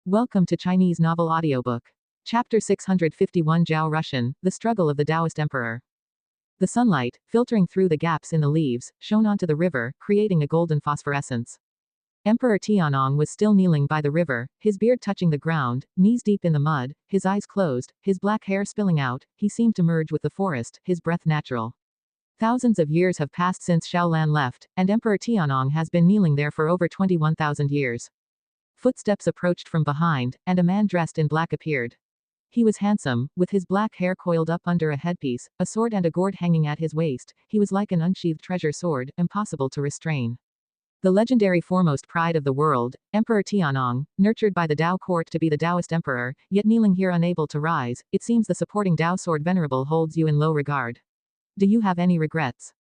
Welcome to Chinese Novel Audiobook. Chapter 651 Zhao Rushan, The Struggle of the Taoist Emperor. The sunlight, filtering through the gaps in the leaves, shone onto the river, creating a golden phosphorescence. Emperor Tianong was still kneeling by the river, his beard touching the ground, knees deep in the mud, his eyes closed, his black hair spilling out. He seemed to merge with the forest, his breath natural. Thousands of years have passed since Shaolan left, and Emperor Tianong has been kneeling there for over 21,000 years. Footsteps approached from behind, and a man dressed in black appeared. He was handsome, with his black hair coiled up under a headpiece, a sword and a gourd hanging at his waist. He was like an unsheathed treasure sword, impossible to restrain. The legendary foremost pride of the world, Emperor Tianong, nurtured by the Tao court to be the Taoist emperor, yet kneeling here unable to rise. It seems the supporting Tao sword venerable holds you in low regard. Do you have any regrets?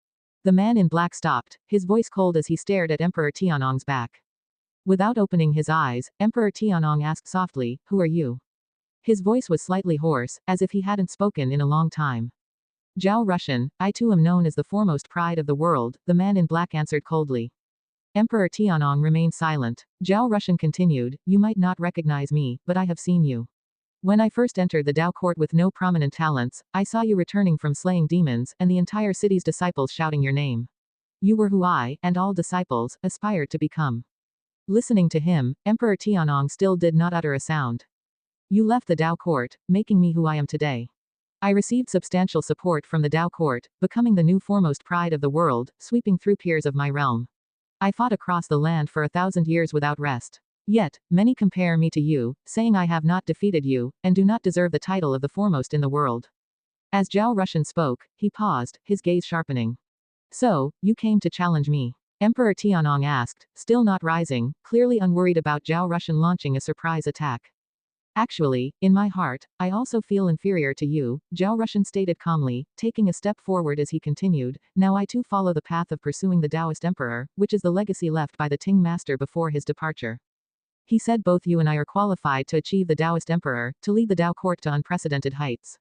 The man in black stopped, his voice cold as he stared at Emperor Tianong's back. Without opening his eyes, Emperor Tianong asked softly, "Who are you?" His voice was slightly hoarse, as if he hadn't spoken in a long time. "Zhao Rushan, I too am known as the foremost pride of the world," the man in black answered coldly. Emperor Tianong remained silent. Zhao Rushan continued, "You might not recognize me, but I have seen you. When I first entered the Tao court with no prominent talents, I saw you returning from slaying demons, and the entire city's disciples shouting your name. You were who I, and all disciples, aspired to become." Listening to him, Emperor Tianong still did not utter a sound. "You left the Tao court, making me who I am today. I received substantial support from the Tao court, becoming the new foremost pride of the world, sweeping through peers of my realm. I fought across the land for 1,000 years without rest. Yet, many compare me to you, saying I have not defeated you, and do not deserve the title of the foremost in the world." As Zhao Rushan spoke, he paused, his gaze sharpening. "So, you came to challenge me?" Emperor Tianong asked, still not rising, clearly unworried about Zhao Rushan launching a surprise attack. "Actually, in my heart, I also feel inferior to you," Zhao Rushan stated calmly, taking a step forward as he continued. "Now I too follow the path of pursuing the Taoist emperor, which is the legacy left by the Ting master before his departure. He said both you and I are qualified to achieve the Taoist emperor, to lead the Tao court to unprecedented heights.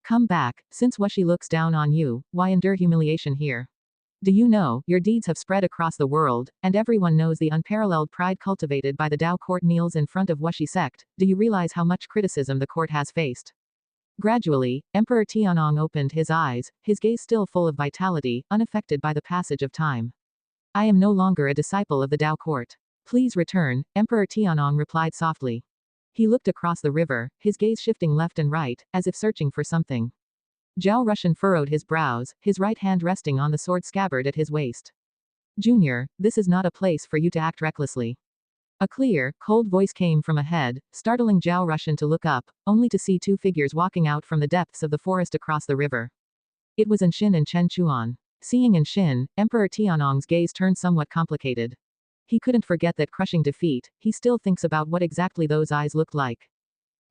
Come back, since Wuxi looks down on you, why endure humiliation here? Do you know, your deeds have spread across the world, and everyone knows the unparalleled pride cultivated by the Tao court kneels in front of Wuxi sect. Do you realize how much criticism the court has faced?" Gradually, Emperor Tianong opened his eyes, his gaze still full of vitality, unaffected by the passage of time. "I am no longer a disciple of the Tao court. Please return," Emperor Tianong replied softly. He looked across the river, his gaze shifting left and right, as if searching for something. Zhao Rushan furrowed his brows, his right hand resting on the sword scabbard at his waist. "Junior, this is not a place for you to act recklessly." A clear, cold voice came from ahead, startling Zhao Rushan to look up, only to see two figures walking out from the depths of the forest across the river. It was Anshin and Chen Chuan. Seeing Anshin, Emperor Tianong's gaze turned somewhat complicated. He couldn't forget that crushing defeat, he still thinks about what exactly those eyes looked like.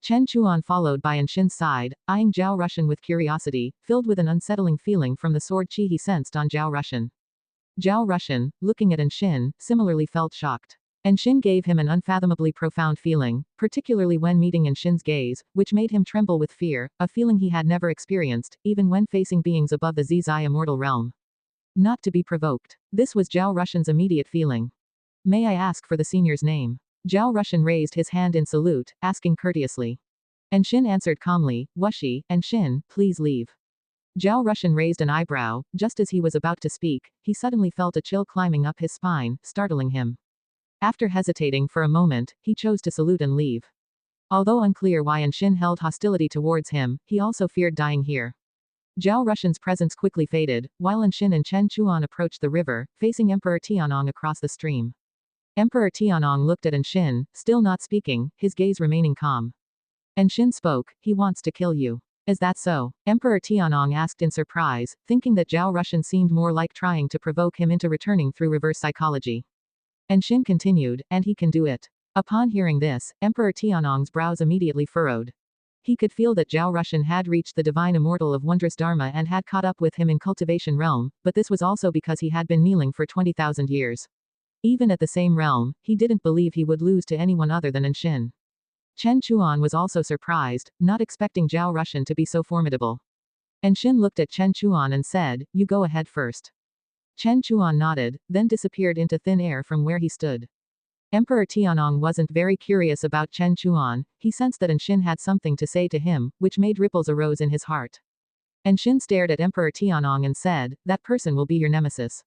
Chen Chuan followed by Anshin's side, eyeing Zhao Rushan with curiosity, filled with an unsettling feeling from the sword chi he sensed on Zhao Rushan. Zhao Rushan, looking at Anshin, similarly felt shocked. Anshin gave him an unfathomably profound feeling, particularly when meeting Anshin's gaze, which made him tremble with fear, a feeling he had never experienced, even when facing beings above the Zizai immortal realm. Not to be provoked. This was Zhao Rushan's immediate feeling. "May I ask for the senior's name?" Zhao Rushan raised his hand in salute, asking courteously. Anshin answered calmly, "Wuxi, Anshin, please leave." Zhao Rushan raised an eyebrow. Just as he was about to speak, he suddenly felt a chill climbing up his spine, startling him. After hesitating for a moment, he chose to salute and leave. Although unclear why Anshin held hostility towards him, he also feared dying here. Zhao Rushan's presence quickly faded, while Anshin and Chen Chuan approached the river, facing Emperor Tianong across the stream. Emperor Tianong looked at Anshin, still not speaking, his gaze remaining calm. Anshin spoke, "He wants to kill you. Is that so?" Emperor Tianong asked in surprise, thinking that Zhao Rushan seemed more like trying to provoke him into returning through reverse psychology. Anshin continued, "And he can do it." Upon hearing this, Emperor Tianong's brows immediately furrowed. He could feel that Zhao Rushan had reached the divine immortal of wondrous dharma and had caught up with him in cultivation realm, but this was also because he had been kneeling for 20,000 years. Even at the same realm, he didn't believe he would lose to anyone other than Anshin. Chen Chuan was also surprised, not expecting Zhao Rushan to be so formidable. Anshin looked at Chen Chuan and said, "You go ahead first." Chen Chuan nodded, then disappeared into thin air from where he stood. Emperor Tianong wasn't very curious about Chen Chuan. He sensed that Anshin had something to say to him, which made ripples arose in his heart. Anshin stared at Emperor Tianong and said, "That person will be your nemesis.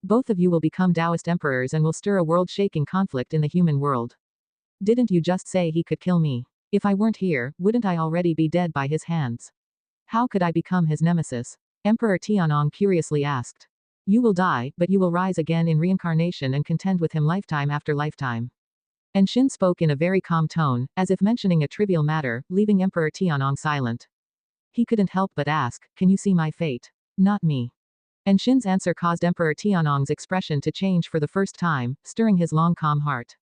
Both of you will become Taoist emperors and will stir a world-shaking conflict in the human world. Didn't you just say he could kill me? If I weren't here, wouldn't I already be dead by his hands? How could I become his nemesis?" Emperor Tianong curiously asked. "You will die, but you will rise again in reincarnation and contend with him lifetime after lifetime." Anshin spoke in a very calm tone, as if mentioning a trivial matter, leaving Emperor Tianong silent. He couldn't help but ask, "Can you see my fate?" "Not me." Anshin's answer caused Emperor Tianong's expression to change for the first time, stirring his long calm heart.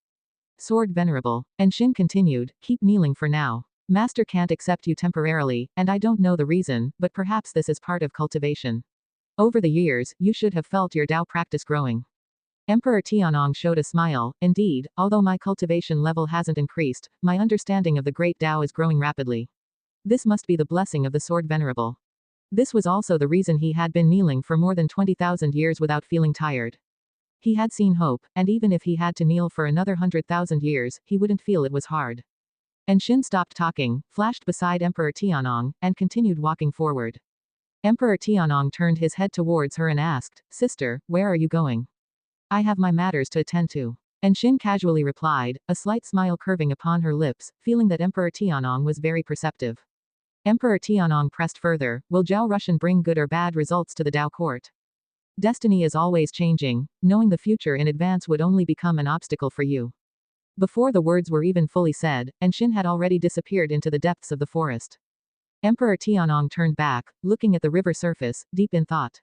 "Sword Venerable." Anshin continued, "Keep kneeling for now. Master can't accept you temporarily, and I don't know the reason, but perhaps this is part of cultivation. Over the years, you should have felt your Tao practice growing." Emperor Tianong showed a smile. "Indeed, although my cultivation level hasn't increased, my understanding of the great Tao is growing rapidly. This must be the blessing of the Sword Venerable." This was also the reason he had been kneeling for more than 20,000 years without feeling tired. He had seen hope, and even if he had to kneel for another 100,000 years, he wouldn't feel it was hard. Anshin stopped talking, flashed beside Emperor Tianong, and continued walking forward. Emperor Tianong turned his head towards her and asked, "Sister, where are you going?" "I have my matters to attend to." Anshin casually replied, a slight smile curving upon her lips, feeling that Emperor Tianong was very perceptive. Emperor Tianong pressed further, "Will Zhao Rushan bring good or bad results to the Tao court? Destiny is always changing. Knowing the future in advance would only become an obstacle for you." Before the words were even fully said, Anshin had already disappeared into the depths of the forest. Emperor Tianong turned back, looking at the river surface, deep in thought.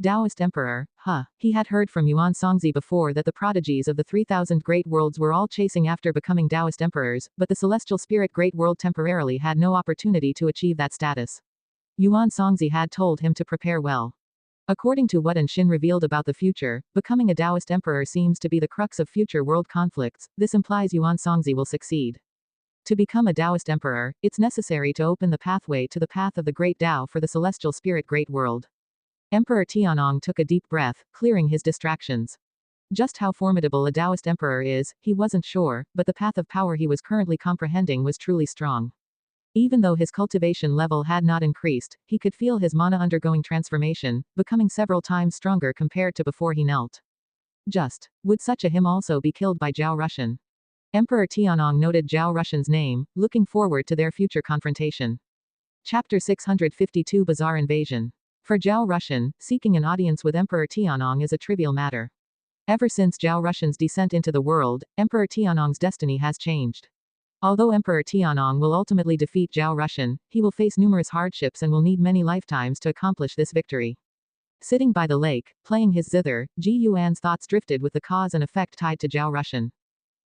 Taoist Emperor, huh? He had heard from Yuan Songzi before that the prodigies of the 3,000 great worlds were all chasing after becoming Taoist emperors, but the celestial spirit great world temporarily had no opportunity to achieve that status. Yuan Songzi had told him to prepare well. According to what Anshin revealed about the future, becoming a Taoist emperor seems to be the crux of future world conflicts. This implies Yuan Songzi will succeed. To become a Taoist emperor, it's necessary to open the pathway to the path of the great Tao for the celestial spirit great world. Emperor Tianong took a deep breath, clearing his distractions. Just how formidable a Taoist emperor is, he wasn't sure, but the path of power he was currently comprehending was truly strong. Even though his cultivation level had not increased, he could feel his mana undergoing transformation, becoming several times stronger compared to before he knelt. Would such a him also be killed by Zhao Rushan? Emperor Tianong noted Zhao Rushan's name, looking forward to their future confrontation. Chapter 652 Bizarre Invasion. For Zhao Rushan, seeking an audience with Emperor Tianong is a trivial matter. Ever since Zhao Rushan's descent into the world, Emperor Tianong's destiny has changed. Although Emperor Tianong will ultimately defeat Zhao Rushan, he will face numerous hardships and will need many lifetimes to accomplish this victory. Sitting by the lake, playing his zither, Ji Yuan's thoughts drifted with the cause and effect tied to Zhao Rushan.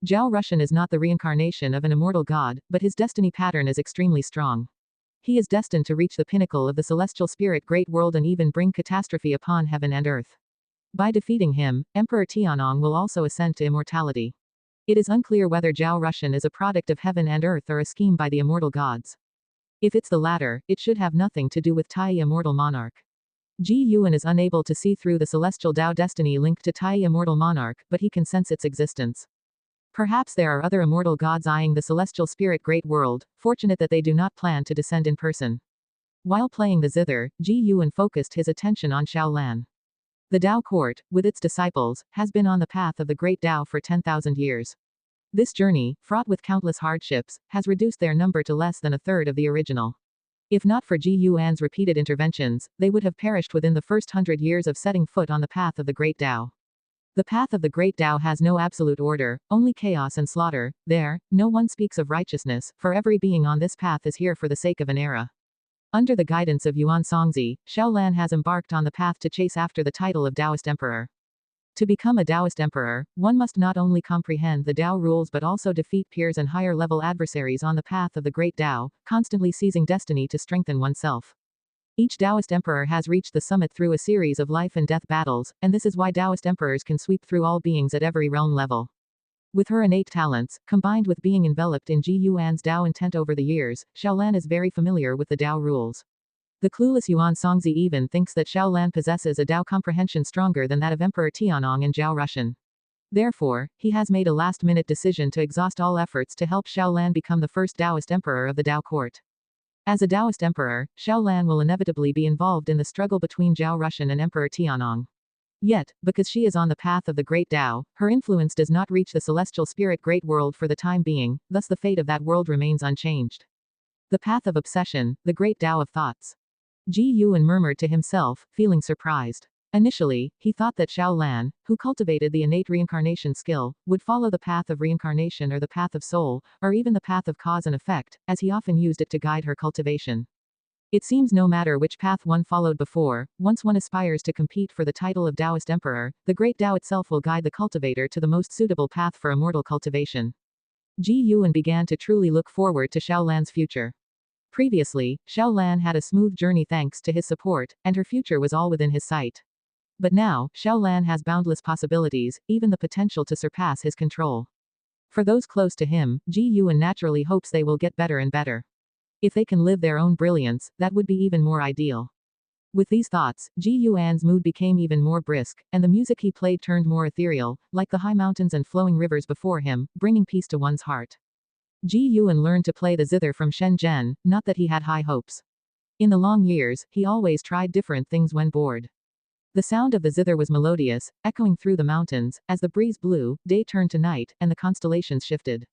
Zhao Rushan is not the reincarnation of an immortal god, but his destiny pattern is extremely strong. He is destined to reach the pinnacle of the celestial spirit great world and even bring catastrophe upon heaven and earth. By defeating him, Emperor Tianong will also ascend to immortality. It is unclear whether Zhao Rushan is a product of heaven and earth or a scheme by the immortal gods. If it's the latter, it should have nothing to do with Tai Immortal Monarch. Ji Yuan is unable to see through the celestial Tao destiny linked to Tai Immortal Monarch, but he can sense its existence. Perhaps there are other immortal gods eyeing the celestial spirit great world, fortunate that they do not plan to descend in person. While playing the zither, Ji Yuan focused his attention on Shaolan. The Tao court, with its disciples, has been on the path of the great Tao for 10,000 years. This journey, fraught with countless hardships, has reduced their number to less than a third of the original. If not for Ji Yuan's repeated interventions, they would have perished within the first 100 years of setting foot on the path of the great Tao. The path of the great Tao has no absolute order, only chaos and slaughter. There, no one speaks of righteousness, for every being on this path is here for the sake of an era. Under the guidance of Yuan Songzi, Shaolan has embarked on the path to chase after the title of Taoist Emperor. To become a Taoist Emperor, one must not only comprehend the Tao rules but also defeat peers and higher-level adversaries on the path of the great Tao, constantly seizing destiny to strengthen oneself. Each Taoist emperor has reached the summit through a series of life and death battles, and this is why Taoist emperors can sweep through all beings at every realm level. With her innate talents, combined with being enveloped in Ji Yuan's Tao intent over the years, Shaolan is very familiar with the Tao rules. The clueless Yuan Songzi even thinks that Shaolan possesses a Tao comprehension stronger than that of Emperor Tianong and Zhao Rushan. Therefore, he has made a last-minute decision to exhaust all efforts to help Xiaolan become the first Taoist emperor of the Tao court. As a Taoist emperor, Xiaolan will inevitably be involved in the struggle between Zhao Rushan and Emperor Tianong. Yet, because she is on the path of the Great Tao, her influence does not reach the celestial spirit Great World for the time being, thus the fate of that world remains unchanged. The path of obsession, the Great Tao of thoughts. Ji Yuan murmured to himself, feeling surprised. Initially, he thought that Xiaolan, who cultivated the innate reincarnation skill, would follow the path of reincarnation or the path of soul, or even the path of cause and effect, as he often used it to guide her cultivation. It seems no matter which path one followed before, once one aspires to compete for the title of Taoist Emperor, the Great Tao itself will guide the cultivator to the most suitable path for immortal cultivation. Ji Yuan began to truly look forward to Xiaolan's future. Previously, Xiaolan had a smooth journey thanks to his support, and her future was all within his sight. But now, Xiaolan has boundless possibilities, even the potential to surpass his control. For those close to him, Ji Yuan naturally hopes they will get better and better. If they can live their own brilliance, that would be even more ideal. With these thoughts, Ji Yuan's mood became even more brisk, and the music he played turned more ethereal, like the high mountains and flowing rivers before him, bringing peace to one's heart. Ji Yuan learned to play the zither from Shenzhen, not that he had high hopes. In the long years, he always tried different things when bored. The sound of the zither was melodious, echoing through the mountains. As the breeze blew, day turned to night, and the constellations shifted.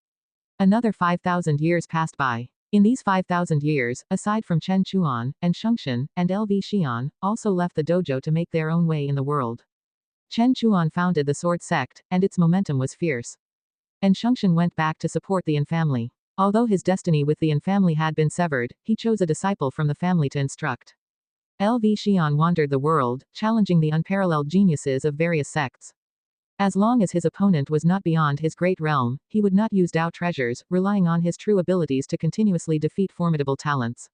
Another 5,000 years passed by. In these 5,000 years, aside from Chen Chuan, and Shengxian, and LV Xian, also left the dojo to make their own way in the world. Chen Chuan founded the Sword Sect, and its momentum was fierce. And Shengxian went back to support the Yin family. Although his destiny with the Yin family had been severed, he chose a disciple from the family to instruct. LV Xian wandered the world, challenging the unparalleled geniuses of various sects. As long as his opponent was not beyond his great realm, he would not use Dao treasures, relying on his true abilities to continuously defeat formidable talents.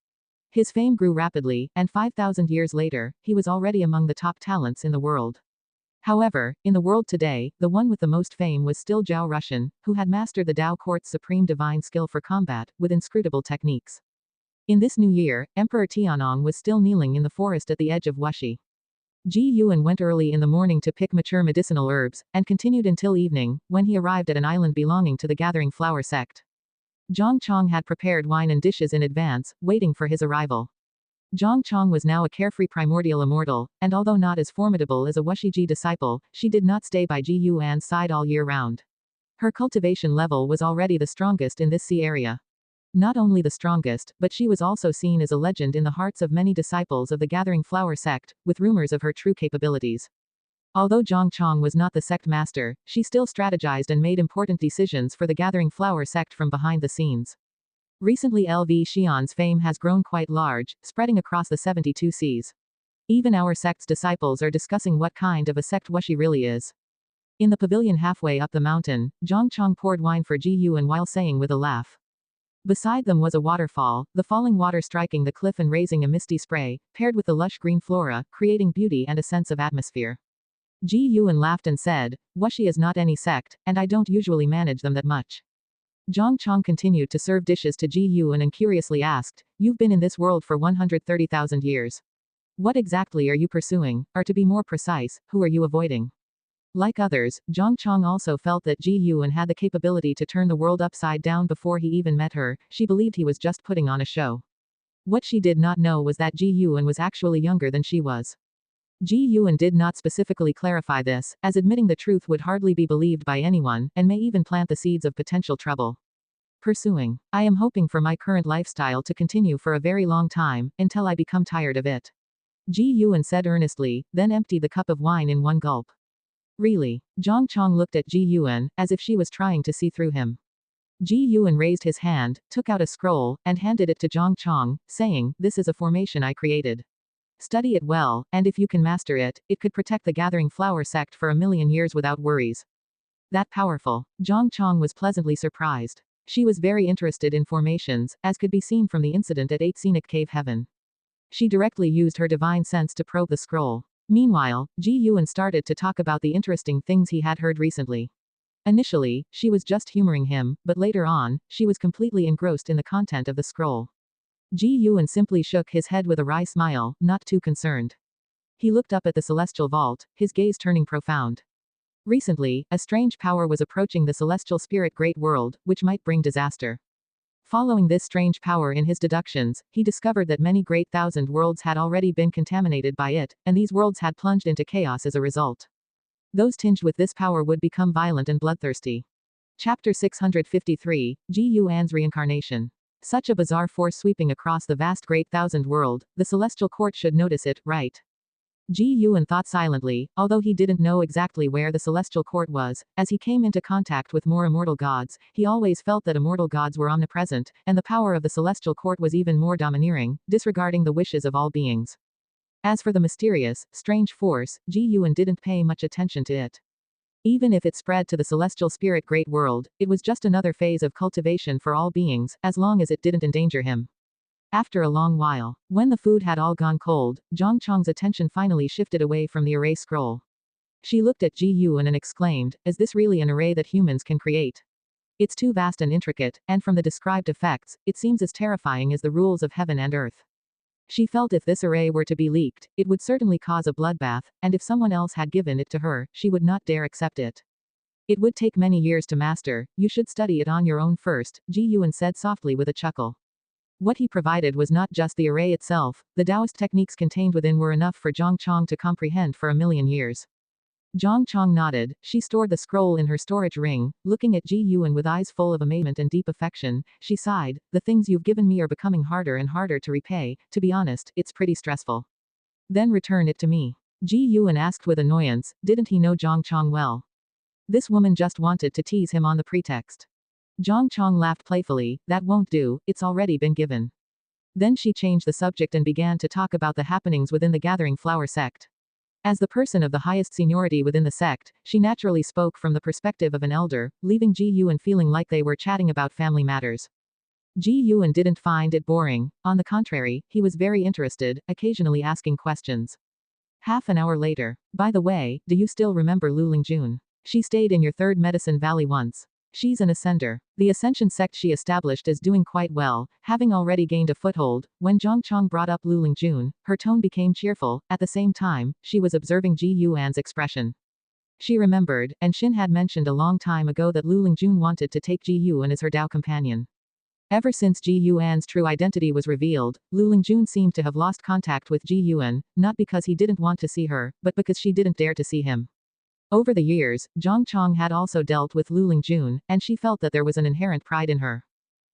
His fame grew rapidly, and 5,000 years later, he was already among the top talents in the world. However, in the world today, the one with the most fame was still Zhao Rushan, who had mastered the Dao court's supreme divine skill for combat, with inscrutable techniques. In this new year, Emperor Tianong was still kneeling in the forest at the edge of Wuxi. Ji Yuan went early in the morning to pick mature medicinal herbs, and continued until evening, when he arrived at an island belonging to the Gathering Flower Sect. Zhang Chong had prepared wine and dishes in advance, waiting for his arrival. Zhang Chong was now a carefree primordial immortal, and although not as formidable as a Wuxi disciple, she did not stay by Ji Yuan's side all year round. Her cultivation level was already the strongest in this sea area. Not only the strongest, but she was also seen as a legend in the hearts of many disciples of the Gathering Flower Sect, with rumors of her true capabilities. Although Zhang Chong was not the sect master, she still strategized and made important decisions for the Gathering Flower Sect from behind the scenes. Recently LV Xian's fame has grown quite large, spreading across the 72 seas. Even our sect's disciples are discussing what kind of a sect Wuxi really is. In the pavilion halfway up the mountain, Zhang Chong poured wine for Ji Yuan while saying with a laugh. Beside them was a waterfall, the falling water striking the cliff and raising a misty spray, paired with the lush green flora, creating beauty and a sense of atmosphere. Ji Yuan laughed and said, Wuxi is not any sect, and I don't usually manage them that much. Zhang Chong continued to serve dishes to Ji Yuan and curiously asked, You've been in this world for 130,000 years. What exactly are you pursuing, or to be more precise, who are you avoiding? Like others, Zhang Chong also felt that Ji Yuan had the capability to turn the world upside down before he even met her. She believed he was just putting on a show. What she did not know was that Ji Yuan was actually younger than she was. Ji Yuan did not specifically clarify this, as admitting the truth would hardly be believed by anyone, and may even plant the seeds of potential trouble. Pursuing. I am hoping for my current lifestyle to continue for a very long time, until I become tired of it. Ji Yuan said earnestly, then emptied the cup of wine in one gulp. Really? Zhang Chong looked at Ji Yuan, as if she was trying to see through him. Ji Yuan raised his hand, took out a scroll, and handed it to Zhang Chong, saying, This is a formation I created. Study it well, and if you can master it, it could protect the Gathering Flower Sect for 1,000,000 years without worries. That powerful. Zhang Chong was pleasantly surprised. She was very interested in formations, as could be seen from the incident at 8 Scenic Cave Heaven. She directly used her divine sense to probe the scroll. Meanwhile, Ji Yuan started to talk about the interesting things he had heard recently. Initially, she was just humoring him, but later on, she was completely engrossed in the content of the scroll. Ji Yuan simply shook his head with a wry smile, not too concerned. He looked up at the celestial vault, his gaze turning profound. Recently, a strange power was approaching the celestial spirit great world, which might bring disaster. Following this strange power in his deductions, he discovered that many great thousand worlds had already been contaminated by it, and these worlds had plunged into chaos as a result. Those tinged with this power would become violent and bloodthirsty. Chapter 653, Ji Yuan's Reincarnation. Such a bizarre force sweeping across the vast great thousand world, the celestial court should notice it, right? Ji Yuan thought silently, although he didn't know exactly where the celestial court was. As he came into contact with more immortal gods, he always felt that immortal gods were omnipresent, and the power of the celestial court was even more domineering, disregarding the wishes of all beings. As for the mysterious, strange force, Ji Yuan didn't pay much attention to it. Even if it spread to the celestial spirit great world, it was just another phase of cultivation for all beings, as long as it didn't endanger him. After a long while, when the food had all gone cold, Zhang Chong's attention finally shifted away from the array scroll. She looked at Ji Yuan and exclaimed, "Is this really an array that humans can create? It's too vast and intricate, and from the described effects, it seems as terrifying as the rules of heaven and earth." She felt if this array were to be leaked, it would certainly cause a bloodbath, and if someone else had given it to her, she would not dare accept it. "It would take many years to master, you should study it on your own first," Ji Yuan said softly with a chuckle. What he provided was not just the array itself, the Taoist techniques contained within were enough for Zhang Chong to comprehend for a million years. Zhang Chong nodded. She stored the scroll in her storage ring, looking at Ji Yuan with eyes full of amazement and deep affection. She sighed, "The things you've given me are becoming harder and harder to repay. To be honest, it's pretty stressful." "Then return it to me." Ji Yuan asked with annoyance. Didn't he know Zhang Chong well? This woman just wanted to tease him on the pretext. Zhang Chong laughed playfully. "That won't do, it's already been given." Then she changed the subject and began to talk about the happenings within the Gathering Flower Sect. As the person of the highest seniority within the sect, she naturally spoke from the perspective of an elder, leaving Ji Yuan feeling like they were chatting about family matters. Ji Yuan didn't find it boring. On the contrary, he was very interested, occasionally asking questions. Half an hour later. "By the way, do you still remember Lu Lingjun? She stayed in your third medicine valley once. She's an ascender. The ascension sect she established is doing quite well, having already gained a foothold." When Zhang Chong brought up Lu Lingjun, her tone became cheerful. At the same time, she was observing Ji Yuan's expression. She remembered, and Xin had mentioned a long time ago that Lu Lingjun wanted to take Ji Yuan as her Dao companion. Ever since Ji Yuan's true identity was revealed, Lu Lingjun seemed to have lost contact with Ji Yuan, not because he didn't want to see her, but because she didn't dare to see him. Over the years, Zhang Chong had also dealt with Lu Lingjun, and she felt that there was an inherent pride in her.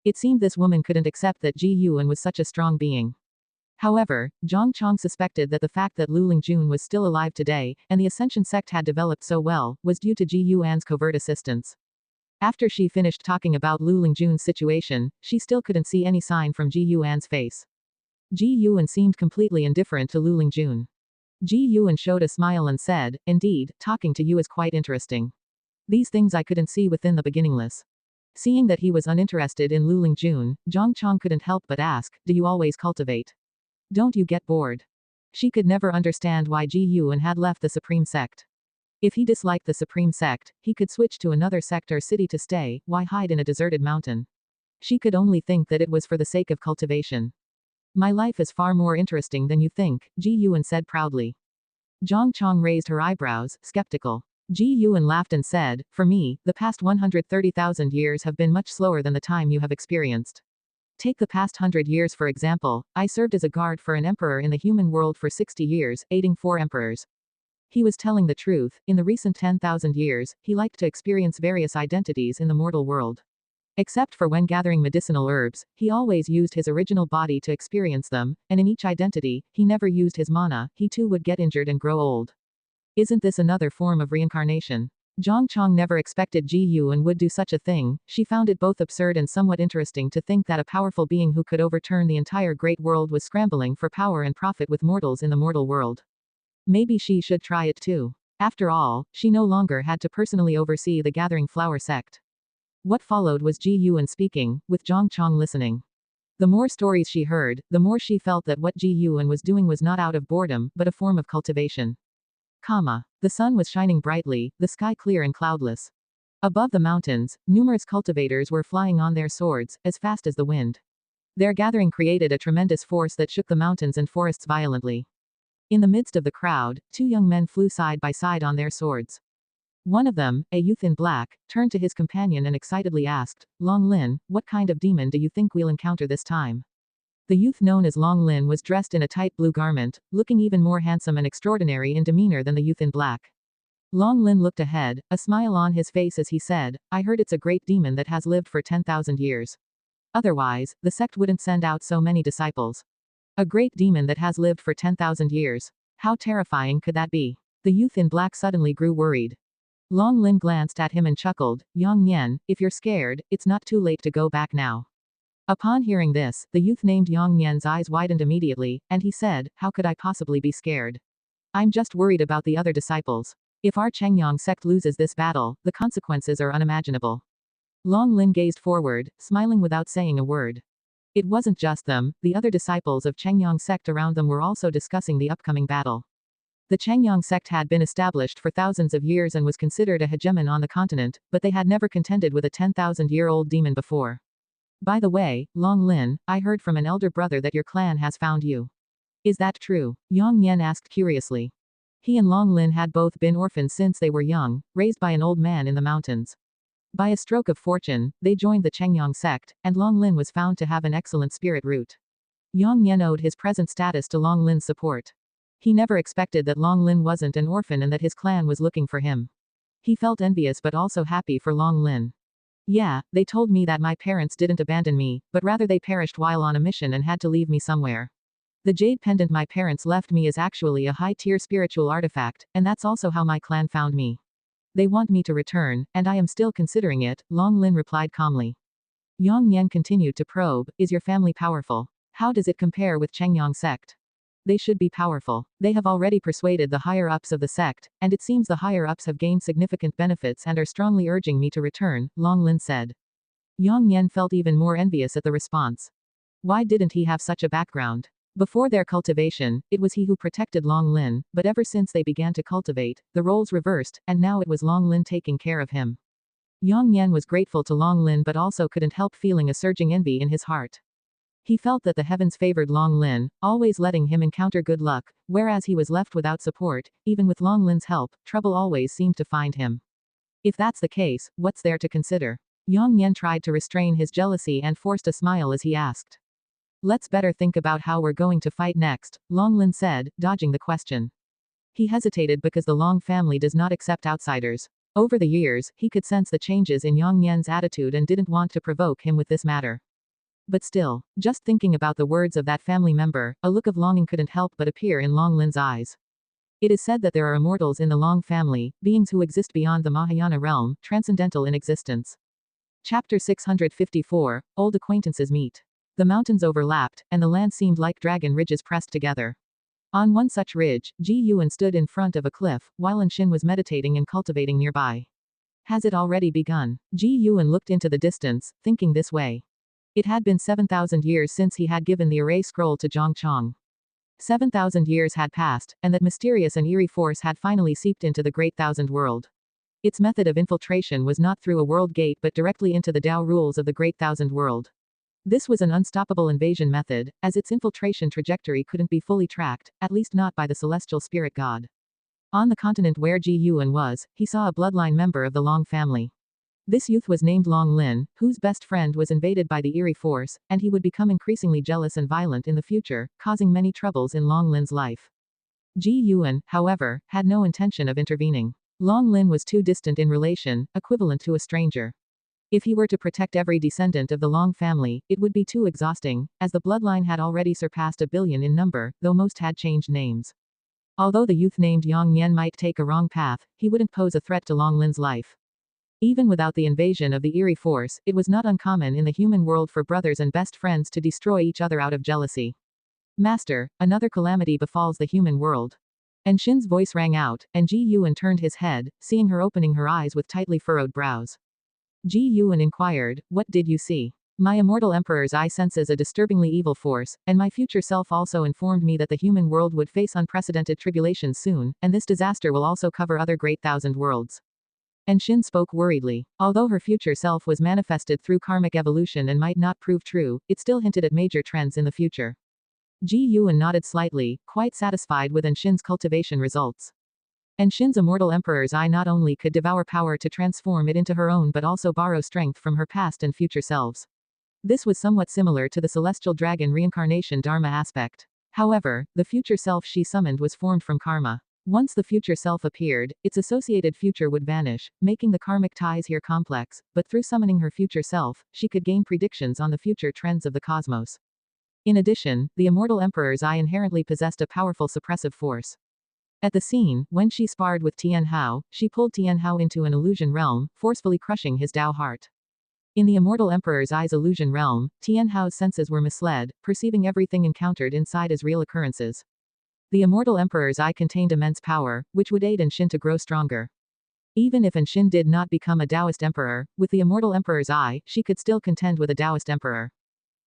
It seemed this woman couldn't accept that Ji Yuan was such a strong being. However, Zhang Chong suspected that the fact that Lu Lingjun was still alive today, and the Ascension sect had developed so well, was due to Ji Yuan's covert assistance. After she finished talking about Lu Lingjun's situation, she still couldn't see any sign from Ji Yuan's face. Ji Yuan seemed completely indifferent to Lu Lingjun. Ji Yuan showed a smile and said, "Indeed, talking to you is quite interesting. These things I couldn't see within the beginningless." Seeing that he was uninterested in Lu Lingjun, Zhang Chong couldn't help but ask, "Do you always cultivate? Don't you get bored?" She could never understand why Ji Yuan had left the Supreme Sect. If he disliked the Supreme Sect, he could switch to another sect or city to stay. Why hide in a deserted mountain? She could only think that it was for the sake of cultivation. "My life is far more interesting than you think," Ji Yuan said proudly. Zhang Chong raised her eyebrows, skeptical. Ji Yuan laughed and said, "For me, the past 130,000 years have been much slower than the time you have experienced. Take the past 100 years for example. I served as a guard for an emperor in the human world for 60 years, aiding 4 emperors." He was telling the truth. In the recent 10,000 years, he liked to experience various identities in the mortal world. Except for when gathering medicinal herbs, he always used his original body to experience them, and in each identity, he never used his mana. He too would get injured and grow old. Isn't this another form of reincarnation? Zhang Chong never expected Ji Yuan would do such a thing. She found it both absurd and somewhat interesting to think that a powerful being who could overturn the entire great world was scrambling for power and profit with mortals in the mortal world. Maybe she should try it too. After all, she no longer had to personally oversee the Gathering Flower Sect. What followed was Ji Yuan speaking, with Zhang Chong listening. The more stories she heard, the more she felt that what Ji Yuan was doing was not out of boredom, but a form of cultivation. The sun was shining brightly, the sky clear and cloudless. Above the mountains, numerous cultivators were flying on their swords, as fast as the wind. Their gathering created a tremendous force that shook the mountains and forests violently. In the midst of the crowd, 2 young men flew side by side on their swords. One of them, a youth in black, turned to his companion and excitedly asked, Long Lin, what kind of demon do you think we'll encounter this time? The youth known as Long Lin was dressed in a tight blue garment, looking even more handsome and extraordinary in demeanor than the youth in black. Long Lin looked ahead, a smile on his face as he said, I heard it's a great demon that has lived for 10,000 years. Otherwise, the sect wouldn't send out so many disciples. A great demon that has lived for 10,000 years. How terrifying could that be? The youth in black suddenly grew worried. Long Lin glanced at him and chuckled, Yang Nian, if you're scared, it's not too late to go back now. Upon hearing this, the youth named Yang Nian's eyes widened immediately, and he said, how could I possibly be scared? I'm just worried about the other disciples. If our Taixuan Sect loses this battle, the consequences are unimaginable. Long Lin gazed forward, smiling without saying a word. It wasn't just them, the other disciples of Taixuan Sect around them were also discussing the upcoming battle. The Taixuan Sect had been established for thousands of years and was considered a hegemon on the continent, but they had never contended with a 10,000-year-old demon before. By the way, Long Lin, I heard from an elder brother that your clan has found you. Is that true? Yang Nian asked curiously. He and Long Lin had both been orphans since they were young, raised by an old man in the mountains. By a stroke of fortune, they joined the Taixuan Sect, and Long Lin was found to have an excellent spirit root. Yang Nian owed his present status to Long Lin's support. He never expected that Long Lin wasn't an orphan and that his clan was looking for him. He felt envious but also happy for Long Lin. Yeah, they told me that my parents didn't abandon me, but rather they perished while on a mission and had to leave me somewhere. The jade pendant my parents left me is actually a high-tier spiritual artifact, and that's also how my clan found me. They want me to return, and I am still considering it, Long Lin replied calmly. Yang Nian continued to probe, is your family powerful? How does it compare with Taixuan Sect? They should be powerful. They have already persuaded the higher-ups of the sect, and it seems the higher-ups have gained significant benefits and are strongly urging me to return, Long Lin said. Yang Nian felt even more envious at the response. Why didn't he have such a background? Before their cultivation, it was he who protected Long Lin, but ever since they began to cultivate, the roles reversed, and now it was Long Lin taking care of him. Yang Nian was grateful to Long Lin but also couldn't help feeling a surging envy in his heart. He felt that the heavens favored Long Lin, always letting him encounter good luck, whereas he was left without support. Even with Long Lin's help, trouble always seemed to find him. If that's the case, what's there to consider? Yang Nian tried to restrain his jealousy and forced a smile as he asked. Let's better think about how we're going to fight next, Long Lin said, dodging the question. He hesitated because the Long family does not accept outsiders. Over the years, he could sense the changes in Yang Nian's attitude and didn't want to provoke him with this matter. But still, just thinking about the words of that family member, a look of longing couldn't help but appear in Long Lin's eyes. It is said that there are immortals in the Long family, beings who exist beyond the Mahayana realm, transcendental in existence. Chapter 654, Old Acquaintances Meet. The mountains overlapped, and the land seemed like dragon ridges pressed together. On one such ridge, Ji Yuan stood in front of a cliff, while Anshin was meditating and cultivating nearby. Has it already begun? Ji Yuan looked into the distance, thinking this way. It had been 7,000 years since he had given the array scroll to Zhang Chong. 7,000 years had passed, and that mysterious and eerie force had finally seeped into the Great Thousand World. Its method of infiltration was not through a world gate but directly into the Tao rules of the Great Thousand World. This was an unstoppable invasion method, as its infiltration trajectory couldn't be fully tracked, at least not by the celestial spirit god. On the continent where Ji Yuan was, he saw a bloodline member of the Long family. This youth was named Long Lin, whose best friend was invaded by the eerie force, and he would become increasingly jealous and violent in the future, causing many troubles in Long Lin's life. Ji Yuan, however, had no intention of intervening. Long Lin was too distant in relation, equivalent to a stranger. If he were to protect every descendant of the Long family, it would be too exhausting, as the bloodline had already surpassed 1 billion in number, though most had changed names. Although the youth named Yang Nian might take a wrong path, he wouldn't pose a threat to Long Lin's life. Even without the invasion of the eerie force, it was not uncommon in the human world for brothers and best friends to destroy each other out of jealousy. Master, another calamity befalls the human world. Anshin's voice rang out, and Ji Yuan turned his head, seeing her opening her eyes with tightly furrowed brows. Ji Yuan inquired, what did you see? My immortal emperor's eye senses a disturbingly evil force, and my future self also informed me that the human world would face unprecedented tribulations soon, and this disaster will also cover other great thousand worlds. Anshin spoke worriedly. Although her future self was manifested through karmic evolution and might not prove true, it still hinted at major trends in the future. Ji Yuan nodded slightly, quite satisfied with Anshin's cultivation results. And Shin's immortal emperor's eye not only could devour power to transform it into her own but also borrow strength from her past and future selves. This was somewhat similar to the celestial dragon reincarnation dharma aspect. However, the future self she summoned was formed from karma. Once the future self appeared, its associated future would vanish, making the karmic ties here complex, but through summoning her future self, she could gain predictions on the future trends of the cosmos. In addition, the immortal emperor's eye inherently possessed a powerful suppressive force. At the scene, when she sparred with Tian Hao, she pulled Tian Hao into an illusion realm, forcefully crushing his Dao heart. In the immortal emperor's eye's illusion realm, Tian Hao's senses were misled, perceiving everything encountered inside as real occurrences. The immortal emperor's eye contained immense power, which would aid Shin to grow stronger. Even if Shin did not become a Taoist emperor, with the immortal emperor's eye, she could still contend with a Taoist emperor.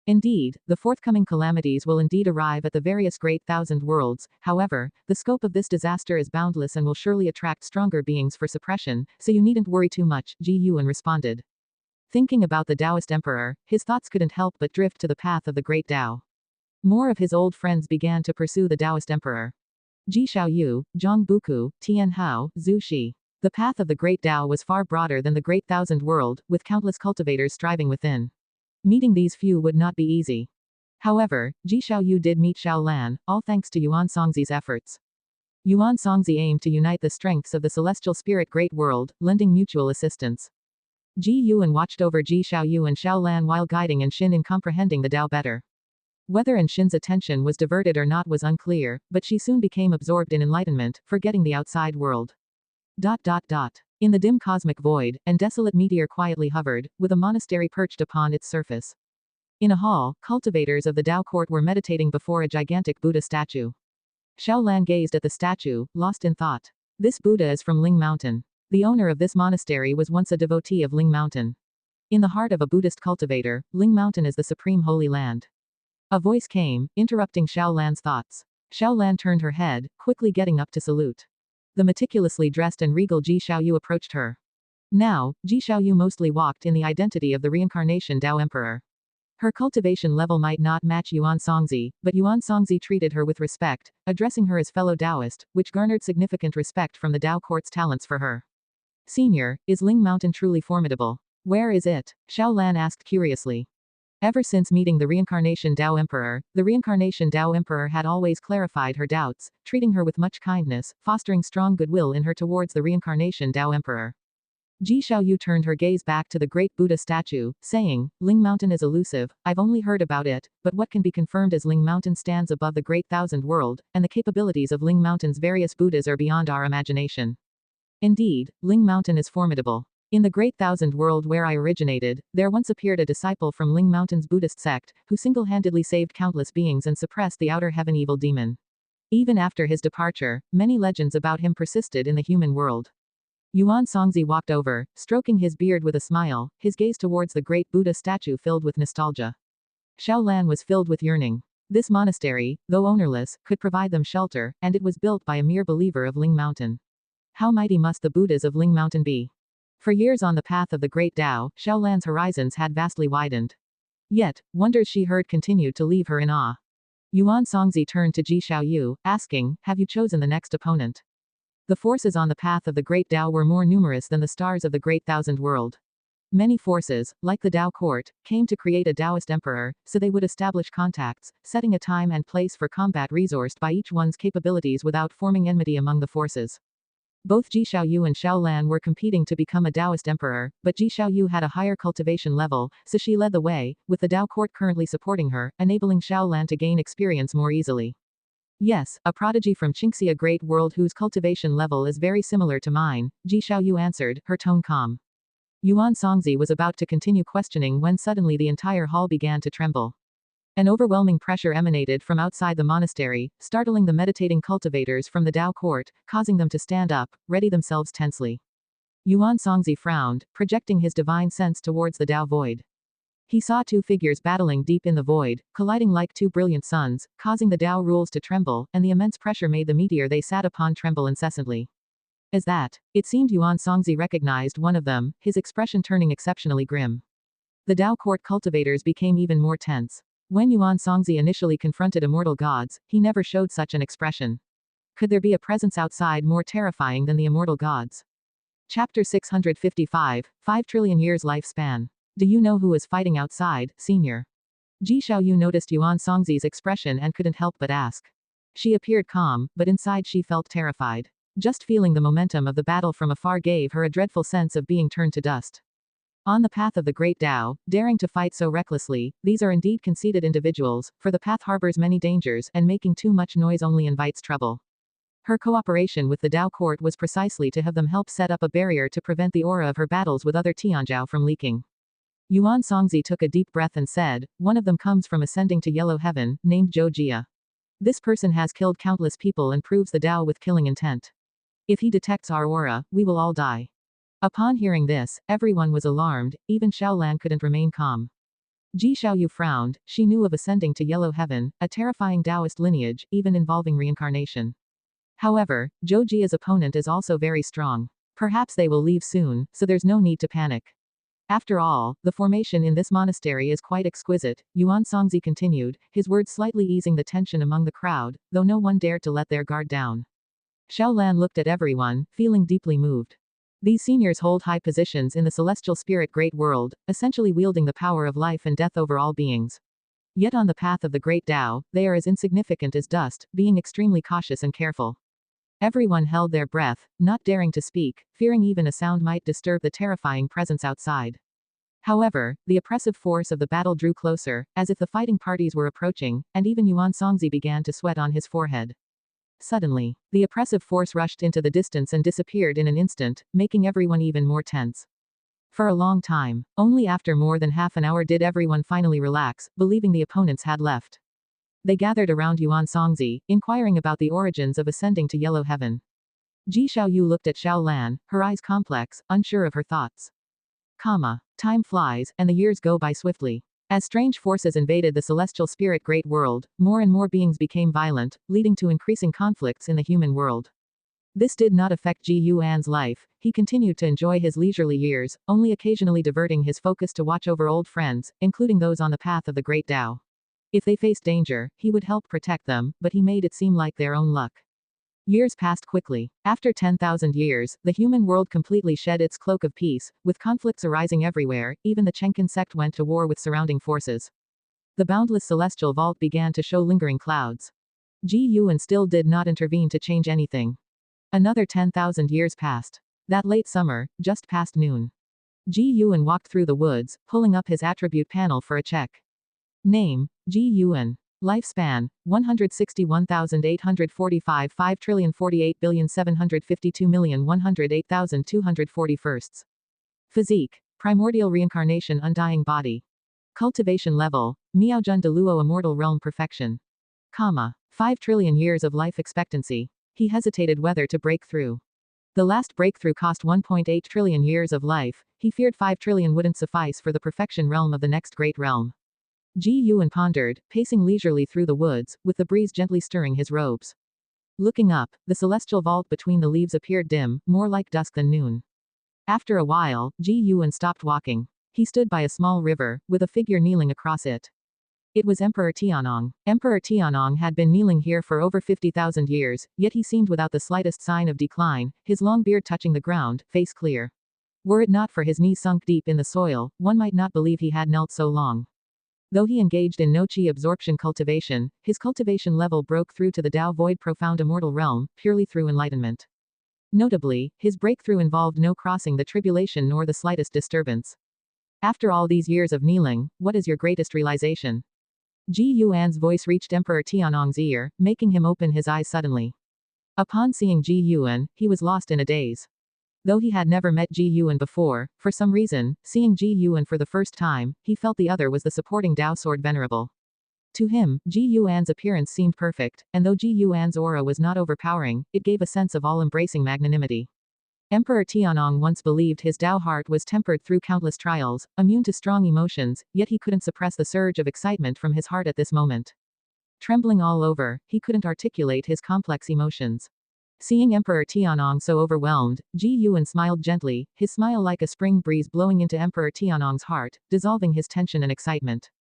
Indeed, the forthcoming calamities will indeed arrive at the various great thousand worlds. However, the scope of this disaster is boundless and will surely attract stronger beings for suppression, so you needn't worry too much, Ji Yuan responded. Thinking about the Taoist emperor, his thoughts couldn't help but drift to the path of the great Tao. More of his old friends began to pursue the Taoist emperor. Ji Xiaoyu, Zhang Buku, Tian Hao, Zhu Shi. The path of the great Tao was far broader than the great thousand world, with countless cultivators striving within. Meeting these few would not be easy. However, Ji Xiaoyu did meet Xiao Lan, all thanks to Yuan Songzi's efforts. Yuan Songzi aimed to unite the strengths of the celestial spirit great world, lending mutual assistance. Ji Yuan watched over Ji Xiaoyu and Xiao Lan while guiding Shin in comprehending the Tao better. Whether Shin's attention was diverted or not was unclear, but she soon became absorbed in enlightenment, forgetting the outside world. In the dim cosmic void, an desolate meteor quietly hovered, with a monastery perched upon its surface. In a hall, cultivators of the Tao court were meditating before a gigantic Buddha statue. Xiao Lan gazed at the statue, lost in thought. This Buddha is from Ling Mountain. The owner of this monastery was once a devotee of Ling Mountain. In the heart of a Buddhist cultivator, Ling Mountain is the supreme holy land. A voice came, interrupting Xiao Lan's thoughts. Xiao Lan turned her head, quickly getting up to salute. The meticulously dressed and regal Ji Xiaoyu approached her. Now, Ji Xiaoyu mostly walked in the identity of the reincarnation Tao Emperor. Her cultivation level might not match Yuan Songzi, but Yuan Songzi treated her with respect, addressing her as fellow Taoist, which garnered significant respect from the Tao court's talents for her. Senior, is Ling Mountain truly formidable? Where is it? Xiao Lan asked curiously. Ever since meeting the reincarnation Tao Emperor, the reincarnation Tao Emperor had always clarified her doubts, treating her with much kindness, fostering strong goodwill in her towards the reincarnation Tao Emperor. Ji Xiaoyu turned her gaze back to the great Buddha statue, saying, Ling Mountain is elusive, I've only heard about it, but what can be confirmed is Ling Mountain stands above the great thousand world, and the capabilities of Ling Mountain's various Buddhas are beyond our imagination. Indeed, Ling Mountain is formidable. In the great thousand world where I originated, there once appeared a disciple from Ling Mountain's Buddhist sect, who single-handedly saved countless beings and suppressed the outer heaven evil demon. Even after his departure, many legends about him persisted in the human world. Yuan Songzi walked over, stroking his beard with a smile, his gaze towards the great Buddha statue filled with nostalgia. Xiao Lan was filled with yearning. This monastery, though ownerless, could provide them shelter, and it was built by a mere believer of Ling Mountain. How mighty must the Buddhas of Ling Mountain be? For years on the path of the great Tao, Xiao Lan's horizons had vastly widened. Yet, wonders she heard continued to leave her in awe. Yuan Songzi turned to Ji Xiaoyu, asking, have you chosen the next opponent? The forces on the path of the great Tao were more numerous than the stars of the great thousand world. Many forces, like the Tao court, came to create a Taoist emperor, so they would establish contacts, setting a time and place for combat resourced by each one's capabilities without forming enmity among the forces. Both Ji Xiaoyu and Xiao Lan were competing to become a Taoist emperor, but Ji Xiaoyu had a higher cultivation level, so she led the way, with the Tao court currently supporting her, enabling Xiao Lan to gain experience more easily. Yes, a prodigy from Qingxia great world whose cultivation level is very similar to mine, Ji Xiaoyu answered, her tone calm. Yuan Songzi was about to continue questioning when suddenly the entire hall began to tremble. An overwhelming pressure emanated from outside the monastery, startling the meditating cultivators from the Tao court, causing them to stand up, ready themselves tensely. Yuan Songzi frowned, projecting his divine sense towards the Tao void. He saw two figures battling deep in the void, colliding like two brilliant suns, causing the Tao rules to tremble, and the immense pressure made the meteor they sat upon tremble incessantly. As that, it seemed Yuan Songzi recognized one of them, his expression turning exceptionally grim. The Tao court cultivators became even more tense. When Yuan Songzi initially confronted immortal gods, he never showed such an expression. Could there be a presence outside more terrifying than the immortal gods? Chapter 655, 5 trillion years lifespan. Do you know who is fighting outside, senior? Ji Xiaoyu noticed Yuan Songzi's expression and couldn't help but ask. She appeared calm, but inside she felt terrified. Just feeling the momentum of the battle from afar gave her a dreadful sense of being turned to dust. On the path of the great Tao, daring to fight so recklessly, these are indeed conceited individuals, for the path harbors many dangers and making too much noise only invites trouble. Her cooperation with the Tao court was precisely to have them help set up a barrier to prevent the aura of her battles with other Tianzhao from leaking. Yuan Songzi took a deep breath and said, one of them comes from ascending to yellow heaven, named Zhou Jia. This person has killed countless people and proves the Tao with killing intent. If he detects our aura, we will all die. Upon hearing this, everyone was alarmed, even Xiaolan couldn't remain calm. Ji Xiaoyu frowned, she knew of ascending to yellow heaven, a terrifying Taoist lineage, even involving reincarnation. However, Zhou Jia's opponent is also very strong. Perhaps they will leave soon, so there's no need to panic. After all, the formation in this monastery is quite exquisite, Yuan Songzi continued, his words slightly easing the tension among the crowd, though no one dared to let their guard down. Xiaolan looked at everyone, feeling deeply moved. These seniors hold high positions in the celestial spirit great world, essentially wielding the power of life and death over all beings. Yet on the path of the great Tao, they are as insignificant as dust, being extremely cautious and careful. Everyone held their breath, not daring to speak, fearing even a sound might disturb the terrifying presence outside. However, the oppressive force of the battle drew closer, as if the fighting parties were approaching, and even Yuan Songzi began to sweat on his forehead. Suddenly, the oppressive force rushed into the distance and disappeared in an instant, making everyone even more tense. For a long time, only after more than half an hour did everyone finally relax, believing the opponents had left. They gathered around Yuan Songzi, inquiring about the origins of ascending to yellow heaven. Ji Xiaoyu looked at Xiaolan, her eyes complex, unsure of her thoughts. Time flies, and the years go by swiftly. As strange forces invaded the celestial spirit great world, more and more beings became violent, leading to increasing conflicts in the human world. This did not affect Ji Yuan's life, he continued to enjoy his leisurely years, only occasionally diverting his focus to watch over old friends, including those on the path of the great Tao. If they faced danger, he would help protect them, but he made it seem like their own luck. Years passed quickly. After 10,000 years, the human world completely shed its cloak of peace, with conflicts arising everywhere, even the Taixuan Sect went to war with surrounding forces. The boundless celestial vault began to show lingering clouds. Ji Yuan still did not intervene to change anything. Another 10,000 years passed. That late summer, just past noon. Ji Yuan walked through the woods, pulling up his attribute panel for a check. Name, Ji Yuan. Lifespan, 161,845 5,048,752,108,241. Physique, primordial reincarnation undying body. Cultivation level, Miaojun de Luo immortal realm perfection. 5 trillion years of life expectancy. He hesitated whether to break through. The last breakthrough cost 1.8 trillion years of life, he feared 5 trillion wouldn't suffice for the perfection realm of the next great realm. Ji Yuan pondered, pacing leisurely through the woods, with the breeze gently stirring his robes. Looking up, the celestial vault between the leaves appeared dim, more like dusk than noon. After a while, Ji Yuan stopped walking. He stood by a small river, with a figure kneeling across it. It was Emperor Tianong. Emperor Tianong had been kneeling here for over 50,000 years, yet he seemed without the slightest sign of decline, his long beard touching the ground, face clear. Were it not for his knees sunk deep in the soil, one might not believe he had knelt so long. Though he engaged in no chi absorption cultivation, his cultivation level broke through to the Tao void profound immortal realm, purely through enlightenment. Notably, his breakthrough involved no crossing the tribulation nor the slightest disturbance. After all these years of kneeling, what is your greatest realization? Ji Yuan's voice reached Emperor Tianong's ear, making him open his eyes suddenly. Upon seeing Ji Yuan, he was lost in a daze. Though he had never met Ji Yuan before, for some reason, seeing Ji Yuan for the first time, he felt the other was the supporting Tao sword venerable. To him, Ji Yuan's appearance seemed perfect, and though Ji Yuan's aura was not overpowering, it gave a sense of all-embracing magnanimity. Emperor Tianong once believed his Tao heart was tempered through countless trials, immune to strong emotions, yet he couldn't suppress the surge of excitement from his heart at this moment. Trembling all over, he couldn't articulate his complex emotions. Seeing Emperor Tianong so overwhelmed, Ji Yuan smiled gently, his smile like a spring breeze blowing into Emperor Tianong's heart, dissolving his tension and excitement.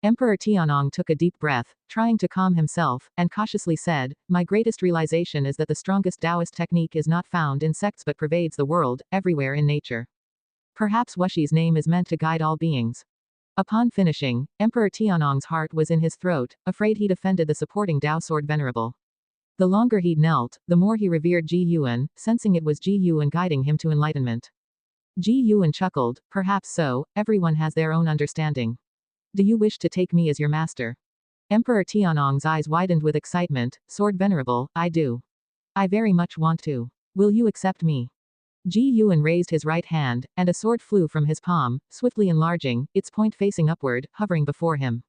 Emperor Tianong took a deep breath, trying to calm himself, and cautiously said, "My greatest realization is that the strongest Taoist technique is not found in sects but pervades the world, everywhere in nature. Perhaps Wushi's name is meant to guide all beings." Upon finishing, Emperor Tianong's heart was in his throat, afraid he'd offended the supporting Tao sword venerable. The longer he'd knelt, the more he revered Ji Yuan, sensing it was Ji Yuan guiding him to enlightenment. Ji Yuan chuckled, "Perhaps so, everyone has their own understanding. Do you wish to take me as your master?" Emperor Tianong's eyes widened with excitement. "Sword venerable, I do. I very much want to. Will you accept me?" Ji Yuan raised his right hand, and a sword flew from his palm, swiftly enlarging, its point facing upward, hovering before him.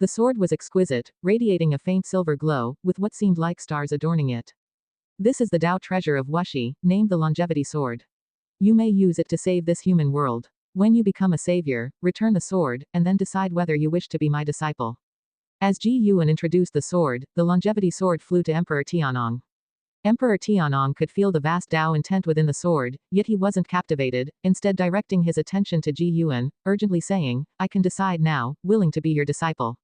The sword was exquisite, radiating a faint silver glow, with what seemed like stars adorning it. "This is the Tao treasure of Wuxi, named the Longevity Sword. You may use it to save this human world. When you become a savior, return the sword, and then decide whether you wish to be my disciple." As Ji Yuan introduced the sword, the Longevity Sword flew to Emperor Tianong. Emperor Tianong could feel the vast Tao intent within the sword, yet he wasn't captivated, instead directing his attention to Ji Yuan, urgently saying, "I can decide now, willing to be your disciple."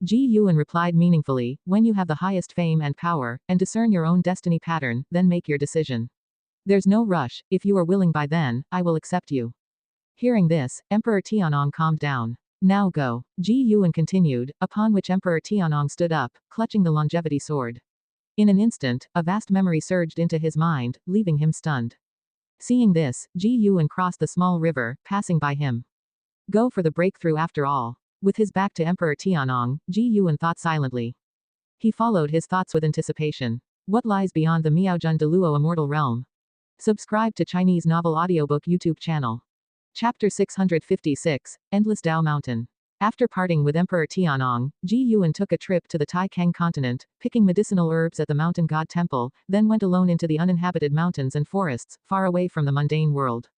Ji Yuan replied meaningfully, "When you have the highest fame and power, and discern your own destiny pattern, then make your decision. There's no rush, if you are willing by then, I will accept you." Hearing this, Emperor Tianong calmed down. "Now go." Ji Yuan continued, upon which Emperor Tianong stood up, clutching the Longevity Sword. In an instant, a vast memory surged into his mind, leaving him stunned. Seeing this, Ji Yuan crossed the small river, passing by him. Go for the breakthrough after all. With his back to Emperor Tianong, Ji Yuan thought silently. He followed his thoughts with anticipation. What lies beyond the Miaojun Deluo immortal realm? Subscribe to Chinese Novel Audiobook YouTube channel. Chapter 656, Endless Tao Mountain. After parting with Emperor Tianong, Ji Yuan took a trip to the Taixuan continent, picking medicinal herbs at the mountain god temple, then went alone into the uninhabited mountains and forests, far away from the mundane world.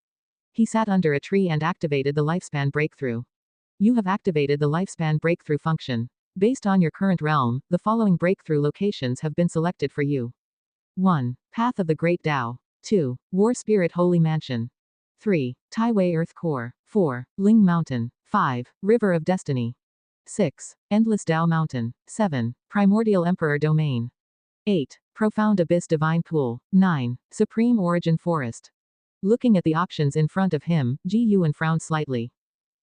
He sat under a tree and activated the lifespan breakthrough. You have activated the lifespan breakthrough function. Based on your current realm, the following breakthrough locations have been selected for you. 1. Path of the Great Tao. 2. War Spirit Holy Mansion. 3. Taiwei Earth Core. 4. Ling Mountain. 5. River of Destiny. 6. Endless Tao Mountain. 7. Primordial Emperor Domain. 8. Profound Abyss Divine Pool. 9. Supreme Origin Forest. Looking at the options in front of him, Ji Yuan frowned slightly.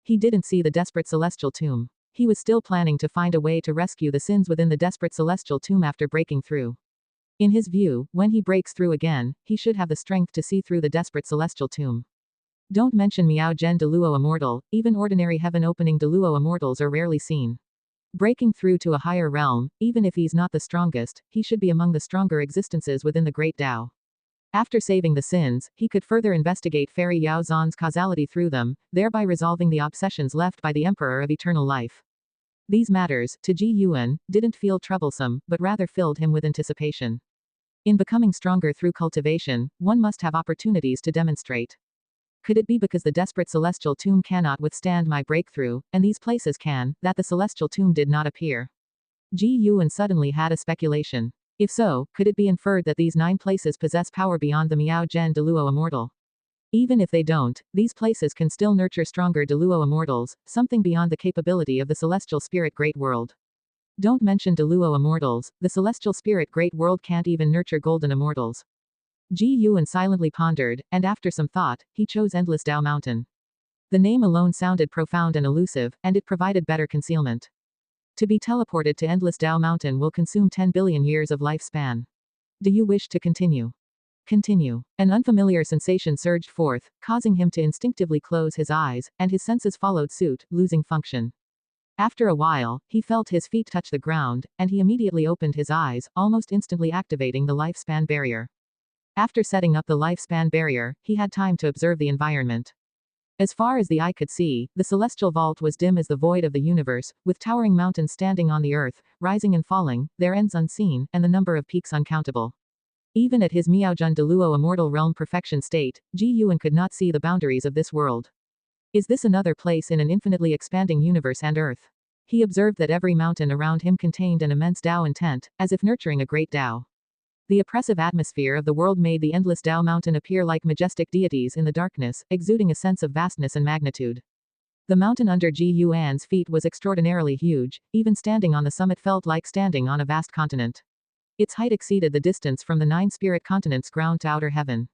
He didn't see the desperate celestial tomb. He was still planning to find a way to rescue the sins within the desperate celestial tomb after breaking through. In his view, when he breaks through again, he should have the strength to see through the desperate celestial tomb. Don't mention Miaojun Deluo Immortal, even ordinary heaven-opening Deluo Immortals are rarely seen. Breaking through to a higher realm, even if he's not the strongest, he should be among the stronger existences within the Great Tao. After saving the sins, he could further investigate Fairy Yao Zan's causality through them, thereby resolving the obsessions left by the Emperor of Eternal Life. These matters, to Ji Yuan, didn't feel troublesome, but rather filled him with anticipation. In becoming stronger through cultivation, one must have opportunities to demonstrate. Could it be because the desperate celestial tomb cannot withstand my breakthrough, and these places can, that the celestial tomb did not appear? Ji Yuan suddenly had a speculation. If so, could it be inferred that these 9 places possess power beyond the Miaojun Deluo Immortal? Even if they don't, these places can still nurture stronger Deluo Immortals, something beyond the capability of the Celestial Spirit Great World. Don't mention Deluo Immortals, the Celestial Spirit Great World can't even nurture Golden Immortals. Ji Yuan silently pondered, and after some thought, he chose Endless Tao Mountain. The name alone sounded profound and elusive, and it provided better concealment. To be teleported to Endless Tao Mountain will consume 10 billion years of lifespan. Do you wish to continue? Continue. An unfamiliar sensation surged forth, causing him to instinctively close his eyes, and his senses followed suit, losing function. After a while, he felt his feet touch the ground, and he immediately opened his eyes, almost instantly activating the lifespan barrier. After setting up the lifespan barrier, he had time to observe the environment. As far as the eye could see, the celestial vault was dim as the void of the universe, with towering mountains standing on the earth, rising and falling, their ends unseen, and the number of peaks uncountable. Even at his Miaojun Deluo immortal realm perfection state, Ji Yuan could not see the boundaries of this world. Is this another place in an infinitely expanding universe and earth? He observed that every mountain around him contained an immense Tao intent, as if nurturing a great Tao. The oppressive atmosphere of the world made the endless Tao mountain appear like majestic deities in the darkness, exuding a sense of vastness and magnitude. The mountain under Ji Yuan's feet was extraordinarily huge, even standing on the summit felt like standing on a vast continent. Its height exceeded the distance from the 9 spirit continents' ground to outer heaven.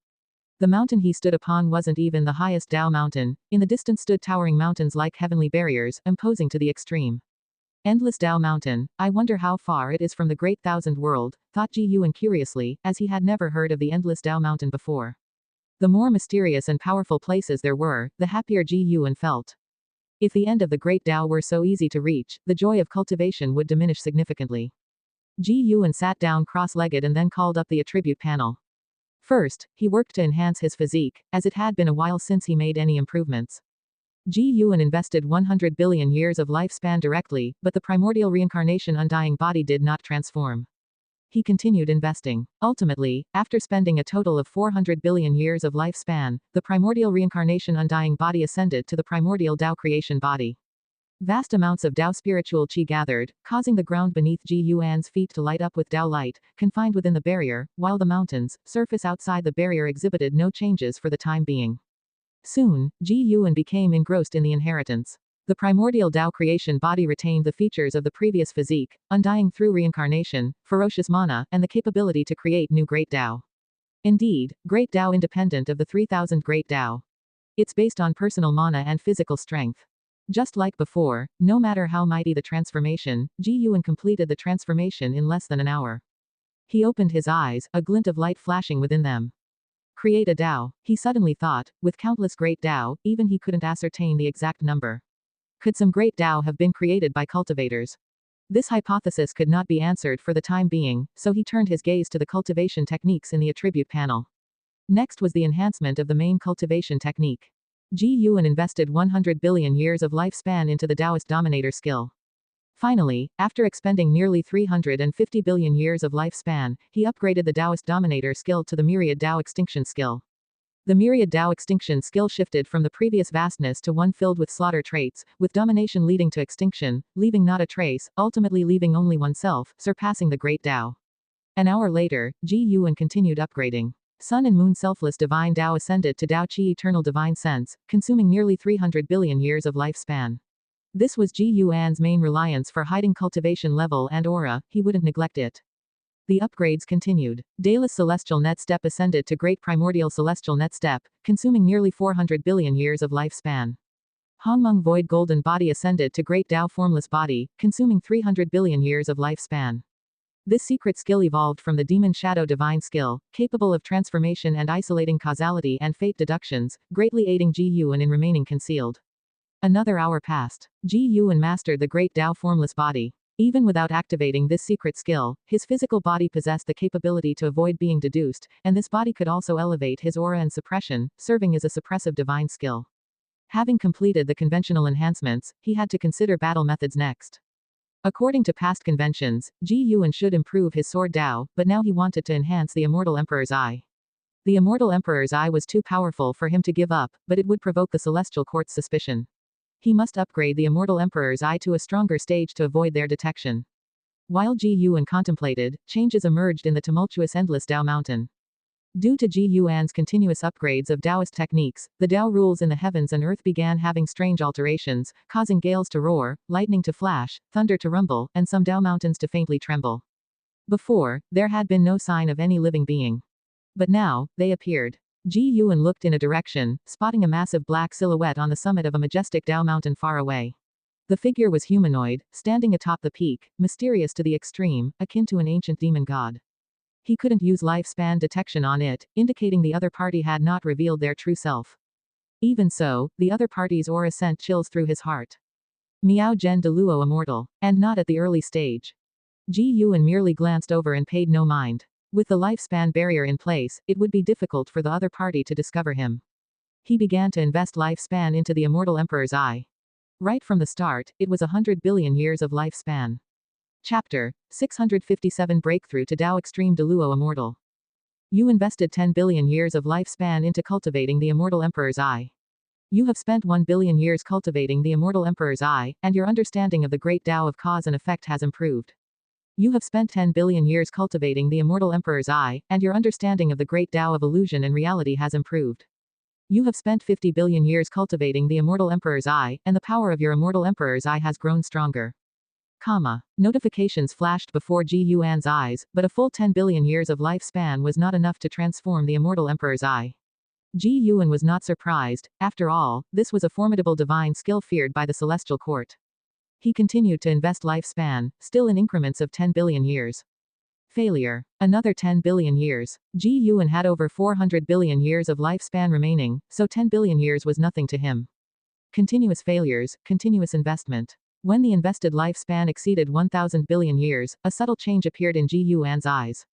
The mountain he stood upon wasn't even the highest Tao mountain, in the distance stood towering mountains like heavenly barriers, imposing to the extreme. Endless Tao mountain, I wonder how far it is from the great thousand world, thought Ji Yuan curiously, as he had never heard of the endless Tao mountain before. The more mysterious and powerful places there were, the happier Ji Yuan felt. If the end of the great Tao were so easy to reach, the joy of cultivation would diminish significantly. Ji Yuan sat down cross-legged and then called up the attribute panel. First, he worked to enhance his physique, as it had been a while since he made any improvements. Ji Yuan invested 100 billion years of lifespan directly, but the primordial reincarnation undying body did not transform. He continued investing. Ultimately, after spending a total of 400 billion years of lifespan, the primordial reincarnation undying body ascended to the primordial Tao creation body. Vast amounts of Tao spiritual qi gathered, causing the ground beneath Ji Yuan's feet to light up with Tao light, confined within the barrier, while the mountains, surface outside the barrier exhibited no changes for the time being. Soon, Ji Yuan became engrossed in the inheritance. The primordial Tao creation body retained the features of the previous physique, undying through reincarnation, ferocious mana, and the capability to create new great Tao. Indeed, great Tao independent of the 3000 great Tao. It's based on personal mana and physical strength. Just like before, no matter how mighty the transformation, Ji Yuan completed the transformation in less than an hour. He opened his eyes, a glint of light flashing within them. Create a Tao, he suddenly thought, with countless great Tao, even he couldn't ascertain the exact number. Could some great Tao have been created by cultivators? This hypothesis could not be answered for the time being, so he turned his gaze to the cultivation techniques in the attribute panel. Next was the enhancement of the main cultivation technique. Ji Yuan invested 100 billion years of lifespan into the Taoist dominator skill. Finally, after expending nearly 350 billion years of lifespan, he upgraded the Taoist dominator skill to the myriad Tao extinction skill. The myriad Tao extinction skill shifted from the previous vastness to one filled with slaughter traits, with domination leading to extinction, leaving not a trace, ultimately leaving only oneself, surpassing the great Tao. An hour later, Ji Yuan continued upgrading. Sun and Moon selfless divine Tao ascended to Tao Qi eternal divine sense, consuming nearly 300 billion years of lifespan. This was Ji Yuan's main reliance for hiding cultivation level and aura, he wouldn't neglect it. The upgrades continued. Daedalus celestial net step ascended to great primordial celestial net step, consuming nearly 400 billion years of lifespan. Hongmeng void golden body ascended to great Tao formless body, consuming 300 billion years of lifespan. This secret skill evolved from the demon shadow divine skill, capable of transformation and isolating causality and fate deductions, greatly aiding Ji Yuan in remaining concealed. Another hour passed. Ji Yuan mastered the great Tao formless body. Even without activating this secret skill, his physical body possessed the capability to avoid being deduced, and this body could also elevate his aura and suppression, serving as a suppressive divine skill. Having completed the conventional enhancements, he had to consider battle methods next. According to past conventions, Ji Yuan should improve his sword Tao, but now he wanted to enhance the Immortal Emperor's Eye. The Immortal Emperor's Eye was too powerful for him to give up, but it would provoke the Celestial Court's suspicion. He must upgrade the Immortal Emperor's Eye to a stronger stage to avoid their detection. While Ji Yuan contemplated, changes emerged in the tumultuous endless Tao mountain. Due to Ji Yuan's continuous upgrades of Taoist techniques, the Tao rules in the heavens and earth began having strange alterations, causing gales to roar, lightning to flash, thunder to rumble, and some Tao mountains to faintly tremble. Before, there had been no sign of any living being. But now, they appeared. Ji Yuan looked in a direction, spotting a massive black silhouette on the summit of a majestic Tao mountain far away. The figure was humanoid, standing atop the peak, mysterious to the extreme, akin to an ancient demon god. He couldn't use lifespan detection on it, indicating the other party had not revealed their true self. Even so, the other party's aura sent chills through his heart. Miao Zhen de Luo immortal, and not at the early stage. Ji Yuan merely glanced over and paid no mind. With the lifespan barrier in place, it would be difficult for the other party to discover him. He began to invest lifespan into the Immortal Emperor's Eye. Right from the start, it was 100 billion years of lifespan. Chapter 657 Breakthrough to Tao Extreme de Luo Immortal. You invested 10 billion years of lifespan into cultivating the Immortal Emperor's Eye. You have spent 1 billion years cultivating the Immortal Emperor's Eye, and your understanding of the great Tao of cause and effect has improved. You have spent 10 billion years cultivating the Immortal Emperor's Eye, and your understanding of the great Tao of illusion and reality has improved. You have spent 50 billion years cultivating the immortal emperor's eye, and the power of your immortal emperor's eye has grown stronger. Notifications flashed before Ji Yuan's eyes, but a full 10 billion years of lifespan was not enough to transform the immortal emperor's eye. Ji Yuan was not surprised. After all, this was a formidable divine skill feared by the celestial court. He continued to invest lifespan, still in increments of 10 billion years. Failure. Another 10 billion years. Ji Yuan had over 400 billion years of lifespan remaining, so 10 billion years was nothing to him. Continuous failures, continuous investment. When the invested lifespan exceeded 1,000 billion years, a subtle change appeared in Ji Yuan's eyes.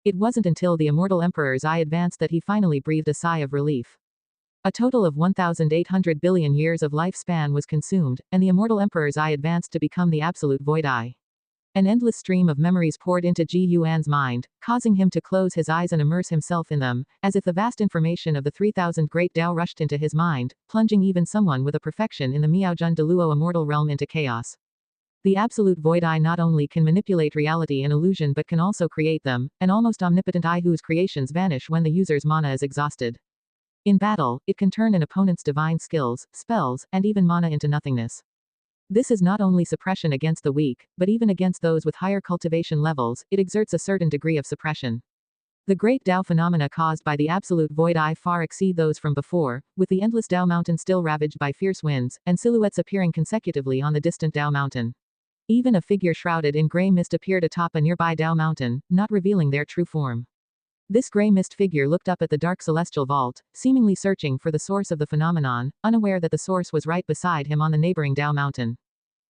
It wasn't until the immortal emperor's eye advanced that he finally breathed a sigh of relief. A total of 1,800 billion years of lifespan was consumed, and the immortal emperor's eye advanced to become the absolute void eye. An endless stream of memories poured into Ji Yuan's mind, causing him to close his eyes and immerse himself in them, as if the vast information of the 3,000 great Tao rushed into his mind, plunging even someone with a perfection in the Miaojun Deluo immortal realm into chaos. The absolute void eye not only can manipulate reality and illusion but can also create them, an almost omnipotent eye whose creations vanish when the user's mana is exhausted. In battle, it can turn an opponent's divine skills, spells, and even mana into nothingness. This is not only suppression against the weak, but even against those with higher cultivation levels, it exerts a certain degree of suppression. The great Tao phenomena caused by the absolute void eye far exceed those from before, with the endless Tao mountain still ravaged by fierce winds, and silhouettes appearing consecutively on the distant Tao mountain. Even a figure shrouded in gray mist appeared atop a nearby Tao mountain, not revealing their true form. This gray mist figure looked up at the dark celestial vault, seemingly searching for the source of the phenomenon, unaware that the source was right beside him on the neighboring Tao mountain.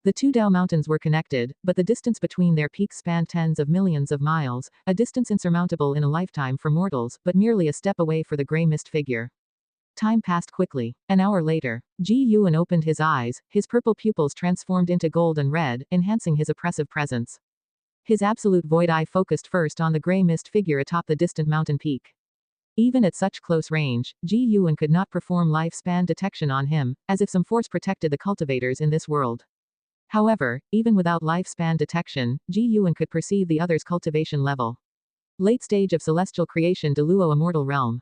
The two Tao mountains were connected, but the distance between their peaks spanned tens of millions of miles, a distance insurmountable in a lifetime for mortals, but merely a step away for the gray mist figure. Time passed quickly. An hour later, Ji Yuan opened his eyes, his purple pupils transformed into gold and red, enhancing his oppressive presence. His absolute void eye focused first on the gray mist figure atop the distant mountain peak. Even at such close range, Ji Yuan could not perform lifespan detection on him, as if some force protected the cultivators in this world. However, even without lifespan detection, Ji Yuan could perceive the other's cultivation level. Late stage of celestial creation Deluo immortal realm.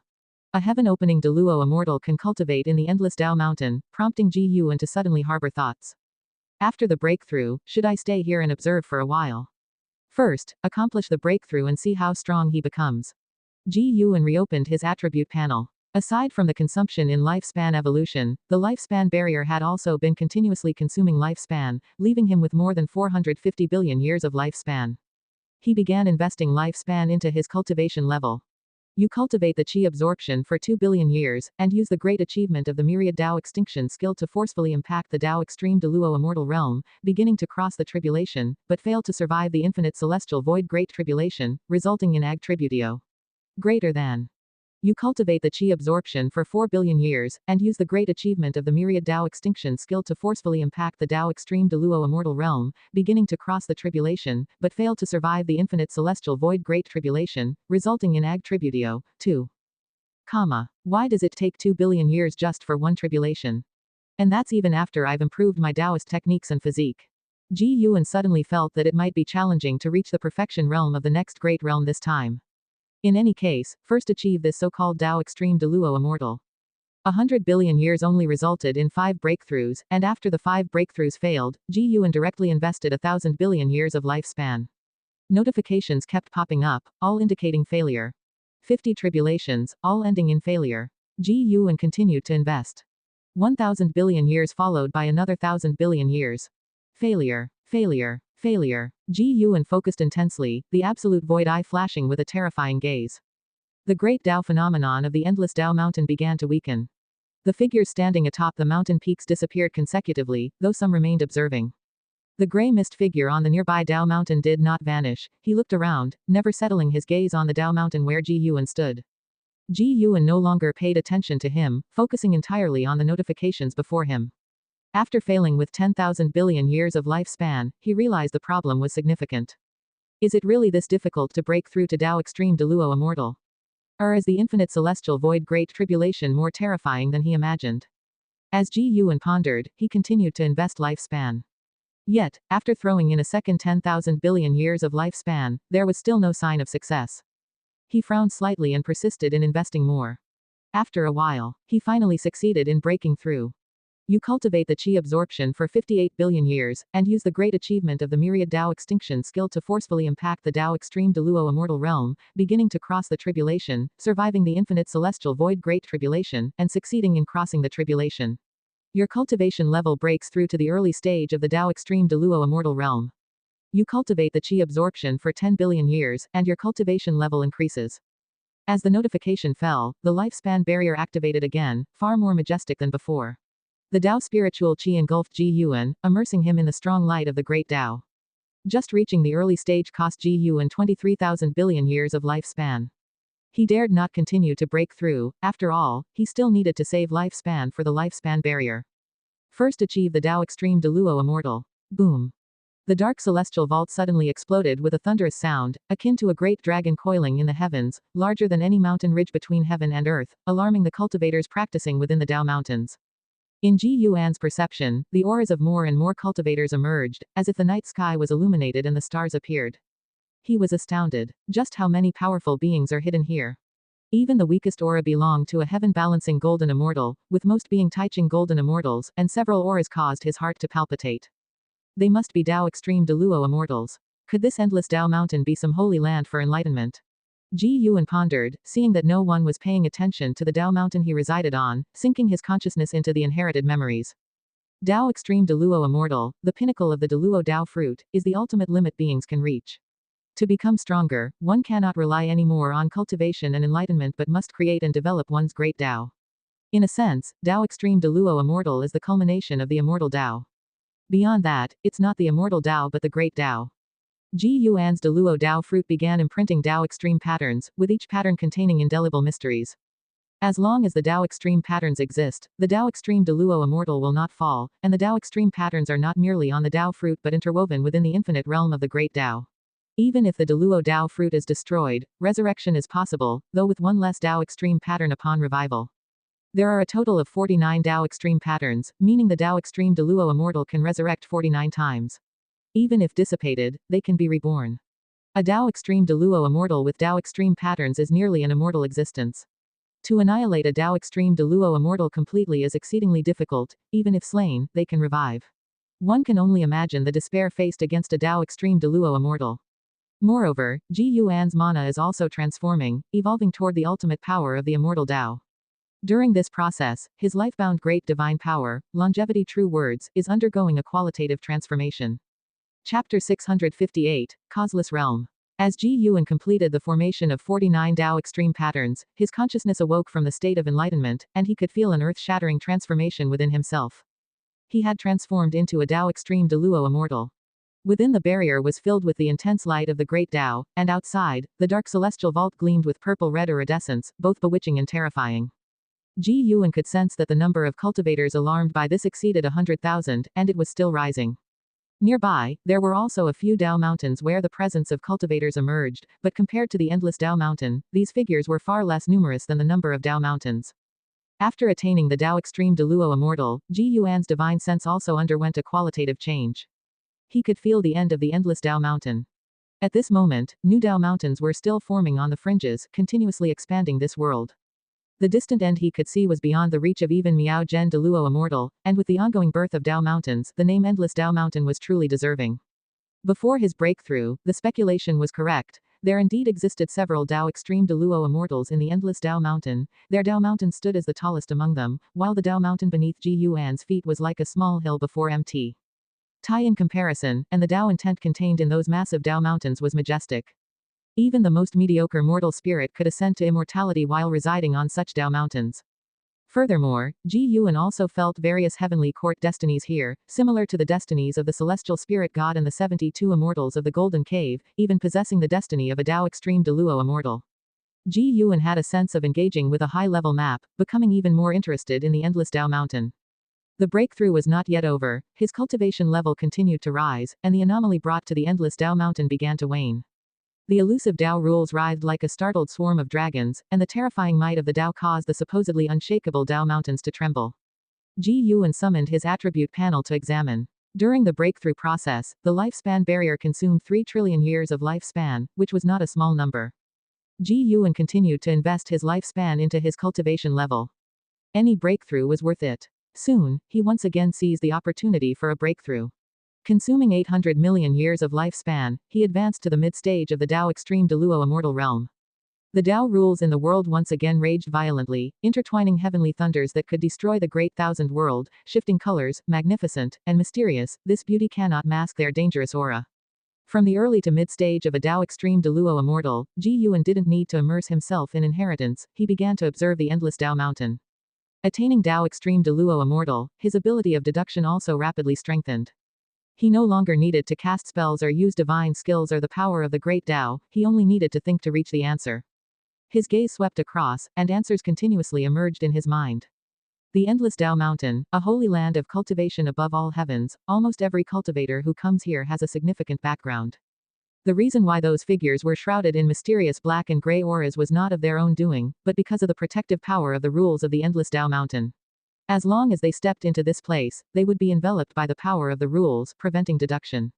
A heaven-opening Deluo immortal can cultivate in the endless Tao mountain, prompting Ji Yuan to suddenly harbor thoughts. After the breakthrough, should I stay here and observe for a while? First, accomplish the breakthrough and see how strong he becomes. Ji Yuan reopened his attribute panel. Aside from the consumption in lifespan evolution, the lifespan barrier had also been continuously consuming lifespan, leaving him with more than 450 billion years of lifespan. He began investing lifespan into his cultivation level. You cultivate the Qi absorption for 2 billion years, and use the great achievement of the myriad Tao extinction skill to forcefully impact the Tao extreme Deluo immortal realm, beginning to cross the tribulation, but fail to survive the infinite celestial void great tribulation, resulting in ag tributio. Greater than. You cultivate the Qi absorption for 4 billion years, and use the great achievement of the myriad Tao extinction skill to forcefully impact the Tao extreme Deluo immortal realm, beginning to cross the tribulation, but fail to survive the infinite celestial void great tribulation, resulting in ag tributio. 2. Why does it take 2 billion years just for one tribulation? And that's even after I've improved my Taoist techniques and physique. Ji Yuan suddenly felt that it might be challenging to reach the perfection realm of the next great realm this time. In any case, first achieve this so-called Tao extreme Deluo immortal. 100 billion years only resulted in 5 breakthroughs, and after the 5 breakthroughs failed, Ji Yuan directly invested 1,000 billion years of lifespan. Notifications kept popping up, all indicating failure. 50 tribulations, all ending in failure. Ji Yuan continued to invest. 1,000 billion years followed by another 1,000 billion years. Failure, failure, failure. Ji Yuan focused intensely, the absolute void eye flashing with a terrifying gaze. The great Tao phenomenon of the endless Tao mountain began to weaken. The figures standing atop the mountain peaks disappeared consecutively, though some remained observing. The gray mist figure on the nearby Tao mountain did not vanish. He looked around, never settling his gaze on the Tao mountain where Ji Yuan stood. Ji Yuan no longer paid attention to him, focusing entirely on the notifications before him. After failing with 10,000 billion years of lifespan, he realized the problem was significant. Is it really this difficult to break through to Tao extreme Deluo immortal? Or is the infinite celestial void great tribulation more terrifying than he imagined? As Ji Yuan pondered, he continued to invest lifespan. Yet, after throwing in a second 10,000 billion years of lifespan, there was still no sign of success. He frowned slightly and persisted in investing more. After a while, he finally succeeded in breaking through. You cultivate the qi absorption for 58 billion years, and use the great achievement of the myriad Tao extinction skill to forcefully impact the Tao extreme Deluo immortal realm, beginning to cross the tribulation, surviving the infinite celestial void great tribulation, and succeeding in crossing the tribulation. Your cultivation level breaks through to the early stage of the Tao extreme Deluo immortal realm. You cultivate the qi absorption for 10 billion years, and your cultivation level increases. As the notification fell, the lifespan barrier activated again, far more majestic than before. The Tao spiritual qi engulfed Ji Yuan, immersing him in the strong light of the great Tao. Just reaching the early stage cost Ji Yuan 23,000 billion years of lifespan. He dared not continue to break through, after all, he still needed to save lifespan for the lifespan barrier. First achieve the Tao extreme Deluo immortal. Boom. The dark celestial vault suddenly exploded with a thunderous sound, akin to a great dragon coiling in the heavens, larger than any mountain ridge between heaven and earth, alarming the cultivators practicing within the Tao mountains. In Ji Yuan's perception, the auras of more and more cultivators emerged, as if the night sky was illuminated and the stars appeared. He was astounded. Just how many powerful beings are hidden here. Even the weakest aura belonged to a heaven-balancing golden immortal, with most being Taixuan golden immortals, and several auras caused his heart to palpitate. They must be Tao extreme Deluo immortals. Could this endless Tao mountain be some holy land for enlightenment? Ji Yuan pondered, seeing that no one was paying attention to the Tao mountain he resided on, sinking his consciousness into the inherited memories. Tao extreme Deluo immortal, the pinnacle of the Deluo Tao fruit, is the ultimate limit beings can reach. To become stronger, one cannot rely anymore on cultivation and enlightenment but must create and develop one's great Tao. In a sense, Tao extreme Deluo immortal is the culmination of the immortal Tao. Beyond that, it's not the immortal Tao but the great Tao. Ji Yuan's Deluo Tao fruit began imprinting Tao extreme patterns, with each pattern containing indelible mysteries. As long as the Tao extreme patterns exist, the Tao extreme Deluo immortal will not fall, and the Tao extreme patterns are not merely on the Tao fruit but interwoven within the infinite realm of the great Tao. Even if the Deluo Tao fruit is destroyed, resurrection is possible, though with one less Tao extreme pattern upon revival. There are a total of 49 Tao extreme patterns, meaning the Tao extreme Deluo immortal can resurrect 49 times. Even if dissipated, they can be reborn. A Tao extreme Deluo immortal with Tao extreme patterns is nearly an immortal existence. To annihilate a Tao extreme Deluo immortal completely is exceedingly difficult, even if slain, they can revive. One can only imagine the despair faced against a Tao extreme Deluo immortal. Moreover, Ji Yuan's mana is also transforming, evolving toward the ultimate power of the immortal Tao. During this process, his lifebound great divine power, longevity true words, is undergoing a qualitative transformation. Chapter 658, Causeless Realm. As Ji Yuan completed the formation of 49 Tao extreme patterns, his consciousness awoke from the state of enlightenment, and he could feel an earth-shattering transformation within himself. He had transformed into a Tao extreme Deluo immortal. Within the barrier was filled with the intense light of the great Tao, and outside, the dark celestial vault gleamed with purple-red iridescence, both bewitching and terrifying. Ji Yuan could sense that the number of cultivators alarmed by this exceeded 100,000, and it was still rising. Nearby, there were also a few Tao mountains where the presence of cultivators emerged, but compared to the endless Tao mountain, these figures were far less numerous than the number of Tao mountains. After attaining the Tao extreme Deluo immortal, Ji Yuan's divine sense also underwent a qualitative change. He could feel the end of the endless Tao mountain. At this moment, new Tao mountains were still forming on the fringes, continuously expanding this world. The distant end he could see was beyond the reach of even Miao Zhen Deluo immortal, and with the ongoing birth of Tao mountains, the name Endless Tao Mountain was truly deserving. Before his breakthrough, the speculation was correct. There indeed existed several Tao extreme Deluo immortals in the Endless Tao Mountain. Their Tao Mountain stood as the tallest among them, while the Tao Mountain beneath Ji Yuan's feet was like a small hill before Mt. Tai in comparison, and the Tao intent contained in those massive Tao mountains was majestic. Even the most mediocre mortal spirit could ascend to immortality while residing on such Tao mountains. Furthermore, Ji Yuan also felt various heavenly court destinies here, similar to the destinies of the celestial spirit god and the 72 immortals of the Golden Cave, even possessing the destiny of a Tao extreme Deluo immortal. Ji Yuan had a sense of engaging with a high-level map, becoming even more interested in the endless Tao mountain. The breakthrough was not yet over, his cultivation level continued to rise, and the anomaly brought to the endless Tao mountain began to wane. The elusive Tao rules writhed like a startled swarm of dragons, and the terrifying might of the Tao caused the supposedly unshakable Tao mountains to tremble. Ji Yuan summoned his attribute panel to examine. During the breakthrough process, the lifespan barrier consumed 3 trillion years of lifespan, which was not a small number. Ji Yuan continued to invest his lifespan into his cultivation level. Any breakthrough was worth it. Soon, he once again seized the opportunity for a breakthrough. Consuming 800 million years of lifespan, he advanced to the mid-stage of the Tao extreme Deluo immortal realm. The Tao rules in the world once again raged violently, intertwining heavenly thunders that could destroy the great thousand world, shifting colors, magnificent, and mysterious, this beauty cannot mask their dangerous aura. From the early to mid-stage of a Tao extreme Deluo immortal, Ji Yuan didn't need to immerse himself in inheritance, he began to observe the endless Tao mountain. Attaining Tao extreme Deluo immortal, his ability of deduction also rapidly strengthened. He no longer needed to cast spells or use divine skills or the power of the great Tao, he only needed to think to reach the answer. His gaze swept across, and answers continuously emerged in his mind. The endless Tao mountain, a holy land of cultivation above all heavens, almost every cultivator who comes here has a significant background. The reason why those figures were shrouded in mysterious black and gray auras was not of their own doing, but because of the protective power of the rules of the endless Tao mountain. As long as they stepped into this place, they would be enveloped by the power of the rules, preventing deduction.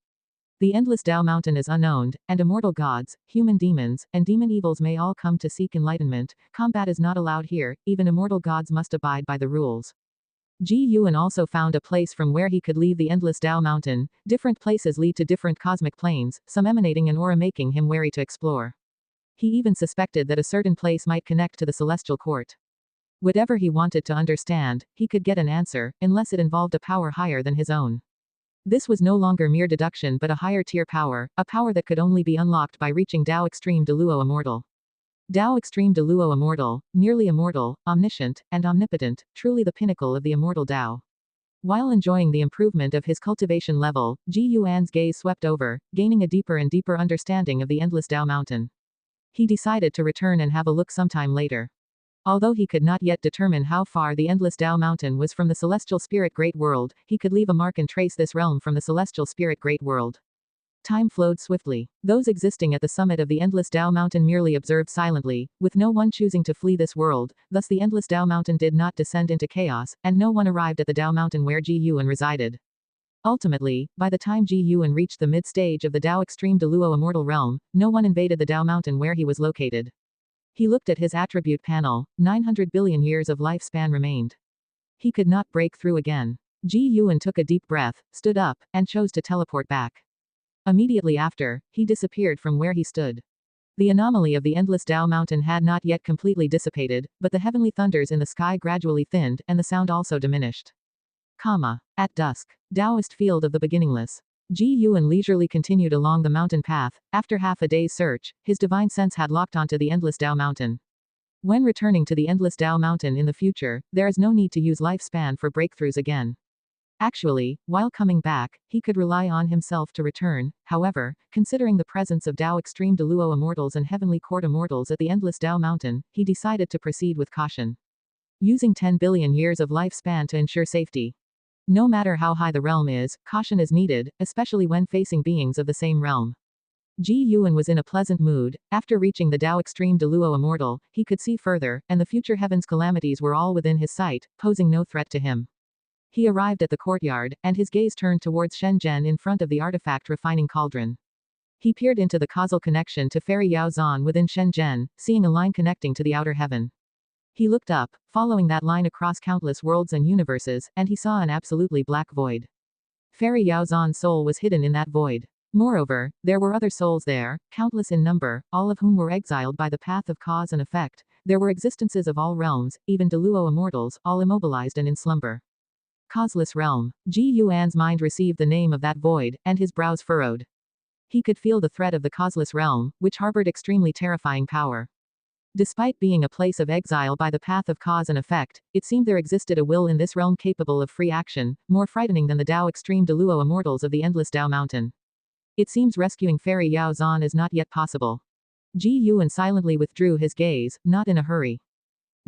The endless Tao mountain is unowned, and immortal gods, human demons, and demon evils may all come to seek enlightenment. Combat is not allowed here, even immortal gods must abide by the rules. Ji Yuan also found a place from where he could leave the endless Tao mountain. Different places lead to different cosmic planes, some emanating an aura making him wary to explore. He even suspected that a certain place might connect to the celestial court. Whatever he wanted to understand, he could get an answer, unless it involved a power higher than his own. This was no longer mere deduction but a higher tier power, a power that could only be unlocked by reaching Tao extreme Deluo immortal. Tao extreme Deluo immortal, nearly immortal, omniscient, and omnipotent, truly the pinnacle of the immortal Tao. While enjoying the improvement of his cultivation level, Ji Yuan's gaze swept over, gaining a deeper and deeper understanding of the endless Tao mountain. He decided to return and have a look sometime later. Although he could not yet determine how far the endless Tao mountain was from the celestial spirit great world, he could leave a mark and trace this realm from the celestial spirit great world. Time flowed swiftly. Those existing at the summit of the endless Tao mountain merely observed silently, with no one choosing to flee this world, thus the endless Tao mountain did not descend into chaos, and no one arrived at the Tao mountain where Ji Yuan resided. Ultimately, by the time Ji Yuan reached the mid-stage of the Tao extreme Deluo immortal realm, no one invaded the Tao mountain where he was located. He looked at his attribute panel, 900 billion years of lifespan remained. He could not break through again. Ji Yuan took a deep breath, stood up, and chose to teleport back. Immediately after, he disappeared from where he stood. The anomaly of the endless Tao mountain had not yet completely dissipated, but the heavenly thunders in the sky gradually thinned, and the sound also diminished. At dusk. Taoist field of the beginningless. Ji Yuan leisurely continued along the mountain path. After half a day's search, his divine sense had locked onto the endless Tao mountain. When returning to the endless Tao mountain in the future, there is no need to use lifespan for breakthroughs again. Actually, while coming back, he could rely on himself to return. However, considering the presence of Tao extreme Deluo immortals and heavenly court immortals at the endless Tao mountain, he decided to proceed with caution. Using 10 billion years of lifespan to ensure safety. No matter how high the realm is, caution is needed, especially when facing beings of the same realm. Ji Yuan was in a pleasant mood. After reaching the Tao extreme Deluo immortal, he could see further, and the future heaven's calamities were all within his sight, posing no threat to him. He arrived at the courtyard, and his gaze turned towards Shenzhen in front of the artifact refining cauldron. He peered into the causal connection to Fairy Yao Zhan within Shenzhen, seeing a line connecting to the outer heaven. He looked up, following that line across countless worlds and universes, and he saw an absolutely black void. Fairy Yao Zhan's soul was hidden in that void. Moreover, there were other souls there, countless in number, all of whom were exiled by the path of cause and effect. There were existences of all realms, even Deluo immortals, all immobilized and in slumber. Causeless realm. Ji Yuan's mind received the name of that void, and his brows furrowed. He could feel the threat of the causeless realm, which harbored extremely terrifying power. Despite being a place of exile by the path of cause and effect, it seemed there existed a will in this realm capable of free action, more frightening than the Tao extreme Deluo immortals of the endless Tao mountain. It seems rescuing Fairy Yao Zhan is not yet possible. Ji Yuan silently withdrew his gaze, not in a hurry.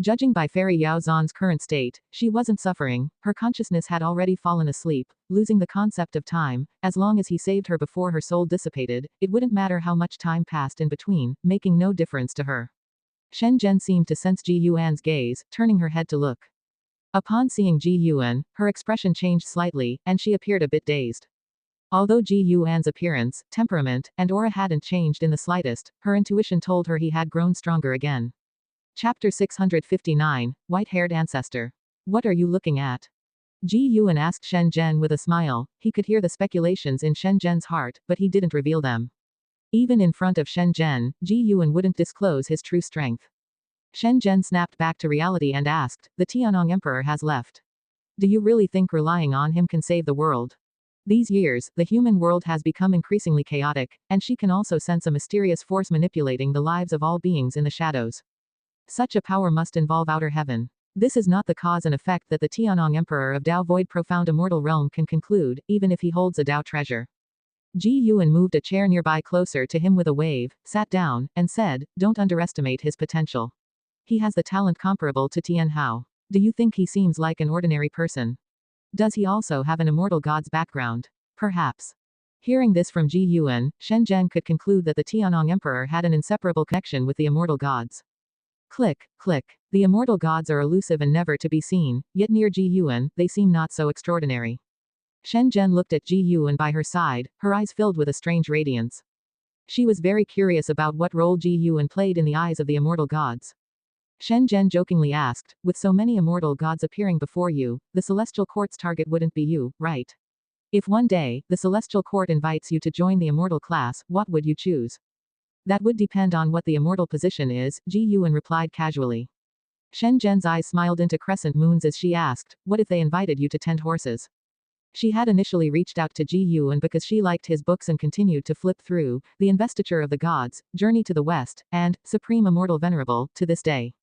Judging by Fairy Yao Zhan's current state, she wasn't suffering, her consciousness had already fallen asleep, losing the concept of time. As long as he saved her before her soul dissipated, it wouldn't matter how much time passed in between, making no difference to her. Shenzhen seemed to sense Ji Yuan's gaze, turning her head to look. Upon seeing Ji Yuan, her expression changed slightly, and she appeared a bit dazed. Although Ji Yuan's appearance, temperament, and aura hadn't changed in the slightest, her intuition told her he had grown stronger again. Chapter 659, White-Haired Ancestor. What are you looking at? Ji Yuan asked Shen Zhen with a smile. He could hear the speculations in Shen Zhen's heart, but he didn't reveal them. Even in front of Shen Zhen, Ji Yuan wouldn't disclose his true strength. Shen Zhen snapped back to reality and asked, the Tianong Emperor has left. Do you really think relying on him can save the world? These years, the human world has become increasingly chaotic, and she can also sense a mysterious force manipulating the lives of all beings in the shadows. Such a power must involve outer heaven. This is not the cause and effect that the Tianong Emperor of Dao Void Profound Immortal Realm can conclude, even if he holds a Dao treasure. Ji Yuan moved a chair nearby closer to him with a wave, sat down, and said, don't underestimate his potential. He has the talent comparable to Tian Hao. Do you think he seems like an ordinary person? Does he also have an immortal god's background? Perhaps. Hearing this from Ji Yuan, Shen Zhen could conclude that the Tianong Emperor had an inseparable connection with the immortal gods. Click, click. The immortal gods are elusive and never to be seen, yet near Ji Yuan, they seem not so extraordinary. Shen Zhen looked at Ji Yuan by her side, her eyes filled with a strange radiance. She was very curious about what role Ji Yuan played in the eyes of the immortal gods. Shen Zhen jokingly asked, with so many immortal gods appearing before you, the celestial court's target wouldn't be you, right? If one day, the celestial court invites you to join the immortal class, what would you choose? That would depend on what the immortal position is, Ji Yuan replied casually. Shen Zhen's eyes smiled into crescent moons as she asked, what if they invited you to tend horses? She had initially reached out to Ji Yuan because she liked his books and continued to flip through The Investiture of the Gods, Journey to the West, and Supreme Immortal Venerable, to this day.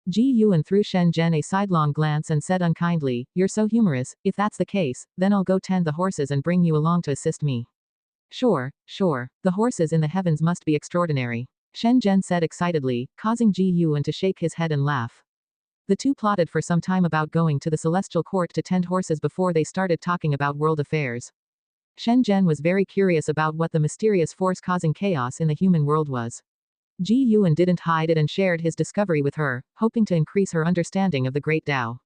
Ji Yuan threw Shen Zhen a sidelong glance and said unkindly, you're so humorous, if that's the case, then I'll go tend the horses and bring you along to assist me. Sure, sure, the horses in the heavens must be extraordinary. Shen Zhen said excitedly, causing Ji Yuan to shake his head and laugh. The two plotted for some time about going to the celestial court to tend horses before they started talking about world affairs. Shen Zhen was very curious about what the mysterious force causing chaos in the human world was. Ji Yuan didn't hide it and shared his discovery with her, hoping to increase her understanding of the Great Tao.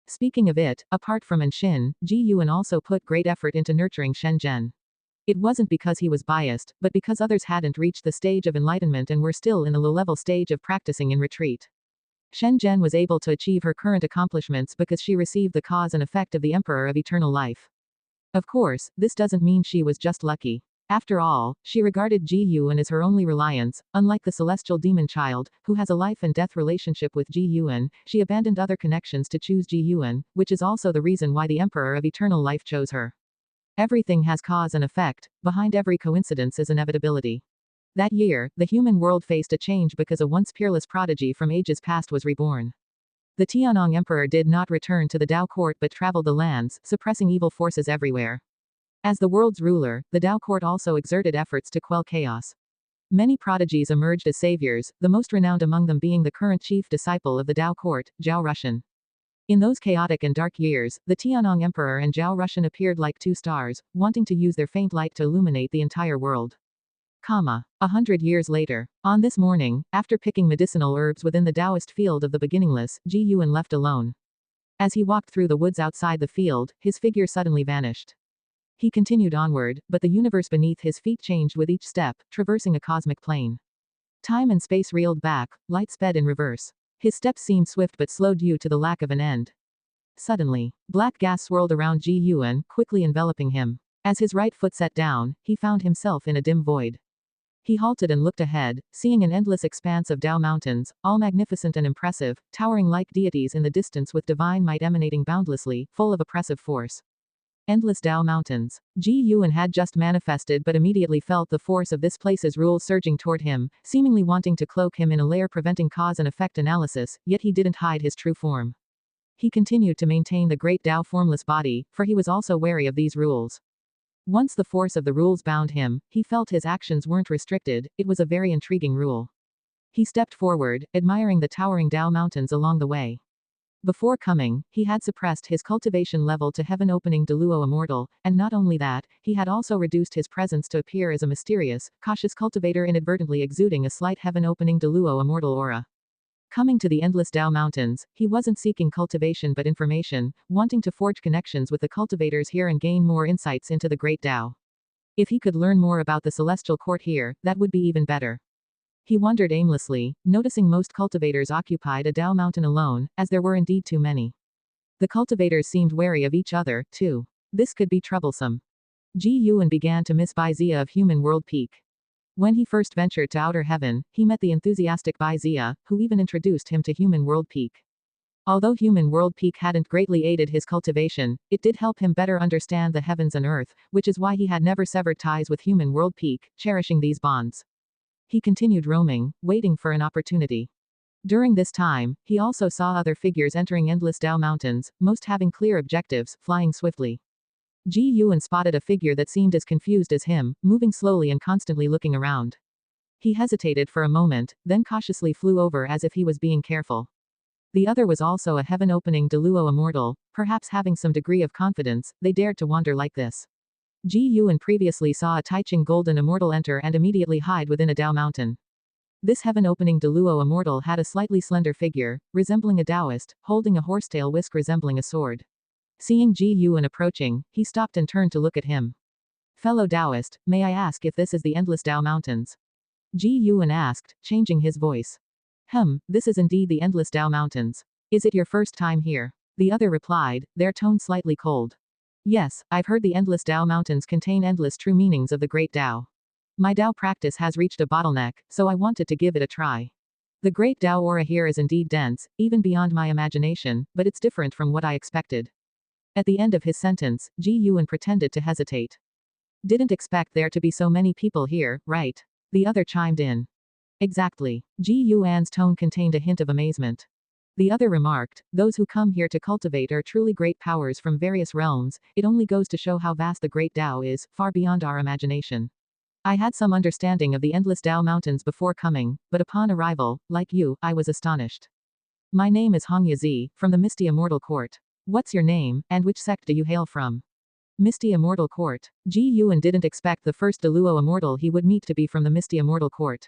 Speaking of it, apart from Anshin, Ji Yuan also put great effort into nurturing Shen Zhen. It wasn't because he was biased, but because others hadn't reached the stage of enlightenment and were still in the low-level stage of practicing in retreat. Shen Zhen was able to achieve her current accomplishments because she received the cause and effect of the Emperor of Eternal Life. Of course, this doesn't mean she was just lucky. After all, she regarded Ji Yuan as her only reliance. Unlike the celestial demon child, who has a life and death relationship with Ji Yuan, she abandoned other connections to choose Ji Yuan, which is also the reason why the Emperor of Eternal Life chose her. Everything has cause and effect, behind every coincidence is inevitability. That year, the human world faced a change because a once peerless prodigy from ages past was reborn. The Tianong Emperor did not return to the Dao court but traveled the lands, suppressing evil forces everywhere. As the world's ruler, the Dao court also exerted efforts to quell chaos. Many prodigies emerged as saviors, the most renowned among them being the current chief disciple of the Dao court, Zhao Rushan. In those chaotic and dark years, the Tianong Emperor and Zhao Rushan appeared like two stars, wanting to use their faint light to illuminate the entire world. 100 years later. On this morning, after picking medicinal herbs within the Taoist field of the beginningless, Ji Yuan left alone. As he walked through the woods outside the field, his figure suddenly vanished. He continued onward, but the universe beneath his feet changed with each step, traversing a cosmic plane. Time and space reeled back, light sped in reverse. His steps seemed swift but slowed due to the lack of an end. Suddenly, black gas swirled around Ji Yuan, quickly enveloping him. As his right foot set down, he found himself in a dim void. He halted and looked ahead, seeing an endless expanse of Dao mountains, all magnificent and impressive, towering like deities in the distance with divine might emanating boundlessly, full of oppressive force. Endless Dao mountains. Ji Yuan had just manifested but immediately felt the force of this place's rule surging toward him, seemingly wanting to cloak him in a layer preventing cause and effect analysis, yet he didn't hide his true form. He continued to maintain the great Dao formless body, for he was also wary of these rules. Once the force of the rules bound him, he felt his actions weren't restricted. It was a very intriguing rule. He stepped forward, admiring the towering Dao mountains along the way. Before coming, he had suppressed his cultivation level to heaven-opening Deluo Immortal, and not only that, he had also reduced his presence to appear as a mysterious, cautious cultivator inadvertently exuding a slight heaven-opening Deluo Immortal aura. Coming to the endless Dao mountains, he wasn't seeking cultivation but information, wanting to forge connections with the cultivators here and gain more insights into the great Dao. If he could learn more about the celestial court here, that would be even better. He wandered aimlessly, noticing most cultivators occupied a Dao mountain alone, as there were indeed too many. The cultivators seemed wary of each other, too. This could be troublesome. Ji Yuan began to miss Bai Zia of Human World Peak. When he first ventured to outer heaven, he met the enthusiastic Bai Zia, who even introduced him to Human World Peak. Although Human World Peak hadn't greatly aided his cultivation, it did help him better understand the heavens and earth, which is why he had never severed ties with Human World Peak, cherishing these bonds. He continued roaming, waiting for an opportunity. During this time, he also saw other figures entering endless Dao mountains, most having clear objectives, flying swiftly. Ji Yuan spotted a figure that seemed as confused as him, moving slowly and constantly looking around. He hesitated for a moment, then cautiously flew over as if he was being careful. The other was also a heaven-opening Deluo immortal, perhaps having some degree of confidence, they dared to wander like this. Ji Yuan previously saw a Taixuan golden immortal enter and immediately hide within a Dao mountain. This heaven-opening Deluo immortal had a slightly slender figure, resembling a Taoist, holding a horsetail whisk resembling a sword. Seeing Ji Yuan approaching, he stopped and turned to look at him. Fellow Taoist, may I ask if this is the endless Dao mountains? Ji Yuan asked, changing his voice. This is indeed the endless Dao mountains. Is it your first time here? The other replied, their tone slightly cold. Yes, I've heard the endless Dao mountains contain endless true meanings of the great Dao. My Dao practice has reached a bottleneck, so I wanted to give it a try. The great Dao aura here is indeed dense, even beyond my imagination, but it's different from what I expected. At the end of his sentence, Ji Yuan pretended to hesitate. Didn't expect there to be so many people here, right? The other chimed in. Exactly. Ji Yuan's tone contained a hint of amazement. The other remarked, those who come here to cultivate are truly great powers from various realms, it only goes to show how vast the great Dao is, far beyond our imagination. I had some understanding of the endless Dao mountains before coming, but upon arrival, like you, I was astonished. My name is Hong Yazi, from the Misty Immortal Court. What's your name, and which sect do you hail from? Misty Immortal Court. Ji Yuan didn't expect the first Deluo immortal he would meet to be from the Misty Immortal Court.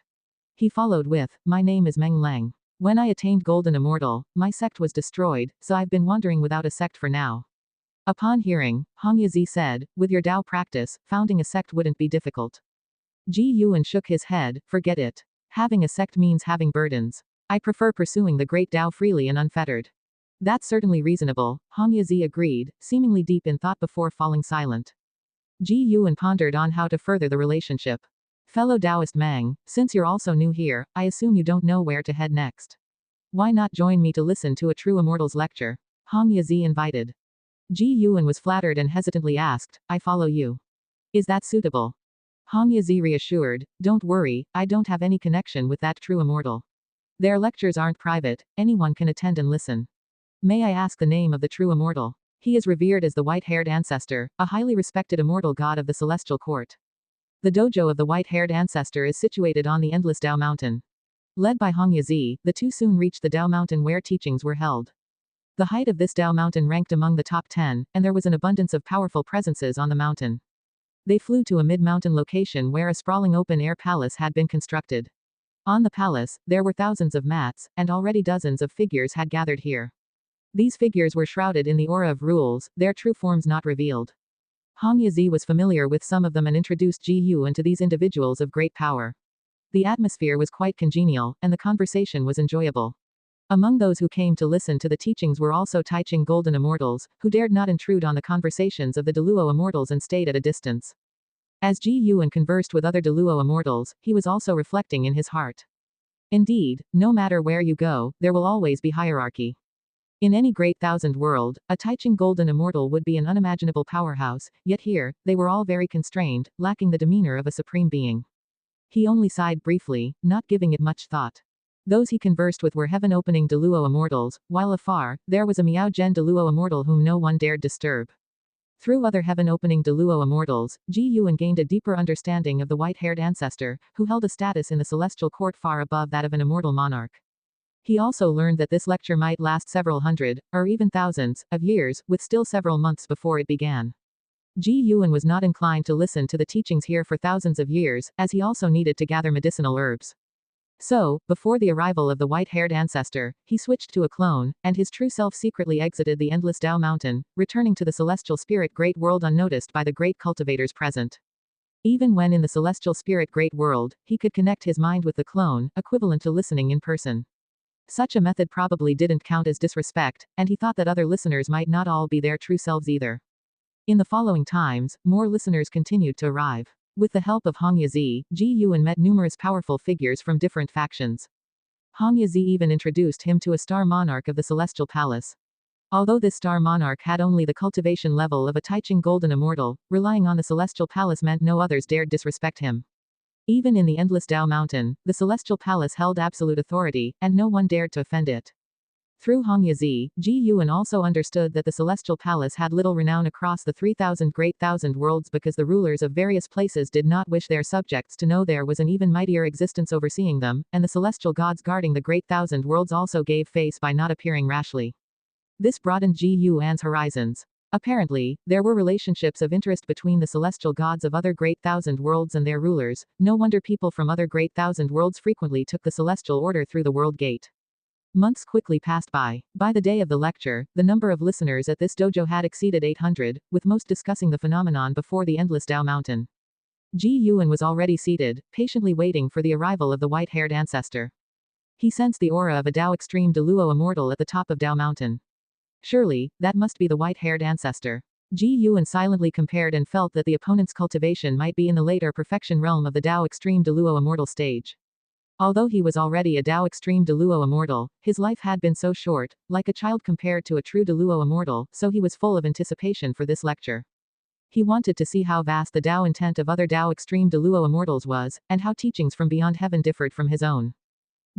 He followed with, my name is Meng Lang. When I attained Golden Immortal, my sect was destroyed, so I've been wandering without a sect for now. Upon hearing, Hong Yazi said, with your Dao practice, founding a sect wouldn't be difficult. Ji Yuan shook his head, forget it. Having a sect means having burdens. I prefer pursuing the great Dao freely and unfettered. That's certainly reasonable, Hong Yazi agreed, seemingly deep in thought before falling silent. Ji Yuan pondered on how to further the relationship. Fellow Taoist Meng, since you're also new here, I assume you don't know where to head next. Why not join me to listen to a true immortal's lecture? Hong Yazi invited. Ji Yuan was flattered and hesitantly asked, I follow you. Is that suitable? Hong Yazi reassured, don't worry, I don't have any connection with that true immortal. Their lectures aren't private, anyone can attend and listen. May I ask the name of the true immortal? He is revered as the white-haired ancestor, a highly respected immortal god of the celestial court. The dojo of the white-haired ancestor is situated on the endless Dao mountain. Led by Hong Yazi, the two soon reached the Dao mountain where teachings were held. The height of this Dao mountain ranked among the top 10, and there was an abundance of powerful presences on the mountain. They flew to a mid-mountain location where a sprawling open-air palace had been constructed. On the palace, there were thousands of mats, and already dozens of figures had gathered here. These figures were shrouded in the aura of rules, their true forms not revealed. Hong Yazi was familiar with some of them and introduced Ji Yuan to these individuals of great power. The atmosphere was quite congenial, and the conversation was enjoyable. Among those who came to listen to the teachings were also Taixuan golden immortals, who dared not intrude on the conversations of the Deluo immortals and stayed at a distance. As Ji Yuan conversed with other Deluo immortals, he was also reflecting in his heart. Indeed, no matter where you go, there will always be hierarchy. In any great thousand world, a Taixuan golden immortal would be an unimaginable powerhouse, yet here, they were all very constrained, lacking the demeanor of a supreme being. He only sighed briefly, not giving it much thought. Those he conversed with were heaven-opening Deluo immortals, while afar, there was a Miao Zhen Deluo immortal whom no one dared disturb. Through other heaven-opening Deluo immortals, Ji Yuan gained a deeper understanding of the white-haired ancestor, who held a status in the celestial court far above that of an immortal monarch. He also learned that this lecture might last several hundred, or even thousands, of years, with still several months before it began. Ji Yuan was not inclined to listen to the teachings here for thousands of years, as he also needed to gather medicinal herbs. So, before the arrival of the white-haired ancestor, he switched to a clone, and his true self secretly exited the endless Dao mountain, returning to the celestial spirit great world unnoticed by the great cultivators present. Even when in the celestial spirit great world, he could connect his mind with the clone, equivalent to listening in person. Such a method probably didn't count as disrespect, and he thought that other listeners might not all be their true selves either. In the following times, more listeners continued to arrive. With the help of Hong Yazi, Ji Yuan met numerous powerful figures from different factions. Hong Yazi even introduced him to a star monarch of the celestial palace. Although this star monarch had only the cultivation level of a Taixuan golden immortal, relying on the celestial palace meant no others dared disrespect him. Even in the endless Dao mountain, the celestial palace held absolute authority, and no one dared to offend it. Through Hong Yazi, Ji Yuan also understood that the celestial palace had little renown across the 3,000 great thousand worlds because the rulers of various places did not wish their subjects to know there was an even mightier existence overseeing them, and the celestial gods guarding the great thousand worlds also gave face by not appearing rashly. This broadened Ji Yuan's horizons. Apparently, there were relationships of interest between the celestial gods of other great thousand worlds and their rulers. No wonder people from other great thousand worlds frequently took the celestial order through the world gate. Months quickly passed by. By the day of the lecture, the number of listeners at this dojo had exceeded 800, with most discussing the phenomenon before the endless Dao mountain. Ji Yuan was already seated, patiently waiting for the arrival of the white-haired ancestor. He sensed the aura of a Dao extreme Deluo immortal at the top of Dao mountain. Surely, that must be the white-haired ancestor. Ji Yuan silently compared and felt that the opponent's cultivation might be in the later perfection realm of the Dao extreme Deluo immortal stage. Although he was already a Dao extreme Deluo immortal, his life had been so short, like a child compared to a true Deluo immortal, so he was full of anticipation for this lecture. He wanted to see how vast the Dao intent of other Dao extreme Deluo immortals was, and how teachings from beyond heaven differed from his own.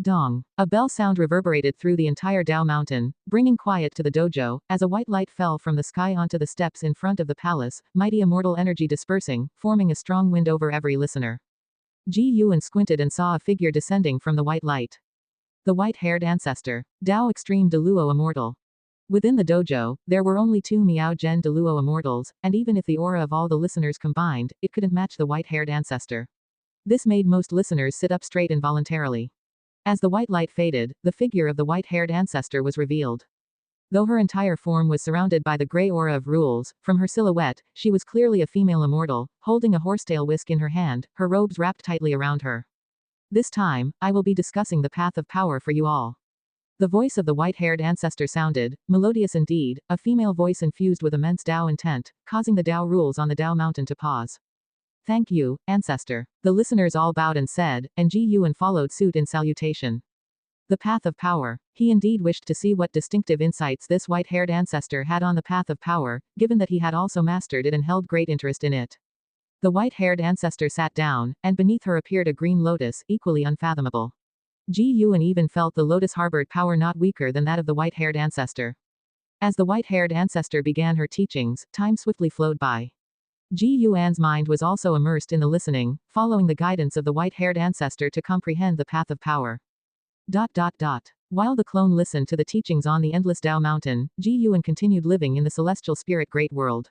Dong. A bell sound reverberated through the entire Dao mountain, bringing quiet to the dojo, as a white light fell from the sky onto the steps in front of the palace, mighty immortal energy dispersing, forming a strong wind over every listener. Ji Yuan squinted and saw a figure descending from the white light. The white-haired ancestor. Dao extreme Deluo immortal. Within the dojo, there were only 2 Miao Gen Deluo immortals, and even if the aura of all the listeners combined, it couldn't match the white-haired ancestor. This made most listeners sit up straight involuntarily. As the white light faded, the figure of the white-haired ancestor was revealed. Though her entire form was surrounded by the gray aura of rules, from her silhouette, she was clearly a female immortal, holding a horsetail whisk in her hand, her robes wrapped tightly around her. This time, I will be discussing the path of power for you all. The voice of the white-haired ancestor sounded, melodious indeed, a female voice infused with immense Dao intent, causing the Dao rules on the Dao mountain to pause. Thank you, ancestor. The listeners all bowed and said, and Ji Yuan followed suit in salutation. The path of power. He indeed wished to see what distinctive insights this white-haired ancestor had on the path of power, given that he had also mastered it and held great interest in it. The white-haired ancestor sat down, and beneath her appeared a green lotus, equally unfathomable. Ji Yuan even felt the lotus harbored power not weaker than that of the white-haired ancestor. As the white-haired ancestor began her teachings, time swiftly flowed by. Ji Yuan's mind was also immersed in the listening, following the guidance of the white-haired ancestor to comprehend the path of power. While the clone listened to the teachings on the endless Dao mountain, Ji Yuan continued living in the celestial spirit great world.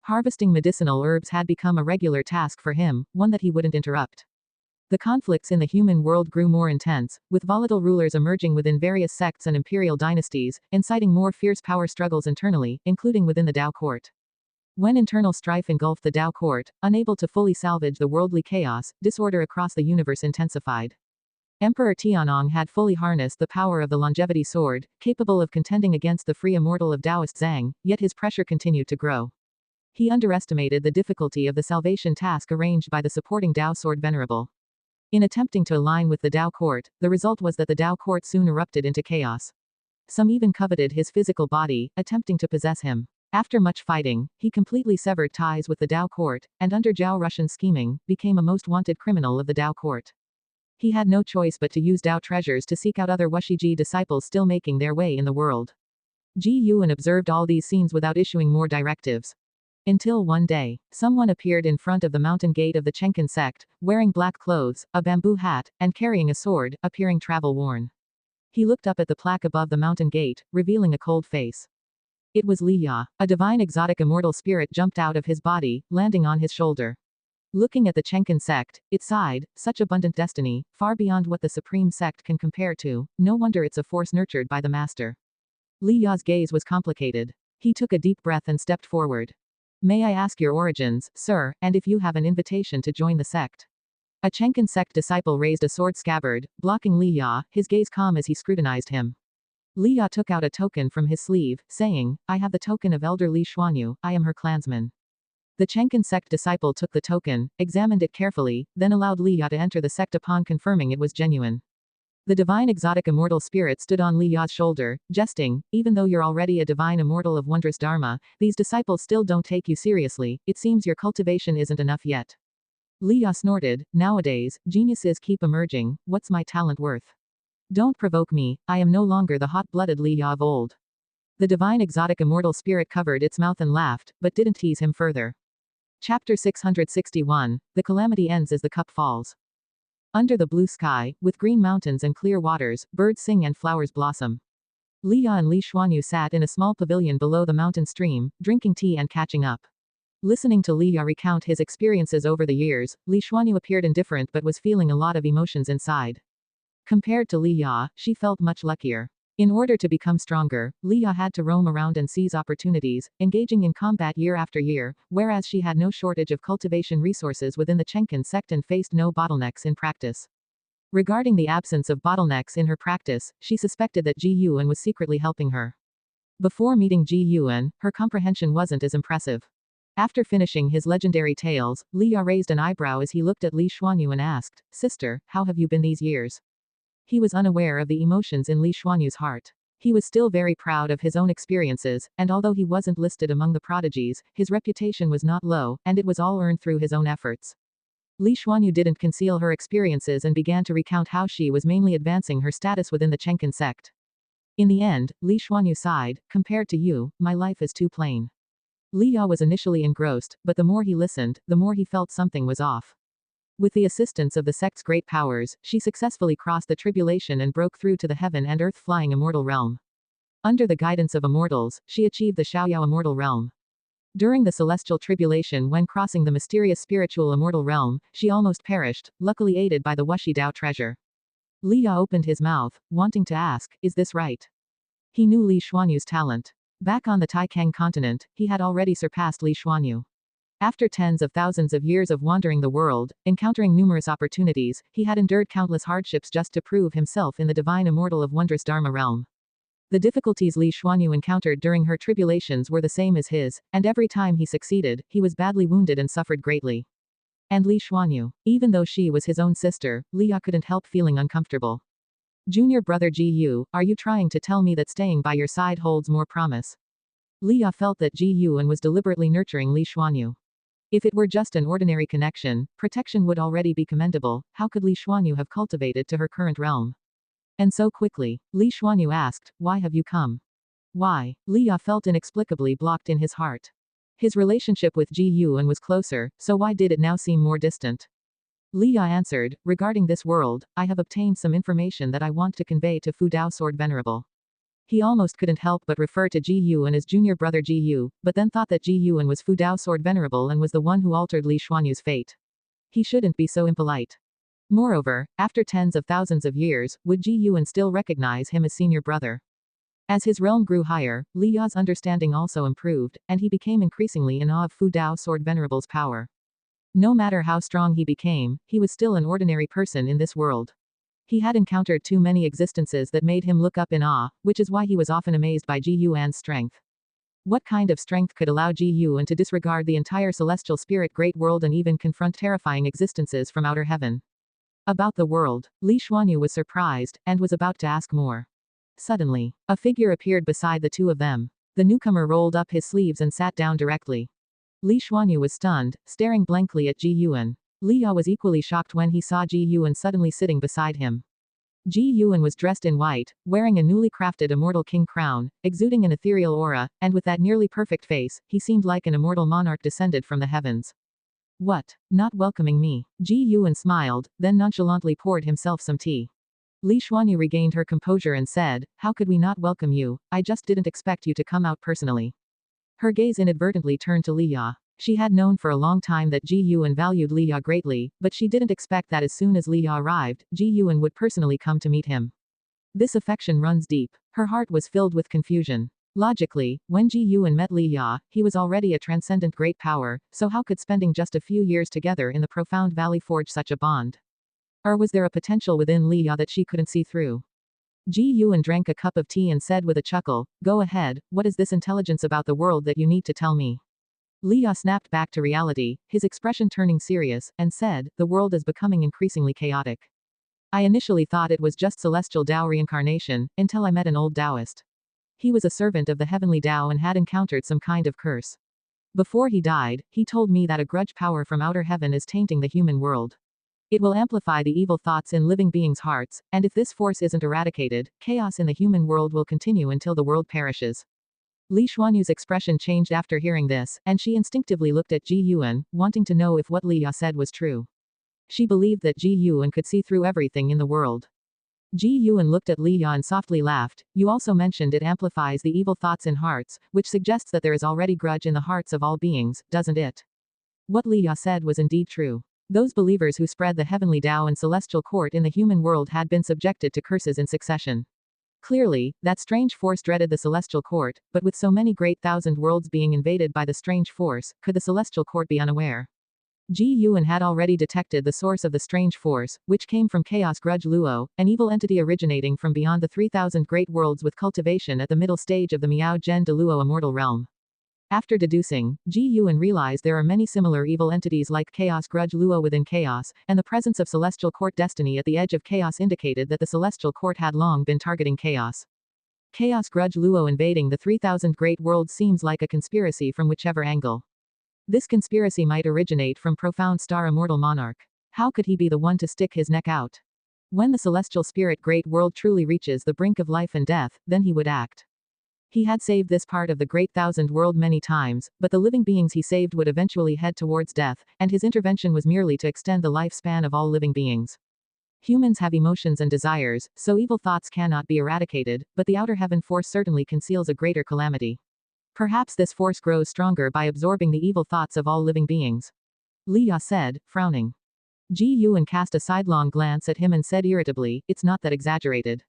Harvesting medicinal herbs had become a regular task for him, one that he wouldn't interrupt. The conflicts in the human world grew more intense, with volatile rulers emerging within various sects and imperial dynasties, inciting more fierce power struggles internally, including within the Dao court. When internal strife engulfed the Dao court, unable to fully salvage the worldly chaos, disorder across the universe intensified. Emperor Tianong had fully harnessed the power of the longevity sword, capable of contending against the free immortal of Taoist Zhang, yet his pressure continued to grow. He underestimated the difficulty of the salvation task arranged by the supporting Dao sword venerable. In attempting to align with the Dao court, the result was that the Dao court soon erupted into chaos. Some even coveted his physical body, attempting to possess him. After much fighting, he completely severed ties with the Dao court, and under Zhao Russian's scheming, became a most wanted criminal of the Dao court. He had no choice but to use Dao treasures to seek out other Wushiji disciples still making their way in the world. Ji Yuan observed all these scenes without issuing more directives. Until one day, someone appeared in front of the mountain gate of the Taixuan Sect, wearing black clothes, a bamboo hat, and carrying a sword, appearing travel-worn. He looked up at the plaque above the mountain gate, revealing a cold face. It was Li Ya. A divine exotic immortal spirit jumped out of his body, landing on his shoulder. Looking at the Taixuan Sect, it sighed, such abundant destiny, far beyond what the Supreme Sect can compare to, no wonder it's a force nurtured by the Master. Li Ya's gaze was complicated. He took a deep breath and stepped forward. May I ask your origins, sir, and if you have an invitation to join the sect? A Taixuan Sect disciple raised a sword scabbard, blocking Li Ya, his gaze calm as he scrutinized him. Li Ya took out a token from his sleeve, saying, I have the token of Elder Li Xuanyu, I am her clansman. The Taixuan Sect disciple took the token, examined it carefully, then allowed Li Ya to enter the sect upon confirming it was genuine. The divine exotic immortal spirit stood on Li Ya's shoulder, jesting, even though you're already a divine immortal of wondrous dharma, these disciples still don't take you seriously, it seems your cultivation isn't enough yet. Li Ya snorted, nowadays, geniuses keep emerging, what's my talent worth? Don't provoke me, I am no longer the hot-blooded Li Ya of old. The divine exotic immortal spirit covered its mouth and laughed, but didn't tease him further. Chapter 661, The calamity ends as the cup falls. Under the blue sky, with green mountains and clear waters, birds sing and flowers blossom. Li Ya and Li Xuanyu sat in a small pavilion below the mountain stream, drinking tea and catching up. Listening to Li Ya recount his experiences over the years, Li Xuanyu appeared indifferent but was feeling a lot of emotions inside. Compared to Li Ya, she felt much luckier. In order to become stronger, Li Ya had to roam around and seize opportunities, engaging in combat year after year, whereas she had no shortage of cultivation resources within the Taixuan Sect and faced no bottlenecks in practice. Regarding the absence of bottlenecks in her practice, she suspected that Ji Yuan was secretly helping her. Before meeting Ji Yuan, her comprehension wasn't as impressive. After finishing his legendary tales, Li Ya raised an eyebrow as he looked at Li Xuanyu and asked, Sister, how have you been these years? He was unaware of the emotions in Li Xuanyu's heart. He was still very proud of his own experiences, and although he wasn't listed among the prodigies, his reputation was not low, and it was all earned through his own efforts. Li Xuanyu didn't conceal her experiences and began to recount how she was mainly advancing her status within the Taixuan Sect. In the end, Li Xuanyu sighed, compared to you, my life is too plain. Li Ya was initially engrossed, but the more he listened, the more he felt something was off. With the assistance of the sect's great powers, she successfully crossed the tribulation and broke through to the heaven and earth flying immortal realm. Under the guidance of immortals, she achieved the Xiaoyao immortal realm. During the celestial tribulation when crossing the mysterious spiritual immortal realm, she almost perished, luckily aided by the Wuxi Dao treasure. Li Ya opened his mouth, wanting to ask, is this right? He knew Li Xuanyu's talent. Back on the Taikang continent, he had already surpassed Li Xuanyu. After tens of thousands of years of wandering the world, encountering numerous opportunities, he had endured countless hardships just to prove himself in the divine immortal of wondrous Dharma realm. The difficulties Li Xuanyu encountered during her tribulations were the same as his, and every time he succeeded, he was badly wounded and suffered greatly. And Li Xuanyu, even though she was his own sister, Li Ya couldn't help feeling uncomfortable. Junior brother Ji Yu, are you trying to tell me that staying by your side holds more promise? Li Ya felt that Ji Yuan was deliberately nurturing Li Xuanyu. If it were just an ordinary connection, protection would already be commendable, how could Li Xuanyu have cultivated to her current realm? And so quickly, Li Xuanyu asked, why have you come? Why? Li Ya felt inexplicably blocked in his heart. His relationship with Ji Yuan was closer, so why did it now seem more distant? Li Ya answered, regarding this world, I have obtained some information that I want to convey to Fu Dao Sword Venerable. He almost couldn't help but refer to Ji Yuan as junior brother Ji Yu, but then thought that Ji Yuan was Fu Dao Sword Venerable and was the one who altered Li Xuanyu's fate. He shouldn't be so impolite. Moreover, after tens of thousands of years, would Ji Yuan still recognize him as senior brother? As his realm grew higher, Li Ya's understanding also improved, and he became increasingly in awe of Fu Dao Sword Venerable's power. No matter how strong he became, he was still an ordinary person in this world. He had encountered too many existences that made him look up in awe, which is why he was often amazed by Ji Yuan's strength. What kind of strength could allow Ji Yuan to disregard the entire celestial spirit great world and even confront terrifying existences from outer heaven? About the world, Li Xuanyu was surprised, and was about to ask more. Suddenly, a figure appeared beside the two of them. The newcomer rolled up his sleeves and sat down directly. Li Xuanyu was stunned, staring blankly at Ji Yuan. Li Ya was equally shocked when he saw Ji Yuan suddenly sitting beside him. Ji Yuan was dressed in white, wearing a newly crafted immortal king crown, exuding an ethereal aura, and with that nearly perfect face, he seemed like an immortal monarch descended from the heavens. What? Not welcoming me? Ji Yuan smiled, then nonchalantly poured himself some tea. Li Xuanyu regained her composure and said, how could we not welcome you? I just didn't expect you to come out personally. Her gaze inadvertently turned to Li Ya. She had known for a long time that Ji Yuan valued Li Ya greatly, but she didn't expect that as soon as Li Ya arrived, Ji Yuan would personally come to meet him. This affection runs deep. Her heart was filled with confusion. Logically, when Ji Yuan met Li Ya, he was already a transcendent great power, so how could spending just a few years together in the profound valley forge such a bond? Or was there a potential within Li Ya that she couldn't see through? Ji Yuan drank a cup of tea and said with a chuckle, "Go ahead, what is this intelligence about the world that you need to tell me?" Li Ya snapped back to reality, his expression turning serious, and said, "The world is becoming increasingly chaotic. I initially thought it was just celestial Tao reincarnation, until I met an old Taoist. He was a servant of the heavenly Tao and had encountered some kind of curse. Before he died, he told me that a grudge power from outer heaven is tainting the human world. It will amplify the evil thoughts in living beings' hearts, and if this force isn't eradicated, chaos in the human world will continue until the world perishes." Li Xuanyu's expression changed after hearing this, and she instinctively looked at Ji Yuan, wanting to know if what Li Ya said was true. She believed that Ji Yuan could see through everything in the world. Ji Yuan looked at Li Ya and softly laughed. "You also mentioned it amplifies the evil thoughts in hearts, which suggests that there is already grudge in the hearts of all beings, doesn't it?" What Li Ya said was indeed true. Those believers who spread the heavenly Tao and celestial court in the human world had been subjected to curses in succession. Clearly, that strange force dreaded the celestial court, but with so many great thousand worlds being invaded by the strange force, could the celestial court be unaware? Ji Yuan had already detected the source of the strange force, which came from Chaos Grudge Luo, an evil entity originating from beyond the 3,000 great worlds with cultivation at the middle stage of the Miao Zhen de Luo immortal realm. After deducing, Ji Yuan realized there are many similar evil entities like Chaos Grudge Luo within Chaos, and the presence of Celestial Court destiny at the edge of Chaos indicated that the Celestial Court had long been targeting Chaos. Chaos Grudge Luo invading the 3,000 great worlds seems like a conspiracy from whichever angle. This conspiracy might originate from Profound Star Immortal Monarch. How could he be the one to stick his neck out? When the celestial spirit great world truly reaches the brink of life and death, then he would act. He had saved this part of the great thousand world many times, but the living beings he saved would eventually head towards death, and his intervention was merely to extend the lifespan of all living beings. Humans have emotions and desires, so evil thoughts cannot be eradicated, but the outer heaven force certainly conceals a greater calamity. Perhaps this force grows stronger by absorbing the evil thoughts of all living beings. Li Ya said, frowning. Ji Yuan cast a sidelong glance at him and said irritably, "It's not that exaggerated."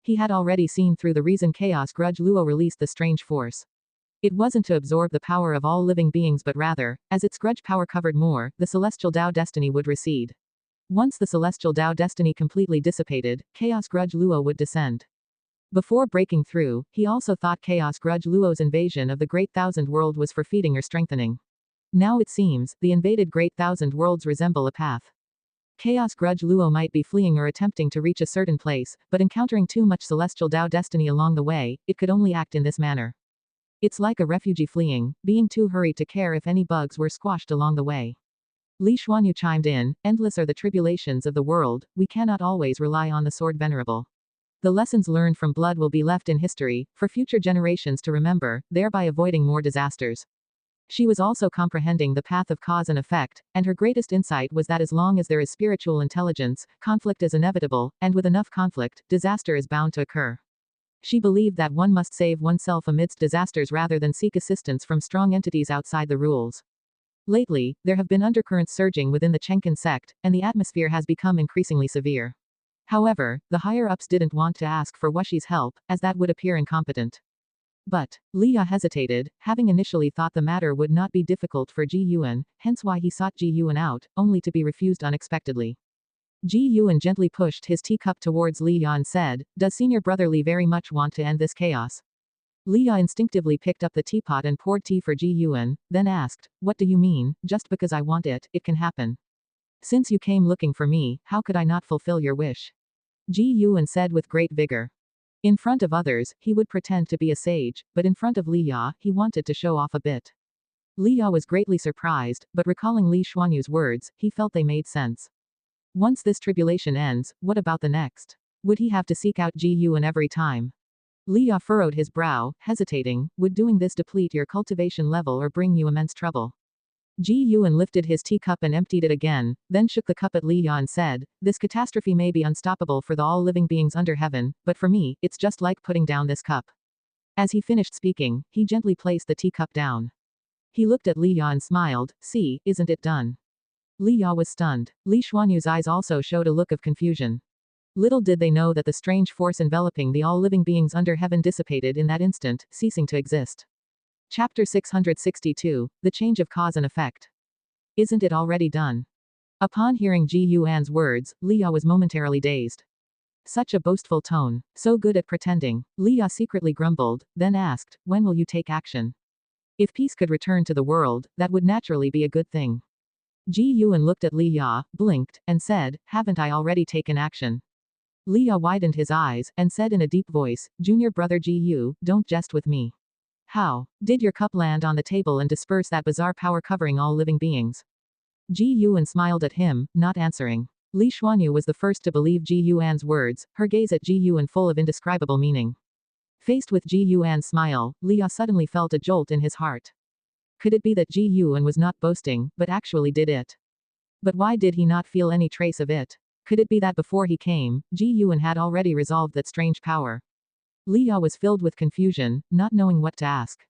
He had already seen through the reason Chaos Grudge Luo released the strange force. It wasn't to absorb the power of all living beings but rather, as its grudge power covered more, the celestial Tao destiny would recede. Once the celestial Tao destiny completely dissipated, Chaos Grudge Luo would descend. Before breaking through, he also thought Chaos Grudge Luo's invasion of the Great Thousand World was for feeding or strengthening. Now it seems, the invaded Great Thousand Worlds resemble a path. Chaos Grudge Luo might be fleeing or attempting to reach a certain place, but encountering too much celestial Tao destiny along the way, it could only act in this manner. It's like a refugee fleeing, being too hurried to care if any bugs were squashed along the way. Li Xuanyu chimed in, "Endless are the tribulations of the world, we cannot always rely on the sword venerable. The lessons learned from blood will be left in history, for future generations to remember, thereby avoiding more disasters." She was also comprehending the path of cause and effect, and her greatest insight was that as long as there is spiritual intelligence, conflict is inevitable, and with enough conflict, disaster is bound to occur. She believed that one must save oneself amidst disasters rather than seek assistance from strong entities outside the rules. Lately, there have been undercurrents surging within the Taixuan Sect, and the atmosphere has become increasingly severe. However, the higher-ups didn't want to ask for Wushi's help, as that would appear incompetent. But, Li Ya hesitated, having initially thought the matter would not be difficult for Ji Yuan, hence why he sought Ji Yuan out, only to be refused unexpectedly. Ji Yuan gently pushed his teacup towards Li Ya and said, "Does senior brother Li very much want to end this chaos?" Li Ya instinctively picked up the teapot and poured tea for Ji Yuan, then asked, "What do you mean? Just because I want it, it can happen? Since you came looking for me, how could I not fulfill your wish?" Ji Yuan said with great vigor. In front of others, he would pretend to be a sage, but in front of Li Ya, he wanted to show off a bit. Li Ya was greatly surprised, but recalling Li Xuanyu's words, he felt they made sense. Once this tribulation ends, what about the next? Would he have to seek out Ji Yuan every time? Li Ya furrowed his brow, hesitating, would doing this deplete your cultivation level or bring you immense trouble? Ji Yuan lifted his teacup and emptied it again, then shook the cup at Li Ya and said, "This catastrophe may be unstoppable for the all living beings under heaven, but for me, it's just like putting down this cup." As he finished speaking, he gently placed the teacup down. He looked at Li Ya and smiled, "See, isn't it done?" Li Ya was stunned. Li Xuanyu's eyes also showed a look of confusion. Little did they know that the strange force enveloping the all living beings under heaven dissipated in that instant, ceasing to exist. Chapter 662, The Change of Cause and Effect. Isn't it already done? Upon hearing Ji Yuan's words, Liya was momentarily dazed. Such a boastful tone. So good at pretending. Liya secretly grumbled, then asked, when will you take action? If peace could return to the world, that would naturally be a good thing. Ji Yuan looked at Liya, blinked, and said, haven't I already taken action? Liya widened his eyes, and said in a deep voice, Junior brother Ji Yu, don't jest with me. How did your cup land on the table and disperse that bizarre power covering all living beings? Ji Yuan smiled at him, not answering. Li Xuanyu was the first to believe Ji Yuan's words, her gaze at Ji Yuan full of indescribable meaning. Faced with Ji Yuan's smile, Liya suddenly felt a jolt in his heart. Could it be that Ji Yuan was not boasting, but actually did it? But why did he not feel any trace of it? Could it be that before he came, Ji Yuan had already resolved that strange power? Liya was filled with confusion, not knowing what to ask.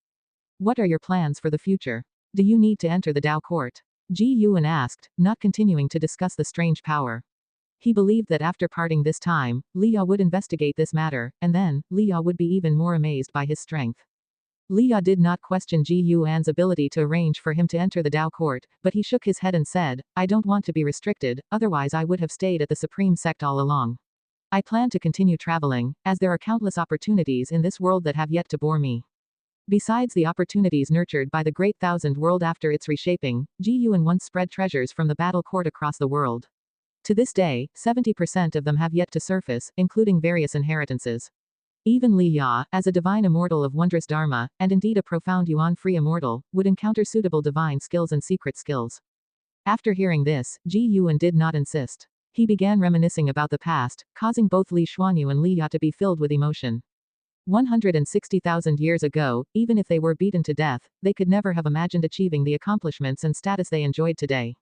What are your plans for the future? Do you need to enter the Dao court? Ji Yuan asked, not continuing to discuss the strange power. He believed that after parting this time, Liya would investigate this matter, and then, Liya would be even more amazed by his strength. Liya did not question Ji Yuan's ability to arrange for him to enter the Dao court, but he shook his head and said, I don't want to be restricted, otherwise I would have stayed at the Supreme Sect all along. I plan to continue traveling, as there are countless opportunities in this world that have yet to bore me. Besides the opportunities nurtured by the Great Thousand World after its reshaping, Ji Yuan once spread treasures from the battle court across the world. To this day, 70% of them have yet to surface, including various inheritances. Even Liya, as a divine immortal of wondrous dharma, and indeed a profound yuan-free immortal, would encounter suitable divine skills and secret skills. After hearing this, Ji Yuan did not insist. He began reminiscing about the past, causing both Li Xuanyu and Liya to be filled with emotion. 160,000 years ago, even if they were beaten to death, they could never have imagined achieving the accomplishments and status they enjoyed today.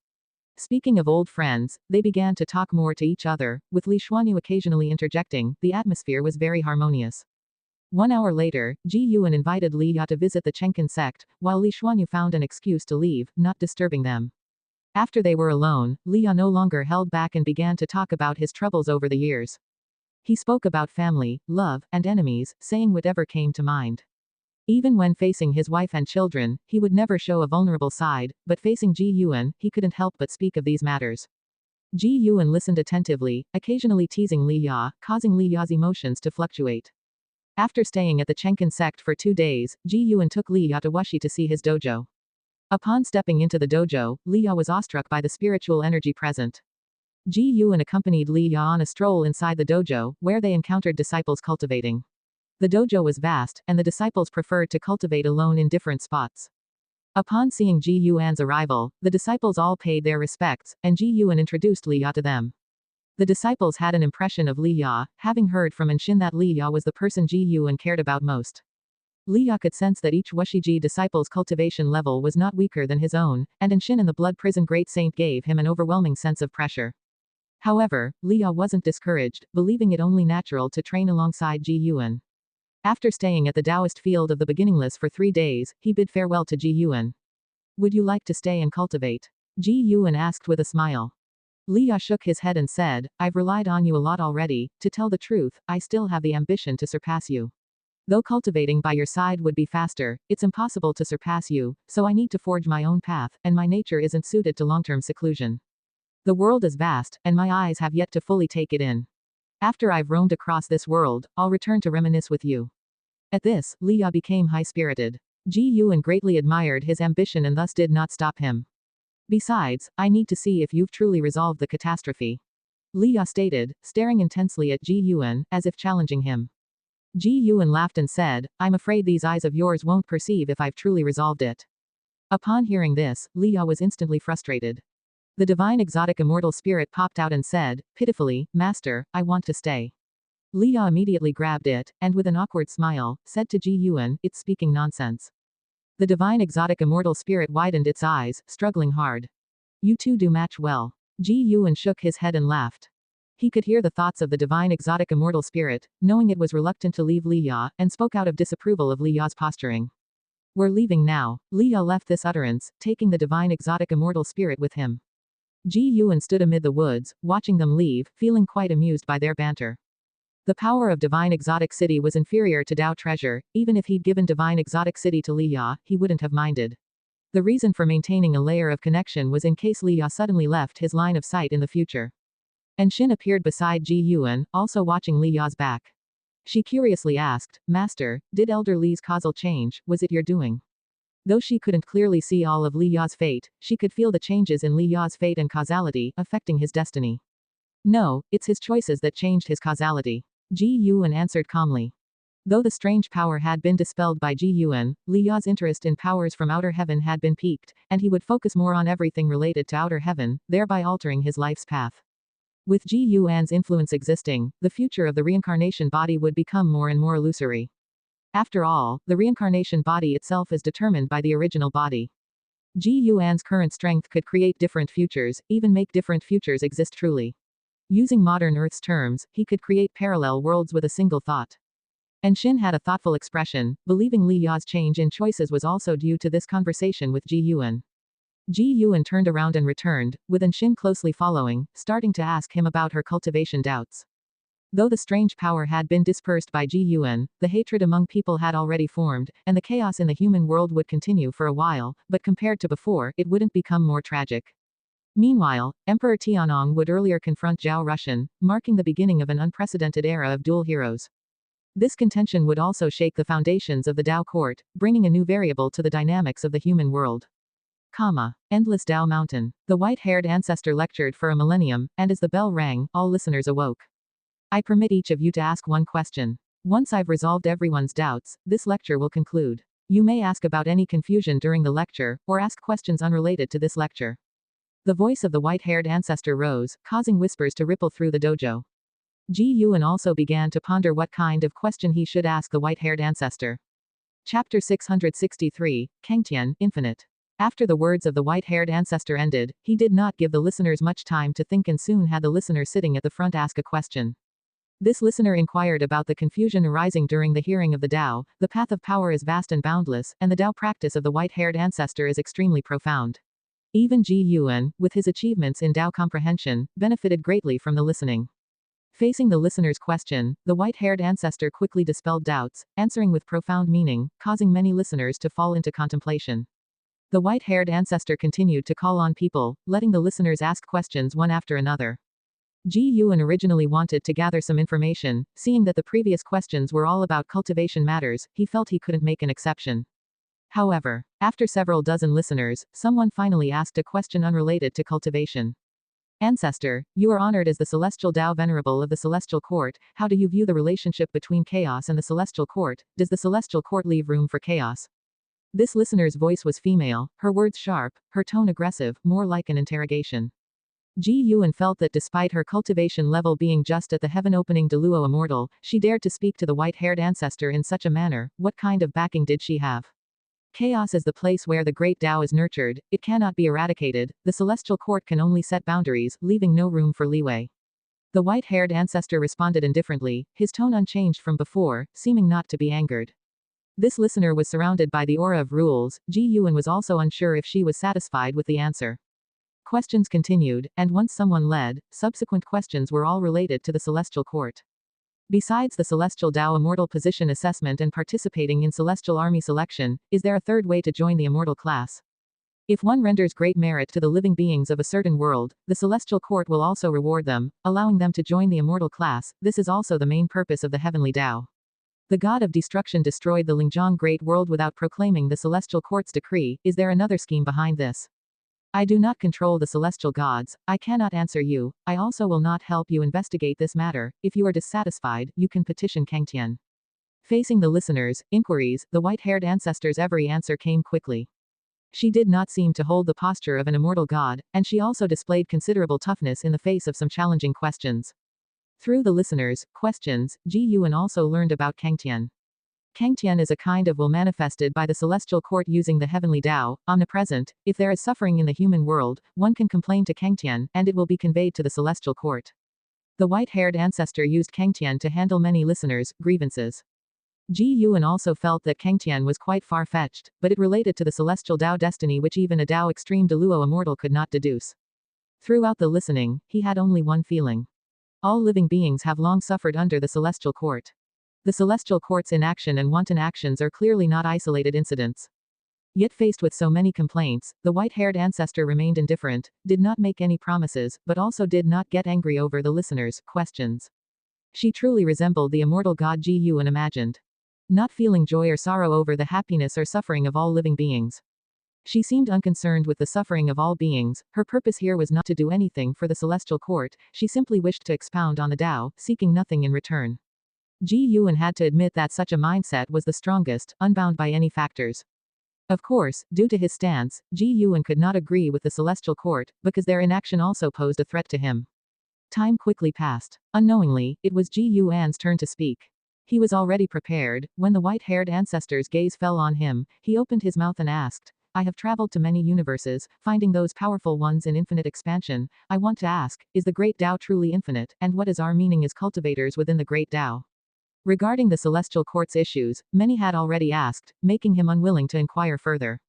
Speaking of old friends, they began to talk more to each other, with Li Xuanyu occasionally interjecting. The atmosphere was very harmonious. 1 hour later, Ji Yuan invited Liya to visit the Taixuan Sect, while Li Xuanyu found an excuse to leave, not disturbing them. After they were alone, Liya no longer held back and began to talk about his troubles over the years. He spoke about family, love, and enemies, saying whatever came to mind. Even when facing his wife and children, he would never show a vulnerable side, but facing Ji Yuan, he couldn't help but speak of these matters. Ji Yuan listened attentively, occasionally teasing Liya, causing Liya's emotions to fluctuate. After staying at the Taixuan Sect for 2 days, Ji Yuan took Liya to Wuxi to see his dojo. Upon stepping into the dojo, Liya was awestruck by the spiritual energy present. Ji Yuan accompanied Liya on a stroll inside the dojo, where they encountered disciples cultivating. The dojo was vast, and the disciples preferred to cultivate alone in different spots. Upon seeing Ji Yuan's arrival, the disciples all paid their respects, and Ji Yuan introduced Liya to them. The disciples had an impression of Liya, having heard from Anshin that Liya was the person Ji Yuan cared about most. Liya could sense that each Wuxiji disciple's cultivation level was not weaker than his own, and Anshin in the blood prison great saint gave him an overwhelming sense of pressure. However, Liya wasn't discouraged, believing it only natural to train alongside Ji Yuan. After staying at the Taoist field of the beginningless for 3 days, he bid farewell to Ji Yuan. Would you like to stay and cultivate? Ji Yuan asked with a smile. Liya shook his head and said, I've relied on you a lot already. To tell the truth, I still have the ambition to surpass you. Though cultivating by your side would be faster, it's impossible to surpass you, so I need to forge my own path, and my nature isn't suited to long-term seclusion. The world is vast, and my eyes have yet to fully take it in. After I've roamed across this world, I'll return to reminisce with you. At this, Liya became high-spirited. Ji Yuan greatly admired his ambition and thus did not stop him. Besides, I need to see if you've truly resolved the catastrophe. Liya stated, staring intensely at Ji Yuan, as if challenging him. Ji Yuan laughed and said, I'm afraid these eyes of yours won't perceive if I've truly resolved it. Upon hearing this, Liya was instantly frustrated. The divine exotic immortal spirit popped out and said, pitifully, Master, I want to stay. Liya immediately grabbed it, and with an awkward smile, said to Ji Yuan, it's speaking nonsense. The divine exotic immortal spirit widened its eyes, struggling hard. You two do match well. Ji Yuan shook his head and laughed. He could hear the thoughts of the divine exotic immortal spirit, knowing it was reluctant to leave Liya, and spoke out of disapproval of Liya's posturing. We're leaving now. Liya left this utterance, taking the divine exotic immortal spirit with him. Ji Yuan stood amid the woods, watching them leave, feeling quite amused by their banter. The power of Divine Exotic City was inferior to Dao Treasure. Even if he'd given Divine Exotic City to Li Ya, he wouldn't have minded. The reason for maintaining a layer of connection was in case Li Ya suddenly left his line of sight in the future. And Xin appeared beside Ji Yuan, also watching Li Ya's back. She curiously asked, Master, did Elder Li's causal change, was it your doing? Though she couldn't clearly see all of Li Ya's fate, she could feel the changes in Li Ya's fate and causality, affecting his destiny. No, it's his choices that changed his causality. Ji Yuan answered calmly. Though the strange power had been dispelled by Ji Yuan, Li Ya's interest in powers from outer heaven had been piqued, and he would focus more on everything related to outer heaven, thereby altering his life's path. With Ji Yuan's influence existing, the future of the reincarnation body would become more and more illusory. After all, the reincarnation body itself is determined by the original body. Ji Yuan's current strength could create different futures, even make different futures exist truly. Using modern Earth's terms, he could create parallel worlds with a single thought. And Xin had a thoughtful expression, believing Li Ya's change in choices was also due to this conversation with Ji Yuan. Ji Yuan turned around and returned, with Xin closely following, starting to ask him about her cultivation doubts. Though the strange power had been dispersed by Ji Yuan, the hatred among people had already formed, and the chaos in the human world would continue for a while, but compared to before, it wouldn't become more tragic. Meanwhile, Emperor Tianong would earlier confront Zhao Rushan, marking the beginning of an unprecedented era of dual heroes. This contention would also shake the foundations of the Dao court, bringing a new variable to the dynamics of the human world. Endless Dao Mountain. The white-haired ancestor lectured for a millennium, and as the bell rang, all listeners awoke. I permit each of you to ask one question. Once I've resolved everyone's doubts, this lecture will conclude. You may ask about any confusion during the lecture, or ask questions unrelated to this lecture. The voice of the white-haired ancestor rose, causing whispers to ripple through the dojo. Ji Yuan also began to ponder what kind of question he should ask the white-haired ancestor. Chapter 663, Kangtian, Infinite. After the words of the white-haired ancestor ended, he did not give the listeners much time to think and soon had the listener sitting at the front ask a question. This listener inquired about the confusion arising during the hearing of the Dao. The path of power is vast and boundless, and the Dao practice of the white-haired ancestor is extremely profound. Even Ji Yuan, with his achievements in Dao comprehension, benefited greatly from the listening. Facing the listener's question, the white-haired ancestor quickly dispelled doubts, answering with profound meaning, causing many listeners to fall into contemplation. The white-haired ancestor continued to call on people, letting the listeners ask questions one after another. Ji Yuan originally wanted to gather some information. Seeing that the previous questions were all about cultivation matters, he felt he couldn't make an exception. However, after several dozen listeners, someone finally asked a question unrelated to cultivation. Ancestor, you are honored as the Celestial Dao Venerable of the Celestial Court. How do you view the relationship between chaos and the Celestial Court? Does the Celestial Court leave room for chaos? This listener's voice was female, her words sharp, her tone aggressive, more like an interrogation. Ji Yuan felt that despite her cultivation level being just at the heaven-opening Deluo Immortal, she dared to speak to the white-haired ancestor in such a manner. What kind of backing did she have? Chaos is the place where the great Dao is nurtured. It cannot be eradicated. The Celestial Court can only set boundaries, leaving no room for leeway. The white-haired ancestor responded indifferently, his tone unchanged from before, seeming not to be angered. This listener was surrounded by the aura of rules. Ji Yuan was also unsure if she was satisfied with the answer. Questions continued, and once someone led, subsequent questions were all related to the Celestial Court. Besides the Celestial Dao Immortal Position Assessment and participating in Celestial Army selection, is there a third way to join the Immortal class? If one renders great merit to the living beings of a certain world, the Celestial Court will also reward them, allowing them to join the Immortal class. This is also the main purpose of the Heavenly Dao. The God of Destruction destroyed the Lingzhong Great World without proclaiming the Celestial Court's decree. Is there another scheme behind this? I do not control the celestial gods. I cannot answer you. I also will not help you investigate this matter. If you are dissatisfied, you can petition Kangtian. Facing the listeners' inquiries, the white-haired ancestor's every answer came quickly. She did not seem to hold the posture of an immortal god, and she also displayed considerable toughness in the face of some challenging questions. Through the listeners' questions, Ji Yuan also learned about Kangtian. Kangtian is a kind of will manifested by the Celestial Court using the Heavenly Dao, omnipresent. If there is suffering in the human world, one can complain to Kangtian, and it will be conveyed to the Celestial Court. The white-haired ancestor used Kangtian to handle many listeners' grievances. Ji Yuan also felt that Kangtian was quite far-fetched, but it related to the Celestial Dao destiny which even a Dao Extreme Deluo Immortal could not deduce. Throughout the listening, he had only one feeling. All living beings have long suffered under the celestial court. The celestial court's inaction and wanton actions are clearly not isolated incidents. Yet faced with so many complaints, the white-haired ancestor remained indifferent, did not make any promises, but also did not get angry over the listeners' questions. She truly resembled the immortal god Ji Yuan imagined. Not feeling joy or sorrow over the happiness or suffering of all living beings. She seemed unconcerned with the suffering of all beings. Her purpose here was not to do anything for the celestial court, she simply wished to expound on the Tao, seeking nothing in return. Ji Yuan had to admit that such a mindset was the strongest, unbound by any factors. Of course, due to his stance, Ji Yuan could not agree with the celestial court, because their inaction also posed a threat to him. Time quickly passed. Unknowingly, it was Ji Yuan's turn to speak. He was already prepared. When the white-haired ancestor's gaze fell on him, he opened his mouth and asked, I have traveled to many universes, finding those powerful ones in infinite expansion. I want to ask, is the great Tao truly infinite, and what is our meaning as cultivators within the great Tao? Regarding the celestial court's issues, many had already asked, making him unwilling to inquire further.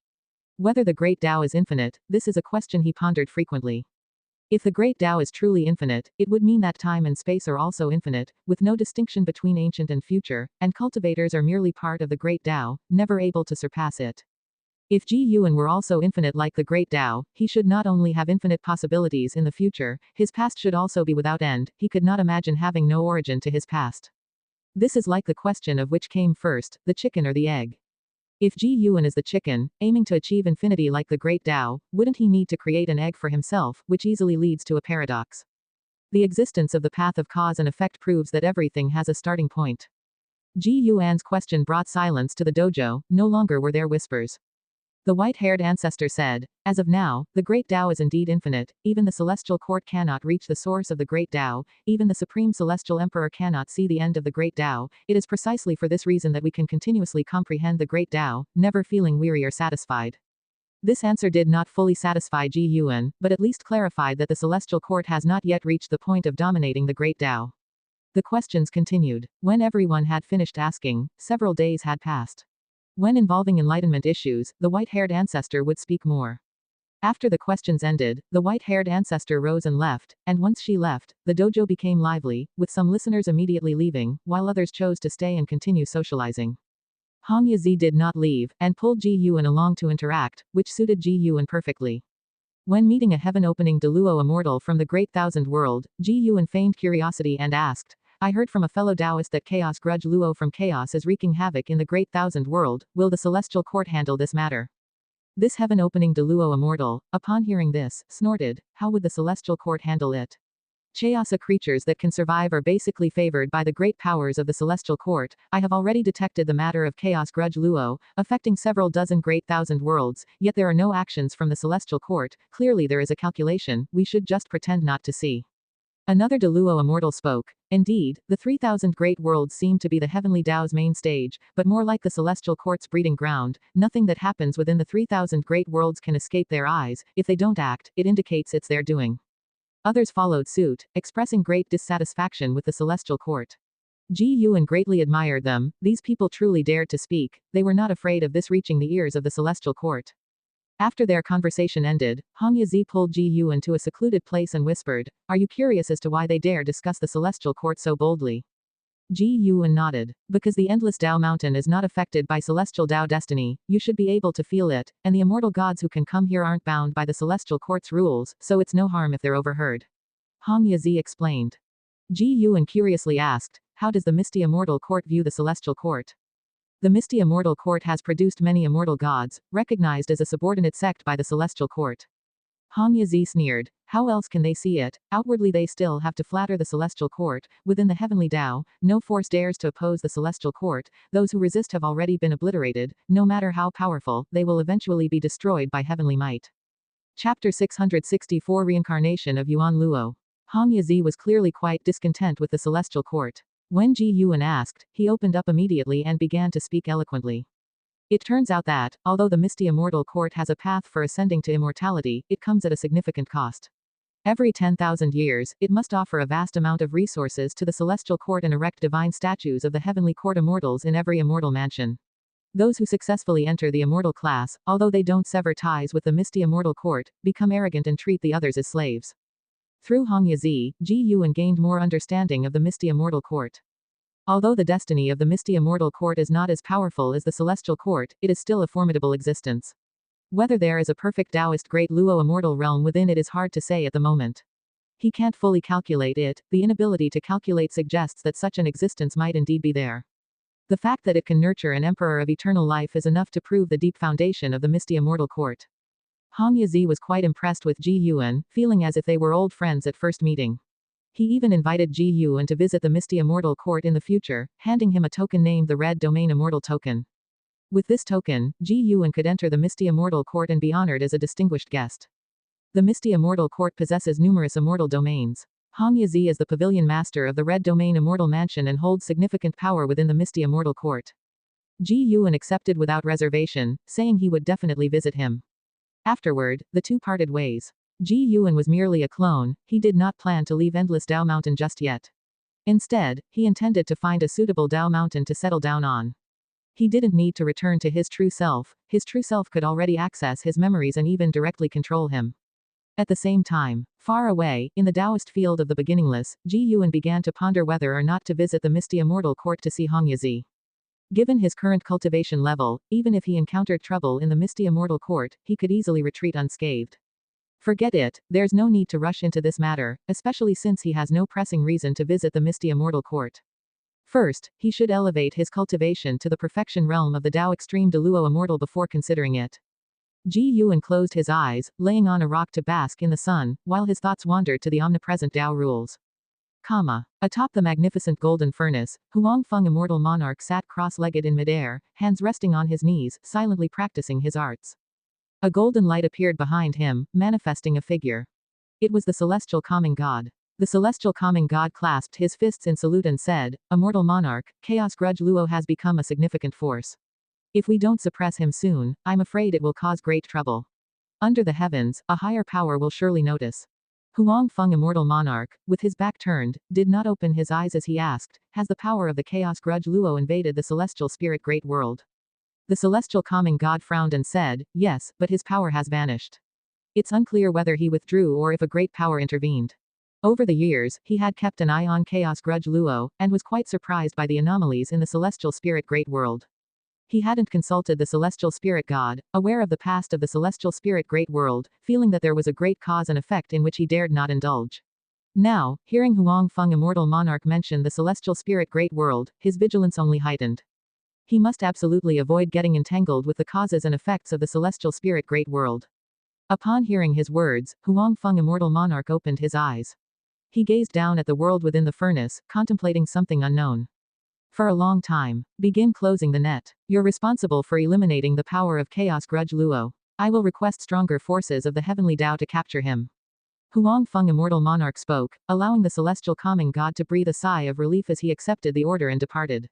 Whether the great Tao is infinite, this is a question he pondered frequently. If the great Tao is truly infinite, it would mean that time and space are also infinite, with no distinction between ancient and future, and cultivators are merely part of the great Tao, never able to surpass it. If Ji Yuan were also infinite like the great Tao, he should not only have infinite possibilities in the future, his past should also be without end. He could not imagine having no origin to his past. This is like the question of which came first, the chicken or the egg. If Ji Yuan is the chicken, aiming to achieve infinity like the great Tao, wouldn't he need to create an egg for himself, which easily leads to a paradox? The existence of the path of cause and effect proves that everything has a starting point. Ji Yuan's question brought silence to the dojo, no longer were there whispers. The white-haired ancestor said, as of now, the great Tao is indeed infinite, even the celestial court cannot reach the source of the great Tao, even the supreme celestial emperor cannot see the end of the great Tao. It is precisely for this reason that we can continuously comprehend the great Tao, never feeling weary or satisfied. This answer did not fully satisfy Ji Yuan, but at least clarified that the celestial court has not yet reached the point of dominating the great Tao. The questions continued. When everyone had finished asking, several days had passed. When involving enlightenment issues, the white-haired ancestor would speak more. After the questions ended, the white-haired ancestor rose and left, and once she left, the dojo became lively, with some listeners immediately leaving, while others chose to stay and continue socializing. Hong Yazi did not leave, and pulled Ji Yuan along to interact, which suited Ji Yuan perfectly. When meeting a heaven-opening Deluo immortal from the Great Thousand World, Ji Yuan feigned curiosity and asked, I heard from a fellow Taoist that Chaos Grudge Luo from Chaos is wreaking havoc in the Great Thousand World. Will the celestial court handle this matter? This heaven-opening Deluo immortal, upon hearing this, snorted, how would the celestial court handle it? Chaosa creatures that can survive are basically favored by the great powers of the celestial court. I have already detected the matter of Chaos Grudge Luo, affecting several dozen Great Thousand Worlds, yet there are no actions from the celestial court. Clearly there is a calculation, we should just pretend not to see. Another Deluo immortal spoke. Indeed, the 3,000 great worlds seem to be the heavenly Tao's main stage, but more like the celestial court's breeding ground. Nothing that happens within the 3,000 great worlds can escape their eyes. If they don't act, it indicates it's their doing. Others followed suit, expressing great dissatisfaction with the celestial court. Ji Yuan greatly admired them. These people truly dared to speak. They were not afraid of this reaching the ears of the celestial court. After their conversation ended, Hong Yazi pulled Ji Yuan to a secluded place and whispered, Are you curious as to why they dare discuss the celestial court so boldly? Ji Yuan nodded. Because the endless Tao mountain is not affected by celestial Tao destiny, you should be able to feel it, and the immortal gods who can come here aren't bound by the celestial court's rules, so it's no harm if they're overheard. Hong Yazi explained. Ji Yuan curiously asked, How does the misty immortal court view the celestial court? The misty immortal court has produced many immortal gods, recognized as a subordinate sect by the celestial court. Hong Yazi sneered. How else can they see it? Outwardly they still have to flatter the celestial court. Within the heavenly Tao, no force dares to oppose the celestial court. Those who resist have already been obliterated. No matter how powerful, they will eventually be destroyed by heavenly might. Chapter 664 Reincarnation of Yuan Luo. Hong Yazi was clearly quite discontent with the celestial court. When Ji Yuan asked, he opened up immediately and began to speak eloquently. It turns out that, although the misty immortal court has a path for ascending to immortality, it comes at a significant cost. Every 10,000 years, it must offer a vast amount of resources to the celestial court and erect divine statues of the heavenly court immortals in every immortal mansion. Those who successfully enter the immortal class, although they don't sever ties with the misty immortal court, become arrogant and treat the others as slaves. Through Hongyazi, Ji Yuan gained more understanding of the misty immortal court. Although the destiny of the misty immortal court is not as powerful as the celestial court, it is still a formidable existence. Whether there is a perfect Taoist great Luo immortal realm within it is hard to say at the moment. He can't fully calculate it, the inability to calculate suggests that such an existence might indeed be there. The fact that it can nurture an emperor of eternal life is enough to prove the deep foundation of the misty immortal court. Hongyazi was quite impressed with Ji Yuan, feeling as if they were old friends at first meeting. He even invited Ji Yuan to visit the misty immortal court in the future, handing him a token named the Red Domain Immortal Token. With this token, Ji Yuan could enter the misty immortal court and be honored as a distinguished guest. The misty immortal court possesses numerous immortal domains. Hongyazi is the pavilion master of the Red Domain Immortal Mansion and holds significant power within the misty immortal court. Ji Yuan accepted without reservation, saying he would definitely visit him. Afterward, the two parted ways. Ji Yuan was merely a clone, he did not plan to leave Endless Dao Mountain just yet. Instead, he intended to find a suitable Dao Mountain to settle down on. He didn't need to return to his true self could already access his memories and even directly control him. At the same time, far away, in the Taoist field of the beginningless, Ji Yuan began to ponder whether or not to visit the misty immortal court to see Hongyazi. Given his current cultivation level, even if he encountered trouble in the misty immortal court, he could easily retreat unscathed. Forget it, there's no need to rush into this matter, especially since he has no pressing reason to visit the misty immortal court. First, he should elevate his cultivation to the perfection realm of the Tao Extreme de Luo Immortal before considering it. Ji Yuan closed his eyes, laying on a rock to bask in the sun, while his thoughts wandered to the omnipresent Tao rules. Atop the magnificent golden furnace, Huang Feng Immortal Monarch sat cross-legged in midair, hands resting on his knees, silently practicing his arts. A golden light appeared behind him, manifesting a figure. It was the celestial calming god. The celestial calming god clasped his fists in salute and said, "Immortal Monarch, Chaos Grudge Luo has become a significant force. If we don't suppress him soon, I'm afraid it will cause great trouble. Under the heavens, a higher power will surely notice." Huang Feng Immortal Monarch, with his back turned, did not open his eyes as he asked, "Has the power of the Chaos Grudge Luo invaded the celestial spirit great world?" The celestial calming god frowned and said, "Yes, but his power has vanished. It's unclear whether he withdrew or if a great power intervened." Over the years, he had kept an eye on Chaos Grudge Luo, and was quite surprised by the anomalies in the celestial spirit great world. He hadn't consulted the celestial spirit god, aware of the past of the celestial spirit great world, feeling that there was a great cause and effect in which he dared not indulge. Now, hearing Huang Feng Immortal Monarch mention the celestial spirit great world, his vigilance only heightened. He must absolutely avoid getting entangled with the causes and effects of the celestial spirit great world. Upon hearing his words, Huang Feng Immortal Monarch opened his eyes. He gazed down at the world within the furnace, contemplating something unknown. For a long time. Begin closing the net. You're responsible for eliminating the power of Chaos Grudge Luo. I will request stronger forces of the heavenly Tao to capture him. Huang Feng Immortal Monarch spoke, allowing the celestial calming god to breathe a sigh of relief as he accepted the order and departed.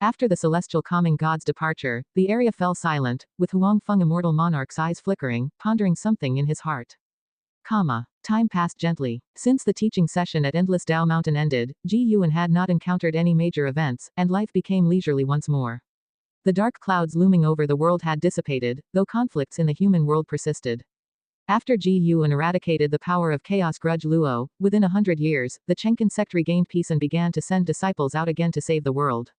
After the celestial calming god's departure, the area fell silent, with Huang Feng Immortal Monarch's eyes flickering, pondering something in his heart. Time passed gently. Since the teaching session at Endless Dao Mountain ended, Ji Yuan had not encountered any major events, and life became leisurely once more. The dark clouds looming over the world had dissipated, though conflicts in the human world persisted. After Ji Yuan eradicated the power of Chaos Grudge Luo, within 100 years, the Taixuan Sect regained peace and began to send disciples out again to save the world.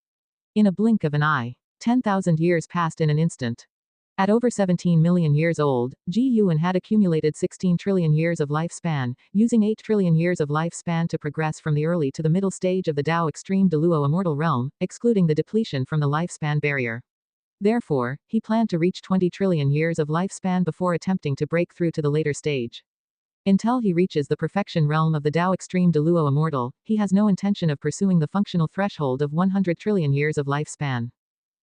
In a blink of an eye, 10,000 years passed in an instant. At over 17 million years old, Ji Yuan had accumulated 16 trillion years of lifespan, using 8 trillion years of lifespan to progress from the early to the middle stage of the Tao Extreme de Luo Immortal Realm, excluding the depletion from the lifespan barrier. Therefore, he planned to reach 20 trillion years of lifespan before attempting to break through to the later stage. Until he reaches the perfection realm of the Tao Extreme de Luo Immortal, he has no intention of pursuing the functional threshold of 100 trillion years of lifespan.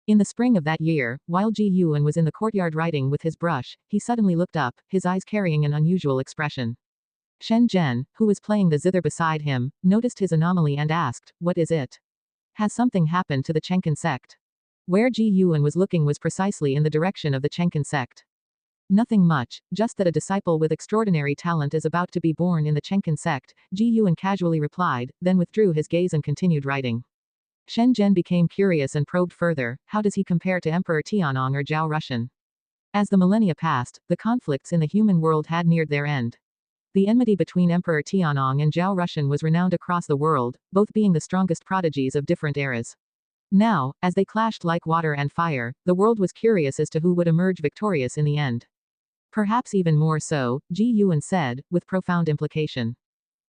In the spring of that year, while Ji Yuan was in the courtyard writing with his brush, he suddenly looked up, his eyes carrying an unusual expression. Shen Zhen, who was playing the zither beside him, noticed his anomaly and asked, "What is it? Has something happened to the Taixuan Sect?" Where Ji Yuan was looking was precisely in the direction of the Taixuan Sect. "Nothing much, just that a disciple with extraordinary talent is about to be born in the Taixuan Sect," Ji Yuan casually replied, then withdrew his gaze and continued writing. Shen Zhen became curious and probed further. How does he compare to Emperor Tianong or Zhao Rushan? As the millennia passed, the conflicts in the human world had neared their end. The enmity between Emperor Tianong and Zhao Rushan was renowned across the world, both being the strongest prodigies of different eras. Now, as they clashed like water and fire, the world was curious as to who would emerge victorious in the end. Perhaps even more so, Ji Yuan said, with profound implication.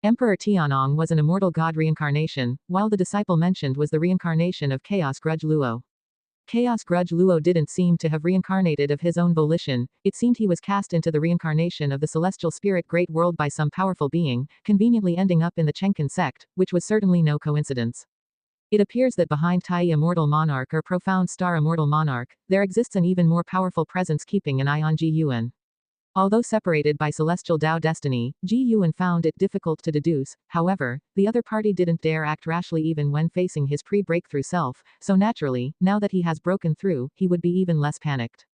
Emperor Tianong was an immortal god reincarnation, while the disciple mentioned was the reincarnation of Chaos Grudge Luo. Chaos Grudge Luo didn't seem to have reincarnated of his own volition, it seemed he was cast into the reincarnation of the celestial spirit Great World by some powerful being, conveniently ending up in the Taixuan Sect, which was certainly no coincidence. It appears that behind Tai Immortal Monarch or Profound Star Immortal Monarch, there exists an even more powerful presence keeping an eye on Ji Yuan. Although separated by celestial Tao destiny, Ji Yuan found it difficult to deduce. However, the other party didn't dare act rashly even when facing his pre-breakthrough self, so naturally, now that he has broken through, he would be even less panicked.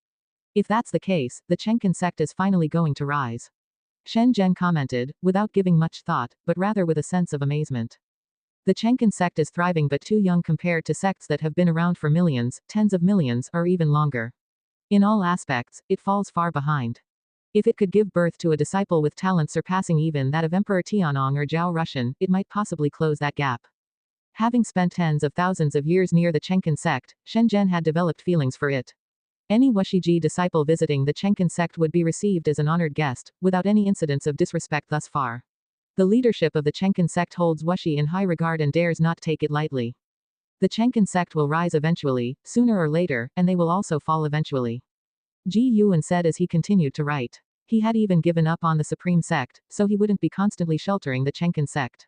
If that's the case, the Taixuan Sect is finally going to rise. Shen Zhen commented, without giving much thought, but rather with a sense of amazement. The Taixuan Sect is thriving but too young compared to sects that have been around for millions, tens of millions, or even longer. In all aspects, it falls far behind. If it could give birth to a disciple with talent surpassing even that of Emperor Tianong or Zhao Rushan, it might possibly close that gap. Having spent tens of thousands of years near the Taixuan Sect, Shen Zhen had developed feelings for it. Any Wushiji disciple visiting the Taixuan Sect would be received as an honored guest, without any incidents of disrespect thus far. The leadership of the Taixuan Sect holds Wuxi in high regard and dares not take it lightly. The Taixuan Sect will rise eventually, sooner or later, and they will also fall eventually. Ji Yuan said as he continued to write. He had even given up on the Supreme Sect, so he wouldn't be constantly sheltering the Taixuan Sect.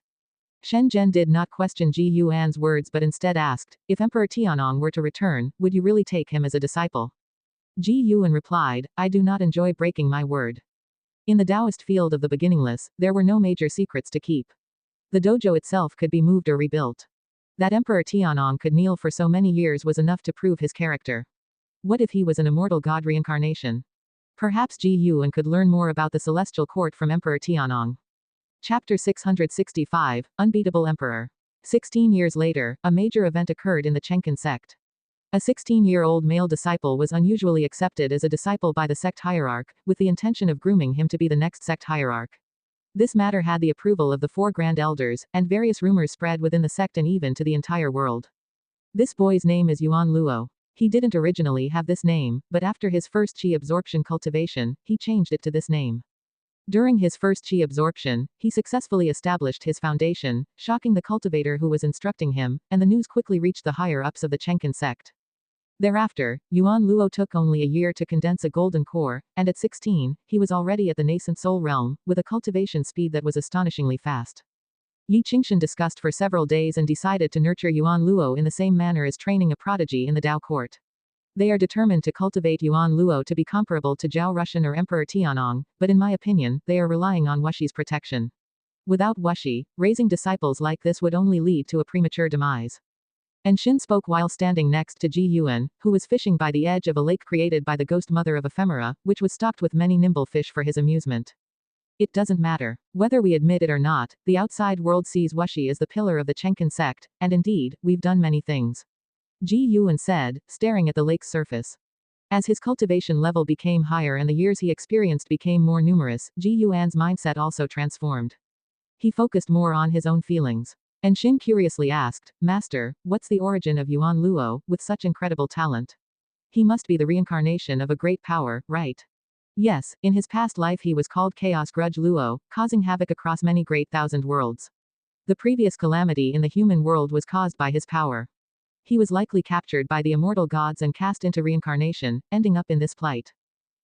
Shen Zhen did not question Ji Yuan's words but instead asked, if Emperor Tianong were to return, would you really take him as a disciple? Ji Yuan replied, I do not enjoy breaking my word. In the Taoist field of the beginningless, there were no major secrets to keep. The dojo itself could be moved or rebuilt. That Emperor Tianong could kneel for so many years was enough to prove his character. What if he was an immortal god reincarnation? Perhaps Ji Yuan could learn more about the celestial court from Emperor Tianong. Chapter 665, Unbeatable Emperor. 16 years later, a major event occurred in the Taixuan Sect. A 16-year-old male disciple was unusually accepted as a disciple by the sect hierarch, with the intention of grooming him to be the next sect hierarch. This matter had the approval of the 4 grand elders, and various rumors spread within the sect and even to the entire world. This boy's name is Yuan Luo. He didn't originally have this name, but after his first chi absorption cultivation, he changed it to this name. During his first chi absorption, he successfully established his foundation, shocking the cultivator who was instructing him, and the news quickly reached the higher-ups of the Taixuan Sect. Thereafter, Yuan Luo took only a year to condense a golden core, and at 16, he was already at the nascent soul realm, with a cultivation speed that was astonishingly fast. Yi Qingshan discussed for several days and decided to nurture Yuan Luo in the same manner as training a prodigy in the Tao court. They are determined to cultivate Yuan Luo to be comparable to Zhao Rushan or Emperor Tianong, but in my opinion, they are relying on Wuxi's protection. Without Wuxi, raising disciples like this would only lead to a premature demise. And Xin spoke while standing next to Ji Yuan, who was fishing by the edge of a lake created by the ghost mother of ephemera, which was stocked with many nimble fish for his amusement. It doesn't matter. Whether we admit it or not, the outside world sees Wuxi as the pillar of the Taixuan Sect, and indeed, we've done many things. Ji Yuan said, staring at the lake's surface. As his cultivation level became higher and the years he experienced became more numerous, Ji Yuan's mindset also transformed. He focused more on his own feelings. And Xin curiously asked, Master, what's the origin of Yuan Luo, with such incredible talent? He must be the reincarnation of a great power, right? Yes, in his past life he was called Chaos Grudge Luo, causing havoc across many great thousand worlds. The previous calamity in the human world was caused by his power. He was likely captured by the immortal gods and cast into reincarnation, ending up in this plight.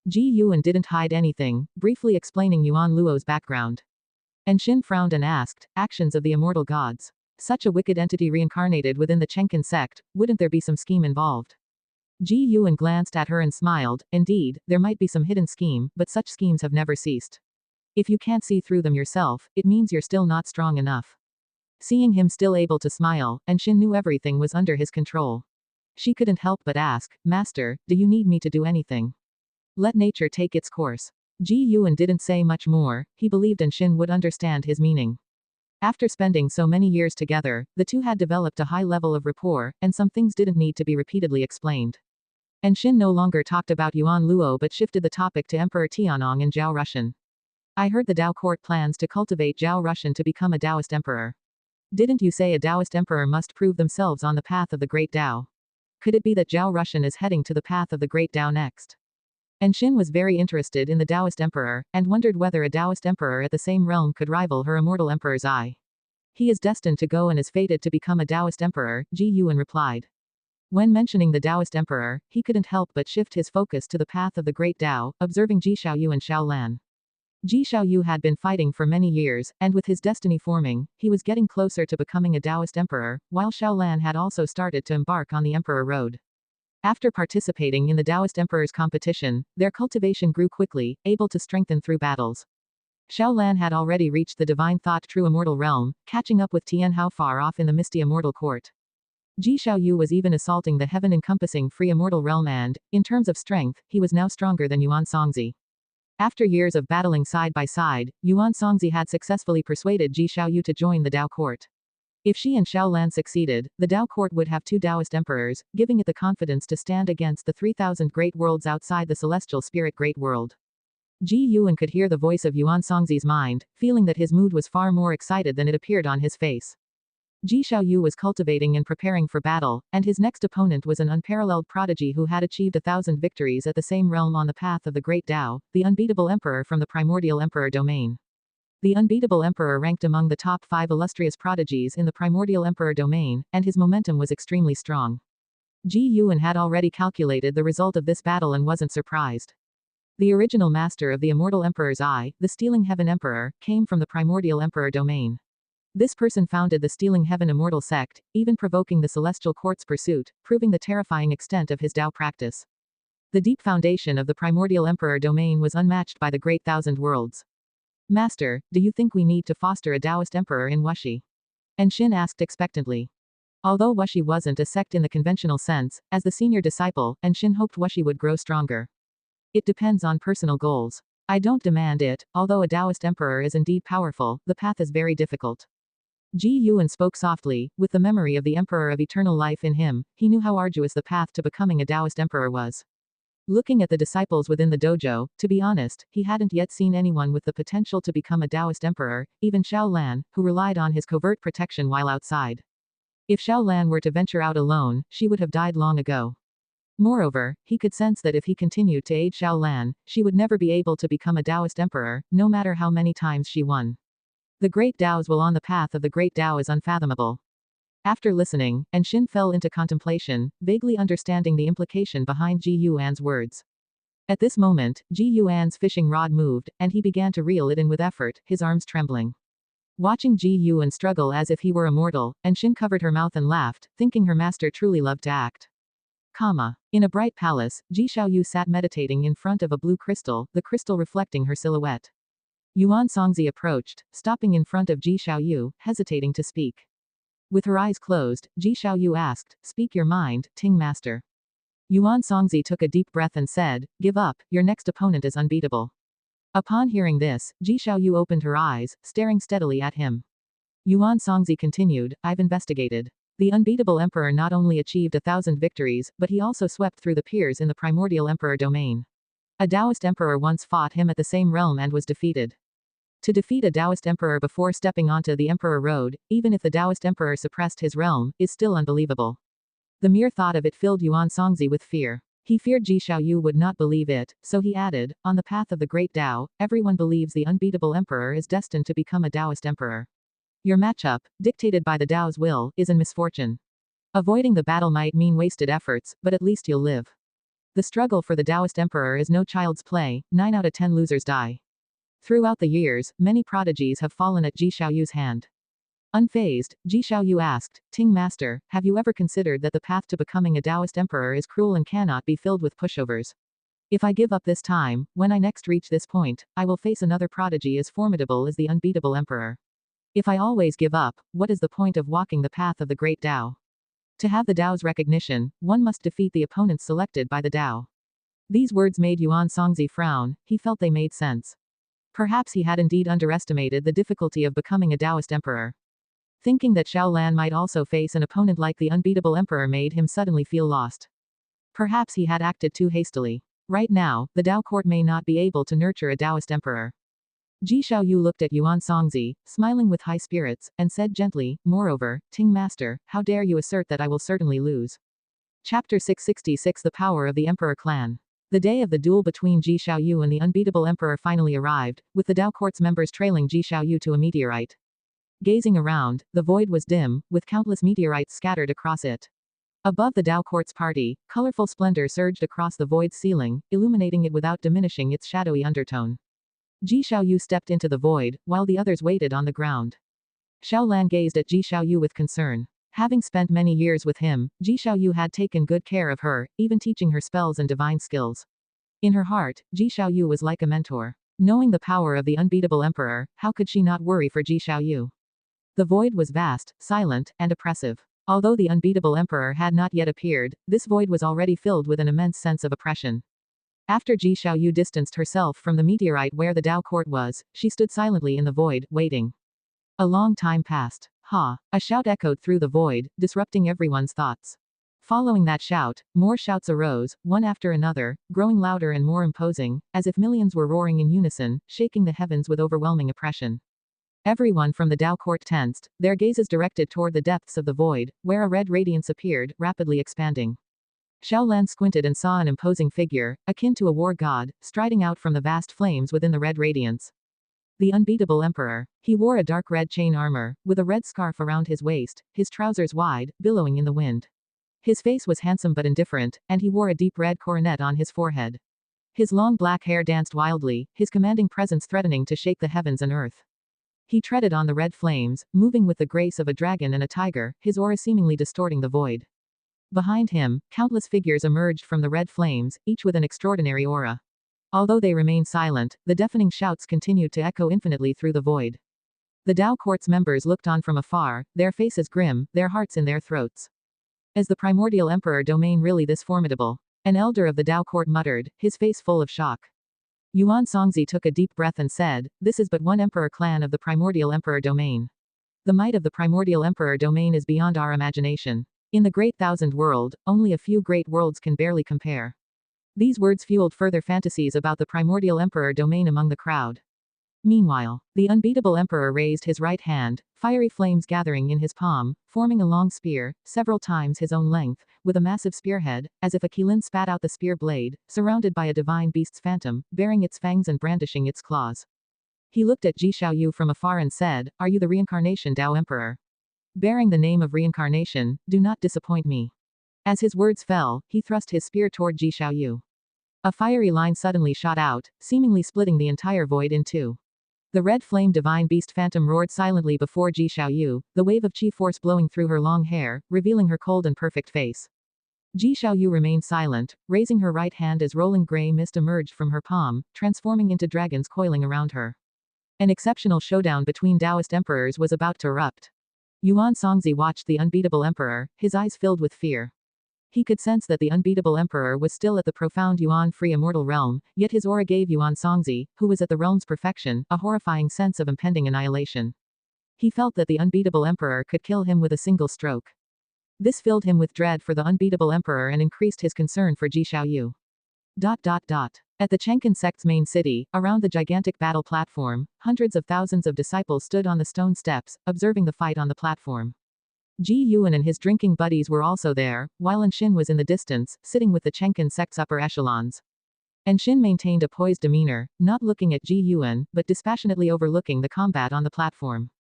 Ji Yuan didn't hide anything, briefly explaining Yuan Luo's background. And Xin frowned and asked, actions of the immortal gods. Such a wicked entity reincarnated within the Taixuan Sect, wouldn't there be some scheme involved? Ji Yuan glanced at her and smiled, indeed, there might be some hidden scheme, but such schemes have never ceased. If you can't see through them yourself, it means you're still not strong enough. Seeing him still able to smile, and Xin knew everything was under his control. She couldn't help but ask, Master, do you need me to do anything? Let nature take its course. Ji Yuan didn't say much more, he believed and Xin would understand his meaning. After spending so many years together, the two had developed a high level of rapport, and some things didn't need to be repeatedly explained. And Xin no longer talked about Yuan Luo but shifted the topic to Emperor Tianong and Zhao Rushan. I heard the Dao court plans to cultivate Zhao Rushan to become a Taoist emperor. Didn't you say a Taoist emperor must prove themselves on the path of the great Tao? Could it be that Zhao Rushan is heading to the path of the great Tao next? And Xin was very interested in the Taoist emperor, and wondered whether a Taoist emperor at the same realm could rival her immortal emperor's eye. He is destined to go and is fated to become a Taoist emperor, Ji Yuan replied. When mentioning the Taoist emperor, he couldn't help but shift his focus to the path of the great Tao, observing Ji Xiaoyu and Xiao Lan. Ji Xiaoyu had been fighting for many years, and with his destiny forming, he was getting closer to becoming a Taoist emperor, while Xiao Lan had also started to embark on the emperor road. After participating in the Taoist emperor's competition, their cultivation grew quickly, able to strengthen through battles. Xiao Lan had already reached the divine thought true immortal realm, catching up with Tian Hao far off in the misty immortal court. Ji Xiaoyu was even assaulting the heaven-encompassing free immortal realm and, in terms of strength, he was now stronger than Yuan Songzi. After years of battling side by side, Yuan Songzi had successfully persuaded Ji Xiaoyu to join the Dao court. If she and Xiao Lan succeeded, the Dao court would have two Taoist emperors, giving it the confidence to stand against the 3,000 great worlds outside the celestial spirit great world. Ji Yuan could hear the voice of Yuan Songzi's mind, feeling that his mood was far more excited than it appeared on his face. Ji Xiaoyu was cultivating and preparing for battle, and his next opponent was an unparalleled prodigy who had achieved 1,000 victories at the same realm on the path of the great Tao, the unbeatable emperor from the primordial emperor domain. The unbeatable emperor ranked among the top 5 illustrious prodigies in the primordial emperor domain, and his momentum was extremely strong. Ji Yuan had already calculated the result of this battle and wasn't surprised. The original master of the immortal emperor's eye, the Stealing Heaven Emperor, came from the primordial emperor domain. This person founded the Stealing Heaven Immortal Sect, even provoking the celestial court's pursuit, proving the terrifying extent of his Tao practice. The deep foundation of the primordial emperor domain was unmatched by the great thousand worlds. Master, do you think we need to foster a Taoist emperor in Wuxi? And Xin asked expectantly. Although Wuxi wasn't a sect in the conventional sense, as the senior disciple, and Xin hoped Wuxi would grow stronger. It depends on personal goals. I don't demand it, although a Taoist emperor is indeed powerful, the path is very difficult. Ji Yuan spoke softly, with the memory of the emperor of eternal life in him, he knew how arduous the path to becoming a Taoist emperor was. Looking at the disciples within the dojo, to be honest, he hadn't yet seen anyone with the potential to become a Taoist emperor, even Xiao Lan, who relied on his covert protection while outside. If Xiao Lan were to venture out alone, she would have died long ago. Moreover, he could sense that if he continued to aid Xiao Lan, she would never be able to become a Taoist emperor, no matter how many times she won. The great Tao's will on the path of the great Tao is unfathomable. After listening, and Xin fell into contemplation, vaguely understanding the implication behind Ji Yuan's words. At this moment, Ji Yuan's fishing rod moved, and he began to reel it in with effort, his arms trembling. Watching Ji Yuan struggle as if he were immortal, and Xin covered her mouth and laughed, thinking her master truly loved to act. In a bright palace, Ji Xiaoyu sat meditating in front of a blue crystal, the crystal reflecting her silhouette. Yuan Songzi approached, stopping in front of Ji Xiaoyu, hesitating to speak. With her eyes closed, Ji Xiaoyu asked, "Speak your mind, Ting Master." Yuan Songzi took a deep breath and said, "Give up, your next opponent is unbeatable." Upon hearing this, Ji Xiaoyu opened her eyes, staring steadily at him. Yuan Songzi continued, "I've investigated. The unbeatable emperor not only achieved 1,000 victories, but he also swept through the peers in the primordial emperor domain. A Taoist emperor once fought him at the same realm and was defeated. To defeat a Taoist emperor before stepping onto the emperor road, even if the Taoist emperor suppressed his realm, is still unbelievable." The mere thought of it filled Yuan Songzi with fear. He feared Ji Xiaoyu would not believe it, so he added, "On the path of the great Tao, everyone believes the unbeatable emperor is destined to become a Taoist emperor. Your matchup, dictated by the Tao's will, is in misfortune. Avoiding the battle might mean wasted efforts, but at least you'll live. The struggle for the Taoist emperor is no child's play, 9 out of 10 losers die." Throughout the years, many prodigies have fallen at Ji Xiaoyu's hand. Unfazed, Ji Xiaoyu asked, "Ting Master, have you ever considered that the path to becoming a Taoist emperor is cruel and cannot be filled with pushovers? If I give up this time, when I next reach this point, I will face another prodigy as formidable as the unbeatable emperor. If I always give up, what is the point of walking the path of the great Tao? To have the Tao's recognition, one must defeat the opponents selected by the Tao." These words made Yuan Songzi frown, he felt they made sense. Perhaps he had indeed underestimated the difficulty of becoming a Taoist emperor. Thinking that Xiaolan might also face an opponent like the unbeatable emperor made him suddenly feel lost. Perhaps he had acted too hastily. Right now, the Tao court may not be able to nurture a Taoist emperor. Ji Xiaoyu looked at Yuan Songzi, smiling with high spirits, and said gently, "Moreover, Ting Master, how dare you assert that I will certainly lose?" Chapter 666 The Power of the Emperor Clan. The day of the duel between Ji Xiaoyu and the unbeatable emperor finally arrived, with the Tao court's members trailing Ji Xiaoyu to a meteorite. Gazing around, the void was dim, with countless meteorites scattered across it. Above the Tao court's party, colorful splendor surged across the void's ceiling, illuminating it without diminishing its shadowy undertone. Ji Xiaoyu stepped into the void, while the others waited on the ground. Xiaolan gazed at Ji Xiaoyu with concern. Having spent many years with him, Ji Xiaoyu had taken good care of her, even teaching her spells and divine skills. In her heart, Ji Xiaoyu was like a mentor. Knowing the power of the unbeatable emperor, how could she not worry for Ji Xiaoyu? The void was vast, silent, and oppressive. Although the unbeatable emperor had not yet appeared, this void was already filled with an immense sense of oppression. After Ji Xiaoyu distanced herself from the meteorite where the Tao court was, she stood silently in the void, waiting. A long time passed. Ha! A shout echoed through the void, disrupting everyone's thoughts. Following that shout, more shouts arose, one after another, growing louder and more imposing, as if millions were roaring in unison, shaking the heavens with overwhelming oppression. Everyone from the Tao court tensed, their gazes directed toward the depths of the void, where a red radiance appeared, rapidly expanding. Xiaolan squinted and saw an imposing figure, akin to a war god, striding out from the vast flames within the red radiance. The unbeatable emperor. He wore a dark red chain armor, with a red scarf around his waist, his trousers wide, billowing in the wind. His face was handsome but indifferent, and he wore a deep red coronet on his forehead. His long black hair danced wildly, his commanding presence threatening to shake the heavens and earth. He treaded on the red flames, moving with the grace of a dragon and a tiger, his aura seemingly distorting the void. Behind him, countless figures emerged from the red flames, each with an extraordinary aura. Although they remained silent, the deafening shouts continued to echo infinitely through the void. The Tao court's members looked on from afar, their faces grim, their hearts in their throats. Is the primordial emperor domain really this formidable? An elder of the Tao court muttered, his face full of shock. Yuan Songzi took a deep breath and said, "This is but one emperor clan of the primordial emperor domain. The might of the primordial emperor domain is beyond our imagination. In the great thousand world, only a few great worlds can barely compare." These words fueled further fantasies about the primordial emperor domain among the crowd. Meanwhile, the unbeatable emperor raised his right hand, fiery flames gathering in his palm, forming a long spear, several times his own length, with a massive spearhead, as if a Qilin spat out the spear blade, surrounded by a divine beast's phantom, bearing its fangs and brandishing its claws. He looked at Ji Xiaoyu from afar and said, "Are you the reincarnation Tao Emperor? Bearing the name of reincarnation, do not disappoint me." As his words fell, he thrust his spear toward Ji Xiaoyu. A fiery line suddenly shot out, seemingly splitting the entire void in two. The red flame divine beast phantom roared silently before Ji Xiaoyu, the wave of chi force blowing through her long hair, revealing her cold and perfect face. Ji Xiaoyu remained silent, raising her right hand as rolling gray mist emerged from her palm, transforming into dragons coiling around her. An exceptional showdown between Taoist emperors was about to erupt. Yuan Songzi watched the unbeatable emperor, his eyes filled with fear. He could sense that the unbeatable emperor was still at the profound Yuan-free immortal realm, yet his aura gave Yuan Songzi, who was at the realm's perfection, a horrifying sense of impending annihilation. He felt that the unbeatable emperor could kill him with a single stroke. This filled him with dread for the unbeatable emperor and increased his concern for Ji Xiaoyu. At the Taixuan Sect's main city, around the gigantic battle platform, hundreds of thousands of disciples stood on the stone steps, observing the fight on the platform. Ji Yuan and his drinking buddies were also there, while Anshin was in the distance, sitting with the Taixuan Sect's upper echelons. Anshin maintained a poised demeanor, not looking at Ji Yuan, but dispassionately overlooking the combat on the platform.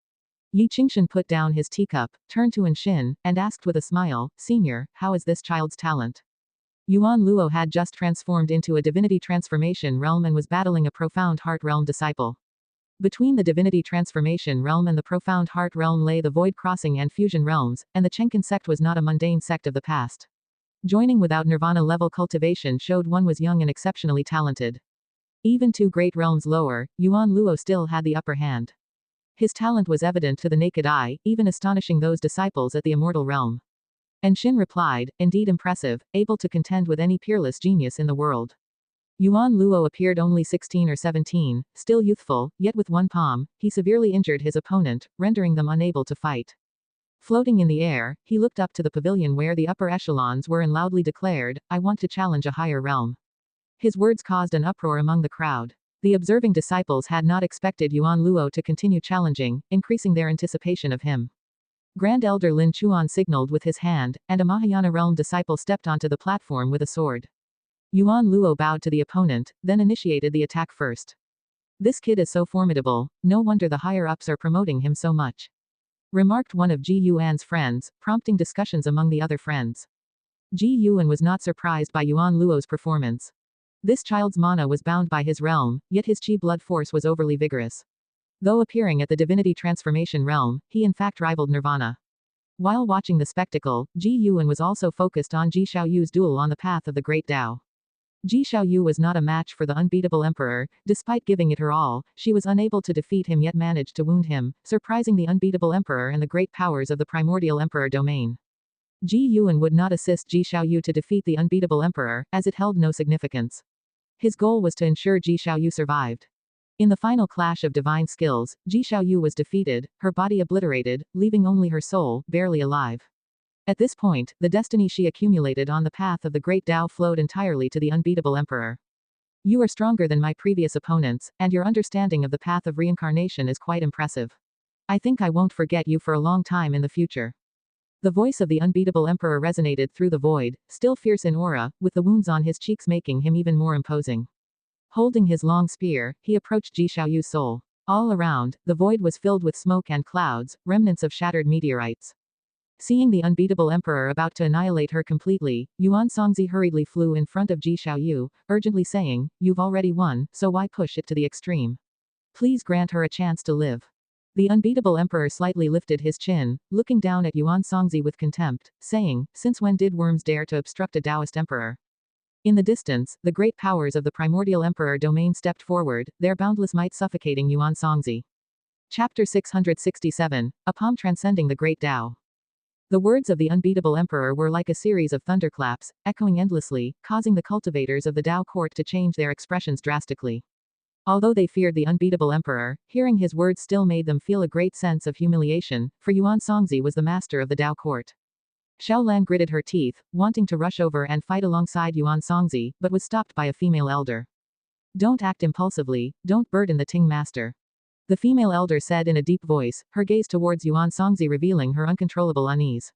Yi Qingshan put down his teacup, turned to Anshin, and asked with a smile, "Senior, how is this child's talent?" Yuan Luo had just transformed into a divinity transformation realm and was battling a profound heart realm disciple. Between the divinity transformation realm and the profound heart realm lay the void crossing and fusion realms, and the Taixuan sect was not a mundane sect of the past. Joining without nirvana level cultivation showed one was young and exceptionally talented. Even two great realms lower, Yuan Luo still had the upper hand. His talent was evident to the naked eye, even astonishing those disciples at the immortal realm. And Shin replied, "Indeed impressive, able to contend with any peerless genius in the world." Yuan Luo appeared only 16 or 17, still youthful, yet with one palm, he severely injured his opponent, rendering them unable to fight. Floating in the air, he looked up to the pavilion where the upper echelons were and loudly declared, "I want to challenge a higher realm." His words caused an uproar among the crowd. The observing disciples had not expected Yuan Luo to continue challenging, increasing their anticipation of him. Grand Elder Lin Chuan signaled with his hand, and a Mahayana realm disciple stepped onto the platform with a sword. Yuan Luo bowed to the opponent, then initiated the attack first. "This kid is so formidable, no wonder the higher-ups are promoting him so much," remarked one of Ji Yuan's friends, prompting discussions among the other friends. Ji Yuan was not surprised by Yuan Luo's performance. This child's mana was bound by his realm, yet his chi blood force was overly vigorous. Though appearing at the divinity transformation realm, he in fact rivaled Nirvana. While watching the spectacle, Ji Yuan was also focused on Ji Xiaoyu's duel on the path of the Great Tao. Ji Xiaoyu was not a match for the unbeatable emperor. Despite giving it her all, she was unable to defeat him yet managed to wound him, surprising the unbeatable emperor and the great powers of the primordial emperor domain. Ji Yuan would not assist Ji Xiaoyu to defeat the unbeatable emperor, as it held no significance. His goal was to ensure Ji Xiaoyu survived. In the final clash of divine skills, Ji Xiaoyu was defeated, her body obliterated, leaving only her soul, barely alive. At this point, the destiny she accumulated on the path of the Great Tao flowed entirely to the unbeatable emperor. "You are stronger than my previous opponents, and your understanding of the path of reincarnation is quite impressive. I think I won't forget you for a long time in the future." The voice of the unbeatable emperor resonated through the void, still fierce in aura, with the wounds on his cheeks making him even more imposing. Holding his long spear, he approached Ji Xiaoyu's soul. All around, the void was filled with smoke and clouds, remnants of shattered meteorites. Seeing the unbeatable emperor about to annihilate her completely, Yuan Songzi hurriedly flew in front of Ji Xiaoyu, urgently saying, "You've already won, so why push it to the extreme? Please grant her a chance to live." The unbeatable emperor slightly lifted his chin, looking down at Yuan Songzi with contempt, saying, "Since when did worms dare to obstruct a Taoist emperor?" In the distance, the great powers of the primordial emperor domain stepped forward, their boundless might suffocating Yuan Songzi. Chapter 667, A Palm Transcending the Great Tao. The words of the unbeatable emperor were like a series of thunderclaps, echoing endlessly, causing the cultivators of the Tao court to change their expressions drastically. Although they feared the unbeatable emperor, hearing his words still made them feel a great sense of humiliation, for Yuan Songzi was the master of the Tao court. Xiaolan gritted her teeth, wanting to rush over and fight alongside Yuan Songzi, but was stopped by a female elder. "Don't act impulsively, don't burden the Ting master," the female elder said in a deep voice, her gaze towards Yuan Songzi revealing her uncontrollable unease.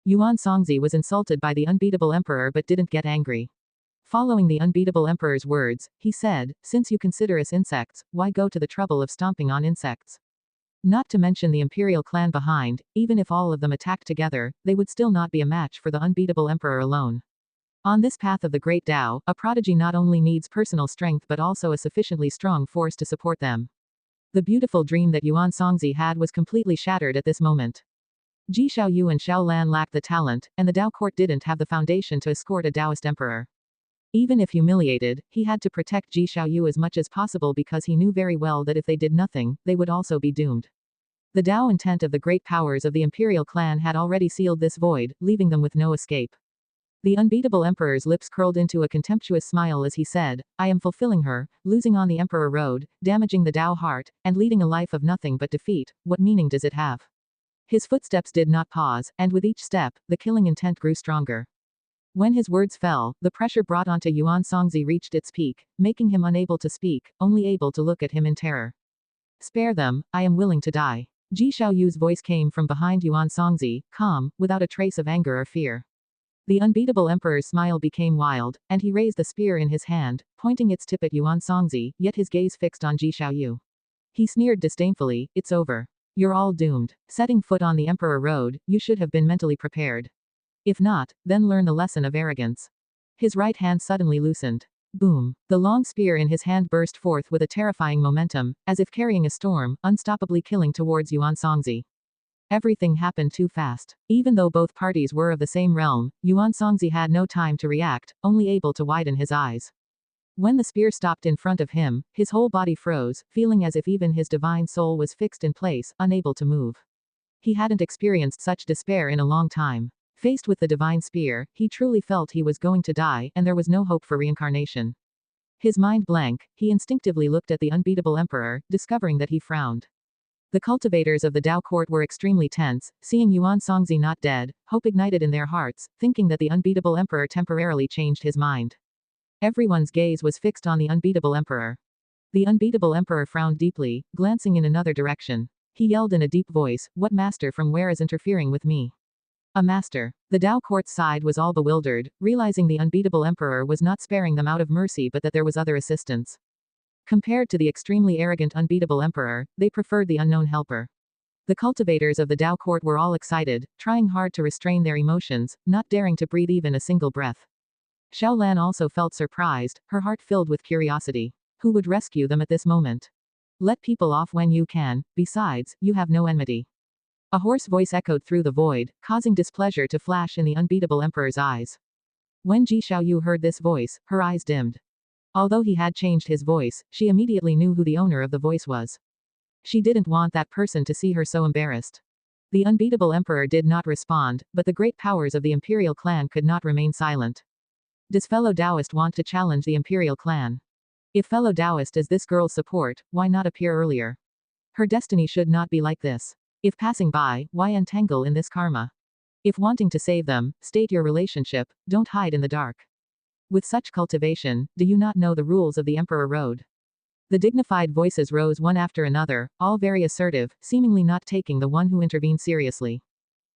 Yuan Songzi was insulted by the unbeatable emperor but didn't get angry. Following the unbeatable emperor's words, he said, "Since you consider us insects, why go to the trouble of stomping on insects? Not to mention the imperial clan behind, even if all of them attacked together, they would still not be a match for the unbeatable emperor alone. On this path of the Great Tao, a prodigy not only needs personal strength but also a sufficiently strong force to support them." The beautiful dream that Yuan Songzi had was completely shattered at this moment. Ji Xiaoyu and Xiaolan lacked the talent, and the Tao court didn't have the foundation to escort a Taoist emperor. Even if humiliated, he had to protect Ji Xiaoyu as much as possible because he knew very well that if they did nothing, they would also be doomed. The Tao intent of the great powers of the imperial clan had already sealed this void, leaving them with no escape. The unbeatable emperor's lips curled into a contemptuous smile as he said, "I am fulfilling her, losing on the emperor road, damaging the Tao heart, and leading a life of nothing but defeat. What meaning does it have?" His footsteps did not pause, and with each step, the killing intent grew stronger. When his words fell, the pressure brought onto Yuan Songzi reached its peak, making him unable to speak, only able to look at him in terror. "Spare them, I am willing to die." Ji Xiaoyu's voice came from behind Yuan Songzi, calm, without a trace of anger or fear. The unbeatable emperor's smile became wild, and he raised the spear in his hand, pointing its tip at Yuan Songzi, yet his gaze fixed on Ji Xiaoyu. He sneered disdainfully, "It's over. You're all doomed. Setting foot on the emperor road, you should have been mentally prepared. If not, then learn the lesson of arrogance." His right hand suddenly loosened. Boom. The long spear in his hand burst forth with a terrifying momentum, as if carrying a storm, unstoppably killing towards Yuan Songzi. Everything happened too fast. Even though both parties were of the same realm, Yuan Songzi had no time to react, only able to widen his eyes. When the spear stopped in front of him, his whole body froze, feeling as if even his divine soul was fixed in place, unable to move. He hadn't experienced such despair in a long time. Faced with the divine spear, he truly felt he was going to die, and there was no hope for reincarnation. His mind blank, he instinctively looked at the unbeatable emperor, discovering that he frowned. The cultivators of the Dao court were extremely tense, seeing Yuan Songzi not dead, hope ignited in their hearts, thinking that the unbeatable emperor temporarily changed his mind. Everyone's gaze was fixed on the unbeatable emperor. The unbeatable emperor frowned deeply, glancing in another direction. He yelled in a deep voice, "What master from where is interfering with me?" A master. The Dao court's side was all bewildered, realizing the unbeatable emperor was not sparing them out of mercy but that there was other assistance. Compared to the extremely arrogant unbeatable emperor, they preferred the unknown helper. The cultivators of the Dao court were all excited, trying hard to restrain their emotions, not daring to breathe even a single breath. Xiaolan also felt surprised, her heart filled with curiosity. Who would rescue them at this moment? Let people off when you can, besides, you have no enmity. A hoarse voice echoed through the void, causing displeasure to flash in the unbeatable emperor's eyes. When Ji Xiaoyu heard this voice, her eyes dimmed. Although he had changed his voice, she immediately knew who the owner of the voice was. She didn't want that person to see her so embarrassed. The unbeatable emperor did not respond, but the great powers of the imperial clan could not remain silent. Does fellow Taoist want to challenge the imperial clan? If fellow Taoist is this girl's support, why not appear earlier? Her destiny should not be like this. If passing by, why entangle in this karma? If wanting to save them, state your relationship, don't hide in the dark. With such cultivation, do you not know the rules of the Emperor Road? The dignified voices rose one after another, all very assertive, seemingly not taking the one who intervened seriously.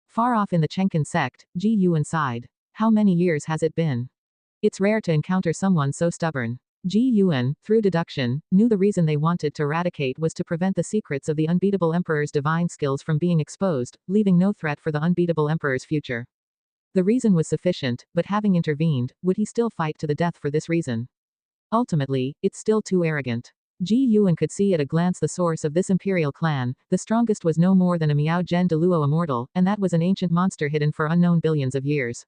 Far off in the Taixuan Sect, Ji Yuan sighed. How many years has it been? It's rare to encounter someone so stubborn. Ji Yuan, through deduction, knew the reason they wanted to eradicate was to prevent the secrets of the unbeatable emperor's divine skills from being exposed, leaving no threat for the unbeatable emperor's future. The reason was sufficient, but having intervened, would he still fight to the death for this reason? Ultimately, it's still too arrogant. Ji Yuan could see at a glance the source of this imperial clan. The strongest was no more than a Miao Zhen de Luo immortal, and that was an ancient monster hidden for unknown billions of years.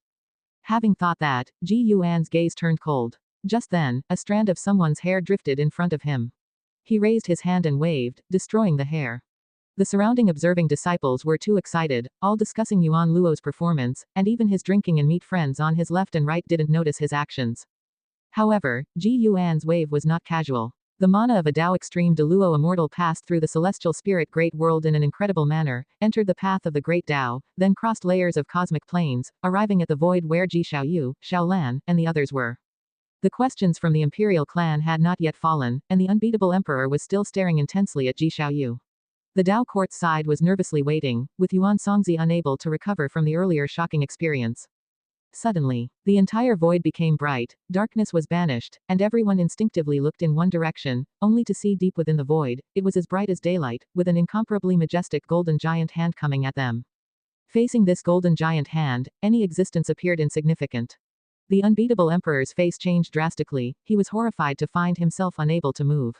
Having thought that, Ji Yuan's gaze turned cold. Just then, a strand of someone's hair drifted in front of him. He raised his hand and waved, destroying the hair. The surrounding observing disciples were too excited, all discussing Yuan Luo's performance, and even his drinking and meat friends on his left and right didn't notice his actions. However, Ji Yuan's wave was not casual. The mana of a Dao extreme de Luo immortal passed through the celestial spirit great world in an incredible manner, entered the path of the great Dao, then crossed layers of cosmic planes, arriving at the void where Ji Xiaoyu, Xiaolan, and the others were. The questions from the imperial clan had not yet fallen, and the unbeatable emperor was still staring intensely at Ji Xiaoyu. The Dao court's side was nervously waiting, with Yuan Songzi unable to recover from the earlier shocking experience. Suddenly, the entire void became bright, darkness was banished, and everyone instinctively looked in one direction, only to see deep within the void, it was as bright as daylight, with an incomparably majestic golden giant hand coming at them. Facing this golden giant hand, any existence appeared insignificant. The unbeatable emperor's face changed drastically, he was horrified to find himself unable to move.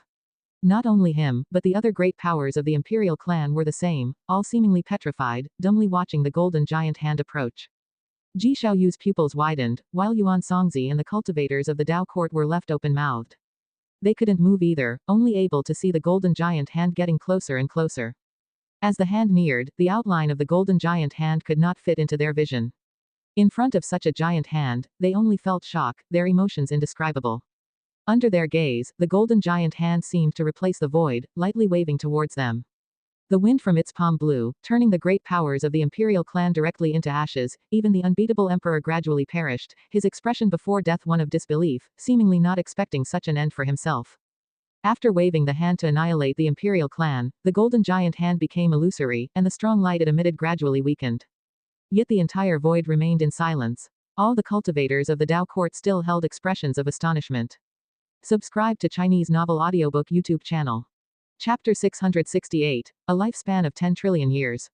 Not only him, but the other great powers of the imperial clan were the same, all seemingly petrified, dumbly watching the golden giant hand approach. Ji Xiaoyu's pupils widened, while Yuan Songzi and the cultivators of the Dao court were left open-mouthed. They couldn't move either, only able to see the golden giant hand getting closer and closer. As the hand neared, the outline of the golden giant hand could not fit into their vision. In front of such a giant hand, they only felt shock, their emotions indescribable. Under their gaze, the golden giant hand seemed to replace the void, lightly waving towards them. The wind from its palm blew, turning the great powers of the imperial clan directly into ashes. Even the unbeatable emperor gradually perished, his expression before death one of disbelief, seemingly not expecting such an end for himself. After waving the hand to annihilate the imperial clan, the golden giant hand became illusory, and the strong light it emitted gradually weakened. Yet the entire void remained in silence. All the cultivators of the Dao court still held expressions of astonishment. Subscribe to Chinese Novel Audiobook YouTube channel. Chapter 668, A Lifespan of 10 Trillion Years.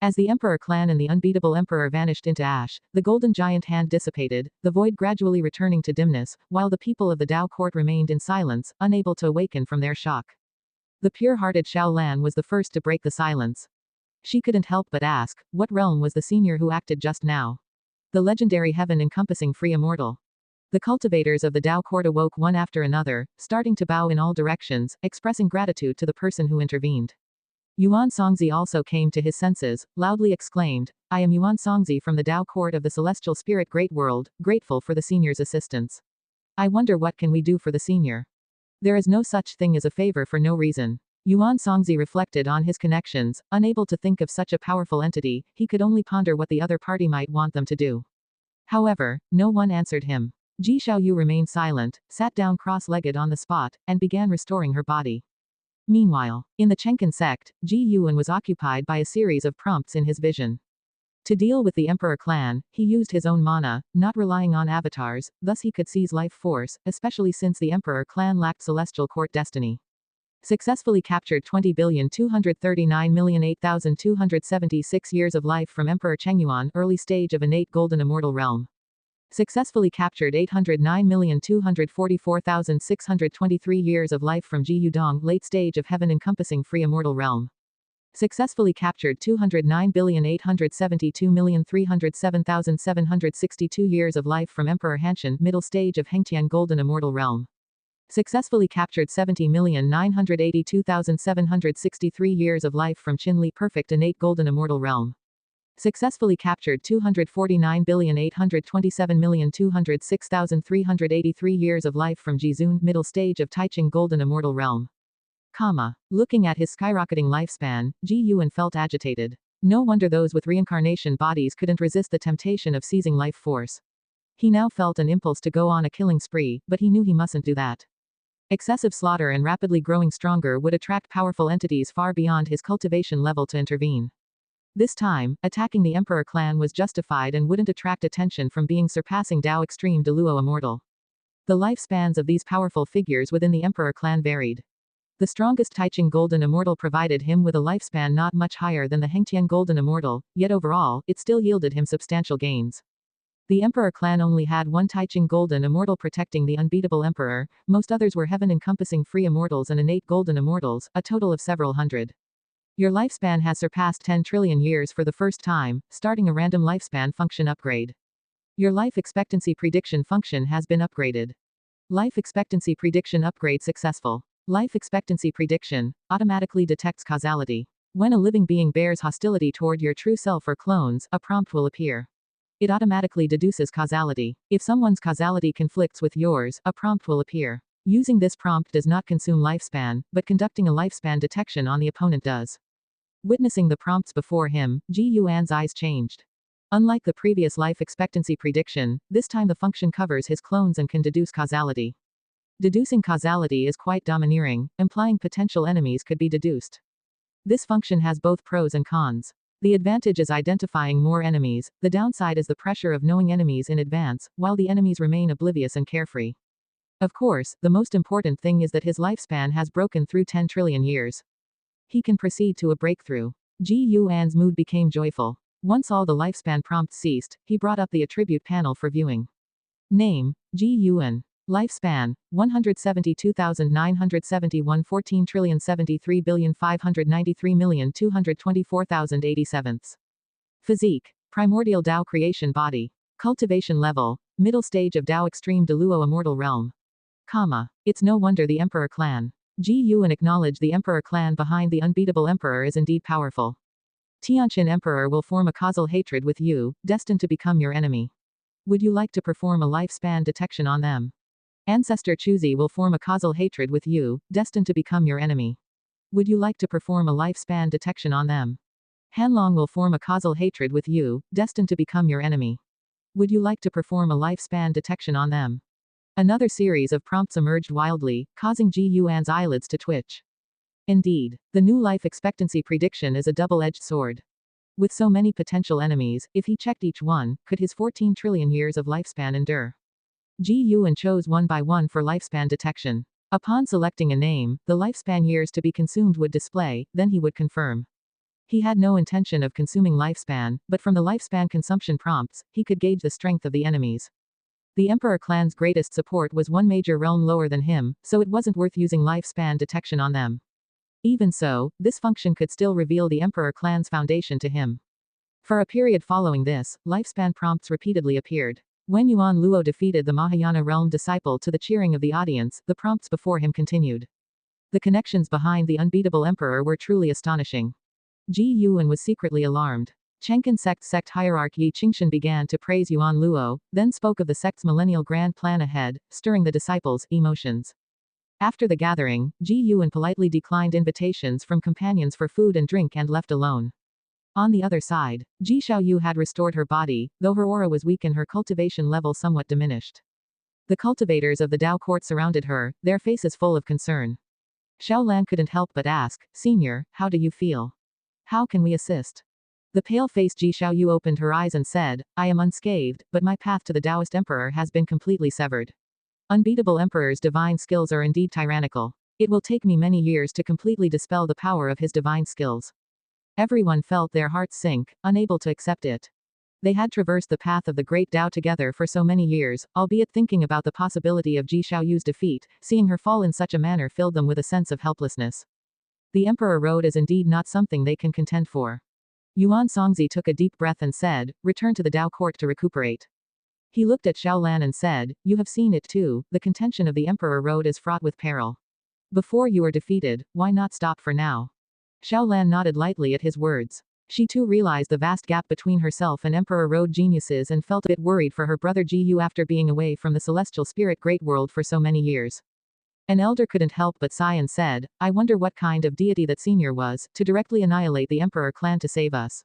As the Emperor clan and the unbeatable emperor vanished into ash, the golden giant hand dissipated, the void gradually returning to dimness, while the people of the Dao court remained in silence, unable to awaken from their shock. The pure-hearted Xiaolan was the first to break the silence. She couldn't help but ask, what realm was the senior who acted just now? The legendary heaven encompassing free immortal. The cultivators of the Dao court awoke one after another, starting to bow in all directions, expressing gratitude to the person who intervened. Yuan Songzi also came to his senses, loudly exclaimed, I am Yuan Songzi from the Dao court of the celestial spirit great world, grateful for the senior's assistance. I wonder what can we do for the senior. There is no such thing as a favor for no reason. Yuan Songzi reflected on his connections, unable to think of such a powerful entity, he could only ponder what the other party might want them to do. However, no one answered him. Ji Xiaoyu remained silent, sat down cross-legged on the spot, and began restoring her body. Meanwhile, in the Taixuan Sect, Ji Yuan was occupied by a series of prompts in his vision. To deal with the Emperor clan, he used his own mana, not relying on avatars, thus he could seize life force, especially since the Emperor clan lacked celestial court destiny. Successfully captured 20,239,008,276 years of life from Emperor Chengyuan, early stage of innate golden immortal realm. Successfully captured 809,244,623 years of life from Ji Yudong, late stage of heaven encompassing free immortal realm. Successfully captured 209,872,307,762 years of life from Emperor Hanshan, middle stage of Hengtian golden immortal realm. Successfully captured 70,982,763 years of life from Qinli, perfect innate golden immortal realm. Successfully captured 249,827,206,383 years of life from Jizun, middle stage of Taichung golden immortal realm. Looking at his skyrocketing lifespan, Ji Yuan felt agitated. No wonder those with reincarnation bodies couldn't resist the temptation of seizing life force. He now felt an impulse to go on a killing spree, but he knew he mustn't do that. Excessive slaughter and rapidly growing stronger would attract powerful entities far beyond his cultivation level to intervene. This time, attacking the Emperor clan was justified and wouldn't attract attention from being surpassing Dao Extreme Deluo Immortal. The lifespans of these powerful figures within the Emperor clan varied. The strongest Taichung Golden Immortal provided him with a lifespan not much higher than the Hengtian Golden Immortal, yet overall, it still yielded him substantial gains. The Emperor clan only had one Taichung Golden Immortal protecting the unbeatable Emperor, most others were heaven-encompassing free immortals and innate golden immortals, a total of several hundred. Your lifespan has surpassed 10 trillion years for the first time, starting a random lifespan function upgrade. Your life expectancy prediction function has been upgraded. Life expectancy prediction upgrade successful. Life expectancy prediction automatically detects causality. When a living being bears hostility toward your true self or clones, a prompt will appear. It automatically deduces causality. If someone's causality conflicts with yours, a prompt will appear. Using this prompt does not consume lifespan, but conducting a lifespan detection on the opponent does. Witnessing the prompts before him, Ji Yuan's eyes changed. Unlike the previous life expectancy prediction, this time the function covers his clones and can deduce causality. Deducing causality is quite domineering, implying potential enemies could be deduced. This function has both pros and cons. The advantage is identifying more enemies, the downside is the pressure of knowing enemies in advance, while the enemies remain oblivious and carefree. Of course, the most important thing is that his lifespan has broken through 10 trillion years. He can proceed to a breakthrough. Ji Yuan's mood became joyful. Once all the lifespan prompts ceased, he brought up the attribute panel for viewing. Name, Ji Yuan. Lifespan, 172,971 14,73,593,224,087. Physique, primordial Dao creation body. Cultivation level, middle stage of Dao extreme Deluo immortal realm. It's no wonder the Emperor clan. Ji Yuan acknowledged the Emperor clan behind the unbeatable Emperor is indeed powerful. Tianqin Emperor will form a causal hatred with you, destined to become your enemy. Would you like to perform a lifespan detection on them? Ancestor Chuzi will form a causal hatred with you, destined to become your enemy. Would you like to perform a lifespan detection on them? Hanlong will form a causal hatred with you, destined to become your enemy. Would you like to perform a lifespan detection on them? Another series of prompts emerged wildly, causing Ji Yuan's eyelids to twitch. Indeed, the new life expectancy prediction is a double-edged sword. With so many potential enemies, if he checked each one, could his 14 trillion years of lifespan endure? Ji Yuan chose one by one for lifespan detection. Upon selecting a name, the lifespan years to be consumed would display, then he would confirm. He had no intention of consuming lifespan, but from the lifespan consumption prompts, he could gauge the strength of the enemies. The Emperor clan's greatest support was one major realm lower than him, so it wasn't worth using lifespan detection on them. Even so, this function could still reveal the Emperor clan's foundation to him. For a period following this, lifespan prompts repeatedly appeared. When Yuan Luo defeated the Mahayana realm disciple to the cheering of the audience, the prompts before him continued. The connections behind the unbeatable emperor were truly astonishing. Ji Yuan was secretly alarmed. Taixuan Sect hierarch Yi Qingshan began to praise Yuan Luo, then spoke of the sect's millennial grand plan ahead, stirring the disciples' emotions. After the gathering, Ji Yuan politely declined invitations from companions for food and drink and left alone. On the other side, Ji Xiaoyu had restored her body, though her aura was weak and her cultivation level somewhat diminished. The cultivators of the Dao court surrounded her, their faces full of concern. Xiaolan couldn't help but ask, "Senior, how do you feel? How can we assist?" The pale-faced Ji Xiaoyu opened her eyes and said, "I am unscathed, but my path to the Taoist emperor has been completely severed. Unbeatable emperor's divine skills are indeed tyrannical. It will take me many years to completely dispel the power of his divine skills." Everyone felt their hearts sink, unable to accept it. They had traversed the path of the great Tao together for so many years, albeit thinking about the possibility of Ji Xiaoyu's defeat, seeing her fall in such a manner filled them with a sense of helplessness. The emperor road is indeed not something they can contend for. Yuan Songzi took a deep breath and said, "Return to the Dao court to recuperate." He looked at Xiaolan and said, "You have seen it too, the contention of the emperor road is fraught with peril. Before you are defeated, why not stop for now?" Xiaolan nodded lightly at his words. She too realized the vast gap between herself and Emperor Road geniuses and felt a bit worried for her brother Ji Yu after being away from the celestial spirit great world for so many years. An elder couldn't help but sigh and said, "I wonder what kind of deity that senior was, to directly annihilate the emperor clan to save us.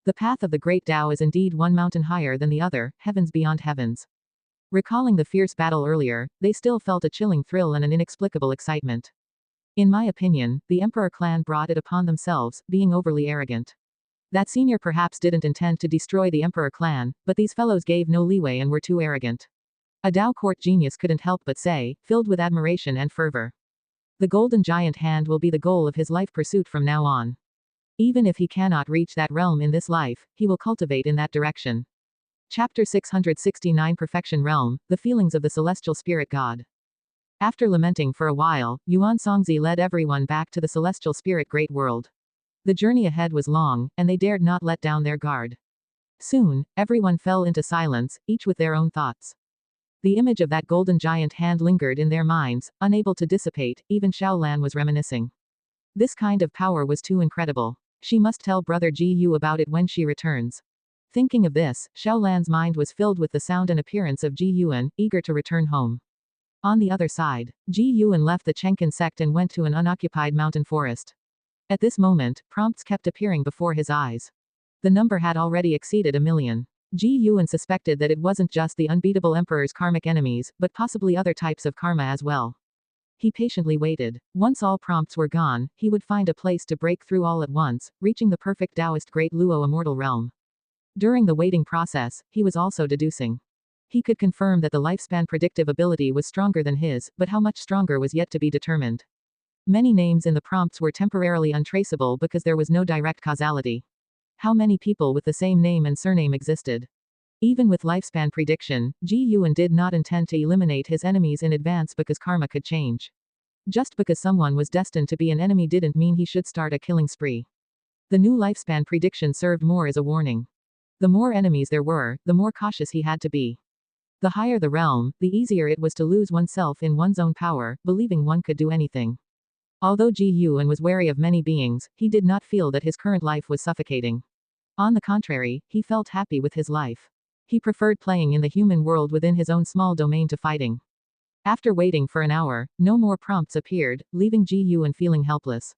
The path of the great Tao is indeed one mountain higher than the other, heavens beyond heavens." Recalling the fierce battle earlier, they still felt a chilling thrill and an inexplicable excitement. In my opinion, the emperor clan brought it upon themselves, being overly arrogant. That senior perhaps didn't intend to destroy the emperor clan, but these fellows gave no leeway and were too arrogant. A Dao court genius couldn't help but say, filled with admiration and fervor. The golden giant hand will be the goal of his life pursuit from now on. Even if he cannot reach that realm in this life, he will cultivate in that direction. Chapter 669 Perfection Realm, The Feelings of the Celestial Spirit God. After lamenting for a while, Yuan Songzi led everyone back to the celestial spirit great world. The journey ahead was long, and they dared not let down their guard. Soon, everyone fell into silence, each with their own thoughts. The image of that golden giant hand lingered in their minds, unable to dissipate, even Xiaolan was reminiscing. This kind of power was too incredible. She must tell brother Ji Yu about it when she returns. Thinking of this, Xiaolan's mind was filled with the sound and appearance of Ji Yuan, eager to return home. On the other side, Ji Yuan left the Taixuan Sect and went to an unoccupied mountain forest. At this moment, prompts kept appearing before his eyes. The number had already exceeded 1,000,000. Ji Yuan suspected that it wasn't just the unbeatable emperor's karmic enemies, but possibly other types of karma as well. He patiently waited. Once all prompts were gone, he would find a place to break through all at once, reaching the perfect Taoist Great Luo Immortal realm. During the waiting process, he was also deducing. He could confirm that the lifespan predictive ability was stronger than his, but how much stronger was yet to be determined. Many names in the prompts were temporarily untraceable because there was no direct causality. How many people with the same name and surname existed? Even with lifespan prediction, Ji Yuan did not intend to eliminate his enemies in advance because karma could change. Just because someone was destined to be an enemy didn't mean he should start a killing spree. The new lifespan prediction served more as a warning. The more enemies there were, the more cautious he had to be. The higher the realm, the easier it was to lose oneself in one's own power, believing one could do anything. Although Ji Yuan was wary of many beings, he did not feel that his current life was suffocating. On the contrary, he felt happy with his life. He preferred playing in the human world within his own small domain to fighting. After waiting for an hour, no more prompts appeared, leaving Ji Yuan feeling helpless.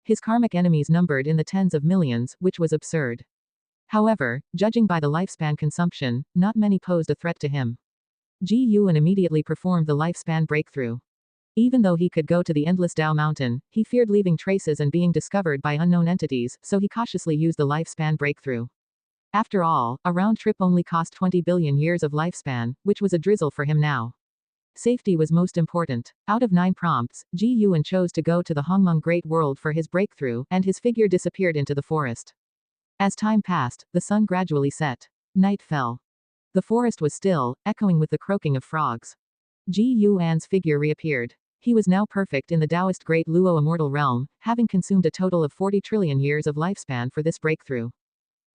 His karmic enemies numbered in the tens of millions, which was absurd. However, judging by the lifespan consumption, not many posed a threat to him. Ji Yuan immediately performed the lifespan breakthrough. Even though he could go to the endless Dao mountain, he feared leaving traces and being discovered by unknown entities, so he cautiously used the lifespan breakthrough. After all, a round trip only cost 20 billion years of lifespan, which was a drizzle for him now. Safety was most important. Out of 9 prompts, Ji Yuan chose to go to the Hongmeng Great World for his breakthrough, and his figure disappeared into the forest. As time passed, the sun gradually set. Night fell. The forest was still, echoing with the croaking of frogs. Ji Yuan's figure reappeared. He was now perfect in the Taoist Great Luo Immortal realm, having consumed a total of 40 trillion years of lifespan for this breakthrough.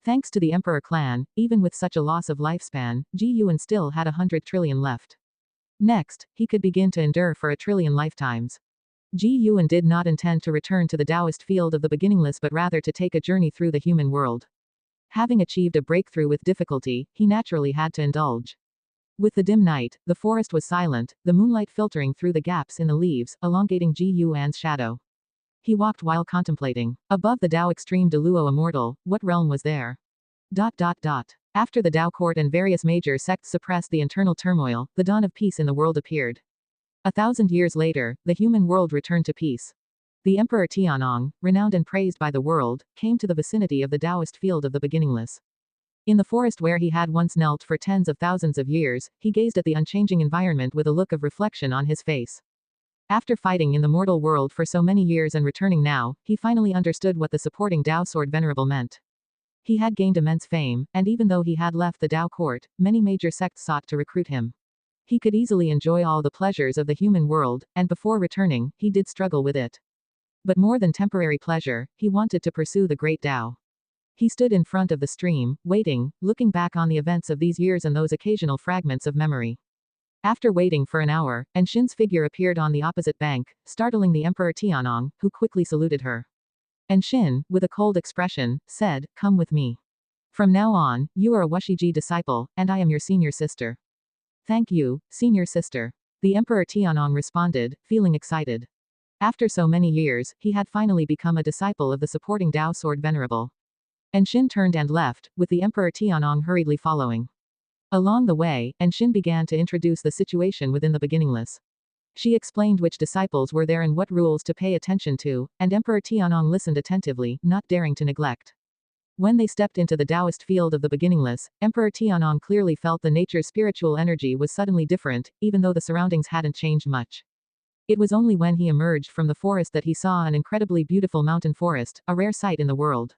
Thanks to the Emperor clan, even with such a loss of lifespan, Ji Yuan still had 100 trillion left. Next, he could begin to endure for 1,000,000,000,000 lifetimes. Ji Yuan did not intend to return to the Taoist field of the beginningless but rather to take a journey through the human world. Having achieved a breakthrough with difficulty, he naturally had to indulge. With the dim night, the forest was silent, the moonlight filtering through the gaps in the leaves, elongating Ji Yuan's shadow. He walked while contemplating. Above the Tao extreme Deluo immortal, what realm was there? After the Tao court and various major sects suppressed the internal turmoil, the dawn of peace in the world appeared. 1,000 years later, the human world returned to peace. The Emperor Tianong, renowned and praised by the world, came to the vicinity of the Taoist field of the beginningless. In the forest where he had once knelt for tens of thousands of years, he gazed at the unchanging environment with a look of reflection on his face. After fighting in the mortal world for so many years and returning now, he finally understood what the supporting Tao sword venerable meant. He had gained immense fame, and even though he had left the Tao court, many major sects sought to recruit him. He could easily enjoy all the pleasures of the human world, and before returning, he did struggle with it. But more than temporary pleasure, he wanted to pursue the great Tao. He stood in front of the stream, waiting, looking back on the events of these years and those occasional fragments of memory. After waiting for an hour, Shin's figure appeared on the opposite bank, startling the Emperor Tianong, who quickly saluted her. Shin, with a cold expression, said, "Come with me. From now on, you are a Wushiji disciple, and I am your senior sister." "Thank you, senior sister." The Emperor Tianong responded, feeling excited. After so many years, he had finally become a disciple of the supporting Tao sword venerable. Shin turned and left, with the Emperor Tianong hurriedly following. Along the way, Shin began to introduce the situation within the beginningless. She explained which disciples were there and what rules to pay attention to, and Emperor Tianong listened attentively, not daring to neglect. When they stepped into the Taoist field of the beginningless, Emperor Tianong clearly felt the nature's spiritual energy was suddenly different, even though the surroundings hadn't changed much. It was only when he emerged from the forest that he saw an incredibly beautiful mountain forest, a rare sight in the world.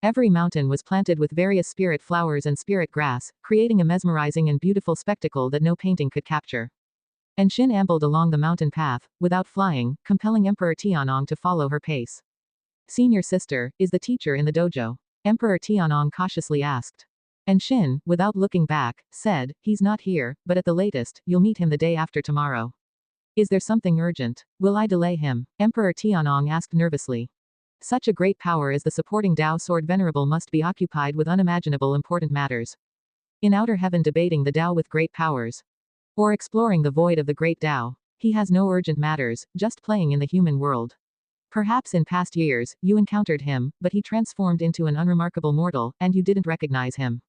Every mountain was planted with various spirit flowers and spirit grass, creating a mesmerizing and beautiful spectacle that no painting could capture. Shin ambled along the mountain path, without flying, compelling Emperor Tianong to follow her pace. "Senior sister, is the teacher in the dojo?" Emperor Tianong cautiously asked. Shin, without looking back, said, "He's not here, but at the latest, you'll meet him the day after tomorrow." "Is there something urgent? Will I delay him?" Emperor Tianong asked nervously. Such a great power as the supporting Tao sword venerable must be occupied with unimaginable important matters. In outer heaven debating the Tao with great powers. Or exploring the void of the great Tao. He has no urgent matters, just playing in the human world. Perhaps in past years, you encountered him, but he transformed into an unremarkable mortal, and you didn't recognize him.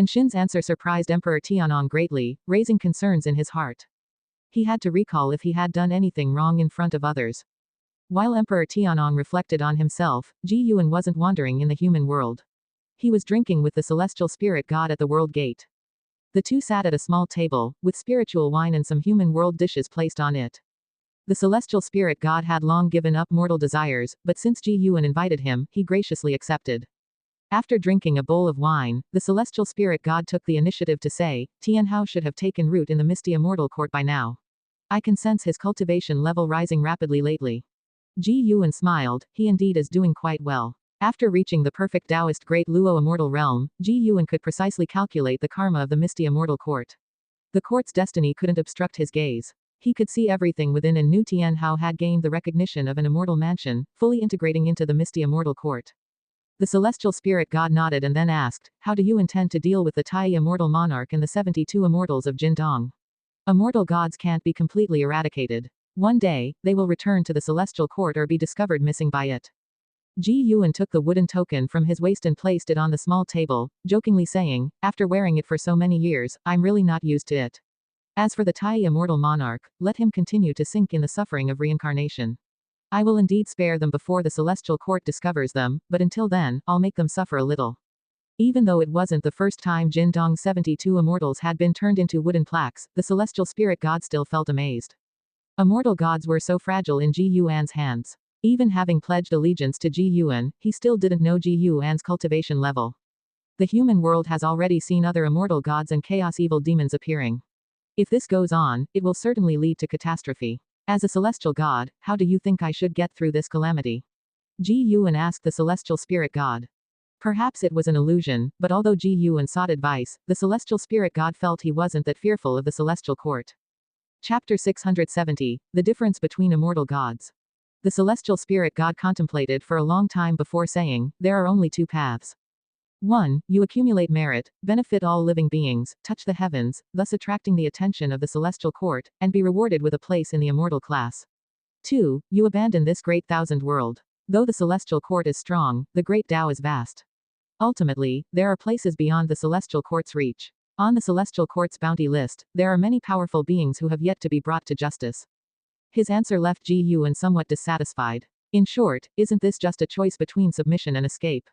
Shin's answer surprised Emperor Tianong greatly, raising concerns in his heart. He had to recall if he had done anything wrong in front of others. While Emperor Tianong reflected on himself, Ji Yuan wasn't wandering in the human world. He was drinking with the celestial spirit god at the world gate. The two sat at a small table, with spiritual wine and some human world dishes placed on it. The celestial spirit god had long given up mortal desires, but since Ji Yuan invited him, he graciously accepted. After drinking a bowl of wine, the celestial spirit god took the initiative to say, "Tianhao should have taken root in the misty immortal court by now. I can sense his cultivation level rising rapidly lately." Ji Yuan smiled, he indeed is doing quite well. After reaching the perfect Taoist Great Luo immortal realm, Ji Yuan could precisely calculate the karma of the misty immortal court. The court's destiny couldn't obstruct his gaze. He could see everything within and knew Tianhao had gained the recognition of an immortal mansion, fully integrating into the misty immortal court. The celestial spirit god nodded and then asked, "How do you intend to deal with the Tai immortal monarch and the 72 immortals of Jindong? Immortal gods can't be completely eradicated. One day, they will return to the celestial court or be discovered missing by it." Ji Yuan took the wooden token from his waist and placed it on the small table, jokingly saying, "After wearing it for so many years, I'm really not used to it. As for the Tai immortal monarch, let him continue to sink in the suffering of reincarnation. I will indeed spare them before the celestial court discovers them, but until then, I'll make them suffer a little." Even though it wasn't the first time Jindong's 72 immortals had been turned into wooden plaques, the celestial spirit god still felt amazed. Immortal gods were so fragile in Ji Yuan's hands. Even having pledged allegiance to Ji Yuan, he still didn't know Ji Yuan's cultivation level. The human world has already seen other immortal gods and chaos evil demons appearing. If this goes on, it will certainly lead to catastrophe. As a celestial god, how do you think I should get through this calamity? Ji Yuan asked the celestial spirit god. Perhaps it was an illusion, but although Ji Yuan sought advice, the celestial spirit god felt he wasn't that fearful of the celestial court. Chapter 670, The Difference Between Immortal Gods. The celestial spirit god contemplated for a long time before saying, "There are only two paths. 1. You accumulate merit, benefit all living beings, touch the heavens, thus attracting the attention of the celestial court, and be rewarded with a place in the immortal class. 2. You abandon this great thousand world. Though the celestial court is strong, the great Tao is vast. Ultimately, there are places beyond the celestial court's reach. On the celestial court's bounty list, there are many powerful beings who have yet to be brought to justice. His answer left Ji Yuan somewhat dissatisfied. In short, isn't this just a choice between submission and escape?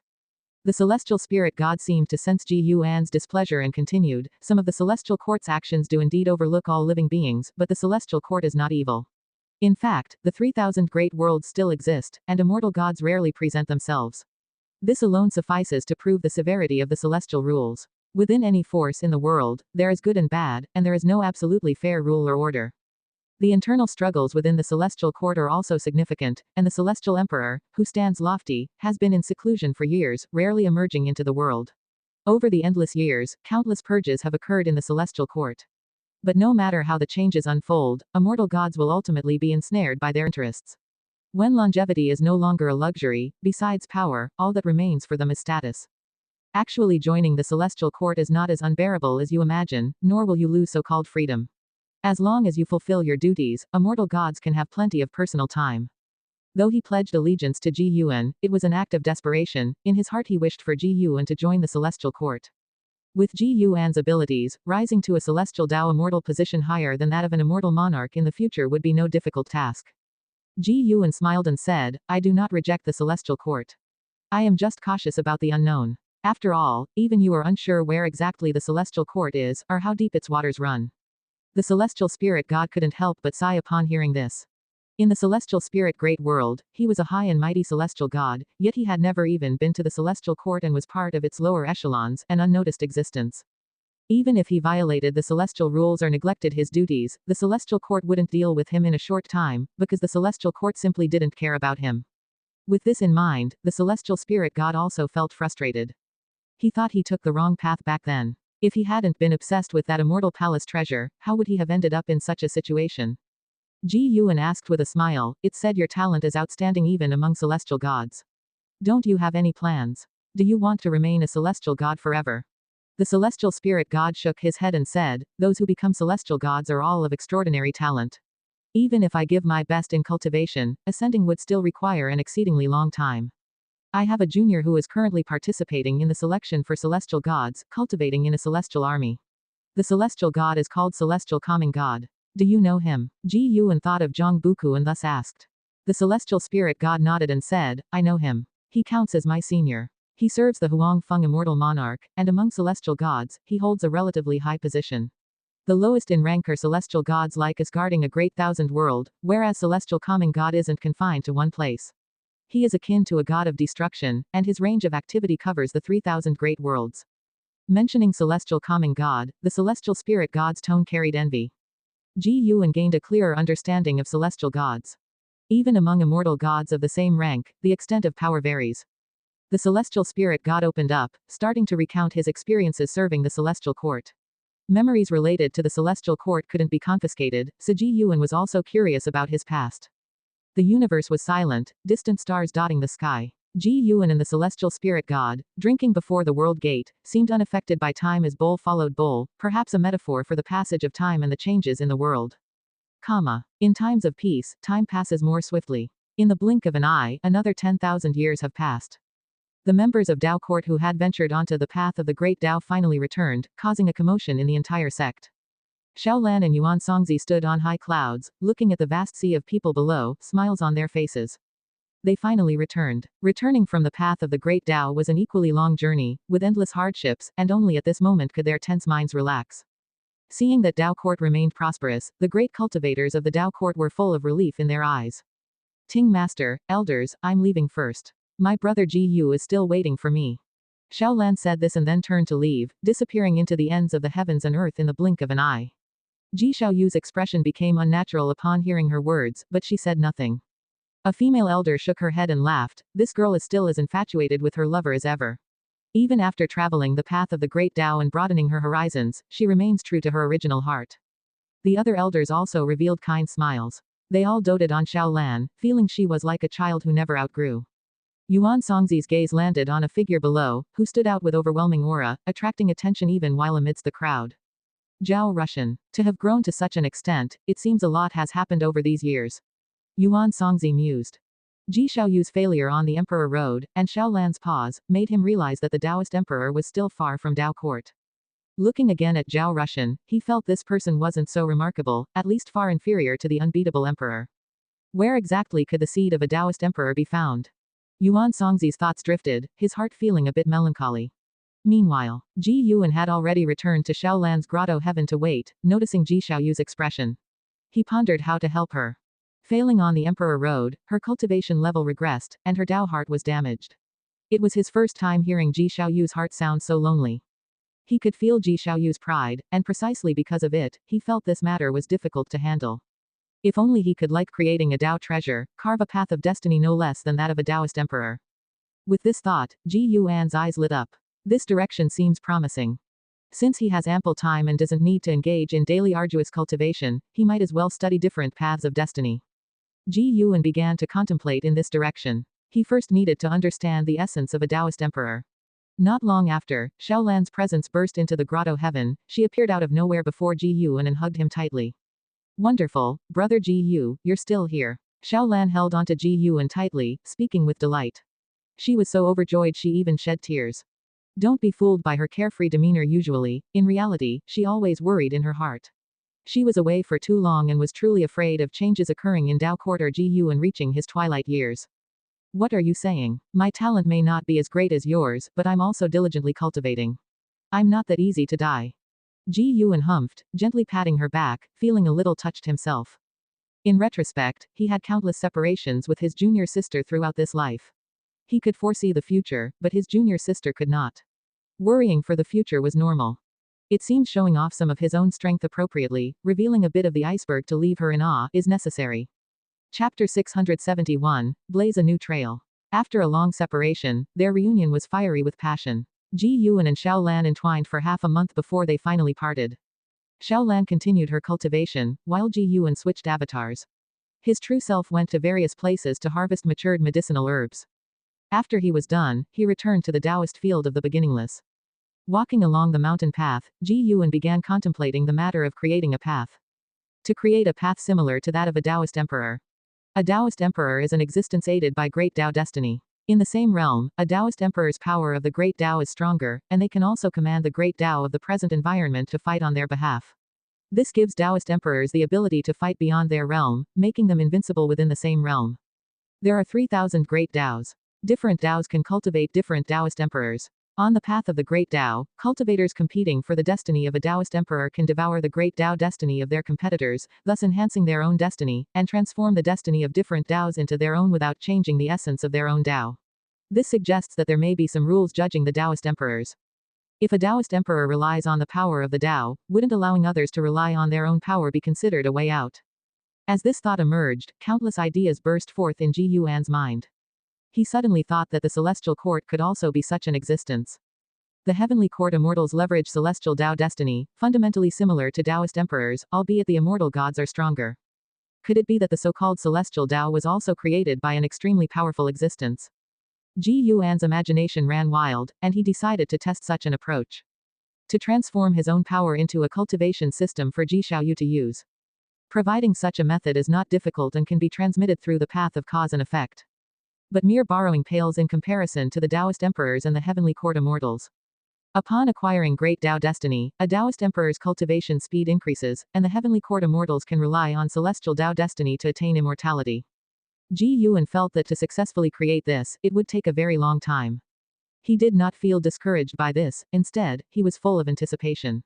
The celestial spirit god seemed to sense Ji Yuan's displeasure and continued, some of the celestial court's actions do indeed overlook all living beings, but the celestial court is not evil. In fact, the 3,000 great worlds still exist, and immortal gods rarely present themselves. This alone suffices to prove the severity of the celestial rules. Within any force in the world, there is good and bad, and there is no absolutely fair rule or order. The internal struggles within the celestial court are also significant, and the celestial emperor, who stands lofty, has been in seclusion for years, rarely emerging into the world. Over the endless years, countless purges have occurred in the celestial court. But no matter how the changes unfold, immortal gods will ultimately be ensnared by their interests. When longevity is no longer a luxury, besides power, all that remains for them is status. Actually joining the celestial court is not as unbearable as you imagine, nor will you lose so-called freedom. As long as you fulfill your duties, immortal gods can have plenty of personal time. Though he pledged allegiance to Ji Yuan, it was an act of desperation. In his heart he wished for Ji Yuan to join the celestial court. With Ji Yuan's abilities, rising to a celestial Tao immortal position higher than that of an immortal monarch in the future would be no difficult task. Ji Yuan smiled and said, I do not reject the celestial court. I am just cautious about the unknown. After all, even you are unsure where exactly the celestial court is, or how deep its waters run. The celestial spirit god couldn't help but sigh upon hearing this. In the celestial spirit great world, he was a high and mighty celestial god, yet he had never even been to the celestial court and was part of its lower echelons, an unnoticed existence. Even if he violated the celestial rules or neglected his duties, the celestial court wouldn't deal with him in a short time, because the celestial court simply didn't care about him. With this in mind, the celestial spirit god also felt frustrated. He thought he took the wrong path back then. If he hadn't been obsessed with that immortal palace treasure, how would he have ended up in such a situation? Ji Yuan asked with a smile, it's said your talent is outstanding even among celestial gods. Don't you have any plans? Do you want to remain a celestial god forever? The celestial spirit god shook his head and said, those who become celestial gods are all of extraordinary talent. Even if I give my best in cultivation, ascending would still require an exceedingly long time. I have a junior who is currently participating in the selection for celestial gods, cultivating in a celestial army. The celestial god is called Celestial Calming God. Do you know him? Ji Yuan thought of Zhang Buku and thus asked. The celestial spirit god nodded and said, I know him. He counts as my senior. He serves the Huang Feng immortal monarch, and among celestial gods, he holds a relatively high position. The lowest in rank are celestial gods like us guarding a great thousand world, whereas celestial calming god isn't confined to one place. He is akin to a god of destruction, and his range of activity covers the 3,000 great worlds. Mentioning celestial calming god, the celestial spirit god's tone carried envy. Ji Yuan gained a clearer understanding of celestial gods. Even among immortal gods of the same rank, the extent of power varies. The celestial spirit god opened up, starting to recount his experiences serving the celestial court. Memories related to the celestial court couldn't be confiscated, so Ji Yuan was also curious about his past. The universe was silent, distant stars dotting the sky. Ji Yuan and the celestial spirit god, drinking before the world gate, seemed unaffected by time as bowl followed bowl, perhaps a metaphor for the passage of time and the changes in the world. In times of peace, time passes more swiftly. In the blink of an eye, another 10,000 years have passed. The members of Dao court who had ventured onto the path of the great Dao finally returned, causing a commotion in the entire sect. Xiaolan and Yuan Songzi stood on high clouds, looking at the vast sea of people below, smiles on their faces. They finally returned. Returning from the path of the great Dao was an equally long journey, with endless hardships, and only at this moment could their tense minds relax. Seeing that Dao court remained prosperous, the great cultivators of the Dao court were full of relief in their eyes. Ting Master, elders, I'm leaving first. My brother Ji Yu is still waiting for me. Xiaolan said this and then turned to leave, disappearing into the ends of the heavens and earth in the blink of an eye. Ji Xiaoyu's expression became unnatural upon hearing her words, but she said nothing. A female elder shook her head and laughed, this girl is still as infatuated with her lover as ever. Even after traveling the path of the great Dao and broadening her horizons, she remains true to her original heart. The other elders also revealed kind smiles. They all doted on Xiaolan, feeling she was like a child who never outgrew. Yuan Songzi's gaze landed on a figure below, who stood out with overwhelming aura, attracting attention even while amidst the crowd. Zhao Rushan. To have grown to such an extent, it seems a lot has happened over these years. Yuan Songzi mused. Ji Xiaoyu's failure on the Emperor Road, and Xiaolan's pause, made him realize that the Taoist Emperor was still far from Dao Court. Looking again at Zhao Rushan, he felt this person wasn't so remarkable, at least far inferior to the unbeatable emperor. Where exactly could the seed of a Taoist emperor be found? Yuan Songzi's thoughts drifted, his heart feeling a bit melancholy. Meanwhile, Ji Yuan had already returned to Xiaolan's grotto heaven to wait, noticing Ji Xiaoyu's expression. He pondered how to help her. Failing on the Emperor Road, her cultivation level regressed, and her Dao heart was damaged. It was his first time hearing Ji Xiaoyu's heart sound so lonely. He could feel Ji Xiaoyu's pride, and precisely because of it, he felt this matter was difficult to handle. If only he could, like creating a Dao treasure, carve a path of destiny no less than that of a Taoist emperor. With this thought, Ji Yuan's eyes lit up. This direction seems promising. Since he has ample time and doesn't need to engage in daily arduous cultivation, he might as well study different paths of destiny. Ji Yuan began to contemplate in this direction. He first needed to understand the essence of a Taoist emperor. Not long after, Xiaolan's presence burst into the grotto heaven. She appeared out of nowhere before Ji Yuan and hugged him tightly. Wonderful, brother Ji Yu, you're still here. Xiaolan held onto Ji Yuan tightly, speaking with delight. She was so overjoyed she even shed tears. Don't be fooled by her carefree demeanor usually, in reality, she always worried in her heart. She was away for too long and was truly afraid of changes occurring in Dao Court or Ji Yuan reaching his twilight years. What are you saying? My talent may not be as great as yours, but I'm also diligently cultivating. I'm not that easy to die. Ji Yuan humphed, gently patting her back, feeling a little touched himself. In retrospect, he had countless separations with his junior sister throughout this life. He could foresee the future, but his junior sister could not. Worrying for the future was normal. It seemed showing off some of his own strength appropriately, revealing a bit of the iceberg to leave her in awe, is necessary. Chapter 671, Blaze a New Trail. After a long separation, their reunion was fiery with passion. Ji Yuan and Xiaolan entwined for half a month before they finally parted. Xiaolan continued her cultivation, while Ji Yuan switched avatars. His true self went to various places to harvest matured medicinal herbs. After he was done, he returned to the Taoist field of the beginningless. Walking along the mountain path, Ji Yuan began contemplating the matter of creating a path. To create a path similar to that of a Taoist emperor. A Taoist emperor is an existence aided by great Tao destiny. In the same realm, a Taoist emperor's power of the great Tao is stronger, and they can also command the great Tao of the present environment to fight on their behalf. This gives Taoist emperors the ability to fight beyond their realm, making them invincible within the same realm. There are 3,000 great Taos. Different Taos can cultivate different Taoist emperors. On the path of the great Tao, cultivators competing for the destiny of a Taoist emperor can devour the great Tao destiny of their competitors, thus enhancing their own destiny, and transform the destiny of different Taos into their own without changing the essence of their own Tao. This suggests that there may be some rules judging the Taoist emperors. If a Taoist emperor relies on the power of the Tao, wouldn't allowing others to rely on their own power be considered a way out? As this thought emerged, countless ideas burst forth in Ji Yuan's mind. He suddenly thought that the celestial court could also be such an existence. The heavenly court immortals leverage celestial Tao destiny, fundamentally similar to Taoist emperors, albeit the immortal gods are stronger. Could it be that the so-called celestial Tao was also created by an extremely powerful existence? Ji Yuan's imagination ran wild, and he decided to test such an approach. To transform his own power into a cultivation system for Ji Xiaoyu to use. Providing such a method is not difficult and can be transmitted through the path of cause and effect. But mere borrowing pales in comparison to the Taoist emperors and the heavenly court immortals. Upon acquiring great Tao destiny, a Taoist emperor's cultivation speed increases, and the heavenly court immortals can rely on celestial Tao destiny to attain immortality. Ji Yuan felt that to successfully create this, it would take a very long time. He did not feel discouraged by this, instead, he was full of anticipation.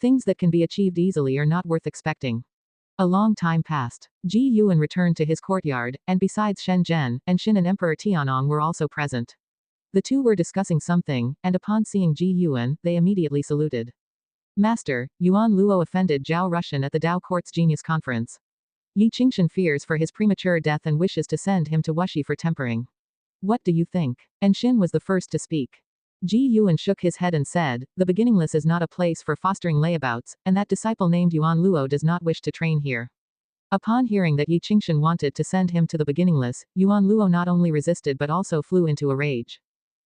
Things that can be achieved easily are not worth expecting. A long time passed. Ji Yuan returned to his courtyard, and besides Shen Zhen, and Xin and Emperor Tianong were also present. The two were discussing something, and upon seeing Ji Yuan, they immediately saluted. Master, Yuan Luo offended Zhao Rushan at the Dao Court's Genius Conference. Yi Qingshan fears for his premature death and wishes to send him to Wuxi for tempering. What do you think? And Xin was the first to speak. Ji Yuan shook his head and said, the beginningless is not a place for fostering layabouts, and that disciple named Yuan Luo does not wish to train here. Upon hearing that Yi Qingshan wanted to send him to the beginningless, Yuan Luo not only resisted but also flew into a rage.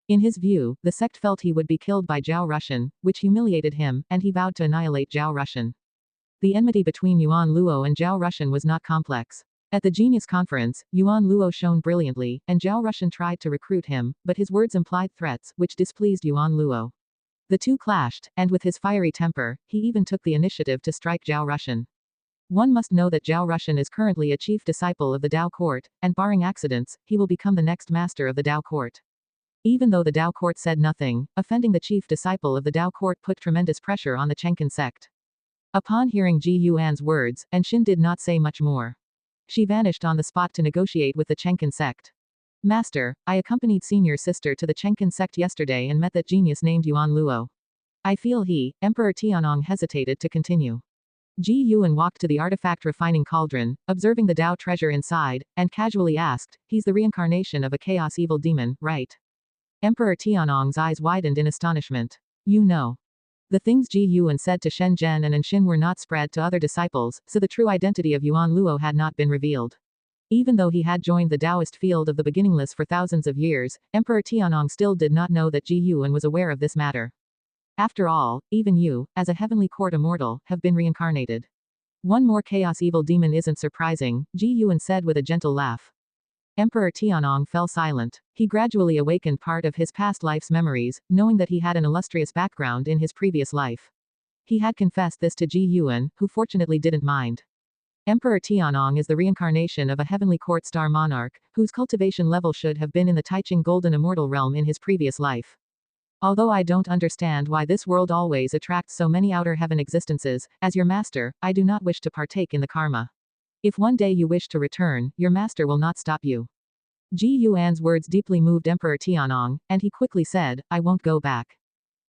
In his view, the sect felt he would be killed by Zhao Rushan, which humiliated him, and he vowed to annihilate Zhao Rushan. The enmity between Yuan Luo and Zhao Rushan was not complex. At the Genius Conference, Yuan Luo shone brilliantly, and Zhao Rushan tried to recruit him, but his words implied threats, which displeased Yuan Luo. The two clashed, and with his fiery temper, he even took the initiative to strike Zhao Rushan. One must know that Zhao Rushan is currently a chief disciple of the Dao court, and barring accidents, he will become the next master of the Dao court. Even though the Dao court said nothing, offending the chief disciple of the Dao court put tremendous pressure on the Taixuan Sect. Upon hearing Ji Yuan's words, Anshin did not say much more. She vanished on the spot to negotiate with the Taixuan Sect. Master, I accompanied senior sister to the Taixuan Sect yesterday and met that genius named Yuan Luo. I feel Emperor Tianong hesitated to continue. Ji Yuan walked to the artifact refining cauldron, observing the Dao treasure inside, and casually asked, he's the reincarnation of a chaos evil demon, right? Emperor Tianong's eyes widened in astonishment. You know. The things Ji Yuan said to Shen Zhen and Anshin were not spread to other disciples, so the true identity of Yuan Luo had not been revealed. Even though he had joined the Taoist field of the beginningless for thousands of years, Emperor Tianong still did not know that Ji Yuan was aware of this matter. After all, even you, as a heavenly court immortal, have been reincarnated. One more chaos evil demon isn't surprising, Ji Yuan said with a gentle laugh. Emperor Tianong fell silent. He gradually awakened part of his past life's memories, knowing that he had an illustrious background in his previous life. He had confessed this to Ji Yuan, who fortunately didn't mind. Emperor Tianong is the reincarnation of a heavenly court star monarch, whose cultivation level should have been in the Taixing golden immortal realm in his previous life. Although I don't understand why this world always attracts so many outer heaven existences, as your master, I do not wish to partake in the karma. If one day you wish to return, your master will not stop you. Ji Yuan's words deeply moved Emperor Tianong, and he quickly said, I won't go back.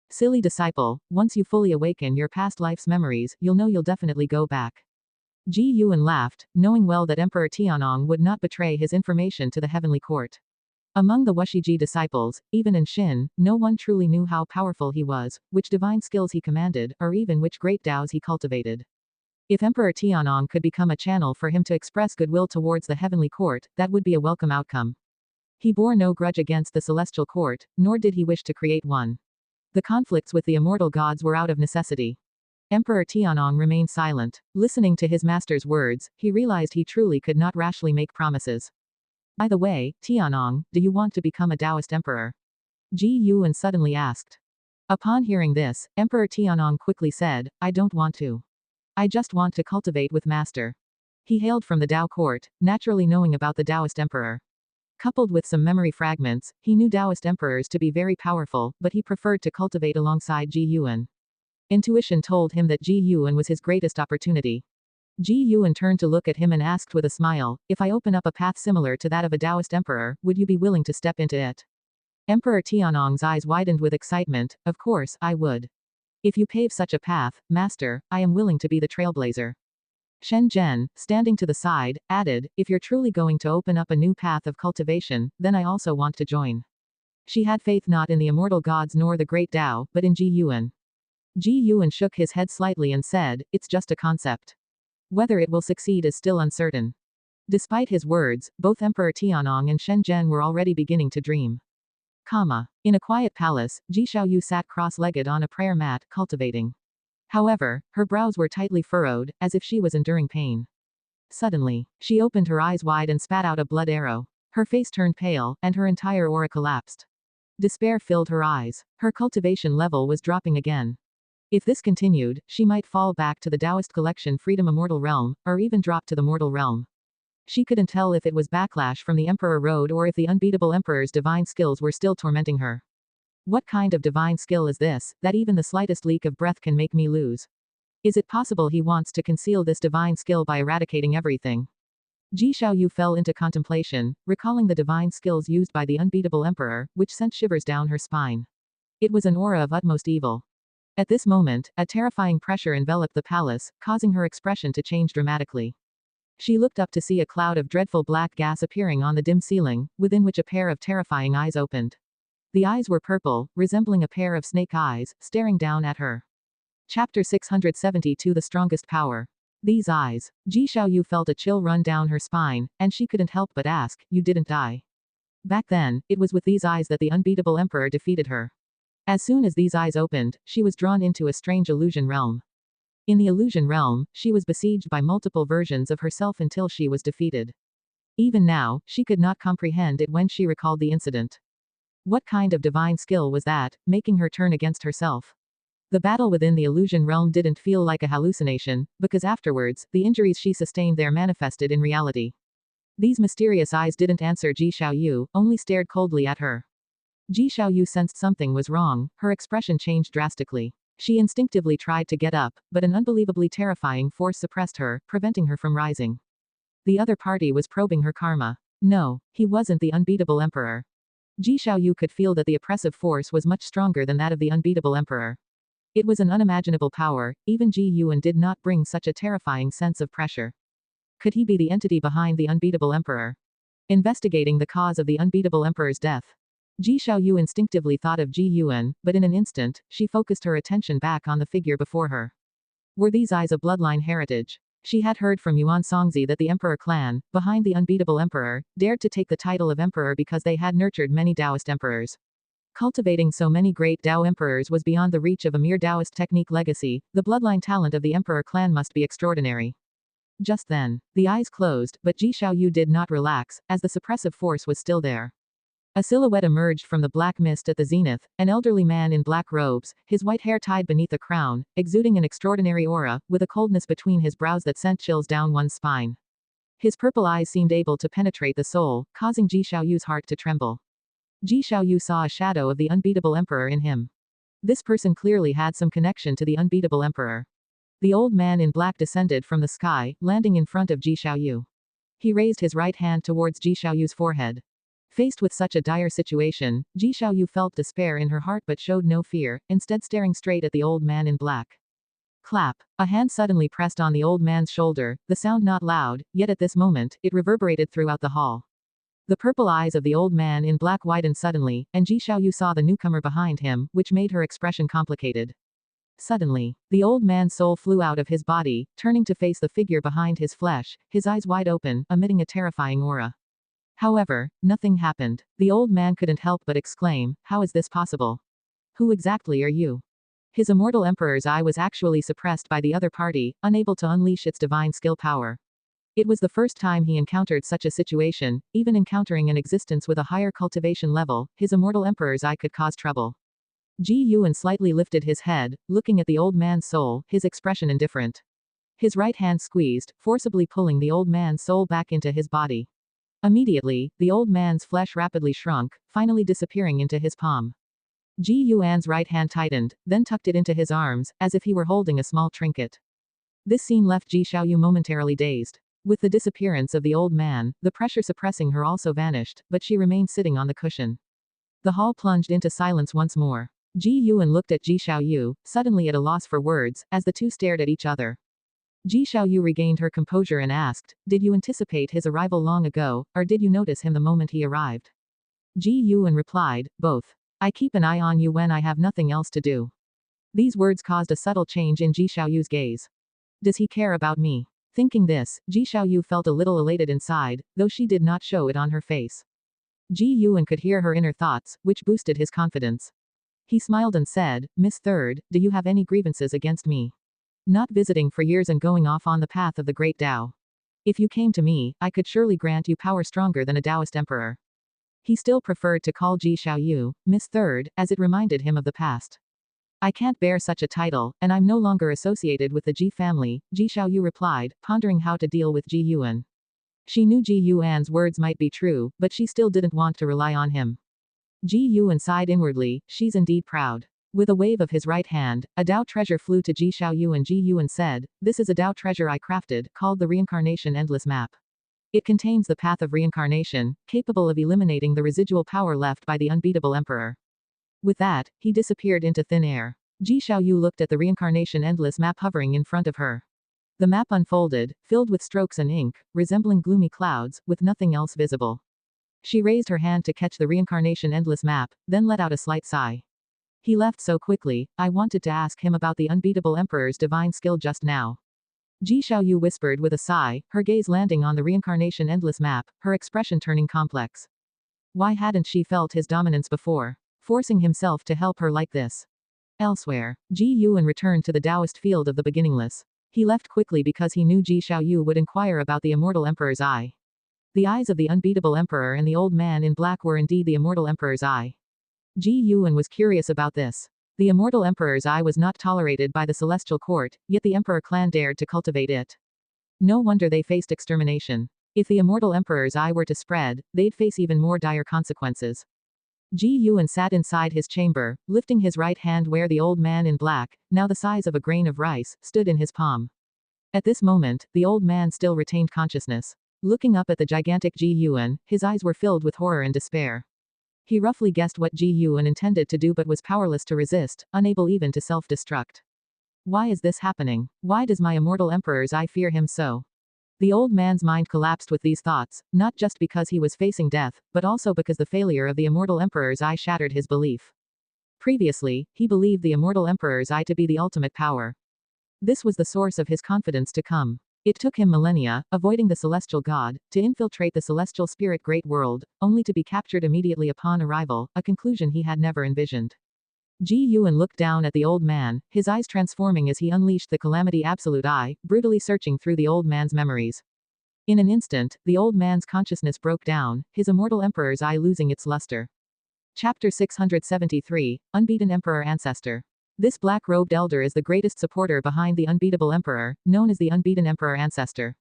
Silly disciple, once you fully awaken your past life's memories, you'll know you'll definitely go back. Ji Yuan laughed, knowing well that Emperor Tianong would not betray his information to the heavenly court. Among the Wushiji disciples, even in Shin, no one truly knew how powerful he was, which divine skills he commanded, or even which great Daos he cultivated. If Emperor Tianong could become a channel for him to express goodwill towards the heavenly court, that would be a welcome outcome. He bore no grudge against the celestial court, nor did he wish to create one. The conflicts with the immortal gods were out of necessity. Emperor Tianong remained silent. Listening to his master's words, he realized he truly could not rashly make promises. By the way, Tianong, do you want to become a Taoist emperor? Ji Yuan suddenly asked. Upon hearing this, Emperor Tianong quickly said, I don't want to. I just want to cultivate with master. He hailed from the Dao court, naturally knowing about the Taoist emperor. Coupled with some memory fragments, he knew Taoist emperors to be very powerful, but he preferred to cultivate alongside Ji Yuan. Intuition told him that Ji Yuan was his greatest opportunity. Ji Yuan turned to look at him and asked with a smile, if I open up a path similar to that of a Taoist emperor, would you be willing to step into it? Emperor Tianong's eyes widened with excitement, of course, I would. If you pave such a path, master, I am willing to be the trailblazer. Shen Zhen, standing to the side, added, if you're truly going to open up a new path of cultivation, then I also want to join. She had faith not in the immortal gods nor the great Dao, but in Ji Yuan. Ji Yuan shook his head slightly and said, it's just a concept. Whether it will succeed is still uncertain. Despite his words, both Emperor Tianong and Shen Zhen were already beginning to dream. In a quiet palace, Ji Xiaoyu sat cross-legged on a prayer mat, cultivating. However, her brows were tightly furrowed, as if she was enduring pain. Suddenly, she opened her eyes wide and spat out a blood arrow. Her face turned pale, and her entire aura collapsed. Despair filled her eyes. Her cultivation level was dropping again. If this continued, she might fall back to the Taoist collection Freedom Immortal Realm, or even drop to the mortal realm. She couldn't tell if it was backlash from the Emperor Road or if the unbeatable Emperor's divine skills were still tormenting her. What kind of divine skill is this, that even the slightest leak of breath can make me lose? Is it possible he wants to conceal this divine skill by eradicating everything? Ji Xiaoyu fell into contemplation, recalling the divine skills used by the unbeatable Emperor, which sent shivers down her spine. It was an aura of utmost evil. At this moment, a terrifying pressure enveloped the palace, causing her expression to change dramatically. She looked up to see a cloud of dreadful black gas appearing on the dim ceiling, within which a pair of terrifying eyes opened. The eyes were purple, resembling a pair of snake eyes, staring down at her. Chapter 672 The Strongest Power. These eyes. Ji Xiaoyu felt a chill run down her spine, and she couldn't help but ask, you didn't die. Back then, it was with these eyes that the unbeatable emperor defeated her. As soon as these eyes opened, she was drawn into a strange illusion realm. In the illusion realm, she was besieged by multiple versions of herself until she was defeated. Even now, she could not comprehend it when she recalled the incident. What kind of divine skill was that, making her turn against herself? The battle within the illusion realm didn't feel like a hallucination, because afterwards, the injuries she sustained there manifested in reality. These mysterious eyes didn't answer Ji Xiaoyu, only stared coldly at her. Ji Xiaoyu sensed something was wrong, her expression changed drastically. She instinctively tried to get up, but an unbelievably terrifying force suppressed her, preventing her from rising. The other party was probing her karma. No, he wasn't the unbeatable emperor. Ji Xiaoyu could feel that the oppressive force was much stronger than that of the unbeatable emperor. It was an unimaginable power, even Ji Yuan did not bring such a terrifying sense of pressure. Could he be the entity behind the unbeatable emperor? Investigating the cause of the unbeatable emperor's death. Ji Xiaoyu instinctively thought of Ji Yuan, but in an instant, she focused her attention back on the figure before her. Were these eyes a bloodline heritage? She had heard from Yuan Songzi that the emperor clan, behind the unbeatable emperor, dared to take the title of emperor because they had nurtured many Taoist emperors. Cultivating so many great Tao emperors was beyond the reach of a mere Taoist technique legacy. The bloodline talent of the emperor clan must be extraordinary. Just then, the eyes closed, but Ji Xiaoyu did not relax, as the suppressive force was still there. A silhouette emerged from the black mist at the zenith, an elderly man in black robes, his white hair tied beneath a crown, exuding an extraordinary aura, with a coldness between his brows that sent chills down one's spine. His purple eyes seemed able to penetrate the soul, causing Ji Xiaoyu's heart to tremble. Ji Xiaoyu saw a shadow of the unbeatable emperor in him. This person clearly had some connection to the unbeatable emperor. The old man in black descended from the sky, landing in front of Ji Xiaoyu. He raised his right hand towards Ji Xiaoyu's forehead. Faced with such a dire situation, Ji Xiaoyu felt despair in her heart but showed no fear, instead staring straight at the old man in black. Clap. A hand suddenly pressed on the old man's shoulder, the sound not loud, yet at this moment, it reverberated throughout the hall. The purple eyes of the old man in black widened suddenly, and Ji Xiaoyu saw the newcomer behind him, which made her expression complicated. Suddenly, the old man's soul flew out of his body, turning to face the figure behind his flesh, his eyes wide open, emitting a terrifying aura. However, nothing happened. The old man couldn't help but exclaim, how is this possible? Who exactly are you? His immortal emperor's eye was actually suppressed by the other party, unable to unleash its divine skill power. It was the first time he encountered such a situation, even encountering an existence with a higher cultivation level, his immortal emperor's eye could cause trouble. Ji Yuan slightly lifted his head, looking at the old man's soul, his expression indifferent. His right hand squeezed, forcibly pulling the old man's soul back into his body. Immediately, the old man's flesh rapidly shrunk, finally disappearing into his palm. Ji Yuan's right hand tightened, then tucked it into his arms, as if he were holding a small trinket. This scene left Ji Xiaoyu momentarily dazed. With the disappearance of the old man, the pressure suppressing her also vanished, but she remained sitting on the cushion. The hall plunged into silence once more. Ji Yuan looked at Ji Xiaoyu, suddenly at a loss for words, as the two stared at each other. Ji Xiaoyu regained her composure and asked, did you anticipate his arrival long ago, or did you notice him the moment he arrived? Ji Yuan replied, both. I keep an eye on you when I have nothing else to do. These words caused a subtle change in Ji Xiaoyu's gaze. Does he care about me? Thinking this, Ji Xiaoyu felt a little elated inside, though she did not show it on her face. Ji Yuan could hear her inner thoughts, which boosted his confidence. He smiled and said, Miss Third, do you have any grievances against me? Not visiting for years and going off on the path of the great Tao. If you came to me, I could surely grant you power stronger than a Taoist emperor. He still preferred to call Ji Xiaoyu, Miss Third, as it reminded him of the past. I can't bear such a title, and I'm no longer associated with the Ji family, Ji Xiaoyu replied, pondering how to deal with Ji Yuan. She knew Ji Yuan's words might be true, but she still didn't want to rely on him. Ji Yuan sighed inwardly, she's indeed proud. With a wave of his right hand, a Tao treasure flew to Ji Xiaoyu and Ji Yuan said, this is a Tao treasure I crafted, called the Reincarnation Endless Map. It contains the path of reincarnation, capable of eliminating the residual power left by the unbeatable emperor. With that, he disappeared into thin air. Ji Xiaoyu looked at the Reincarnation Endless Map hovering in front of her. The map unfolded, filled with strokes and ink, resembling gloomy clouds, with nothing else visible. She raised her hand to catch the Reincarnation Endless Map, then let out a slight sigh. He left so quickly, I wanted to ask him about the unbeatable emperor's divine skill just now. Ji Xiaoyu whispered with a sigh, her gaze landing on the reincarnation endless map, her expression turning complex. Why hadn't she felt his dominance before? Forcing himself to help her like this. Elsewhere, Ji Yuan returned to the Taoist field of the beginningless. He left quickly because he knew Ji Xiaoyu would inquire about the immortal emperor's eye. The eyes of the unbeatable emperor and the old man in black were indeed the immortal emperor's eye. Ji Yuan was curious about this. The immortal emperor's eye was not tolerated by the celestial court, yet the emperor clan dared to cultivate it. No wonder they faced extermination. If the immortal emperor's eye were to spread, they'd face even more dire consequences. Ji Yuan sat inside his chamber, lifting his right hand where the old man in black, now the size of a grain of rice, stood in his palm. At this moment, the old man still retained consciousness. Looking up at the gigantic Ji Yuan, his eyes were filled with horror and despair. He roughly guessed what Ji Yuan intended to do but was powerless to resist, unable even to self-destruct. Why is this happening? Why does my immortal emperor's eye fear him so? The old man's mind collapsed with these thoughts, not just because he was facing death, but also because the failure of the immortal emperor's eye shattered his belief. Previously, he believed the immortal emperor's eye to be the ultimate power. This was the source of his confidence to come. It took him millennia, avoiding the celestial god, to infiltrate the celestial spirit great world, only to be captured immediately upon arrival, a conclusion he had never envisioned. Ji Yuan looked down at the old man, his eyes transforming as he unleashed the calamity absolute eye, brutally searching through the old man's memories. In an instant, the old man's consciousness broke down, his immortal emperor's eye losing its luster. Chapter 673, Unbeaten Emperor Ancestor. This black-robed elder is the greatest supporter behind the unbeatable emperor, known as the Unbeaten Emperor Ancestor.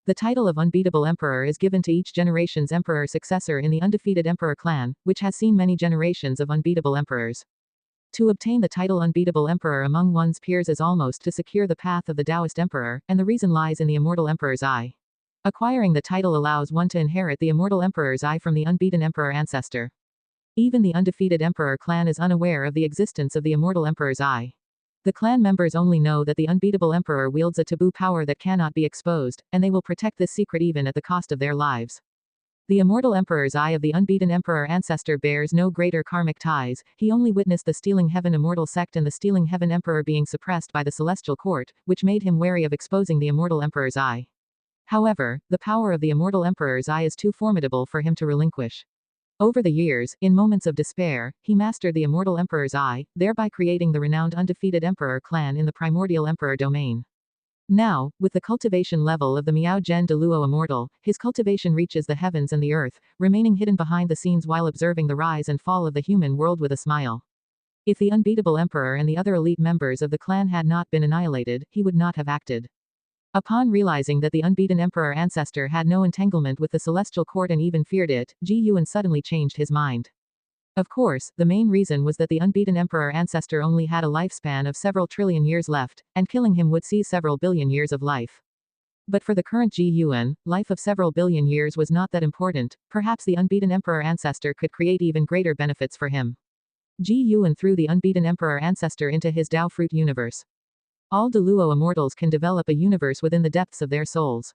The title of Unbeatable Emperor is given to each generation's emperor successor in the undefeated emperor clan, which has seen many generations of unbeatable emperors. To obtain the title Unbeatable Emperor among one's peers is almost to secure the path of the Taoist emperor, and the reason lies in the immortal emperor's eye. Acquiring the title allows one to inherit the immortal emperor's eye from the unbeaten emperor ancestor. Even the undefeated emperor clan is unaware of the existence of the immortal emperor's eye. The clan members only know that the unbeatable emperor wields a taboo power that cannot be exposed, and they will protect this secret even at the cost of their lives. The immortal emperor's eye of the unbeaten emperor ancestor bears no greater karmic ties, he only witnessed the Stealing Heaven Immortal Sect and the Stealing Heaven Emperor being suppressed by the celestial court, which made him wary of exposing the immortal emperor's eye. However, the power of the immortal emperor's eye is too formidable for him to relinquish. Over the years, in moments of despair, he mastered the immortal emperor's eye, thereby creating the renowned undefeated emperor clan in the primordial emperor domain. Now, with the cultivation level of the Miao Zhen de Luo Immortal, his cultivation reaches the heavens and the earth, remaining hidden behind the scenes while observing the rise and fall of the human world with a smile. If the unbeatable emperor and the other elite members of the clan had not been annihilated, he would not have acted. Upon realizing that the unbeaten emperor ancestor had no entanglement with the celestial court and even feared it, Ji Yuan suddenly changed his mind. Of course, the main reason was that the unbeaten emperor ancestor only had a lifespan of several trillion years left, and killing him would see several billion years of life. But for the current Ji Yuan, life of several billion years was not that important, perhaps the unbeaten emperor ancestor could create even greater benefits for him. Ji Yuan threw the unbeaten emperor ancestor into his Dao Fruit universe. All de Luo immortals can develop a universe within the depths of their souls.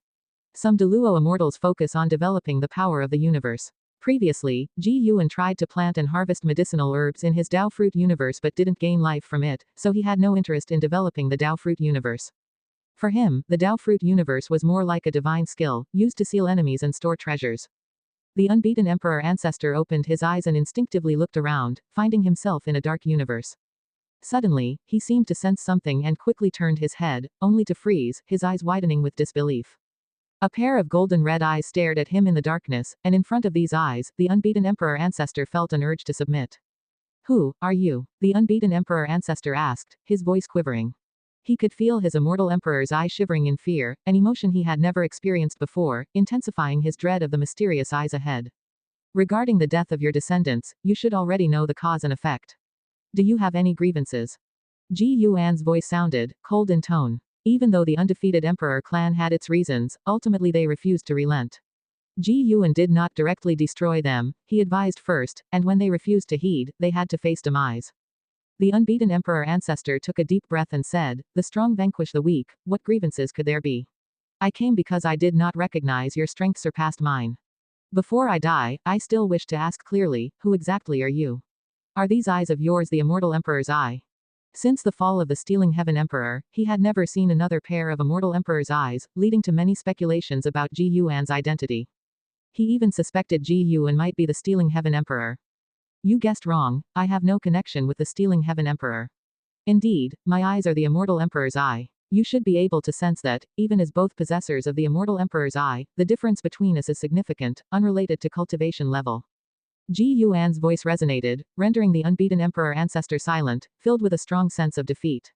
Some de Luo immortals focus on developing the power of the universe. Previously, Ji Yuan tried to plant and harvest medicinal herbs in his Dao Fruit universe but didn't gain life from it, so he had no interest in developing the Dao Fruit universe. For him, the Dao Fruit universe was more like a divine skill, used to seal enemies and store treasures. The unbeaten emperor ancestor opened his eyes and instinctively looked around, finding himself in a dark universe. Suddenly, he seemed to sense something and quickly turned his head, only to freeze, his eyes widening with disbelief. A pair of golden red eyes stared at him in the darkness, and in front of these eyes, the unbeaten emperor ancestor felt an urge to submit. Who are you? The unbeaten emperor ancestor asked, his voice quivering. He could feel his immortal emperor's eye shivering in fear, an emotion he had never experienced before, intensifying his dread of the mysterious eyes ahead. Regarding the death of your descendants, you should already know the cause and effect. Do you have any grievances? Ji Yuan's voice sounded cold in tone. Even though the undefeated emperor clan had its reasons, ultimately they refused to relent. Ji Yuan did not directly destroy them, he advised first, and when they refused to heed, they had to face demise. The unbeaten emperor ancestor took a deep breath and said, "The strong vanquish the weak, what grievances could there be? I came because I did not recognize your strength surpassed mine. Before I die, I still wish to ask clearly, who exactly are you? Are these eyes of yours the immortal emperor's eye?" Since the fall of the Stealing Heaven Emperor, he had never seen another pair of immortal emperor's eyes, leading to many speculations about Ji Yuan's identity. He even suspected Ji Yuan might be the Stealing Heaven Emperor. You guessed wrong, I have no connection with the Stealing Heaven Emperor. Indeed, my eyes are the Immortal Emperor's eye. You should be able to sense that, even as both possessors of the Immortal Emperor's eye, the difference between us is significant, unrelated to cultivation level. Ji Yuan's voice resonated, rendering the unbeaten Emperor ancestor silent, filled with a strong sense of defeat.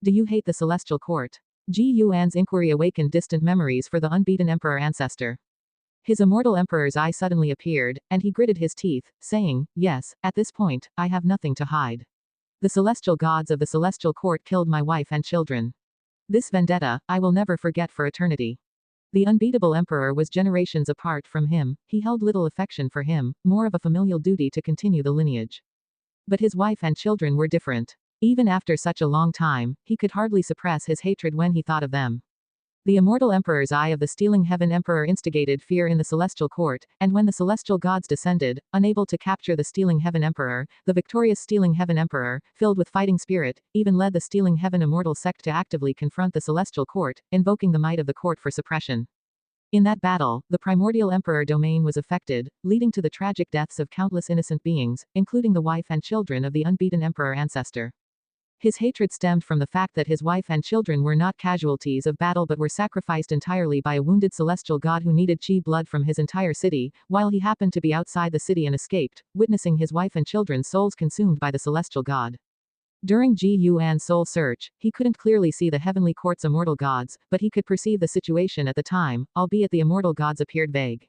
Do you hate the Celestial Court? Ji Yuan's inquiry awakened distant memories for the unbeaten Emperor ancestor. His Immortal Emperor's eye suddenly appeared, and he gritted his teeth, saying, yes, at this point, I have nothing to hide. The celestial gods of the Celestial Court killed my wife and children. This vendetta, I will never forget for eternity. The unbeatable emperor was generations apart from him, he held little affection for him, more of a familial duty to continue the lineage. But his wife and children were different. Even after such a long time, he could hardly suppress his hatred when he thought of them. The immortal emperor's eye of the Stealing Heaven Emperor instigated fear in the celestial court, and when the celestial gods descended, unable to capture the Stealing Heaven Emperor, the victorious Stealing Heaven Emperor, filled with fighting spirit, even led the Stealing Heaven Immortal Sect to actively confront the celestial court, invoking the might of the court for suppression. In that battle, the primordial emperor domain was affected, leading to the tragic deaths of countless innocent beings, including the wife and children of the unbeaten emperor ancestor. His hatred stemmed from the fact that his wife and children were not casualties of battle but were sacrificed entirely by a wounded celestial god who needed chi blood from his entire city, while he happened to be outside the city and escaped, witnessing his wife and children's souls consumed by the celestial god. During Ji Yuan's soul search, he couldn't clearly see the heavenly court's immortal gods, but he could perceive the situation at the time, albeit the immortal gods appeared vague.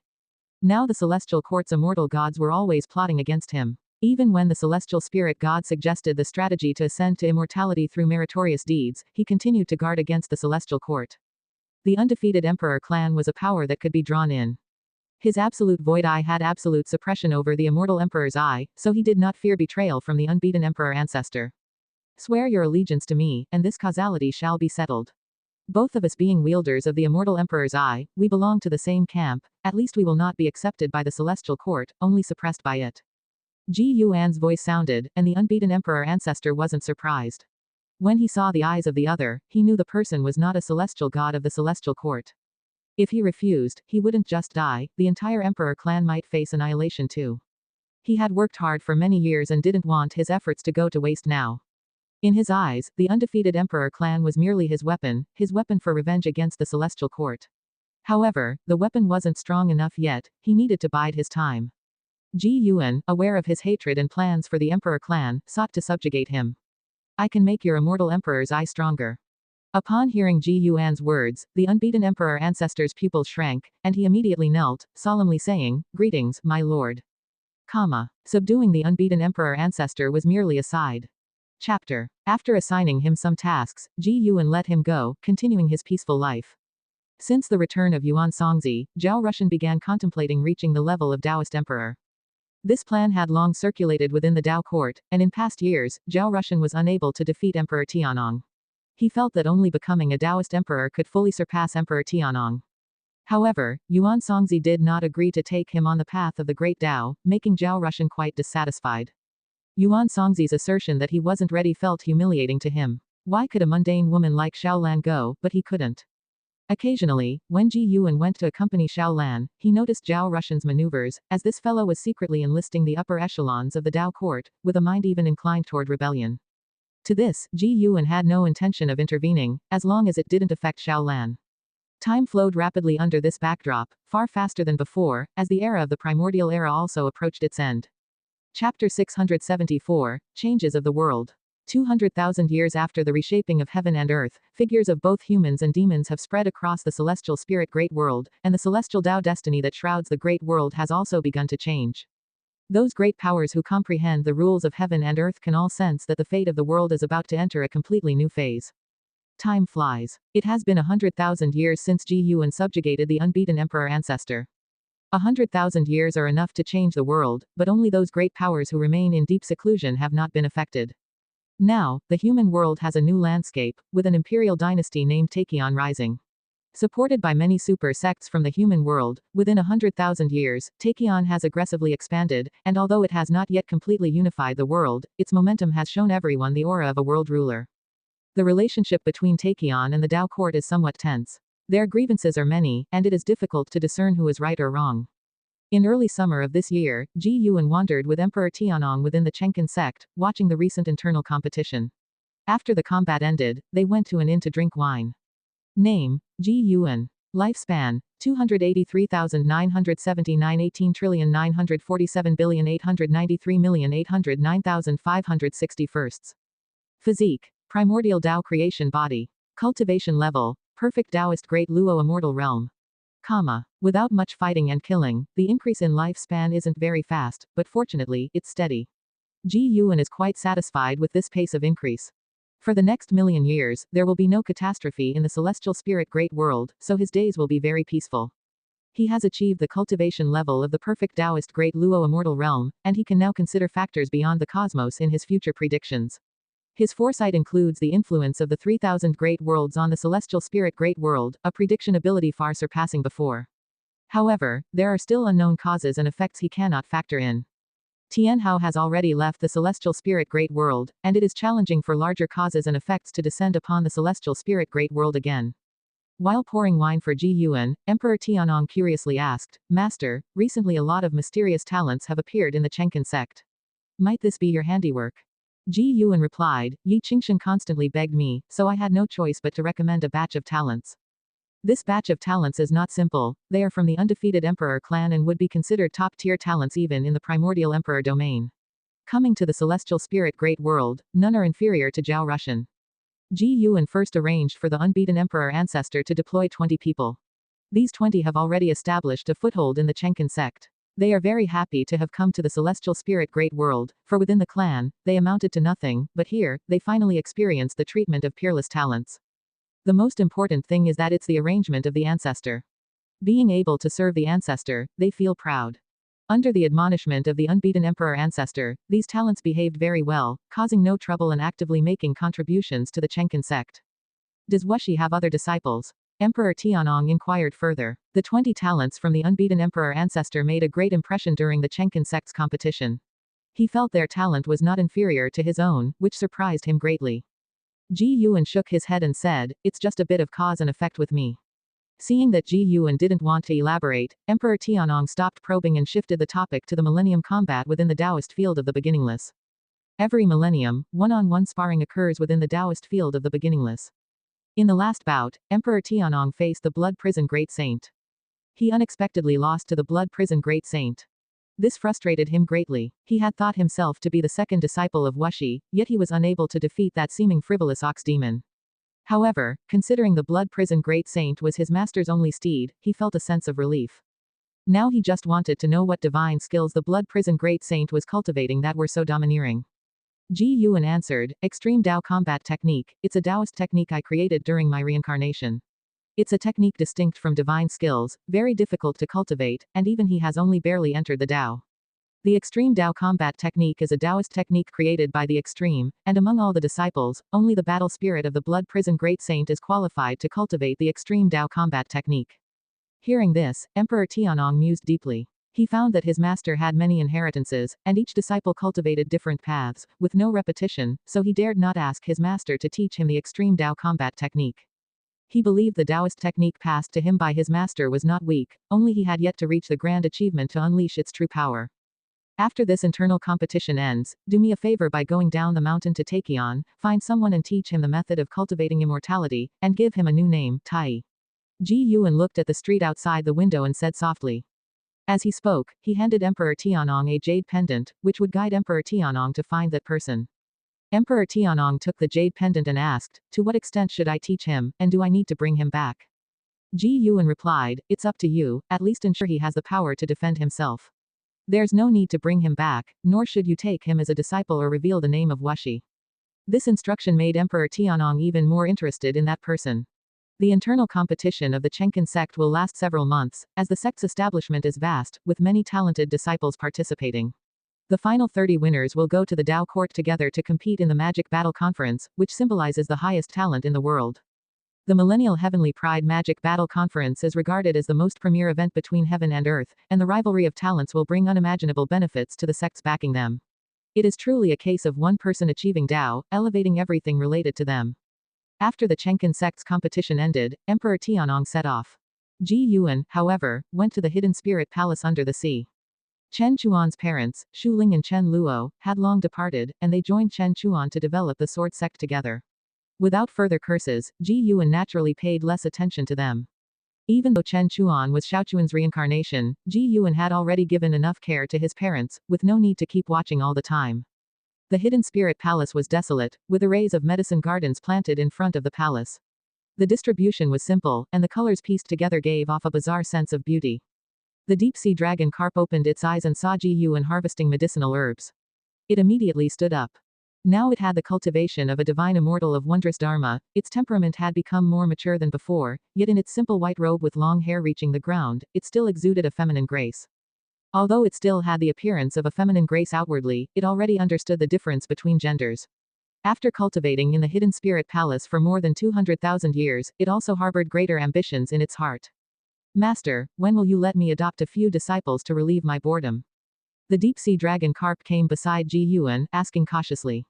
Now the celestial court's immortal gods were always plotting against him. Even when the celestial spirit god suggested the strategy to ascend to immortality through meritorious deeds, he continued to guard against the celestial court. The undefeated emperor clan was a power that could be drawn in. His absolute void eye had absolute suppression over the immortal emperor's eye, so he did not fear betrayal from the unbeaten emperor ancestor. Swear your allegiance to me, and this causality shall be settled. Both of us being wielders of the immortal emperor's eye, we belong to the same camp, at least we will not be accepted by the celestial court, only suppressed by it. Ji Yuan's voice sounded, and the unbeaten emperor ancestor wasn't surprised. When he saw the eyes of the other, he knew the person was not a celestial god of the celestial court. If he refused, he wouldn't just die, the entire emperor clan might face annihilation too. He had worked hard for many years and didn't want his efforts to go to waste now. In his eyes, the undefeated emperor clan was merely his weapon for revenge against the celestial court. However, the weapon wasn't strong enough yet, he needed to bide his time. Ji Yuan, aware of his hatred and plans for the emperor clan, sought to subjugate him. I can make your immortal emperor's eye stronger. Upon hearing Ji Yuan's words, the unbeaten emperor ancestor's pupils shrank, and he immediately knelt, solemnly saying, "Greetings, my lord." Subduing the unbeaten emperor ancestor was merely a side chapter. After assigning him some tasks, Ji Yuan let him go, continuing his peaceful life. Since the return of Yuan Songzi, Zhao Rushan began contemplating reaching the level of Taoist emperor. This plan had long circulated within the Tao court, and in past years, Zhao Rushan was unable to defeat Emperor Tianong. He felt that only becoming a Taoist emperor could fully surpass Emperor Tianong. However, Yuan Songzi did not agree to take him on the path of the Great Tao, making Zhao Rushan quite dissatisfied. Yuan Songzi's assertion that he wasn't ready felt humiliating to him. Why could a mundane woman like Xiaolan go, but he couldn't? Occasionally, when Ji Yuan went to accompany Xiaolan, he noticed Zhao Rushan's maneuvers, as this fellow was secretly enlisting the upper echelons of the Tao court, with a mind even inclined toward rebellion. To this, Ji Yuan had no intention of intervening, as long as it didn't affect Xiaolan. Time flowed rapidly under this backdrop, far faster than before, as the era of the primordial era also approached its end. Chapter 674, Changes of the World. 200,000 years after the reshaping of heaven and earth, figures of both humans and demons have spread across the celestial spirit great world, and the celestial Tao destiny that shrouds the great world has also begun to change. Those great powers who comprehend the rules of heaven and earth can all sense that the fate of the world is about to enter a completely new phase. Time flies. It has been 100,000 years since Ji Yuan subjugated the unbeaten emperor ancestor. 100,000 years are enough to change the world, but only those great powers who remain in deep seclusion have not been affected. Now, the human world has a new landscape, with an imperial dynasty named Taixuan rising. Supported by many super sects from the human world, within 100,000 years, Taixuan has aggressively expanded, and although it has not yet completely unified the world, its momentum has shown everyone the aura of a world ruler. The relationship between Taixuan and the Dao court is somewhat tense. Their grievances are many, and it is difficult to discern who is right or wrong. In early summer of this year, Ji Yuan wandered with Emperor Tianong within the Taixuan Sect, watching the recent internal competition. After the combat ended, they went to an inn to drink wine. Name: Ji Yuan. Lifespan: 283,979 18,947,893,809,561. Physique: primordial Dao creation body. Cultivation level: perfect Taoist Great Luo immortal realm. Without much fighting and killing, the increase in lifespan isn't very fast, but fortunately, it's steady. Ji Yuan is quite satisfied with this pace of increase. For the next million years, there will be no catastrophe in the celestial spirit great world, so his days will be very peaceful. He has achieved the cultivation level of the perfect Taoist Great Luo immortal realm, and he can now consider factors beyond the cosmos in his future predictions. His foresight includes the influence of the 3,000 great worlds on the celestial spirit great world, a prediction ability far surpassing before. However, there are still unknown causes and effects he cannot factor in. Tianhao has already left the celestial spirit great world, and it is challenging for larger causes and effects to descend upon the celestial spirit great world again. While pouring wine for Ji Yuan, Emperor Tianong curiously asked, "Master, recently a lot of mysterious talents have appeared in the Taixuan Sect. Might this be your handiwork?" Ji Yuan replied, "Yi Qingshan constantly begged me, so I had no choice but to recommend a batch of talents. This batch of talents is not simple, they are from the undefeated Emperor clan and would be considered top-tier talents even in the primordial Emperor domain. Coming to the celestial spirit great world, none are inferior to Zhao Rushan." Ji Yuan first arranged for the unbeaten Emperor ancestor to deploy 20 people. These 20 have already established a foothold in the Taixuan Sect. They are very happy to have come to the celestial spirit great world, for within the clan, they amounted to nothing, but here, they finally experienced the treatment of peerless talents. The most important thing is that it's the arrangement of the ancestor. Being able to serve the ancestor, they feel proud. Under the admonishment of the unbeaten Emperor ancestor, these talents behaved very well, causing no trouble and actively making contributions to the Taixuan Sect. Does Wuxi have other disciples? Emperor Tianong inquired further. The 20 talents from the unbeaten Emperor ancestor made a great impression during the Taixuan Sect's competition. He felt their talent was not inferior to his own, which surprised him greatly. Ji Yuan shook his head and said, "It's just a bit of cause and effect with me." Seeing that Ji Yuan didn't want to elaborate, Emperor Tianong stopped probing and shifted the topic to the millennium combat within the Taoist field of the beginningless. Every millennium, one-on-one sparring occurs within the Taoist field of the beginningless. In the last bout, Emperor Tianong faced the Blood Prison Great Saint. He unexpectedly lost to the Blood Prison Great Saint. This frustrated him greatly. He had thought himself to be the second disciple of Wuxi, yet he was unable to defeat that seeming frivolous ox demon. However, considering the Blood Prison Great Saint was his master's only steed, he felt a sense of relief. Now he just wanted to know what divine skills the Blood Prison Great Saint was cultivating that were so domineering. Ji Yuan answered, "Extreme Dao combat technique, it's a Taoist technique I created during my reincarnation. It's a technique distinct from divine skills, very difficult to cultivate, and even he has only barely entered the Dao. The extreme Dao combat technique is a Taoist technique created by the extreme, and among all the disciples, only the battle spirit of the Blood Prison Great Saint is qualified to cultivate the extreme Dao combat technique." Hearing this, Emperor Tianong mused deeply. He found that his master had many inheritances, and each disciple cultivated different paths, with no repetition, so he dared not ask his master to teach him the extreme Dao combat technique. He believed the Taoist technique passed to him by his master was not weak, only he had yet to reach the grand achievement to unleash its true power. After this internal competition ends, do me a favor by going down the mountain to Taixuan, find someone and teach him the method of cultivating immortality, and give him a new name, Tai. Ji Yuan looked at the street outside the window and said softly. As he spoke, he handed Emperor Tianong a jade pendant, which would guide Emperor Tianong to find that person. Emperor Tianong took the jade pendant and asked, "To what extent should I teach him, and do I need to bring him back?" Ji Yuan replied, "It's up to you, at least ensure he has the power to defend himself. There's no need to bring him back, nor should you take him as a disciple or reveal the name of Wuxi." This instruction made Emperor Tianong even more interested in that person. The internal competition of the Taixuan sect will last several months, as the sect's establishment is vast, with many talented disciples participating. The final 30 winners will go to the Dao court together to compete in the Magic Battle Conference, which symbolizes the highest talent in the world. The Millennial Heavenly Pride Magic Battle Conference is regarded as the most premier event between heaven and earth, and the rivalry of talents will bring unimaginable benefits to the sects backing them. It is truly a case of one person achieving Tao, elevating everything related to them. After the Taixuan Sect's competition ended, Emperor Tianong set off. Ji Yuan, however, went to the hidden spirit palace under the sea. Chen Chuan's parents, Shu Ling and Chen Luo, had long departed, and they joined Chen Chuan to develop the sword sect together. Without further curses, Ji Yuan naturally paid less attention to them. Even though Chen Chuan was Xiaochuan's reincarnation, Ji Yuan had already given enough care to his parents, with no need to keep watching all the time. The hidden spirit palace was desolate, with arrays of medicine gardens planted in front of the palace. The distribution was simple, and the colors pieced together gave off a bizarre sense of beauty. The deep-sea dragon carp opened its eyes and saw Ji Yuan harvesting medicinal herbs. It immediately stood up. Now it had the cultivation of a divine immortal of wondrous dharma, its temperament had become more mature than before, yet in its simple white robe with long hair reaching the ground, it still exuded a feminine grace. Although it still had the appearance of a feminine grace outwardly, it already understood the difference between genders. After cultivating in the hidden spirit palace for more than 200,000 years, it also harbored greater ambitions in its heart. Master, when will you let me adopt a few disciples to relieve my boredom? The deep-sea dragon carp came beside Ji Yuan, asking cautiously.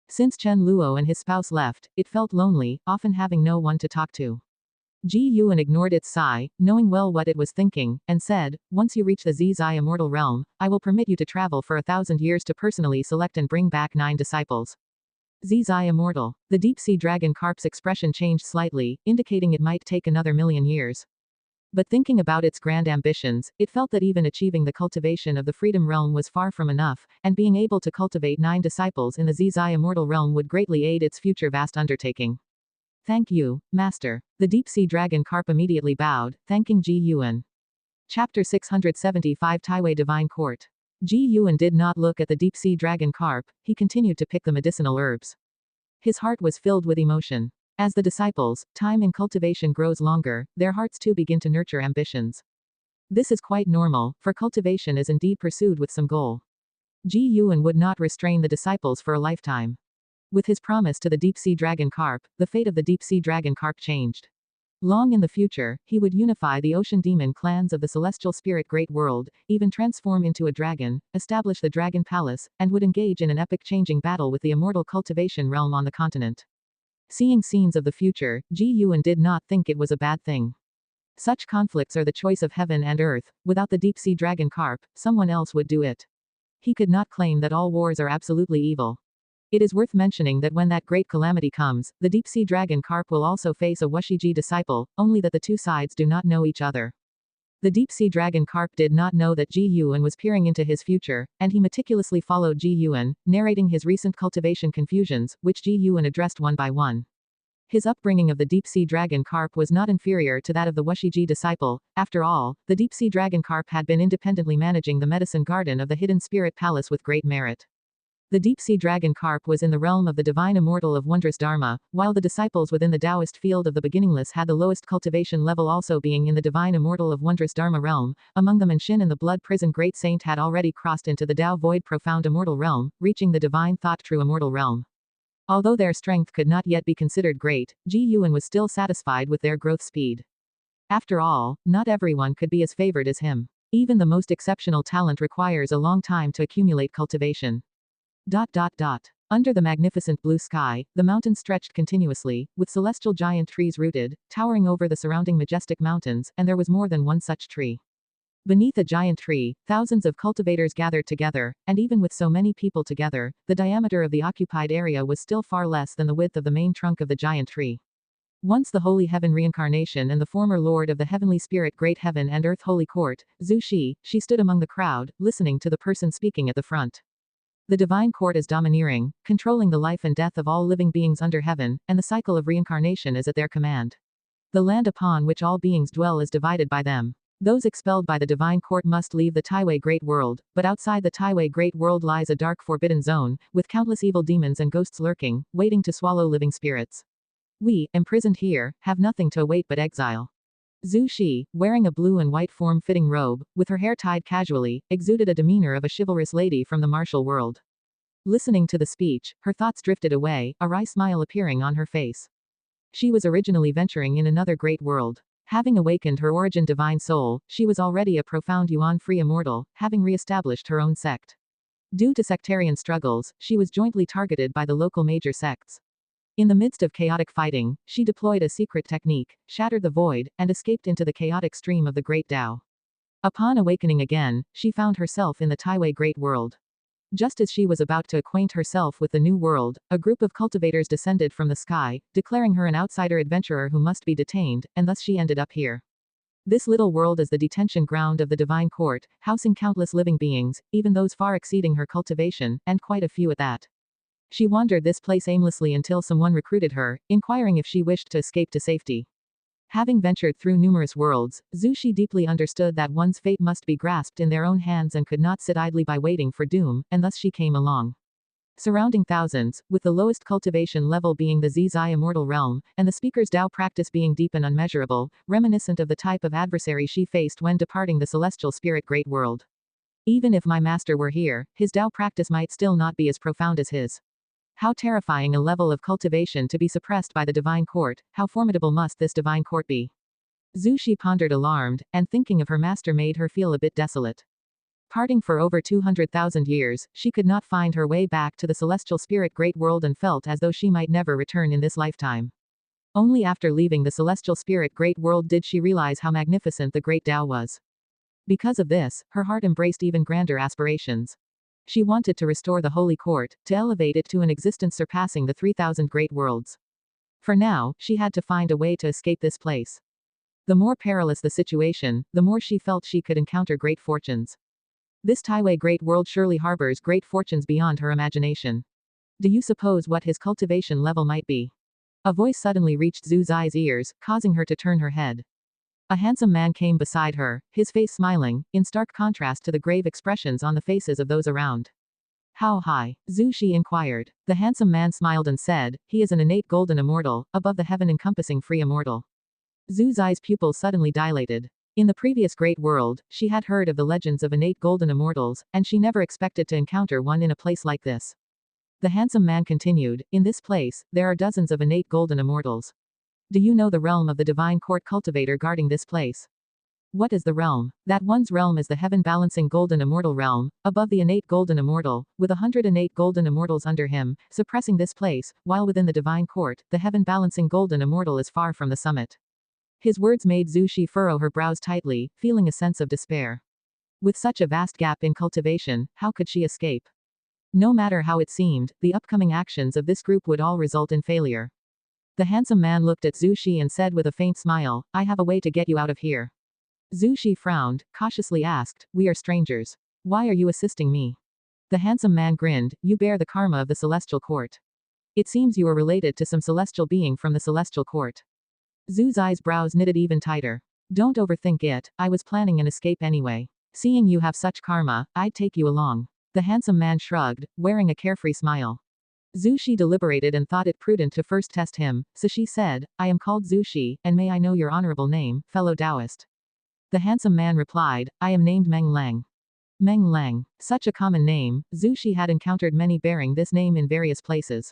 Since Chen Luo and his spouse left, it felt lonely, often having no one to talk to. Ji Yuan ignored its sigh, knowing well what it was thinking, and said, once you reach the Zizai immortal realm, I will permit you to travel for 1,000 years to personally select and bring back 9 disciples. Zizai immortal. The deep-sea dragon carp's expression changed slightly, indicating it might take another 1,000,000 years. But thinking about its grand ambitions, it felt that even achieving the cultivation of the Freedom Realm was far from enough, and being able to cultivate 9 disciples in the Zizai Immortal Realm would greatly aid its future vast undertaking. Thank you, Master. The deep-sea dragon carp immediately bowed, thanking Ji Yuan. Chapter 675 Taiwei Divine Court. Ji Yuan did not look at the deep-sea dragon carp, he continued to pick the medicinal herbs. His heart was filled with emotion. As the disciples' time in cultivation grows longer, their hearts too begin to nurture ambitions. This is quite normal, for cultivation is indeed pursued with some goal. Ji Yuan would not restrain the disciples for a lifetime. With his promise to the deep-sea dragon carp, the fate of the deep-sea dragon carp changed. Long in the future, he would unify the ocean demon clans of the celestial spirit great world, even transform into a dragon, establish the dragon palace, and would engage in an epic-changing battle with the immortal cultivation realm on the continent. Seeing scenes of the future, Ji Yuan did not think it was a bad thing. Such conflicts are the choice of heaven and earth, without the deep-sea dragon carp, someone else would do it. He could not claim that all wars are absolutely evil. It is worth mentioning that when that great calamity comes, the deep-sea dragon carp will also face a Wushiji disciple, only that the two sides do not know each other. The deep-sea dragon carp did not know that Ji Yuan was peering into his future, and he meticulously followed Ji Yuan, narrating his recent cultivation confusions, which Ji Yuan addressed one by one. His upbringing of the deep-sea dragon carp was not inferior to that of the Wushiji disciple. After all, the deep-sea dragon carp had been independently managing the medicine garden of the hidden spirit palace with great merit. The deep-sea dragon carp was in the realm of the divine immortal of wondrous dharma, while the disciples within the Taoist field of the beginningless had the lowest cultivation level also being in the divine immortal of wondrous dharma realm. Among them Shin and the blood prison great saint had already crossed into the Tao void profound immortal realm, reaching the divine thought true immortal realm. Although their strength could not yet be considered great, Ji Yuan was still satisfied with their growth speed. After all, not everyone could be as favored as him. Even the most exceptional talent requires a long time to accumulate cultivation. Under the magnificent blue sky, the mountains stretched continuously, with celestial giant trees rooted, towering over the surrounding majestic mountains, and there was more than one such tree. Beneath a giant tree, thousands of cultivators gathered together, and even with so many people together, the diameter of the occupied area was still far less than the width of the main trunk of the giant tree. Once the Holy Heaven reincarnation and the former Lord of the Heavenly Spirit Great Heaven and Earth Holy Court, Zhu Shi, she stood among the crowd, listening to the person speaking at the front. The divine court is domineering, controlling the life and death of all living beings under heaven, and the cycle of reincarnation is at their command. The land upon which all beings dwell is divided by them. Those expelled by the divine court must leave the Taiwei Great World, but outside the Taiwei Great World lies a dark forbidden zone, with countless evil demons and ghosts lurking, waiting to swallow living spirits. We, imprisoned here, have nothing to await but exile. Zhu Shi, wearing a blue and white form-fitting robe, with her hair tied casually, exuded a demeanor of a chivalrous lady from the martial world. Listening to the speech, her thoughts drifted away, a wry smile appearing on her face. She was originally venturing in another great world. Having awakened her origin divine soul, she was already a profound yuan-free immortal, having re-established her own sect. Due to sectarian struggles, she was jointly targeted by the local major sects. In the midst of chaotic fighting, she deployed a secret technique, shattered the void, and escaped into the chaotic stream of the Great Tao. Upon awakening again, she found herself in the Taixuan Great World. Just as she was about to acquaint herself with the new world, a group of cultivators descended from the sky, declaring her an outsider adventurer who must be detained, and thus she ended up here. This little world is the detention ground of the divine court, housing countless living beings, even those far exceeding her cultivation, and quite a few at that. She wandered this place aimlessly until someone recruited her, inquiring if she wished to escape to safety. Having ventured through numerous worlds, Zushi deeply understood that one's fate must be grasped in their own hands and could not sit idly by waiting for doom, and thus she came along. Surrounding thousands, with the lowest cultivation level being the Zizai immortal realm, and the speaker's Tao practice being deep and unmeasurable, reminiscent of the type of adversary she faced when departing the celestial spirit great world. Even if my master were here, his Tao practice might still not be as profound as his. How terrifying a level of cultivation to be suppressed by the divine court, how formidable must this divine court be? Zushi pondered alarmed, and thinking of her master made her feel a bit desolate. Parting for over 200,000 years, she could not find her way back to the celestial spirit great world and felt as though she might never return in this lifetime. Only after leaving the celestial spirit great world did she realize how magnificent the great Tao was. Because of this, her heart embraced even grander aspirations. She wanted to restore the holy court, to elevate it to an existence surpassing the 3,000 great worlds. For now, she had to find a way to escape this place. The more perilous the situation, the more she felt she could encounter great fortunes. This Taixuan great world surely harbors great fortunes beyond her imagination. Do you suppose what his cultivation level might be? A voice suddenly reached Zhu Zai's ears, causing her to turn her head. A handsome man came beside her, his face smiling, in stark contrast to the grave expressions on the faces of those around. How high? Zhu Shi inquired. The handsome man smiled and said, he is an innate golden immortal, above the heaven-encompassing free immortal. Zhu Zai's pupils suddenly dilated. In the previous great world, she had heard of the legends of innate golden immortals, and she never expected to encounter one in a place like this. The handsome man continued, in this place, there are dozens of innate golden immortals. Do you know the realm of the divine court cultivator guarding this place? What is the realm? That one's realm is the heaven-balancing golden immortal realm, above the innate golden immortal, with 100 innate golden immortals under him, suppressing this place, while within the divine court, the heaven-balancing golden immortal is far from the summit. His words made Zhu Shi furrow her brows tightly, feeling a sense of despair. With such a vast gap in cultivation, how could she escape? No matter how it seemed, the upcoming actions of this group would all result in failure. The handsome man looked at Zhu Shi and said with a faint smile, I have a way to get you out of here. Zhu Shi frowned, cautiously asked, we are strangers. Why are you assisting me? The handsome man grinned, you bear the karma of the celestial court. It seems you are related to some celestial being from the celestial court. Zhu Zai's brows knitted even tighter. Don't overthink it, I was planning an escape anyway. Seeing you have such karma, I'd take you along. The handsome man shrugged, wearing a carefree smile. Zhu Shi deliberated and thought it prudent to first test him, so she said, I am called Zhu Shi, and may I know your honorable name, fellow Taoist? The handsome man replied, I am named Meng Lang. Meng Lang. Such a common name, Zhu Shi had encountered many bearing this name in various places.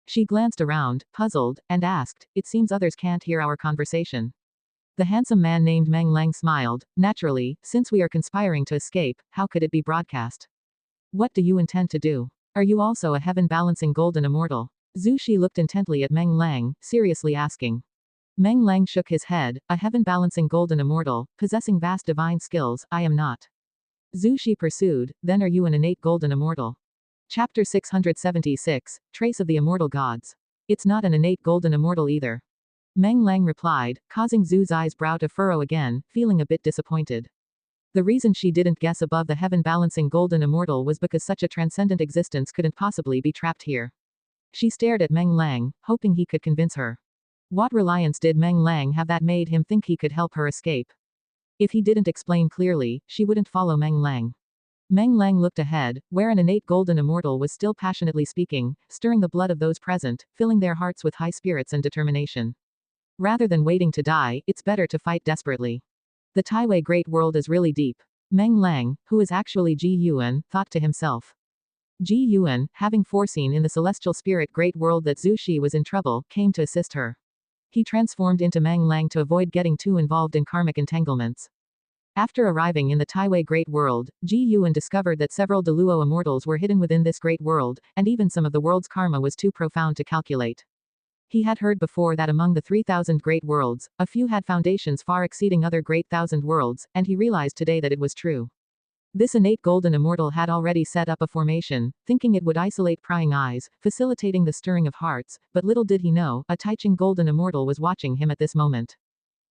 She glanced around, puzzled, and asked, it seems others can't hear our conversation. The handsome man named Meng Lang smiled, naturally, since we are conspiring to escape, how could it be broadcast? What do you intend to do? Are you also a heaven-balancing golden immortal? Zhu Shi looked intently at Meng Lang, seriously asking. Meng Lang shook his head, a heaven-balancing golden immortal, possessing vast divine skills, I am not. Zhu Shi pursued, then are you an innate golden immortal? Chapter 676, Trace of the Immortal Gods. It's not an innate golden immortal either. Meng Lang replied, causing Zhu Zai's brow to furrow again, feeling a bit disappointed. The reason she didn't guess above the heaven-balancing golden immortal was because such a transcendent existence couldn't possibly be trapped here. She stared at Meng Lang, hoping he could convince her. What reliance did Meng Lang have that made him think he could help her escape? If he didn't explain clearly, she wouldn't follow Meng Lang. Meng Lang looked ahead, where an innate golden immortal was still passionately speaking, stirring the blood of those present, filling their hearts with high spirits and determination. Rather than waiting to die, it's better to fight desperately. The Taixuan Great World is really deep. Meng Lang, who is actually Ji Yuan, thought to himself. Ji Yuan, having foreseen in the celestial spirit Great World that Zhu Shi was in trouble, came to assist her. He transformed into Mang Lang to avoid getting too involved in karmic entanglements. After arriving in the Taiwei Great World, Ji Yuan discovered that several Deluo immortals were hidden within this great world, and even some of the world's karma was too profound to calculate. He had heard before that among the 3,000 great worlds, a few had foundations far exceeding other great thousand worlds, and he realized today that it was true. This innate golden immortal had already set up a formation, thinking it would isolate prying eyes, facilitating the stirring of hearts, but little did he know, a Taixuan golden immortal was watching him at this moment.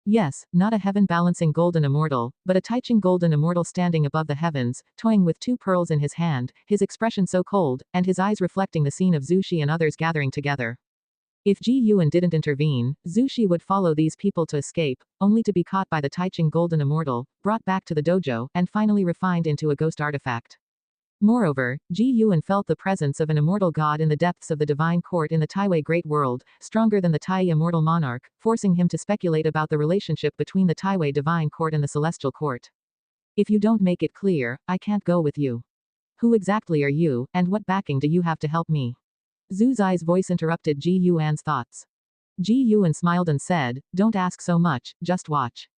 Yes, not a heaven-balancing golden immortal, but a Taixuan golden immortal standing above the heavens, toying with two pearls in his hand, his expression so cold, and his eyes reflecting the scene of Zushi and others gathering together. If Ji Yuan didn't intervene, Zushi would follow these people to escape, only to be caught by the Taixuan golden immortal, brought back to the dojo, and finally refined into a ghost artifact. Moreover, Ji Yuan felt the presence of an immortal god in the depths of the divine court in the Taiwei Great World, stronger than the Tai immortal monarch, forcing him to speculate about the relationship between the Taiwei divine court and the celestial court. If you don't make it clear, I can't go with you. Who exactly are you, and what backing do you have to help me? Zhu Zai's voice interrupted Ji Yuan's thoughts. Ji Yuan smiled and said, "Don't ask so much, just watch."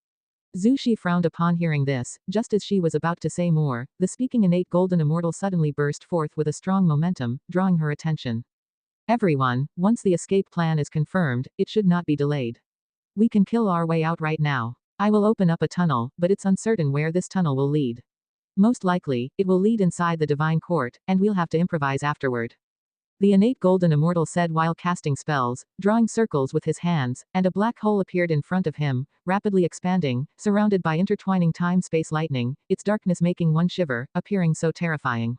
Zushi frowned upon hearing this. Just as she was about to say more, the speaking innate golden immortal suddenly burst forth with a strong momentum, drawing her attention. "Everyone, once the escape plan is confirmed, it should not be delayed. We can kill our way out right now. I will open up a tunnel, but it's uncertain where this tunnel will lead. Most likely, it will lead inside the divine court, and we'll have to improvise afterward." The innate golden immortal said while casting spells, drawing circles with his hands, and a black hole appeared in front of him, rapidly expanding, surrounded by intertwining time-space lightning, its darkness making one shiver, appearing so terrifying.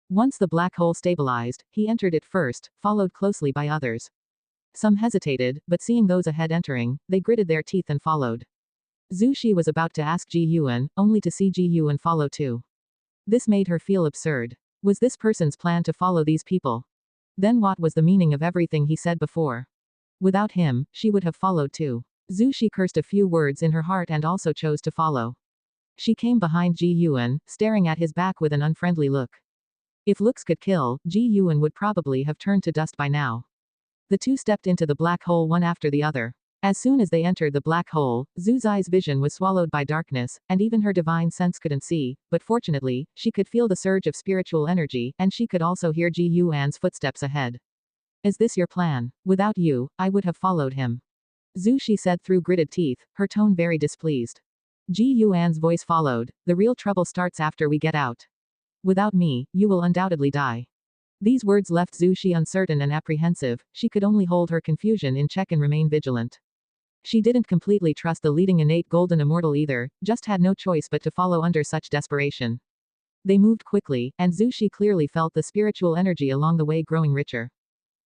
Once the black hole stabilized, he entered it first, followed closely by others. Some hesitated, but seeing those ahead entering, they gritted their teeth and followed. Zushi was about to ask Ji Yuan, only to see Ji Yuan follow too. This made her feel absurd. Was this person's plan to follow these people? Then what was the meaning of everything he said before? Without him, she would have followed too. Zushi cursed a few words in her heart and also chose to follow. She came behind Ji Yuan, staring at his back with an unfriendly look. If looks could kill, Ji Yuan would probably have turned to dust by now. The two stepped into the black hole one after the other. As soon as they entered the black hole, Zhu Zai's vision was swallowed by darkness, and even her divine sense couldn't see, but fortunately, she could feel the surge of spiritual energy, and she could also hear Ji Yuan's footsteps ahead. "Is this your plan? Without you, I would have followed him." Zushi said through gritted teeth, her tone very displeased. Ji Yuan's voice followed, "The real trouble starts after we get out. Without me, you will undoubtedly die." These words left Zushi uncertain and apprehensive. She could only hold her confusion in check and remain vigilant. She didn't completely trust the leading innate golden immortal either, just had no choice but to follow under such desperation. They moved quickly, and Zushi clearly felt the spiritual energy along the way growing richer.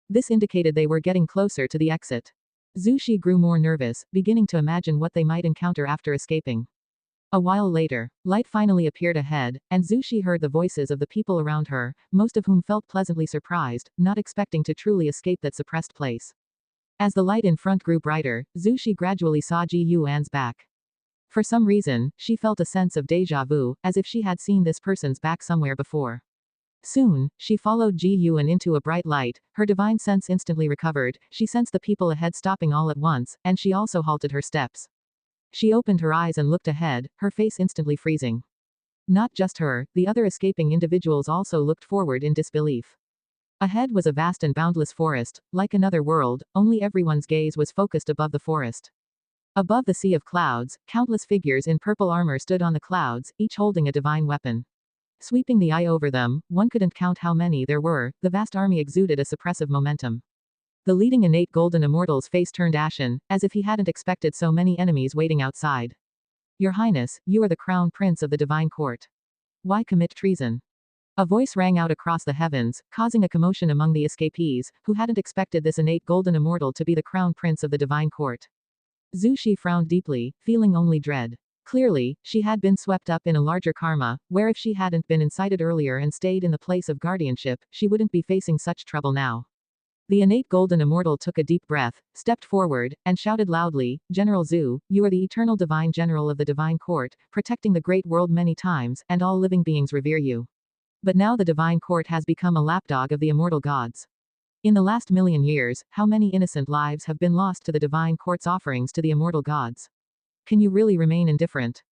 This indicated they were getting closer to the exit. Zushi grew more nervous, beginning to imagine what they might encounter after escaping. A while later, light finally appeared ahead, and Zushi heard the voices of the people around her, most of whom felt pleasantly surprised, not expecting to truly escape that suppressed place. As the light in front grew brighter, Zushi gradually saw Ji Yuan's back. For some reason, she felt a sense of déjà vu, as if she had seen this person's back somewhere before. Soon, she followed Ji Yuan into a bright light, her divine sense instantly recovered, she sensed the people ahead stopping all at once, and she also halted her steps. She opened her eyes and looked ahead, her face instantly freezing. Not just her, the other escaping individuals also looked forward in disbelief. Ahead was a vast and boundless forest, like another world, only everyone's gaze was focused above the forest. Above the sea of clouds, countless figures in purple armor stood on the clouds, each holding a divine weapon. Sweeping the eye over them, one couldn't count how many there were, the vast army exuded a suppressive momentum. The leading innate golden immortal's face turned ashen, as if he hadn't expected so many enemies waiting outside. "Your Highness, you are the crown prince of the divine court. Why commit treason?" A voice rang out across the heavens, causing a commotion among the escapees, who hadn't expected this innate golden immortal to be the crown prince of the divine court. Zushi frowned deeply, feeling only dread. Clearly, she had been swept up in a larger karma, where if she hadn't been incited earlier and stayed in the place of guardianship, she wouldn't be facing such trouble now. The innate golden immortal took a deep breath, stepped forward, and shouted loudly, "General Zhu, you are the eternal divine general of the divine court, protecting the great world many times, and all living beings revere you. But now the divine court has become a lapdog of the immortal gods. In the last million years, how many innocent lives have been lost to the divine court's offerings to the immortal gods? Can you really remain indifferent?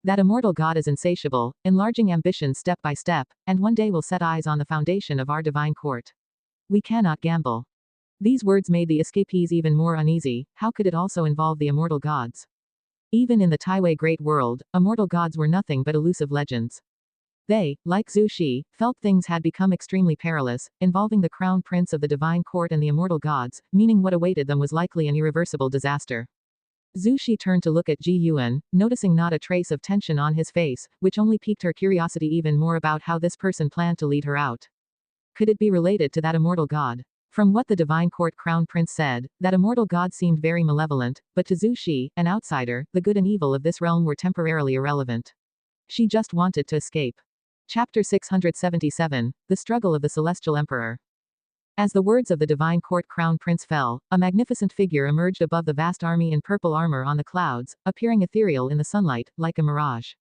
That immortal god is insatiable, enlarging ambitions step by step, and one day will set eyes on the foundation of our divine court. We cannot gamble. These words made the escapees even more uneasy. How could it also involve the immortal gods? Even in the Taiwei great world, immortal gods were nothing but elusive legends. They, like Zhu Shi, felt things had become extremely perilous, involving the crown prince of the divine court and the immortal gods, meaning what awaited them was likely an irreversible disaster. Zhu Shi turned to look at Ji Yuan, noticing not a trace of tension on his face, which only piqued her curiosity even more about how this person planned to lead her out. Could it be related to that immortal god? From what the divine court crown prince said, that immortal god seemed very malevolent, but to Zhu Shi, an outsider, the good and evil of this realm were temporarily irrelevant. She just wanted to escape. Chapter 677, The Struggle of the Celestial Emperor. As the words of the divine court crown prince fell, a magnificent figure emerged above the vast army in purple armor on the clouds, appearing ethereal in the sunlight, like a mirage.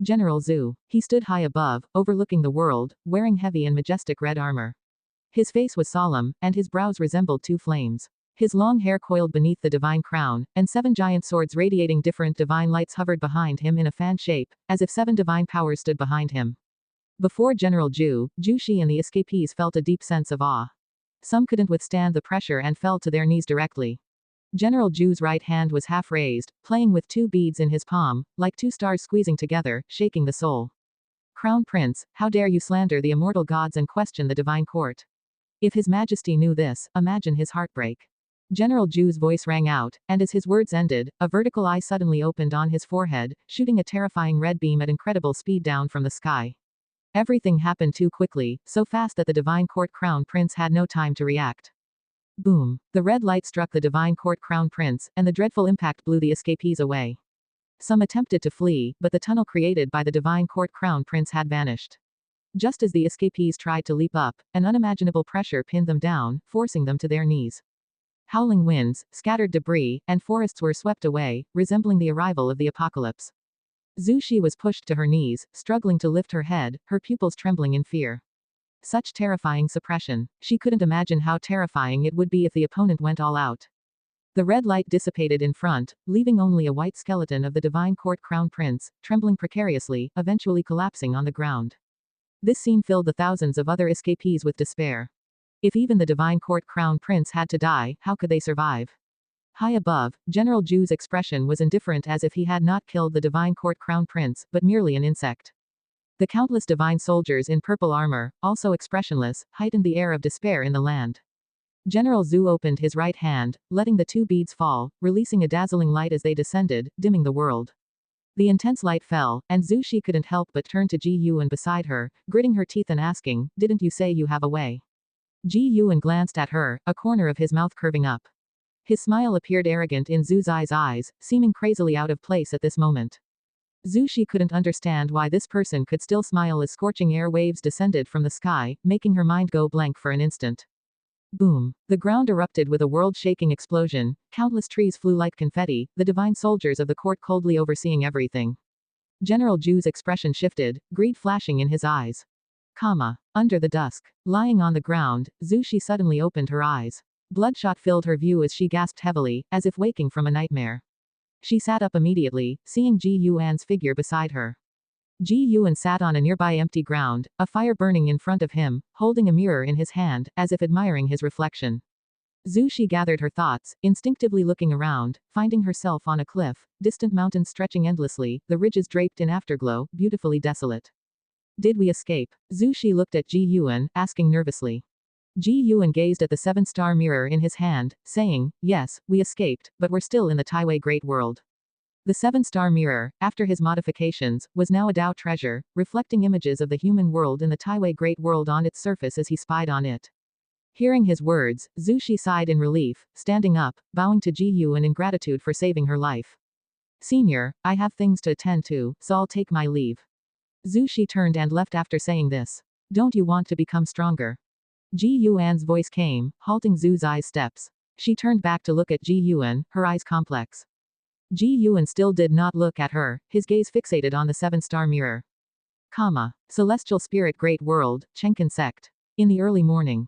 General Zhu. He stood high above, overlooking the world, wearing heavy and majestic red armor. His face was solemn, and his brows resembled two flames. His long hair coiled beneath the divine crown, and 7 giant swords radiating different divine lights hovered behind him in a fan shape, as if 7 divine powers stood behind him. Before General Zhu Shi and the escapees felt a deep sense of awe. Some couldn't withstand the pressure and fell to their knees directly. General Zhu's right hand was half raised, playing with 2 beads in his palm, like 2 stars squeezing together, shaking the soul. Crown Prince, how dare you slander the immortal gods and question the divine court? If His Majesty knew this, imagine his heartbreak. General Zhu's voice rang out, and as his words ended, a vertical eye suddenly opened on his forehead, shooting a terrifying red beam at incredible speed down from the sky. Everything happened too quickly, so fast that the divine court crown prince had no time to react. Boom. The red light struck the divine court crown prince, and the dreadful impact blew the escapees away. Some attempted to flee, but the tunnel created by the divine court crown prince had vanished. Just as the escapees tried to leap up, an unimaginable pressure pinned them down, forcing them to their knees. Howling winds, scattered debris, and forests were swept away, resembling the arrival of the apocalypse. Zhu Shi was pushed to her knees, struggling to lift her head, her pupils trembling in fear. Such terrifying suppression. She couldn't imagine how terrifying it would be if the opponent went all out. The red light dissipated in front, leaving only a white skeleton of the divine court crown prince, trembling precariously, eventually collapsing on the ground. This scene filled the thousands of other escapees with despair. If even the divine court crown prince had to die, how could they survive? High above, General Zhu's expression was indifferent, as if he had not killed the divine court crown prince, but merely an insect. The countless divine soldiers in purple armor, also expressionless, heightened the air of despair in the land. General Zhu opened his right hand, letting the 2 beads fall, releasing a dazzling light as they descended, dimming the world. The intense light fell, and Zhu Shi couldn't help but turn to Ji Yuan beside her, gritting her teeth and asking, "Didn't you say you have a way?" Ji Yuan glanced at her, a corner of his mouth curving up. His smile appeared arrogant in Zhu's eyes, seeming crazily out of place at this moment. Zhu Shi couldn't understand why this person could still smile as scorching air waves descended from the sky, making her mind go blank for an instant. Boom. The ground erupted with a world-shaking explosion, countless trees flew like confetti, the divine soldiers of the court coldly overseeing everything. General Zhu's expression shifted, greed flashing in his eyes. Under the dusk. Lying on the ground, Zhu Shi suddenly opened her eyes. Bloodshot filled her view as she gasped heavily, as if waking from a nightmare. She sat up immediately, seeing Ji Yuan's figure beside her. Ji Yuan sat on a nearby empty ground, a fire burning in front of him, holding a mirror in his hand, as if admiring his reflection. Zhu Shi gathered her thoughts, instinctively looking around, finding herself on a cliff, distant mountains stretching endlessly, the ridges draped in afterglow, beautifully desolate. Did we escape? Zhu Shi looked at Ji Yuan, asking nervously. Ji Yuan gazed at the 7-star mirror in his hand, saying, "Yes, we escaped, but we're still in the Taiwei Great World." The 7-star mirror, after his modifications, was now a Dao treasure, reflecting images of the human world in the Taiwei Great World on its surface as he spied on it. Hearing his words, Zhu Shi sighed in relief, standing up, bowing to Ji Yuan in gratitude for saving her life. "Senior, I have things to attend to, so I'll take my leave." Zhu Shi turned and left after saying this. "Don't you want to become stronger?" Ji Yuan's voice came, halting Zhu's steps. She turned back to look at Ji Yuan, her eyes complex. Ji Yuan still did not look at her, his gaze fixated on the 7-star mirror. Celestial Spirit Great World, Taixuan Sect. In the early morning.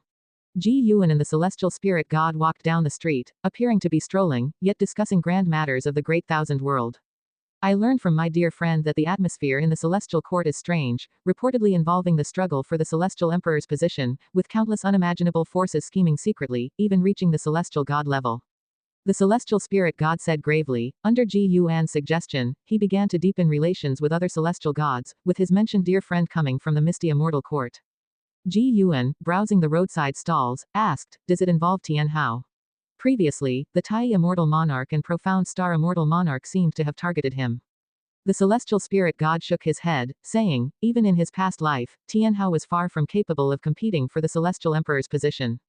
Ji Yuan and the celestial spirit god walked down the street, appearing to be strolling, yet discussing grand matters of the great thousand world. I learned from my dear friend that the atmosphere in the celestial court is strange, reportedly involving the struggle for the celestial emperor's position, with countless unimaginable forces scheming secretly, even reaching the celestial god level. The celestial spirit god said gravely, under Ji Yuan's suggestion, he began to deepen relations with other celestial gods, with his mentioned dear friend coming from the misty immortal court. Ji Yuan, browsing the roadside stalls, asked, does it involve Tian Hao? Previously, the Tai immortal monarch and profound star immortal monarch seemed to have targeted him. The celestial spirit god shook his head, saying, even in his past life, Tian Hao was far from capable of competing for the celestial emperor's position.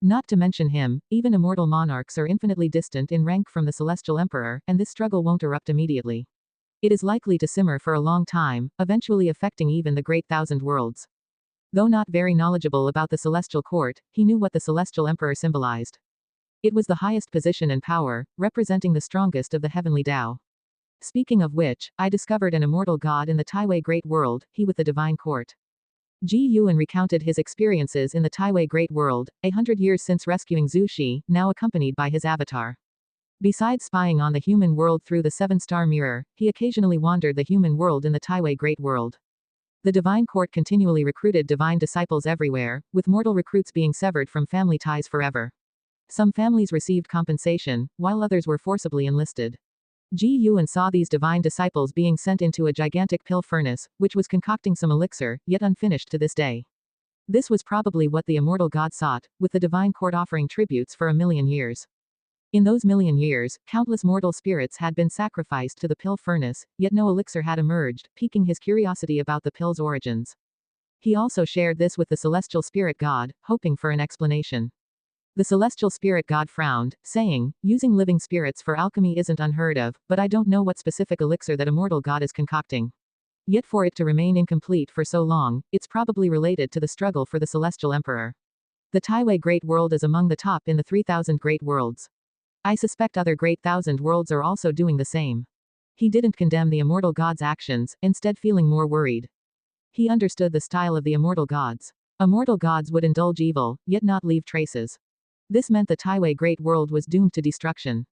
Not to mention him, even immortal monarchs are infinitely distant in rank from the celestial emperor, and this struggle won't erupt immediately. It is likely to simmer for a long time, eventually affecting even the great thousand worlds. Though not very knowledgeable about the celestial court, he knew what the celestial emperor symbolized. It was the highest position and power, representing the strongest of the heavenly Tao. Speaking of which, I discovered an immortal god in the Taiwei Great World, he with the divine court. Ji Yuan recounted his experiences in the Taiwei Great World, 100 years since rescuing Zhu Shi, now accompanied by his avatar. Besides spying on the human world through the seven-star mirror, he occasionally wandered the human world in the Taiwei Great World. The divine court continually recruited divine disciples everywhere, with mortal recruits being severed from family ties forever. Some families received compensation, while others were forcibly enlisted. Ji Yuan saw these divine disciples being sent into a gigantic pill furnace, which was concocting some elixir, yet unfinished to this day. This was probably what the immortal god sought, with the divine court offering tributes for 1,000,000 years. In those 1,000,000 years, countless mortal spirits had been sacrificed to the pill furnace, yet no elixir had emerged, piquing his curiosity about the pill's origins. He also shared this with the celestial spirit god, hoping for an explanation. The celestial spirit god frowned, saying, using living spirits for alchemy isn't unheard of, but I don't know what specific elixir that immortal god is concocting. Yet for it to remain incomplete for so long, it's probably related to the struggle for the celestial emperor. The Taiwei Great World is among the top in the 3,000 great worlds. I suspect other great thousand worlds are also doing the same. He didn't condemn the immortal god's actions, instead feeling more worried. He understood the style of the immortal gods. Immortal gods would indulge evil, yet not leave traces. This meant the Taiwei Great World was doomed to destruction.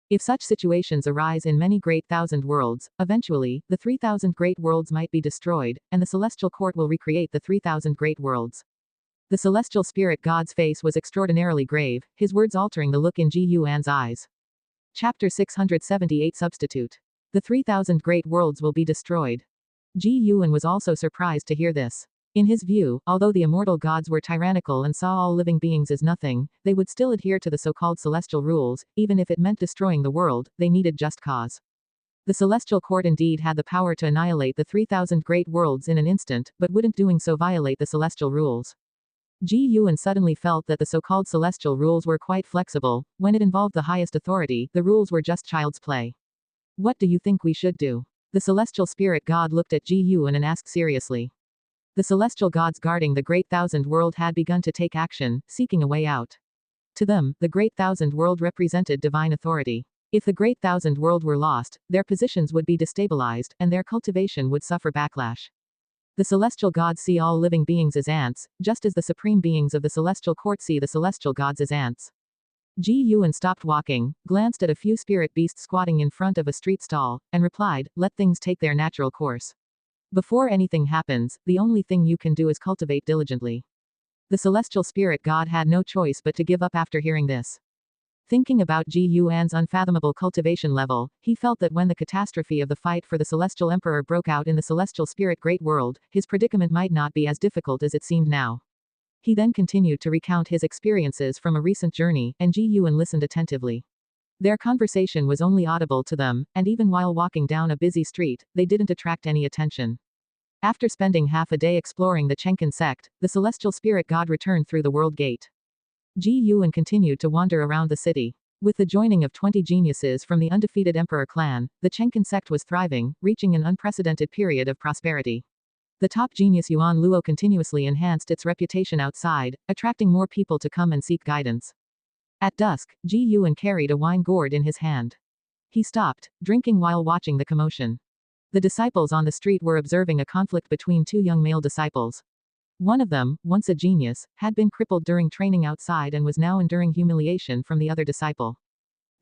If such situations arise in many great thousand worlds, eventually, the 3,000 great worlds might be destroyed, and the celestial court will recreate the 3,000 great worlds. The celestial spirit god's face was extraordinarily grave, his words altering the look in Ji Yuan's eyes. Chapter 678 Substitute. The 3,000 great worlds will be destroyed. Ji Yuan was also surprised to hear this. In his view, although the immortal gods were tyrannical and saw all living beings as nothing, they would still adhere to the so-called celestial rules, even if it meant destroying the world, they needed just cause. The celestial court indeed had the power to annihilate the 3,000 great worlds in an instant, but wouldn't doing so violate the celestial rules? Ji Yuan suddenly felt that the so-called celestial rules were quite flexible. When it involved the highest authority, the rules were just child's play. What do you think we should do? The celestial spirit god looked at Ji Yuan and asked seriously. The celestial gods guarding the great thousand world had begun to take action, seeking a way out. To them, the great thousand world represented divine authority. If the great thousand world were lost, their positions would be destabilized, and their cultivation would suffer backlash. The celestial gods see all living beings as ants, just as the supreme beings of the celestial court see the celestial gods as ants. Ji Yuan stopped walking, glanced at a few spirit beasts squatting in front of a street stall, and replied, let things take their natural course. Before anything happens, the only thing you can do is cultivate diligently. The celestial spirit god had no choice but to give up after hearing this. Thinking about Ji Yuan's unfathomable cultivation level, he felt that when the catastrophe of the fight for the celestial emperor broke out in the celestial spirit great world, his predicament might not be as difficult as it seemed now. He then continued to recount his experiences from a recent journey, and Ji Yuan listened attentively. Their conversation was only audible to them, and even while walking down a busy street, they didn't attract any attention. After spending half a day exploring the Taixuan Sect, the celestial spirit god returned through the world gate. Ji Yuan continued to wander around the city. With the joining of 20 geniuses from the undefeated emperor clan, the Taixuan Sect was thriving, reaching an unprecedented period of prosperity. The top genius Yuan Luo continuously enhanced its reputation outside, attracting more people to come and seek guidance. At dusk, Ji Yuan carried a wine gourd in his hand. He stopped, drinking while watching the commotion. The disciples on the street were observing a conflict between two young male disciples. One of them, once a genius, had been crippled during training outside and was now enduring humiliation from the other disciple.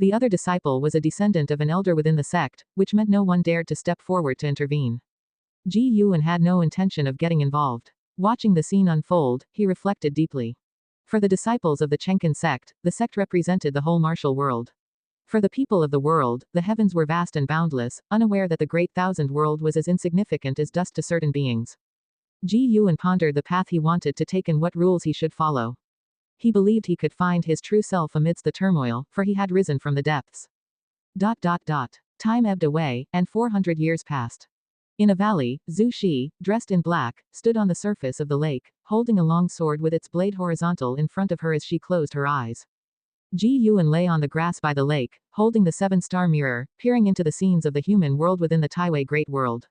The other disciple was a descendant of an elder within the sect, which meant no one dared to step forward to intervene. Ji Yuan had no intention of getting involved. Watching the scene unfold, he reflected deeply. For the disciples of the Taixuan Sect, the sect represented the whole martial world. For the people of the world, the heavens were vast and boundless, unaware that the great thousand world was as insignificant as dust to certain beings. Ji Yuan pondered the path he wanted to take and what rules he should follow. He believed he could find his true self amidst the turmoil, for he had risen from the depths. Time ebbed away, and 400 years passed. In a valley, Zhu Shi, dressed in black, stood on the surface of the lake, holding a long sword with its blade horizontal in front of her as she closed her eyes. Ji Yuan lay on the grass by the lake, holding the seven-star mirror, peering into the scenes of the human world within the Taiwei Great World.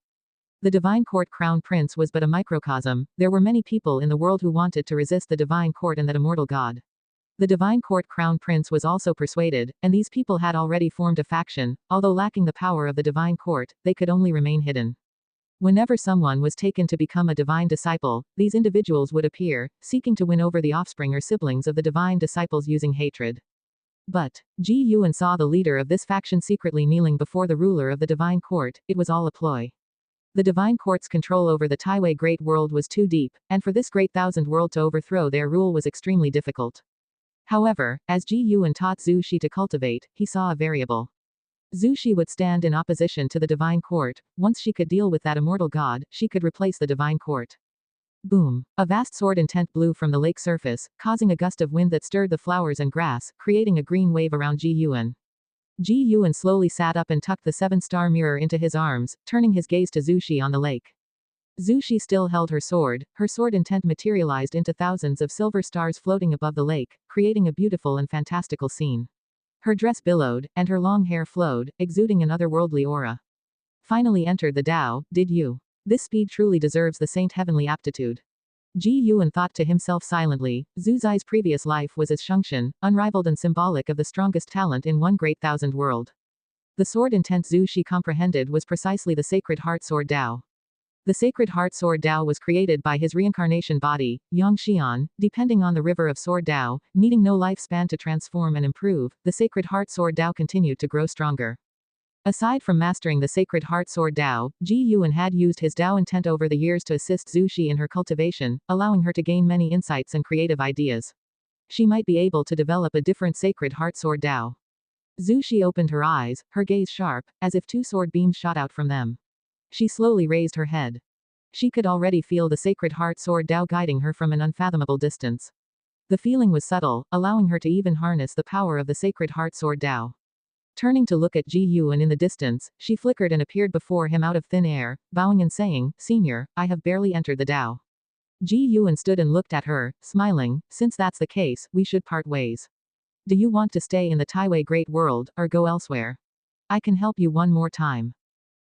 The divine court crown prince was but a microcosm. There were many people in the world who wanted to resist the divine court and that immortal god. The divine court crown prince was also persuaded, and these people had already formed a faction. Although lacking the power of the divine court, they could only remain hidden. Whenever someone was taken to become a divine disciple, these individuals would appear, seeking to win over the offspring or siblings of the divine disciples using hatred. But Ji Yuan saw the leader of this faction secretly kneeling before the ruler of the divine court. It was all a ploy. The divine court's control over the Taiwei Great World was too deep, and for this great thousand world to overthrow their rule was extremely difficult. However, as Ji Yuan taught Zhu Shi to cultivate, he saw a variable. Zhu Shi would stand in opposition to the divine court. Once she could deal with that immortal god, she could replace the divine court. Boom. A vast sword intent blew from the lake surface, causing a gust of wind that stirred the flowers and grass, creating a green wave around Ji Yuan. Ji Yuan slowly sat up and tucked the seven-star mirror into his arms, turning his gaze to Zhu Shi on the lake. Zhu Shi still held her sword intent materialized into thousands of silver stars floating above the lake, creating a beautiful and fantastical scene. Her dress billowed, and her long hair flowed, exuding an otherworldly aura. Finally entered the Tao, did you? This speed truly deserves the saint heavenly aptitude. Ji Yuan thought to himself silently. Zhu Zai's previous life was as Shengxian, unrivaled and symbolic of the strongest talent in one great thousand world. The sword intent Zhu Shi comprehended was precisely the Sacred Heart Sword Tao. The Sacred Heart Sword Tao was created by his reincarnation body, Yang Xian, depending on the river of Sword Tao, needing no lifespan to transform and improve. The Sacred Heart Sword Tao continued to grow stronger. Aside from mastering the Sacred Heart Sword Tao, Ji Yuan had used his Tao intent over the years to assist Zhu Shi in her cultivation, allowing her to gain many insights and creative ideas. She might be able to develop a different Sacred Heart Sword Tao. Zhu Shi opened her eyes, her gaze sharp, as if two sword beams shot out from them. She slowly raised her head. She could already feel the Sacred Heart Sword Tao guiding her from an unfathomable distance. The feeling was subtle, allowing her to even harness the power of the Sacred Heart Sword Tao. Turning to look at Ji Yuan in the distance, she flickered and appeared before him out of thin air, bowing and saying, "Senior, I have barely entered the Tao." Ji Yuan stood and looked at her, smiling. "Since that's the case, we should part ways. Do you want to stay in the Taiwei Great World, or go elsewhere? I can help you one more time."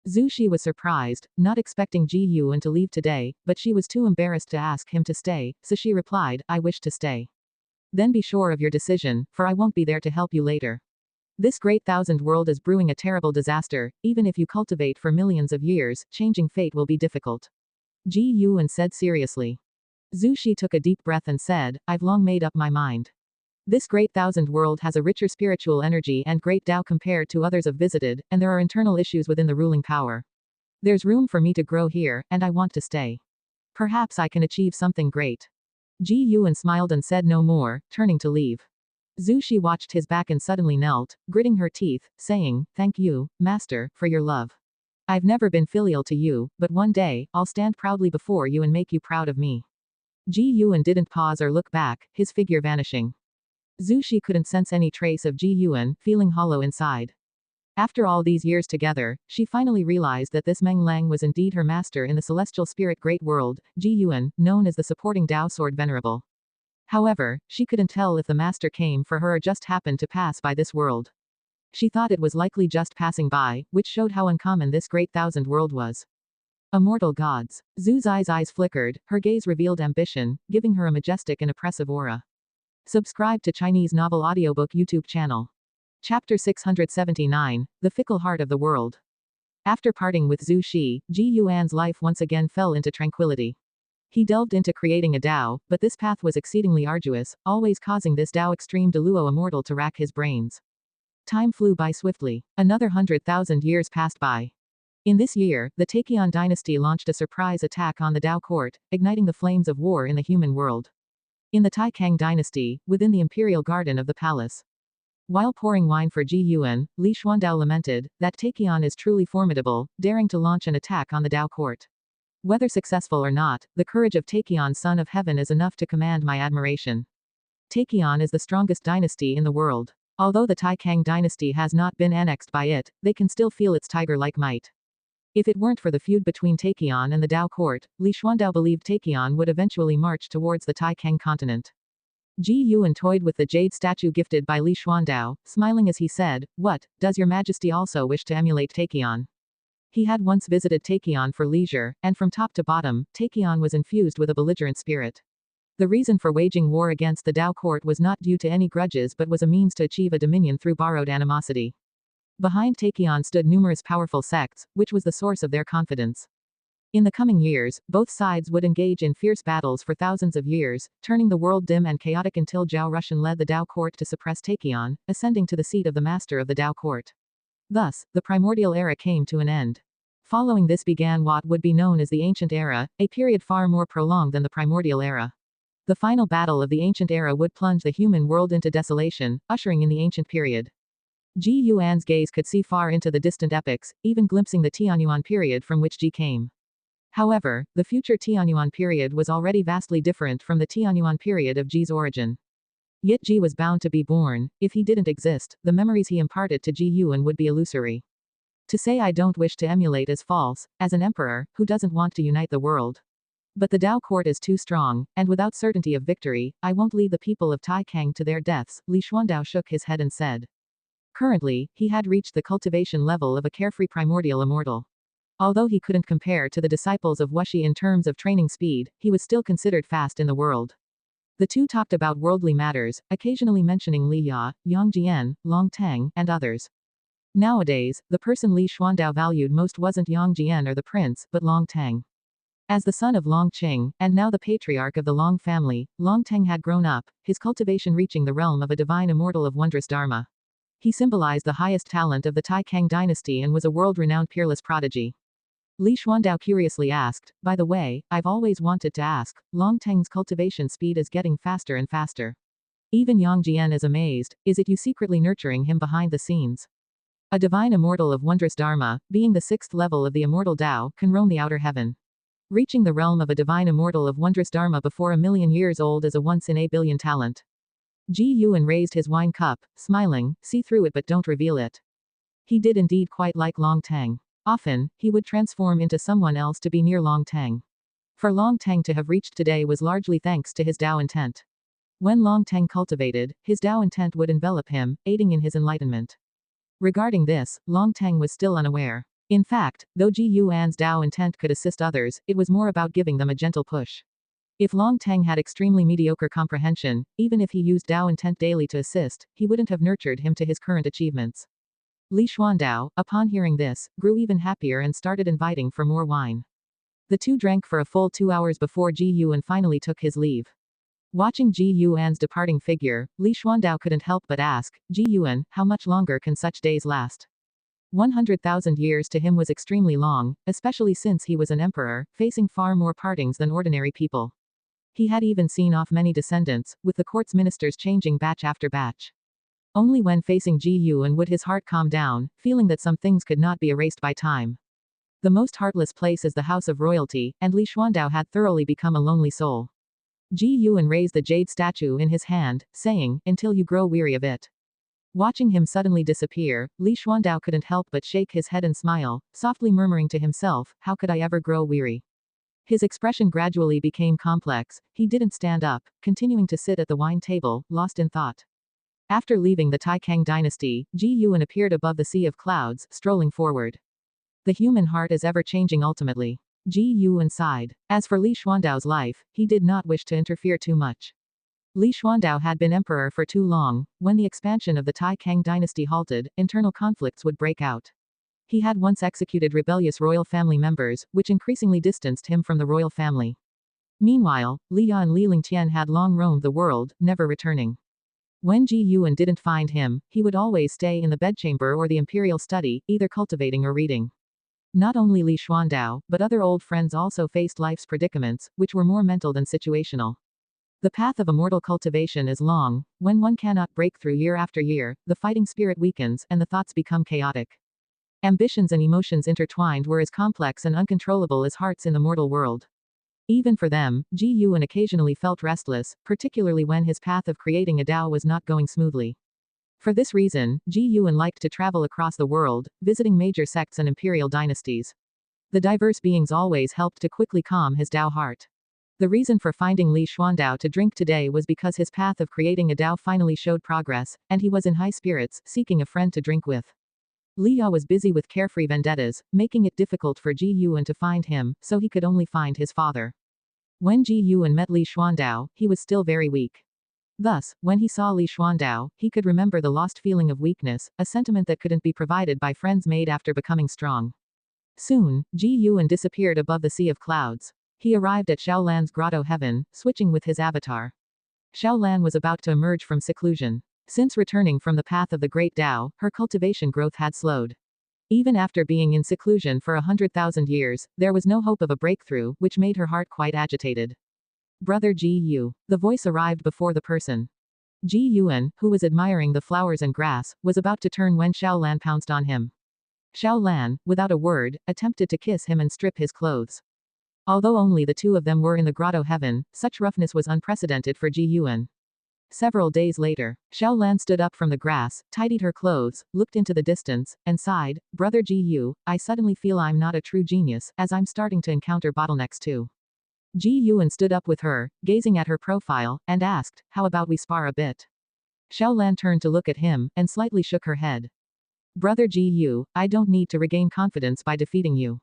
Zhu Shi was surprised, not expecting Ji Yuan to leave today, but she was too embarrassed to ask him to stay, so she replied, "I wish to stay." "Then be sure of your decision, for I won't be there to help you later. This great thousand world is brewing a terrible disaster. Even if you cultivate for millions of years, changing fate will be difficult." Ji Yuan said seriously. Zhu Shi took a deep breath and said, "I've long made up my mind. This great thousand world has a richer spiritual energy and great Tao compared to others I've visited, and there are internal issues within the ruling power. There's room for me to grow here, and I want to stay. Perhaps I can achieve something great." Ji Yuan smiled and said no more, turning to leave. Zhu Shi watched his back and suddenly knelt, gritting her teeth, saying, "Thank you, Master, for your love. I've never been filial to you, but one day, I'll stand proudly before you and make you proud of me." Ji Yuan didn't pause or look back, his figure vanishing. Zhu Shi couldn't sense any trace of Ji Yuan, feeling hollow inside. After all these years together, she finally realized that this Meng Lang was indeed her master in the celestial spirit great world, Ji Yuan, known as the supporting Tao Sword Venerable. However, she couldn't tell if the master came for her or just happened to pass by this world. She thought it was likely just passing by, which showed how uncommon this great thousand world was. Immortal gods. Zhu Zai's eyes flickered, her gaze revealed ambition, giving her a majestic and oppressive aura. Subscribe to Chinese Novel Audiobook YouTube channel. Chapter 679, The Fickle Heart of the World. After parting with Zhu Shi, Ji Yuan's life once again fell into tranquility. He delved into creating a Tao, but this path was exceedingly arduous, always causing this Tao extreme Deluo immortal to rack his brains. Time flew by swiftly. Another 100,000 years passed by. In this year, the Taixuan dynasty launched a surprise attack on the Tao court, igniting the flames of war in the human world. In the Taixuan dynasty, within the imperial garden of the palace. While pouring wine for Ji Yuan, Li Xuandao lamented that Taixuan is truly formidable, daring to launch an attack on the Tao court. Whether successful or not, the courage of Taixuan, son of heaven, is enough to command my admiration. Taixuan is the strongest dynasty in the world. Although the Taixuan dynasty has not been annexed by it, they can still feel its tiger-like might. If it weren't for the feud between Taixuan and the Tao court, Li Xuandao believed Taixuan would eventually march towards the Taixuan continent. Ji Yuan toyed with the jade statue gifted by Li Xuandao, smiling as he said, "What, does your majesty also wish to emulate Taixuan?" He had once visited Taixuan for leisure, and from top to bottom, Taixuan was infused with a belligerent spirit. The reason for waging war against the Tao court was not due to any grudges but was a means to achieve a dominion through borrowed animosity. Behind Taixuan stood numerous powerful sects, which was the source of their confidence. In the coming years, both sides would engage in fierce battles for thousands of years, turning the world dim and chaotic until Zhao Rushan led the Tao court to suppress Taixuan, ascending to the seat of the master of the Tao court. Thus, the primordial era came to an end. Following this began what would be known as the Ancient Era, a period far more prolonged than the primordial era. The final battle of the Ancient Era would plunge the human world into desolation, ushering in the Ancient Period. Ji Yuan's gaze could see far into the distant epochs, even glimpsing the Tianyuan period from which Ji came. However, the future Tianyuan period was already vastly different from the Tianyuan period of Ji's origin. Yet Ji was bound to be born. If he didn't exist, the memories he imparted to Ji Yuan would be illusory. To say I don't wish to emulate is false, as an emperor, who doesn't want to unite the world. But the Tao court is too strong, and without certainty of victory, I won't lead the people of Taixuan to their deaths. Li Xuandao shook his head and said. Currently, he had reached the cultivation level of a carefree primordial immortal. Although he couldn't compare to the disciples of Wuxi in terms of training speed, he was still considered fast in the world. The two talked about worldly matters, occasionally mentioning Li Ya, Yang Jian, Long Teng, and others. Nowadays, the person Li Xuandao valued most wasn't Yang Jian or the prince, but Long Teng. As the son of Long Qing, and now the patriarch of the Long family, Long Teng had grown up, his cultivation reaching the realm of a divine immortal of wondrous dharma. He symbolized the highest talent of the Taixuan dynasty and was a world-renowned peerless prodigy. Li Xuandao curiously asked, by the way, I've always wanted to ask, Long Teng's cultivation speed is getting faster and faster. Even Yang Jian is amazed, is it you secretly nurturing him behind the scenes? A divine immortal of wondrous dharma, being the sixth level of the immortal Tao, can roam the outer heaven. Reaching the realm of a divine immortal of wondrous dharma before 1,000,000 years old is a once-in-a-billion talent. Ji Yuan raised his wine cup, smiling, see through it but don't reveal it. He did indeed quite like Long Teng. Often, he would transform into someone else to be near Long Teng. For Long Teng to have reached today was largely thanks to his Tao intent. When Long Teng cultivated, his Tao intent would envelop him, aiding in his enlightenment. Regarding this, Long Teng was still unaware. In fact, though Ji Yuan's Tao intent could assist others, it was more about giving them a gentle push. If Long Teng had extremely mediocre comprehension, even if he used Tao intent daily to assist, he wouldn't have nurtured him to his current achievements. Li Xuandao, upon hearing this, grew even happier and started inviting for more wine. The two drank for a full 2 hours before Ji Yuan finally took his leave. Watching Ji Yuan's departing figure, Li Xuandao couldn't help but ask, Ji Yuan, how much longer can such days last? 100,000 years to him was extremely long, especially since he was an emperor, facing far more partings than ordinary people. He had even seen off many descendants, with the court's ministers changing batch after batch. Only when facing Ji Yuan would his heart calm down, feeling that some things could not be erased by time. The most heartless place is the house of royalty, and Li Xuandao had thoroughly become a lonely soul. Ji Yuan raised the jade statue in his hand, saying, until you grow weary of it. Watching him suddenly disappear, Li Xuandao couldn't help but shake his head and smile, softly murmuring to himself, how could I ever grow weary? His expression gradually became complex. He didn't stand up, continuing to sit at the wine table, lost in thought. After leaving the Taixuan dynasty, Ji Yuan appeared above the sea of clouds, strolling forward. The human heart is ever-changing ultimately. Ji Yuan sighed. As for Li Xuandao's life, he did not wish to interfere too much. Li Xuandao had been emperor for too long. When the expansion of the Taixuan dynasty halted, internal conflicts would break out. He had once executed rebellious royal family members, which increasingly distanced him from the royal family. Meanwhile, Li Ya and Li Lingtian had long roamed the world, never returning. When Ji Yuan didn't find him, he would always stay in the bedchamber or the imperial study, either cultivating or reading. Not only Li Xuandao, but other old friends also faced life's predicaments, which were more mental than situational. The path of immortal cultivation is long. When one cannot break through year after year, the fighting spirit weakens and the thoughts become chaotic. Ambitions and emotions intertwined were as complex and uncontrollable as hearts in the mortal world. Even for them, Ji Yuan occasionally felt restless, particularly when his path of creating a Tao was not going smoothly. For this reason, Ji Yuan liked to travel across the world, visiting major sects and imperial dynasties. The diverse beings always helped to quickly calm his Tao heart. The reason for finding Li Xuandao to drink today was because his path of creating a Tao finally showed progress, and he was in high spirits, seeking a friend to drink with. Li Ya was busy with carefree vendettas, making it difficult for Ji Yuan to find him, so he could only find his father. When Ji Yuan met Li Xuandao, he was still very weak. Thus, when he saw Li Xuandao, he could remember the lost feeling of weakness, a sentiment that couldn't be provided by friends made after becoming strong. Soon, Ji Yuan disappeared above the sea of clouds. He arrived at Xiaolan's grotto heaven, switching with his avatar. Xiaolan was about to emerge from seclusion. Since returning from the path of the Great Tao, her cultivation growth had slowed. Even after being in seclusion for 100,000 years, there was no hope of a breakthrough, which made her heart quite agitated. Brother Ji Yu. The voice arrived before the person. Ji Yuan, who was admiring the flowers and grass, was about to turn when Xiaolan pounced on him. Xiaolan, without a word, attempted to kiss him and strip his clothes. Although only the two of them were in the grotto heaven, such roughness was unprecedented for Ji Yuan. Several days later, Xiaolan stood up from the grass, tidied her clothes, looked into the distance, and sighed, Brother Ji Yu, I suddenly feel I'm not a true genius, as I'm starting to encounter bottlenecks too. Ji Yuan stood up with her, gazing at her profile, and asked, how about we spar a bit? Xiaolan turned to look at him, and slightly shook her head. Brother Ji Yu, I don't need to regain confidence by defeating you.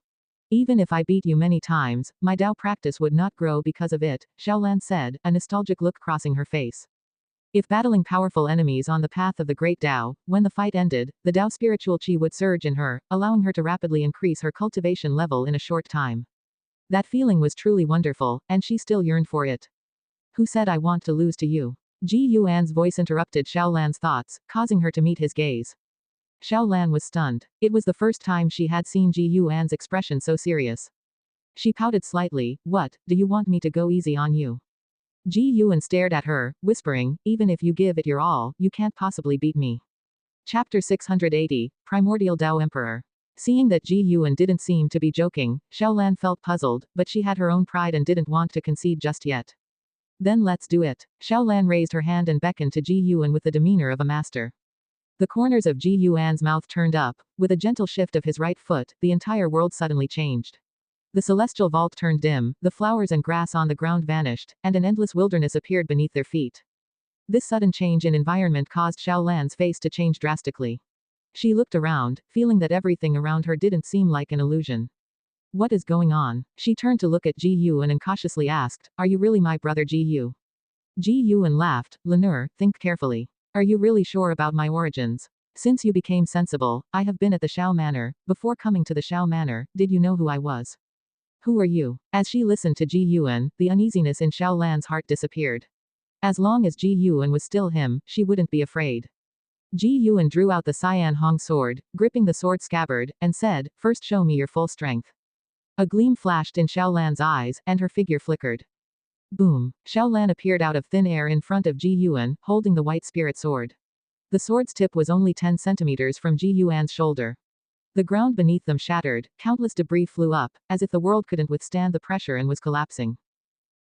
Even if I beat you many times, my Tao practice would not grow because of it, Xiaolan said, a nostalgic look crossing her face. If battling powerful enemies on the path of the Great Tao, when the fight ended, the Tao spiritual qi would surge in her, allowing her to rapidly increase her cultivation level in a short time. That feeling was truly wonderful, and she still yearned for it. Who said I want to lose to you? Ji Yuan's voice interrupted Xiaolan's thoughts, causing her to meet his gaze. Xiaolan was stunned. It was the first time she had seen Ji Yuan's expression so serious. She pouted slightly, what, do you want me to go easy on you? Ji Yuan stared at her, whispering, even if you give it your all, you can't possibly beat me. Chapter 680, Primordial Tao Emperor. Seeing that Ji Yuan didn't seem to be joking, Xiaolan felt puzzled, but she had her own pride and didn't want to concede just yet. Then let's do it. Xiaolan raised her hand and beckoned to Ji Yuan with the demeanor of a master. The corners of Ji Yuan's mouth turned up. With a gentle shift of his right foot, the entire world suddenly changed. The celestial vault turned dim, the flowers and grass on the ground vanished, and an endless wilderness appeared beneath their feet. This sudden change in environment caused Xiaolan's face to change drastically. She looked around, feeling that everything around her didn't seem like an illusion. What is going on? She turned to look at Ji Yuan and cautiously asked, are you really my brother Ji Yu? Ji Yuan laughed, Lenore, think carefully. Are you really sure about my origins? Since you became sensible, I have been at the Xiao Manor. Before coming to the Xiao Manor, did you know who I was? Who are you? As she listened to Ji Yuan, the uneasiness in Xiaolan's heart disappeared. As long as Ji Yuan was still him, she wouldn't be afraid. Ji Yuan drew out the Cyan Hong sword, gripping the sword scabbard, and said, first show me your full strength. A gleam flashed in Xiaolan's eyes, and her figure flickered. Boom! Xiaolan appeared out of thin air in front of Ji Yuan, holding the white spirit sword. The sword's tip was only 10 centimeters from Ji Yuan's shoulder. The ground beneath them shattered, countless debris flew up, as if the world couldn't withstand the pressure and was collapsing.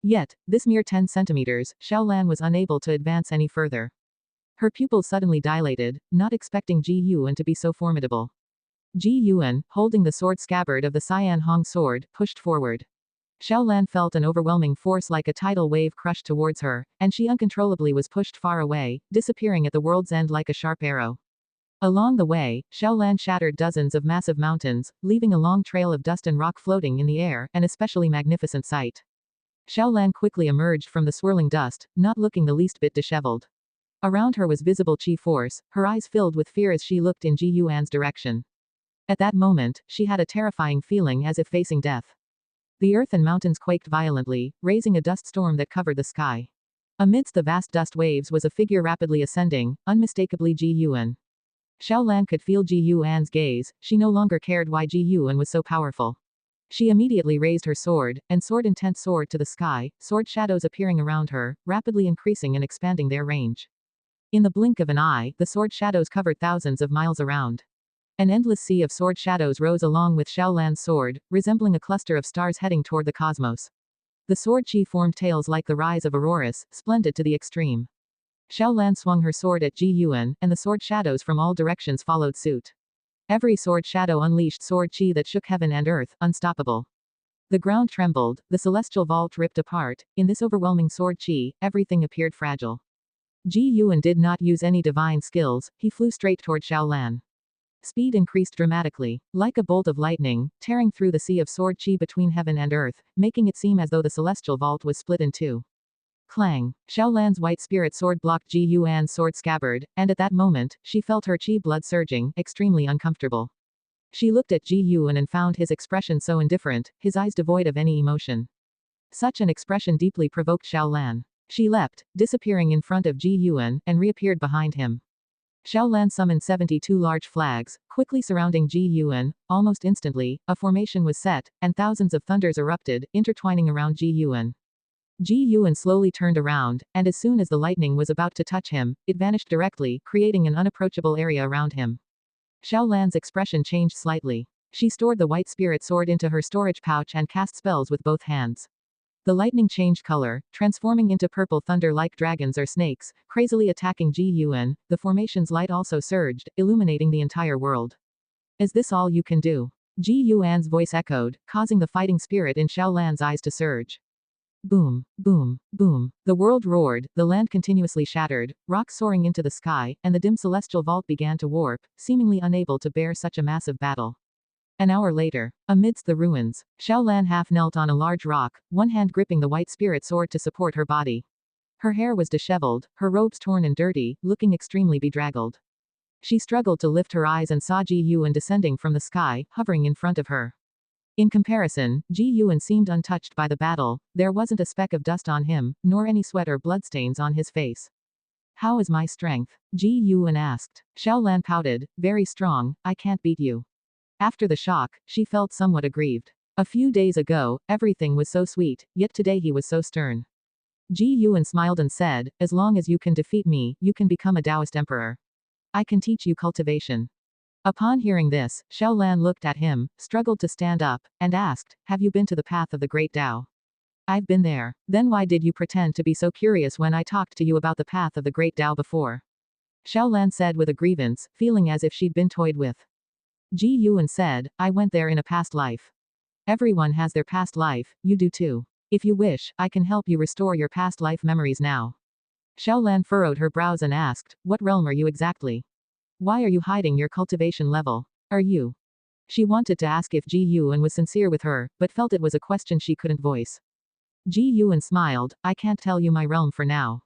Yet, this mere 10 centimeters, Xiaolan was unable to advance any further. Her pupils suddenly dilated, not expecting Ji Yuan to be so formidable. Ji Yuan, holding the sword scabbard of the Cyan Hong sword, pushed forward. Xiaolan felt an overwhelming force like a tidal wave crushed towards her, and she uncontrollably was pushed far away, disappearing at the world's end like a sharp arrow. Along the way, Xiaolan shattered dozens of massive mountains, leaving a long trail of dust and rock floating in the air, an especially magnificent sight. Xiaolan quickly emerged from the swirling dust, not looking the least bit disheveled. Around her was visible qi force, her eyes filled with fear as she looked in Ji Yuan's direction. At that moment, she had a terrifying feeling as if facing death. The earth and mountains quaked violently, raising a dust storm that covered the sky. Amidst the vast dust waves was a figure rapidly ascending, unmistakably Ji Yuan. Xiaolan could feel Ji Yuan's gaze. She no longer cared why Ji Yuan was so powerful. She immediately raised her sword, and soared intent sword to the sky, sword shadows appearing around her, rapidly increasing and expanding their range. In the blink of an eye, the sword shadows covered thousands of miles around. An endless sea of sword shadows rose along with Xiaolan's sword, resembling a cluster of stars heading toward the cosmos. The sword chi formed tails like the rise of auroras, splendid to the extreme. Xiaolan swung her sword at Ji Yuan, and the sword shadows from all directions followed suit. Every sword shadow unleashed sword chi that shook heaven and earth, unstoppable. The ground trembled, the celestial vault ripped apart. In this overwhelming sword chi, everything appeared fragile. Ji Yuan did not use any divine skills, he flew straight toward Xiaolan. Speed increased dramatically, like a bolt of lightning, tearing through the sea of sword chi between heaven and earth, making it seem as though the celestial vault was split in two. Clang! Xiaolan's white spirit sword blocked Ji Yuan's sword scabbard, and at that moment, she felt her chi blood surging, extremely uncomfortable. She looked at Ji Yuan and found his expression so indifferent, his eyes devoid of any emotion. Such an expression deeply provoked Xiaolan. She leapt, disappearing in front of Ji Yuan, and reappeared behind him. Xiaolan summoned 72 large flags, quickly surrounding Ji Yuan. Almost instantly, a formation was set, and thousands of thunders erupted, intertwining around Ji Yuan. Ji Yuan slowly turned around, and as soon as the lightning was about to touch him, it vanished directly, creating an unapproachable area around him. Xiaolan's expression changed slightly. She stored the white spirit sword into her storage pouch and cast spells with both hands. The lightning changed color, transforming into purple thunder like dragons or snakes, crazily attacking Ji Yuan. The formation's light also surged, illuminating the entire world. Is this all you can do? Ji Yuan's voice echoed, causing the fighting spirit in Xiaolan's eyes to surge. Boom, boom, boom. The world roared, the land continuously shattered, rocks soaring into the sky, and the dim celestial vault began to warp, seemingly unable to bear such a massive battle. An hour later, amidst the ruins, Xiaolan half knelt on a large rock, one hand gripping the white spirit sword to support her body. Her hair was disheveled, her robes torn and dirty, looking extremely bedraggled. She struggled to lift her eyes and saw Ji Yuan descending from the sky, hovering in front of her. In comparison, Ji Yuan seemed untouched by the battle. There wasn't a speck of dust on him, nor any sweat or bloodstains on his face. How is my strength? Ji Yuan asked. Xiaolan pouted, very strong, I can't beat you. After the shock, she felt somewhat aggrieved. A few days ago, everything was so sweet, yet today he was so stern. Ji Yuan smiled and said, as long as you can defeat me, you can become a Taoist emperor. I can teach you cultivation. Upon hearing this, Xiaolan looked at him, struggled to stand up, and asked, have you been to the path of the great Tao? I've been there. Then why did you pretend to be so curious when I talked to you about the path of the great Tao before? Xiaolan said with a grievance, feeling as if she'd been toyed with. Ji Yuan said, I went there in a past life. Everyone has their past life, you do too. If you wish, I can help you restore your past life memories now. Xiaolan furrowed her brows and asked, what realm are you exactly? Why are you hiding your cultivation level? Are you? She wanted to ask if Ji Yuan was sincere with her, but felt it was a question she couldn't voice. Ji Yuan smiled, I can't tell you my realm for now.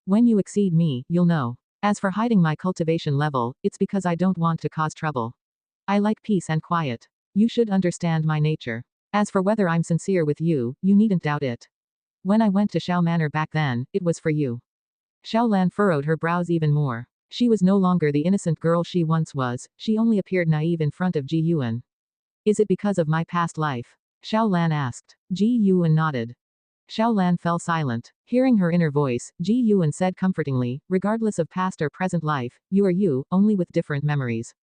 When you exceed me, you'll know. As for hiding my cultivation level, it's because I don't want to cause trouble. I like peace and quiet. You should understand my nature. As for whether I'm sincere with you, you needn't doubt it. When I went to Xiao Manor back then, it was for you. Xiaolan furrowed her brows even more. She was no longer the innocent girl she once was, she only appeared naive in front of Ji Yuan. Is it because of my past life? Xiaolan asked. Ji Yuan nodded. Xiaolan fell silent. Hearing her inner voice, Ji Yuan said comfortingly, regardless of past or present life, you are you, only with different memories.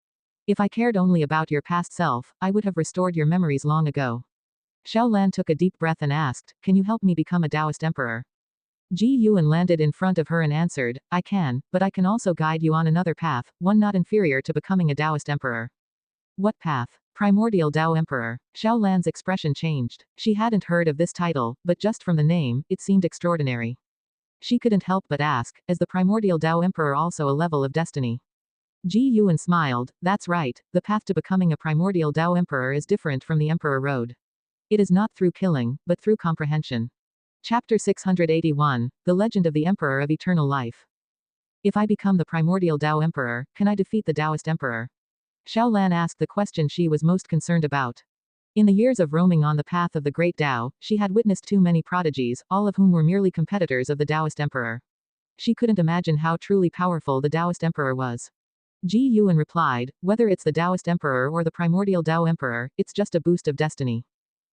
If I cared only about your past self, I would have restored your memories long ago. Xiaolan took a deep breath and asked, can you help me become a Taoist emperor? Ji Yuan landed in front of her and answered, I can, but I can also guide you on another path, one not inferior to becoming a Taoist emperor. What path? Primordial Tao Emperor. Xiaolan's expression changed. She hadn't heard of this title, but just from the name, it seemed extraordinary. She couldn't help but ask, is the Primordial Tao Emperor also a level of destiny? Ji Yuan smiled, that's right, the path to becoming a Primordial Tao Emperor is different from the Emperor Road. It is not through killing, but through comprehension. Chapter 681, The Legend of the Emperor of Eternal Life. If I become the Primordial Tao Emperor, can I defeat the Taoist Emperor? Xiaolan asked the question she was most concerned about. In the years of roaming on the path of the great Tao, she had witnessed too many prodigies, all of whom were merely competitors of the Taoist emperor. She couldn't imagine how truly powerful the Taoist emperor was. Ji Yuan replied, whether it's the Taoist emperor or the primordial Tao emperor, it's just a boost of destiny.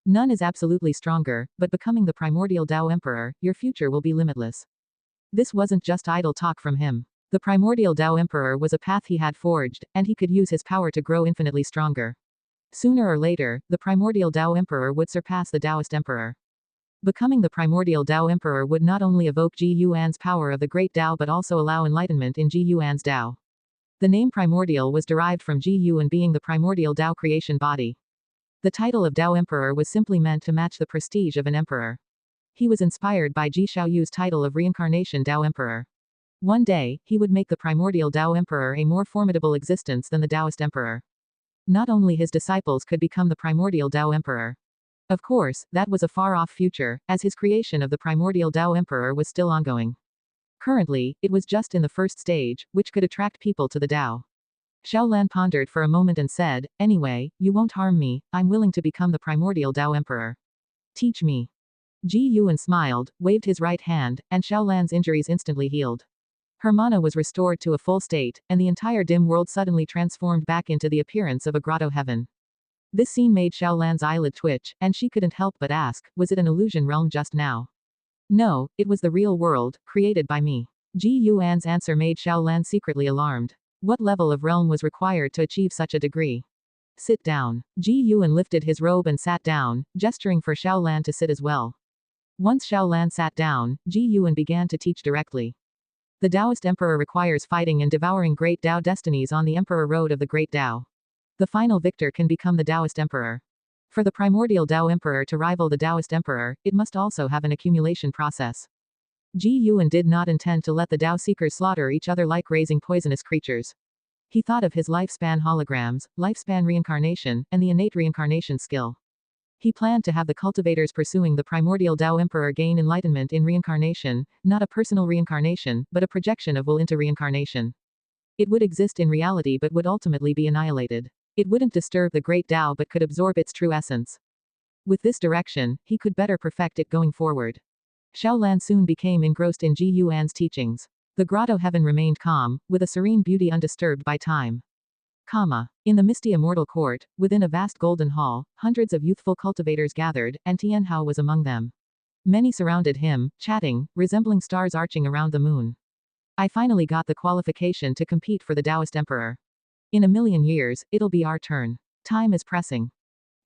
None is absolutely stronger, but becoming the primordial Tao emperor, your future will be limitless. This wasn't just idle talk from him. The primordial Tao emperor was a path he had forged, and he could use his power to grow infinitely stronger. Sooner or later, the primordial Tao emperor would surpass the Taoist emperor. Becoming the primordial Tao emperor would not only evoke Ji Yuan's power of the great Tao but also allow enlightenment in Ji Yuan's Tao. The name primordial was derived from Ji Yuan being the primordial Tao creation body. The title of Tao emperor was simply meant to match the prestige of an emperor. He was inspired by Ji Xiaoyu's title of reincarnation Tao emperor. One day, he would make the primordial Tao emperor a more formidable existence than the Taoist emperor. Not only his disciples could become the primordial Tao emperor. Of course, that was a far-off future, as his creation of the primordial Tao emperor was still ongoing. Currently, it was just in the first stage, which could attract people to the Tao. Xiaolan pondered for a moment and said, anyway, you won't harm me, I'm willing to become the primordial Tao emperor. Teach me. Ji Yuan smiled, waved his right hand, and Xiaolan's injuries instantly healed. Her mana was restored to a full state, and the entire dim world suddenly transformed back into the appearance of a grotto heaven. This scene made Xiaolan's eyelid twitch, and she couldn't help but ask, was it an illusion realm just now? No, it was the real world, created by me. Ji Yuan's answer made Xiaolan secretly alarmed. What level of realm was required to achieve such a degree? Sit down. Ji Yuan lifted his robe and sat down, gesturing for Xiaolan to sit as well. Once Xiaolan sat down, Ji Yuan began to teach directly. The Taoist emperor requires fighting and devouring great Tao destinies on the emperor road of the great Tao. The final victor can become the Taoist emperor. For the primordial Tao emperor to rival the Taoist emperor, it must also have an accumulation process. Ji Yuan did not intend to let the Tao seekers slaughter each other like raising poisonous creatures. He thought of his lifespan holograms, lifespan reincarnation, and the innate reincarnation skill. He planned to have the cultivators pursuing the primordial Tao emperor gain enlightenment in reincarnation, not a personal reincarnation, but a projection of will into reincarnation. It would exist in reality but would ultimately be annihilated. It wouldn't disturb the great Tao but could absorb its true essence. With this direction, he could better perfect it going forward. Xiaolan soon became engrossed in Ji Yuan's teachings. The grotto heaven remained calm, with a serene beauty undisturbed by time. In the misty immortal court, within a vast golden hall, hundreds of youthful cultivators gathered, and Tianhao was among them. Many surrounded him, chatting, resembling stars arching around the moon. I finally got the qualification to compete for the Taoist emperor. In a million years, it'll be our turn. Time is pressing.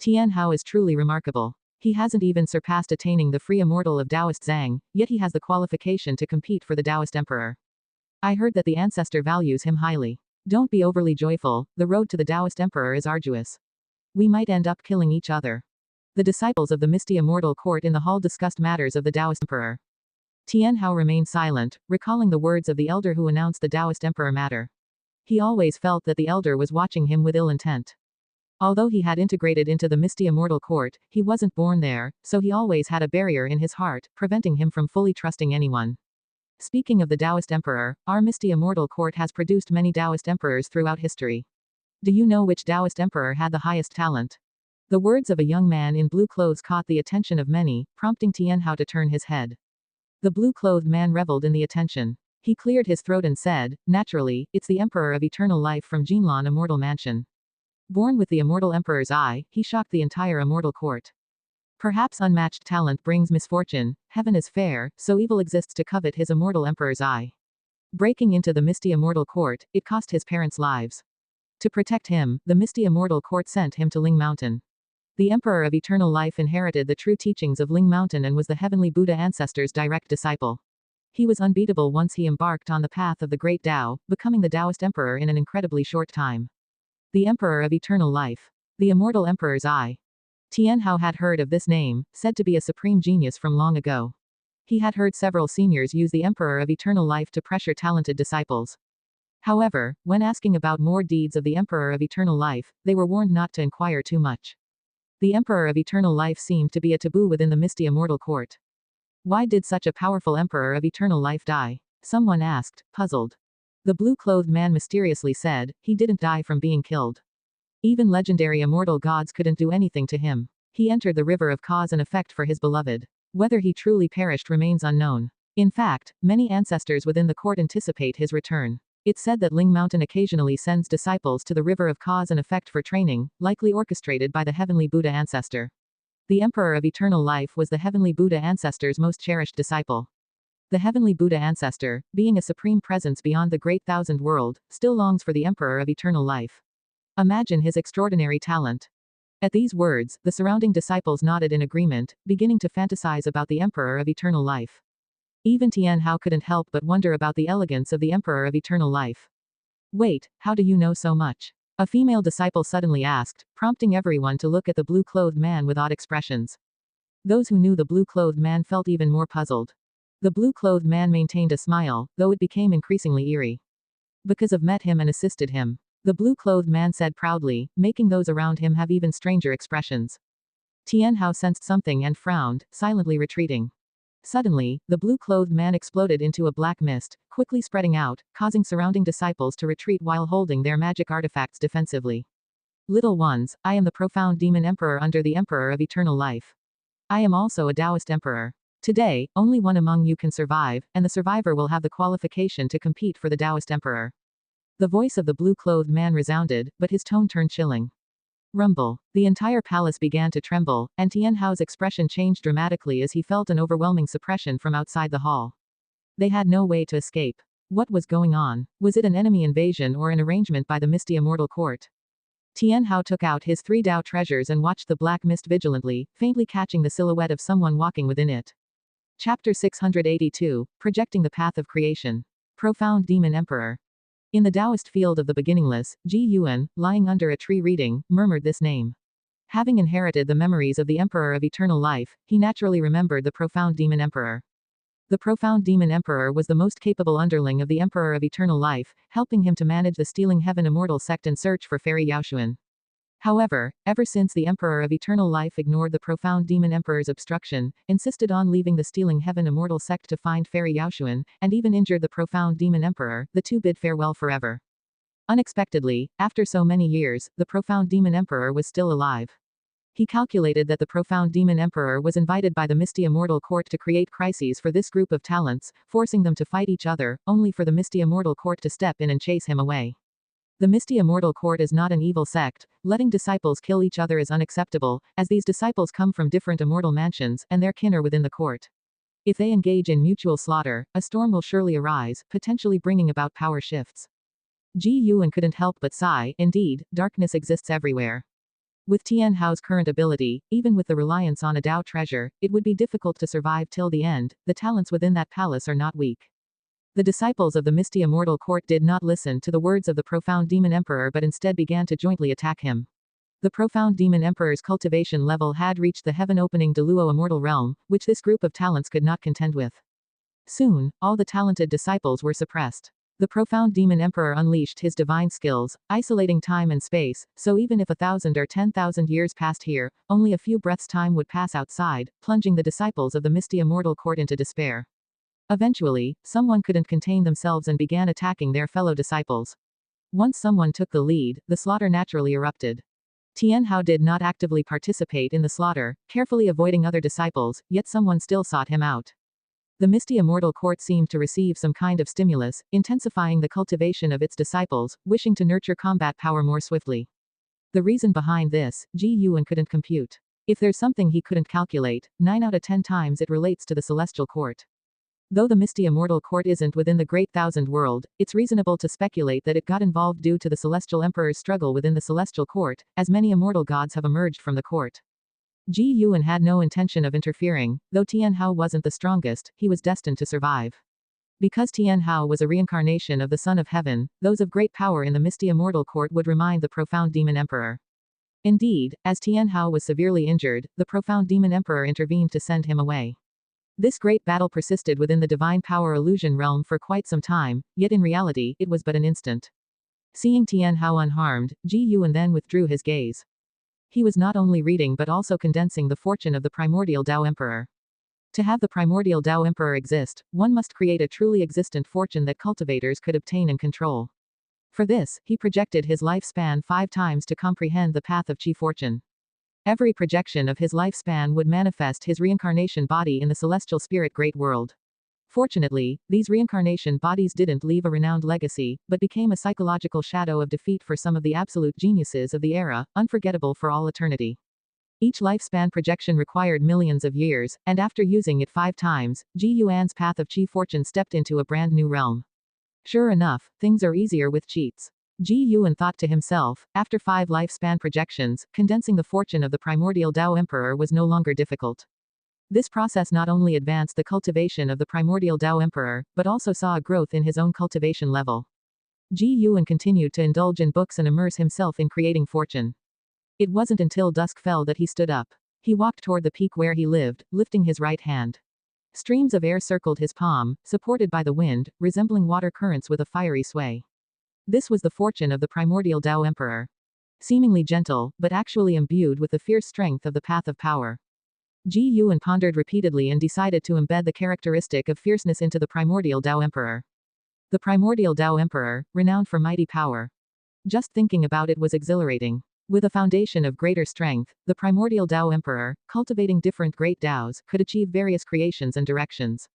Tianhao is truly remarkable. He hasn't even surpassed attaining the free immortal of Taoist Zhang, yet he has the qualification to compete for the Taoist emperor. I heard that the ancestor values him highly. Don't be overly joyful, the road to the Taoist emperor is arduous. We might end up killing each other. The disciples of the misty immortal court in the hall discussed matters of the Taoist emperor. Tianhao remained silent, recalling the words of the elder who announced the Taoist emperor matter. He always felt that the elder was watching him with ill intent. Although he had integrated into the misty immortal court, he wasn't born there, so he always had a barrier in his heart, preventing him from fully trusting anyone. Speaking of the Taoist emperor, our misty immortal court has produced many Taoist emperors throughout history. Do you know which Taoist emperor had the highest talent? The words of a young man in blue clothes caught the attention of many, prompting Tianhao to turn his head. The blue-clothed man reveled in the attention. He cleared his throat and said, naturally, it's the Emperor of Eternal Life from Jinlan Immortal Mansion. Born with the Immortal Emperor's eye, he shocked the entire immortal court. Perhaps unmatched talent brings misfortune, heaven is fair, so evil exists to covet his immortal emperor's eye. Breaking into the misty immortal court, it cost his parents' lives. To protect him, the misty immortal court sent him to Ling Mountain. The Emperor of Eternal Life inherited the true teachings of Ling Mountain and was the heavenly Buddha ancestor's direct disciple. He was unbeatable once he embarked on the path of the great Tao, becoming the Taoist emperor in an incredibly short time. The Emperor of Eternal Life. The Immortal Emperor's Eye. Tianhao had heard of this name, said to be a supreme genius from long ago. He had heard several seniors use the Emperor of Eternal Life to pressure talented disciples. However, when asking about more deeds of the Emperor of Eternal Life, they were warned not to inquire too much. The Emperor of Eternal Life seemed to be a taboo within the misty immortal court. Why did such a powerful Emperor of Eternal Life die? Someone asked, puzzled. The blue-clothed man mysteriously said, he didn't die from being killed. Even legendary immortal gods couldn't do anything to him. He entered the river of cause and effect for his beloved. Whether he truly perished remains unknown. In fact, many ancestors within the court anticipate his return. It's said that Ling Mountain occasionally sends disciples to the river of cause and effect for training, likely orchestrated by the heavenly Buddha ancestor. The Emperor of Eternal Life was the heavenly Buddha ancestor's most cherished disciple. The heavenly Buddha ancestor, being a supreme presence beyond the great thousand world, still longs for the Emperor of Eternal Life. Imagine his extraordinary talent. At these words, the surrounding disciples nodded in agreement, beginning to fantasize about the Emperor of Eternal Life. Even Tian Hao couldn't help but wonder about the elegance of the Emperor of Eternal Life. Wait, how do you know so much? A female disciple suddenly asked, prompting everyone to look at the blue-clothed man with odd expressions. Those who knew the blue-clothed man felt even more puzzled. The blue-clothed man maintained a smile, though it became increasingly eerie. Because I've met him and assisted him. The blue-clothed man said proudly, making those around him have even stranger expressions. Tian Hao sensed something and frowned, silently retreating. Suddenly, the blue-clothed man exploded into a black mist, quickly spreading out, causing surrounding disciples to retreat while holding their magic artifacts defensively. Little ones, I am the profound demon emperor under the Emperor of Eternal Life. I am also a Taoist emperor. Today, only one among you can survive, and the survivor will have the qualification to compete for the Taoist emperor. The voice of the blue-clothed man resounded, but his tone turned chilling. Rumble. The entire palace began to tremble, and Tian Hao's expression changed dramatically as he felt an overwhelming suppression from outside the hall. They had no way to escape. What was going on? Was it an enemy invasion or an arrangement by the misty immortal court? Tian Hao took out his 3 Dao treasures and watched the black mist vigilantly, faintly catching the silhouette of someone walking within it. Chapter 682, Projecting the Path of Creation. Profound Demon Emperor. In the Taoist field of the beginningless, Ji Yuan, lying under a tree reading, murmured this name. Having inherited the memories of the Emperor of Eternal Life, he naturally remembered the profound Demon Emperor. The profound Demon Emperor was the most capable underling of the Emperor of Eternal Life, helping him to manage the Stealing Heaven Immortal Sect and search for Fairy Yaoxuan. However, ever since the Emperor of Eternal Life ignored the profound Demon Emperor's obstruction, insisted on leaving the Stealing Heaven Immortal Sect to find Fairy Yaoxuan, and even injured the profound Demon Emperor, the two bid farewell forever. Unexpectedly, after so many years, the profound Demon Emperor was still alive. He calculated that the profound Demon Emperor was invited by the Misty Immortal Court to create crises for this group of talents, forcing them to fight each other, only for the Misty Immortal Court to step in and chase him away. The Misty Immortal Court is not an evil sect. Letting disciples kill each other is unacceptable, as these disciples come from different immortal mansions, and their kin are within the court. If they engage in mutual slaughter, a storm will surely arise, potentially bringing about power shifts. Ji Yuan couldn't help but sigh. Indeed, darkness exists everywhere. With Tian Hao's current ability, even with the reliance on a Dao treasure, it would be difficult to survive till the end. The talents within that palace are not weak. The disciples of the Misty Immortal Court did not listen to the words of the profound Demon Emperor but instead began to jointly attack him. The profound Demon Emperor's cultivation level had reached the heaven-opening Deluo immortal realm, which this group of talents could not contend with. Soon, all the talented disciples were suppressed. The profound Demon Emperor unleashed his divine skills, isolating time and space, so even if 1,000 or 10,000 years passed here, only a few breaths' time would pass outside, plunging the disciples of the Misty Immortal Court into despair. Eventually, someone couldn't contain themselves and began attacking their fellow disciples. Once someone took the lead, the slaughter naturally erupted. Tian Hao did not actively participate in the slaughter, carefully avoiding other disciples, yet someone still sought him out. The Misty Immortal Court seemed to receive some kind of stimulus, intensifying the cultivation of its disciples, wishing to nurture combat power more swiftly. The reason behind this, Ji Yuan couldn't compute. If there's something he couldn't calculate, 9 out of 10 times it relates to the Celestial Court. Though the Misty Immortal Court isn't within the Great Thousand World, it's reasonable to speculate that it got involved due to the Celestial Emperor's struggle within the Celestial Court, as many immortal gods have emerged from the court. Ji Yuan had no intention of interfering. Though Tian Hao wasn't the strongest, he was destined to survive. Because Tian Hao was a reincarnation of the Son of Heaven, those of great power in the Misty Immortal Court would remind the profound Demon Emperor. Indeed, as Tian Hao was severely injured, the profound Demon Emperor intervened to send him away. This great battle persisted within the divine power illusion realm for quite some time, yet in reality, it was but an instant. Seeing Tian Hao unharmed, Ji Yuan then withdrew his gaze. He was not only reading but also condensing the fortune of the primordial Dao Emperor. To have the primordial Dao Emperor exist, one must create a truly existent fortune that cultivators could obtain and control. For this, he projected his lifespan 5 times to comprehend the path of chi fortune. Every projection of his lifespan would manifest his reincarnation body in the celestial spirit great world. Fortunately, these reincarnation bodies didn't leave a renowned legacy, but became a psychological shadow of defeat for some of the absolute geniuses of the era, unforgettable for all eternity. Each lifespan projection required millions of years, and after using it 5 times, Ji Yuan's path of chi fortune stepped into a brand new realm. Sure enough, things are easier with cheats. Ji Yuan thought to himself, after 5 lifespan projections, condensing the fortune of the primordial Dao Emperor was no longer difficult. This process not only advanced the cultivation of the primordial Dao Emperor, but also saw a growth in his own cultivation level. Ji Yuan continued to indulge in books and immerse himself in creating fortune. It wasn't until dusk fell that he stood up. He walked toward the peak where he lived, lifting his right hand. Streams of air circled his palm, supported by the wind, resembling water currents with a fiery sway. This was the fortune of the primordial Dao Emperor. Seemingly gentle, but actually imbued with the fierce strength of the path of power. Ji Yuan pondered repeatedly and decided to embed the characteristic of fierceness into the primordial Dao Emperor. The primordial Dao Emperor, renowned for mighty power. Just thinking about it was exhilarating. With a foundation of greater strength, the primordial Dao Emperor, cultivating different great Daos, could achieve various creations and directions.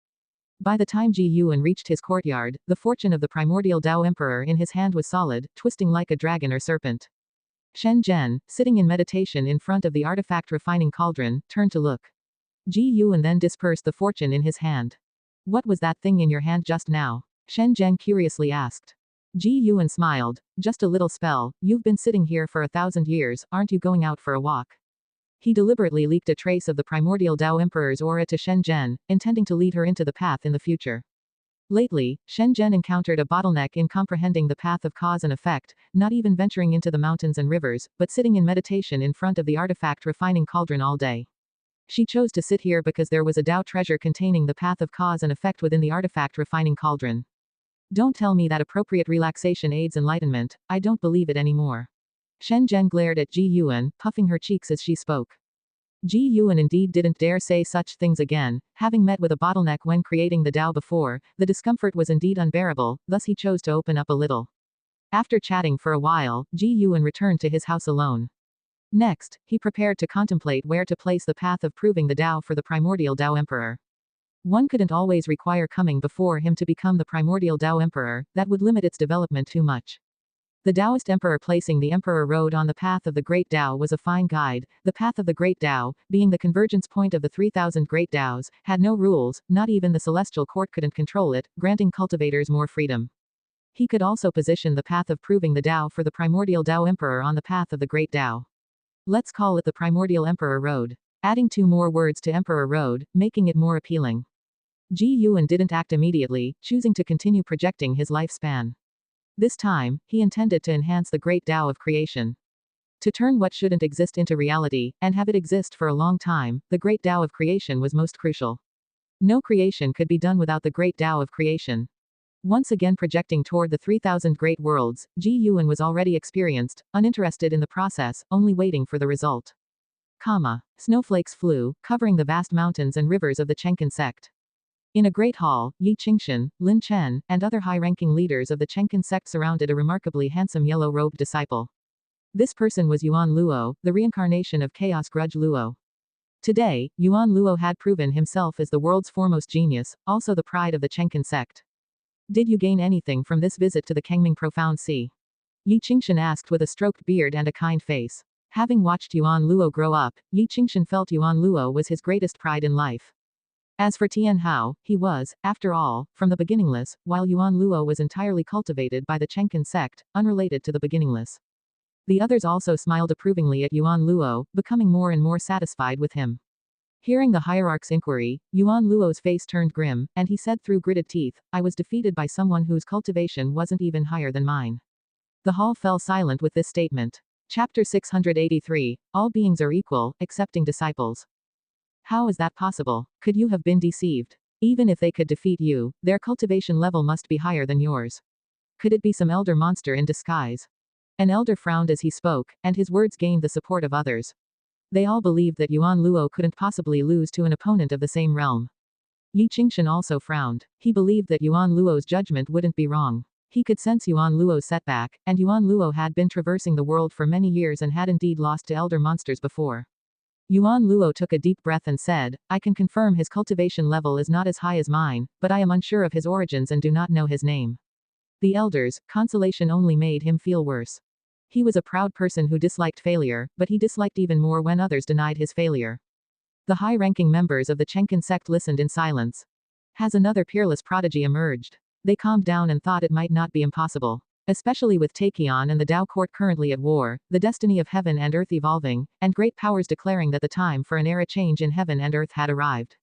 By the time Ji Yuan reached his courtyard, the fortune of the primordial Dao Emperor in his hand was solid, twisting like a dragon or serpent. Shen Zhen, sitting in meditation in front of the artifact refining cauldron, turned to look. Ji Yuan then dispersed the fortune in his hand. What was that thing in your hand just now? Shen Zhen curiously asked. Ji Yuan smiled. Just a little spell. You've been sitting here for 1,000 years, aren't you going out for a walk? He deliberately leaked a trace of the primordial Dao Emperor's aura to Shen Zhen, intending to lead her into the path in the future. Lately, Shen Zhen encountered a bottleneck in comprehending the path of cause and effect, not even venturing into the mountains and rivers, but sitting in meditation in front of the artifact refining cauldron all day. She chose to sit here because there was a Dao treasure containing the path of cause and effect within the artifact refining cauldron. Don't tell me that appropriate relaxation aids enlightenment, I don't believe it anymore. Shen Zhen glared at Ji Yuan, puffing her cheeks as she spoke. Ji Yuan indeed didn't dare say such things again, having met with a bottleneck when creating the Dao before, the discomfort was indeed unbearable, thus he chose to open up a little. After chatting for a while, Ji Yuan returned to his house alone. Next, he prepared to contemplate where to place the path of proving the Dao for the primordial Dao Emperor. One couldn't always require coming before him to become the primordial Dao Emperor, that would limit its development too much. The Taoist Emperor placing the Emperor Road on the path of the Great Dao was a fine guide. The path of the Great Dao, being the convergence point of the 3,000 Great Daos, had no rules, not even the Celestial Court couldn't control it, granting cultivators more freedom. He could also position the path of proving the Dao for the primordial Dao Emperor on the path of the Great Dao. Let's call it the Primordial Emperor Road. Adding 2 more words to Emperor Road, making it more appealing. Ji Yuan didn't act immediately, choosing to continue projecting his lifespan. This time, he intended to enhance the great Dao of creation. To turn what shouldn't exist into reality, and have it exist for a long time, the great Dao of creation was most crucial. No creation could be done without the great Dao of creation. Once again projecting toward the 3,000 great worlds, Ji Yuan was already experienced, uninterested in the process, only waiting for the result. Snowflakes flew, covering the vast mountains and rivers of the Taixuan Sect. In a great hall, Yi Qingshan, Lin Chen, and other high-ranking leaders of the Taixuan Sect surrounded a remarkably handsome yellow-robed disciple. This person was Yuan Luo, the reincarnation of Chaos Grudge Luo. Today, Yuan Luo had proven himself as the world's foremost genius, also the pride of the Taixuan Sect. Did you gain anything from this visit to the Kangming Profound Sea? Yi Qingshan asked with a stroked beard and a kind face. Having watched Yuan Luo grow up, Yi Qingshan felt Yuan Luo was his greatest pride in life. As for Tian Hao, he was, after all, from the beginningless, while Yuan Luo was entirely cultivated by the Taixuan Sect, unrelated to the beginningless. The others also smiled approvingly at Yuan Luo, becoming more and more satisfied with him. Hearing the hierarch's inquiry, Yuan Luo's face turned grim, and he said through gritted teeth, I was defeated by someone whose cultivation wasn't even higher than mine. The hall fell silent with this statement. Chapter 683, All beings are equal, excepting disciples. How is that possible? Could you have been deceived? Even if they could defeat you, their cultivation level must be higher than yours. Could it be some elder monster in disguise? An elder frowned as he spoke, and his words gained the support of others. They all believed that Yuan Luo couldn't possibly lose to an opponent of the same realm. Yi Qingshan also frowned. He believed that Yuan Luo's judgment wouldn't be wrong. He could sense Yuan Luo's setback, and Yuan Luo had been traversing the world for many years and had indeed lost to elder monsters before. Yuan Luo took a deep breath and said, I can confirm his cultivation level is not as high as mine, but I am unsure of his origins and do not know his name. The elders' consolation only made him feel worse. He was a proud person who disliked failure, but he disliked even more when others denied his failure. The high-ranking members of the Taixuan Sect listened in silence. Has another peerless prodigy emerged? They calmed down and thought it might not be impossible. Especially with Taixuan and the Tao court currently at war, the destiny of heaven and earth evolving, and great powers declaring that the time for an era change in heaven and earth had arrived.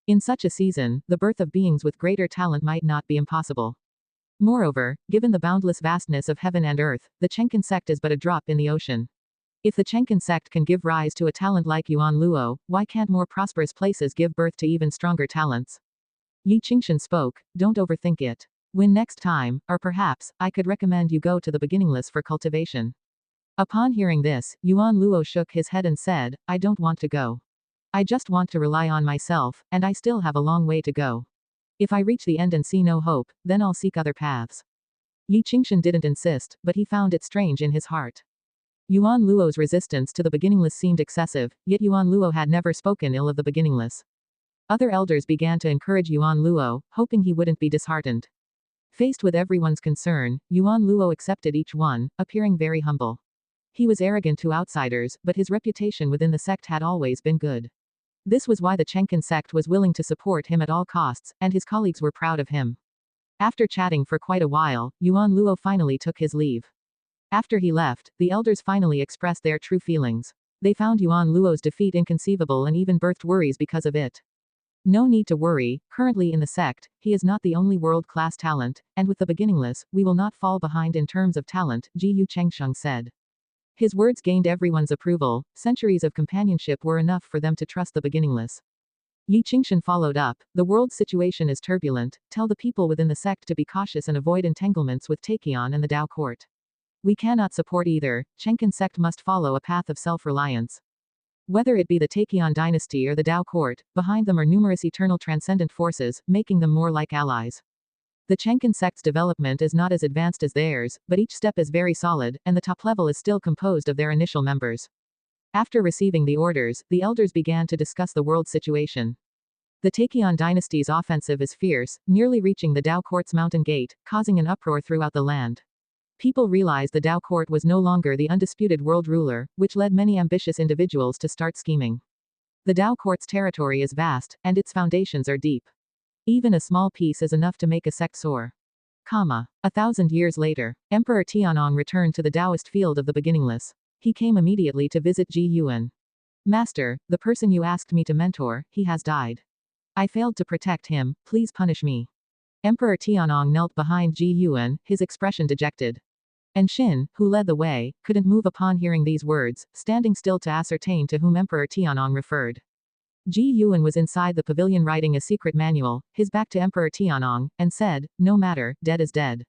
In such a season, the birth of beings with greater talent might not be impossible. Moreover, given the boundless vastness of heaven and earth, the Taixuan Sect is but a drop in the ocean. If the Taixuan Sect can give rise to a talent like Yuan Luo, why can't more prosperous places give birth to even stronger talents? Yi Qingshan spoke, don't overthink it. When next time, or perhaps, I could recommend you go to the beginningless for cultivation. Upon hearing this, Yuan Luo shook his head and said, I don't want to go. I just want to rely on myself, and I still have a long way to go. If I reach the end and see no hope, then I'll seek other paths. Yi Qingshan didn't insist, but he found it strange in his heart. Yuan Luo's resistance to the beginningless seemed excessive, yet Yuan Luo had never spoken ill of the beginningless. Other elders began to encourage Yuan Luo, hoping he wouldn't be disheartened. Faced with everyone's concern, Yuan Luo accepted each one, appearing very humble. He was arrogant to outsiders, but his reputation within the sect had always been good. This was why the Taixuan Sect was willing to support him at all costs, and his colleagues were proud of him. After chatting for quite a while, Yuan Luo finally took his leave. After he left, the elders finally expressed their true feelings. They found Yuan Luo's defeat inconceivable and even birthed worries because of it. No need to worry, currently in the sect, he is not the only world-class talent, and with the beginningless, we will not fall behind in terms of talent, Ji Yu Chengsheng said. His words gained everyone's approval, centuries of companionship were enough for them to trust the beginningless. Yi Qingshan followed up, the world's situation is turbulent, tell the people within the sect to be cautious and avoid entanglements with Taixuan and the Tao court. We cannot support either, Taixuan Sect must follow a path of self-reliance. Whether it be the Taixuan dynasty or the Tao court, behind them are numerous eternal transcendent forces, making them more like allies. The Taixuan Sect's development is not as advanced as theirs, but each step is very solid, and the top level is still composed of their initial members. After receiving the orders, the elders began to discuss the world situation. The Taixuan dynasty's offensive is fierce, nearly reaching the Tao court's mountain gate, causing an uproar throughout the land. People realized the Tao court was no longer the undisputed world ruler, which led many ambitious individuals to start scheming. The Tao court's territory is vast, and its foundations are deep. Even a small piece is enough to make a sect soar. 1,000 years later, Emperor Tianong returned to the Taoist field of the beginningless. He came immediately to visit Ji Yuan. Master, the person you asked me to mentor, he has died. I failed to protect him, please punish me. Emperor Tianong knelt behind Ji Yuan, his expression dejected. And Xin, who led the way, couldn't move upon hearing these words, standing still to ascertain to whom Emperor Tianong referred. Ji Yuan was inside the pavilion writing a secret manual, his back to Emperor Tianong, and said, no matter, dead is dead.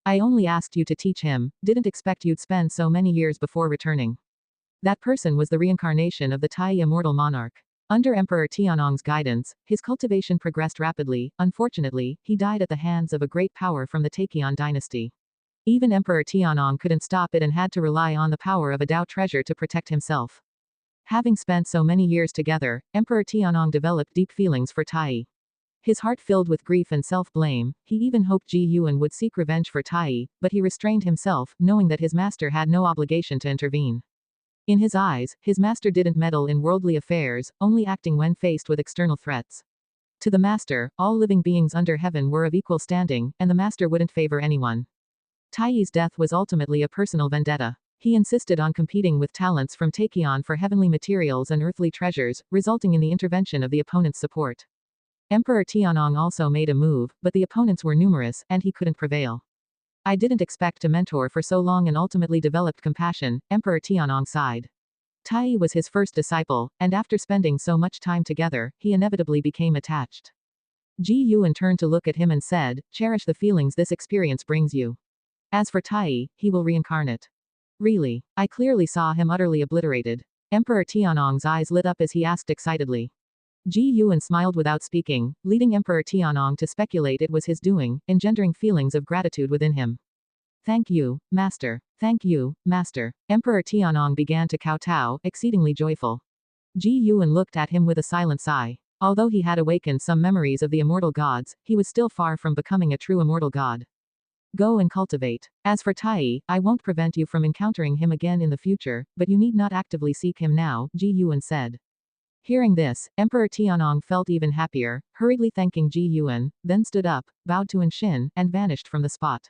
I only asked you to teach him, didn't expect you'd spend so many years before returning. That person was the reincarnation of the Tai immortal monarch. Under Emperor Tianong's guidance, his cultivation progressed rapidly. Unfortunately, he died at the hands of a great power from the Taixuan dynasty. Even Emperor Tianong couldn't stop it and had to rely on the power of a Tao treasure to protect himself. Having spent so many years together, Emperor Tianong developed deep feelings for Tai. His heart filled with grief and self-blame, he even hoped Ji Yuan would seek revenge for Tai, but he restrained himself, knowing that his master had no obligation to intervene. In his eyes, his master didn't meddle in worldly affairs, only acting when faced with external threats. To the master, all living beings under heaven were of equal standing, and the master wouldn't favor anyone. Tai's death was ultimately a personal vendetta. He insisted on competing with talents from Taixuan for heavenly materials and earthly treasures, resulting in the intervention of the opponent's support. Emperor Tianong also made a move, but the opponents were numerous, and he couldn't prevail. I didn't expect to mentor for so long and ultimately developed compassion, Emperor Tianong sighed. Tai was his first disciple, and after spending so much time together, he inevitably became attached. Ji Yuan turned to look at him and said, cherish the feelings this experience brings you. As for Tai, he will reincarnate. Really? I clearly saw him utterly obliterated. Emperor Tianong's eyes lit up as he asked excitedly. Ji Yuan smiled without speaking, leading Emperor Tianong to speculate it was his doing, engendering feelings of gratitude within him. Thank you, Master. Thank you, Master. Emperor Tianong began to kowtow, exceedingly joyful. Ji Yuan looked at him with a silent sigh. Although he had awakened some memories of the immortal gods, he was still far from becoming a true immortal god. Go and cultivate. As for Tai, I won't prevent you from encountering him again in the future, but you need not actively seek him now, Ji Yuan said. Hearing this, Emperor Tianong felt even happier, hurriedly thanking Ji Yuan, then stood up, bowed to Anshin, and vanished from the spot.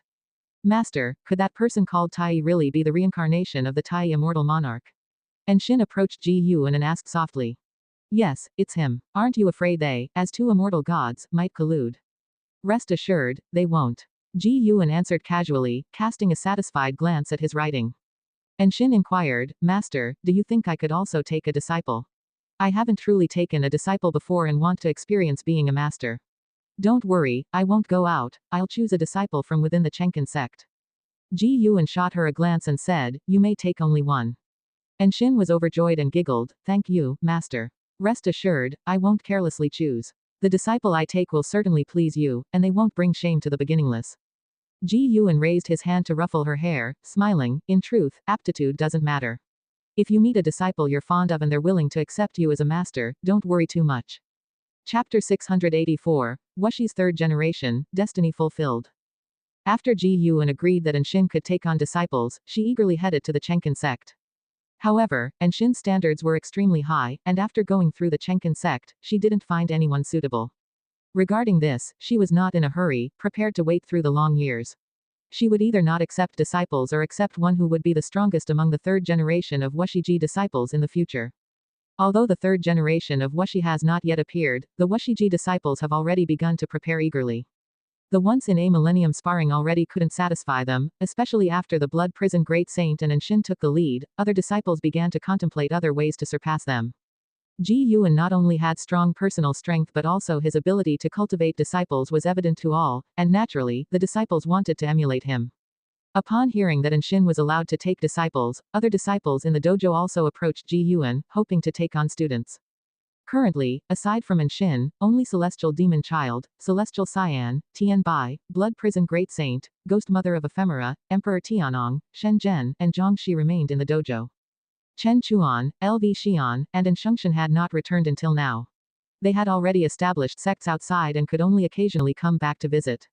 Master, could that person called Tai really be the reincarnation of the Tai immortal monarch? Anshin approached Ji Yuan and asked softly. Yes, it's him. Aren't you afraid they, as two immortal gods, might collude? Rest assured, they won't. Ji Yuan answered casually, casting a satisfied glance at his writing. Anshin inquired, Master, do you think I could also take a disciple? I haven't truly taken a disciple before and want to experience being a master. Don't worry, I won't go out, I'll choose a disciple from within the Taixuan Sect. Ji Yuan shot her a glance and said, you may take only one. Anshin was overjoyed and giggled, thank you, Master. Rest assured, I won't carelessly choose. The disciple I take will certainly please you, and they won't bring shame to the beginningless. Ji Yuan raised his hand to ruffle her hair, smiling, in truth, aptitude doesn't matter. If you meet a disciple you're fond of and they're willing to accept you as a master, don't worry too much. Chapter 684, Wushi's Third Generation, Destiny Fulfilled. After Ji Yuan agreed that Anshin could take on disciples, she eagerly headed to the Taixuan Sect. However, Anshin's standards were extremely high, and after going through the Taixuan Sect, she didn't find anyone suitable. Regarding this, she was not in a hurry, prepared to wait through the long years. She would either not accept disciples or accept one who would be the strongest among the third generation of Wushiji disciples in the future. Although the third generation of Wushi has not yet appeared, the Wushiji disciples have already begun to prepare eagerly. The once in a millennium sparring already couldn't satisfy them, especially after the Blood Prison Great Saint and Anshin took the lead, other disciples began to contemplate other ways to surpass them. Ji Yuan not only had strong personal strength but also his ability to cultivate disciples was evident to all, and naturally, the disciples wanted to emulate him. Upon hearing that Anshin was allowed to take disciples, other disciples in the dojo also approached Ji Yuan, hoping to take on students. Currently, aside from Anshin, only Celestial Demon Child, Celestial Cyan, Tian Bai, Blood Prison Great Saint, Ghost Mother of Ephemera, Emperor Tianong, Shen Zhen, and Zhang Shi remained in the dojo. Chen Chuan, LV Xian, and Anshungshan had not returned until now. They had already established sects outside and could only occasionally come back to visit.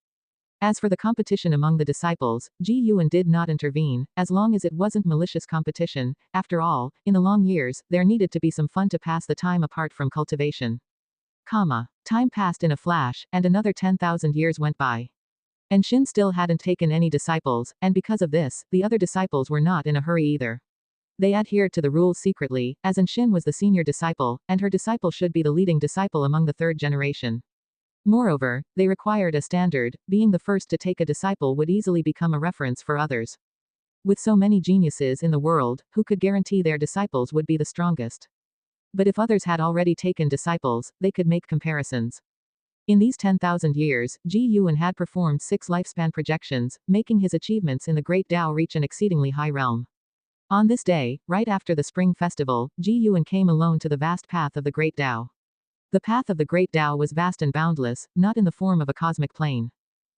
As for the competition among the disciples, Ji Yuan did not intervene, as long as it wasn't malicious competition. After all, in the long years, there needed to be some fun to pass the time apart from cultivation. Time passed in a flash, and another 10,000 years went by. Anshin still hadn't taken any disciples, and because of this, the other disciples were not in a hurry either. They adhered to the rules secretly, as Anshin was the senior disciple, and her disciple should be the leading disciple among the third generation. Moreover, they required a standard, being the first to take a disciple would easily become a reference for others. With so many geniuses in the world, who could guarantee their disciples would be the strongest? But if others had already taken disciples, they could make comparisons. In these 10,000 years, Ji Yuan had performed 6 lifespan projections, making his achievements in the Great Tao reach an exceedingly high realm. On this day, right after the Spring Festival, Ji Yuan came alone to the vast path of the Great Tao. The path of the Great Tao was vast and boundless, not in the form of a cosmic plane.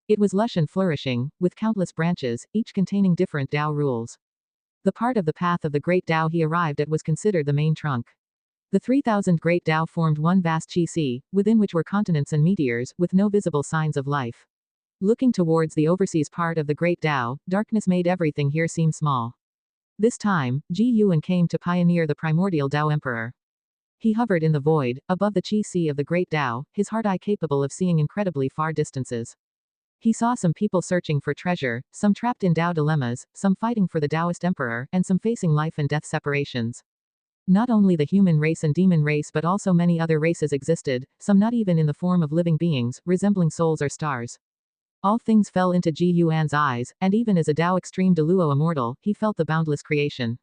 It was lush and flourishing, with countless branches, each containing different Tao rules. The part of the path of the Great Tao he arrived at was considered the main trunk. The 3,000 Great Tao formed one vast chi-si, within which were continents and meteors, with no visible signs of life. Looking towards the overseas part of the Great Tao, darkness made everything here seem small. This time, Ji Yuan came to pioneer the primordial Tao Emperor. He hovered in the void, above the chi-si of the Great Tao, his hard eye capable of seeing incredibly far distances. He saw some people searching for treasure, some trapped in Tao dilemmas, some fighting for the Taoist Emperor, and some facing life and death separations. Not only the human race and demon race but also many other races existed, some not even in the form of living beings, resembling souls or stars. All things fell into Ji Yuan's eyes, and even as a Tao Extreme Deluo immortal, he felt the boundless creation.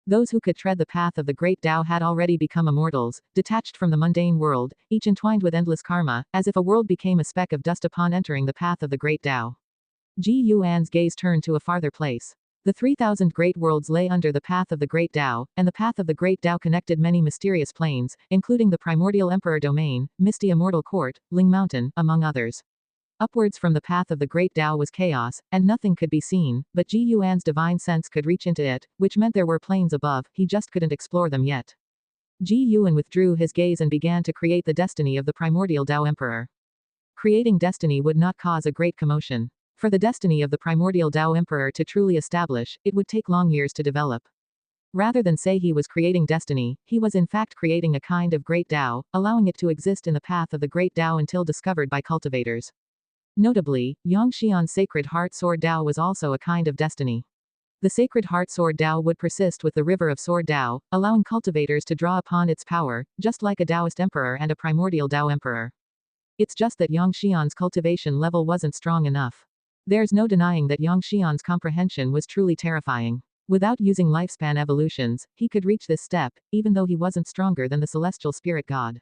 Those who could tread the path of the Great Tao had already become immortals, detached from the mundane world, each entwined with endless karma, as if a world became a speck of dust upon entering the path of the Great Tao. Ji Yuan's gaze turned to a farther place. The 3,000 great worlds lay under the path of the Great Tao, and the path of the Great Tao connected many mysterious planes, including the primordial Emperor Domain, Misty Immortal Court, Ling Mountain, among others. Upwards from the path of the Great Tao was chaos, and nothing could be seen, but Ji Yuan's divine sense could reach into it, which meant there were planes above, he just couldn't explore them yet. Ji Yuan withdrew his gaze and began to create the destiny of the primordial Tao Emperor. Creating destiny would not cause a great commotion. For the destiny of the primordial Tao Emperor to truly establish, it would take long years to develop. Rather than say he was creating destiny, he was in fact creating a kind of great Tao, allowing it to exist in the path of the great Tao until discovered by cultivators. Notably, Yangxian's Sacred Heart Sword Tao was also a kind of destiny. The Sacred Heart Sword Tao would persist with the River of Sword Tao, allowing cultivators to draw upon its power, just like a Taoist emperor and a primordial Tao emperor. It's just that Yangxian's cultivation level wasn't strong enough. There's no denying that Yangxian's comprehension was truly terrifying. Without using lifespan evolutions, he could reach this step, even though he wasn't stronger than the celestial spirit god.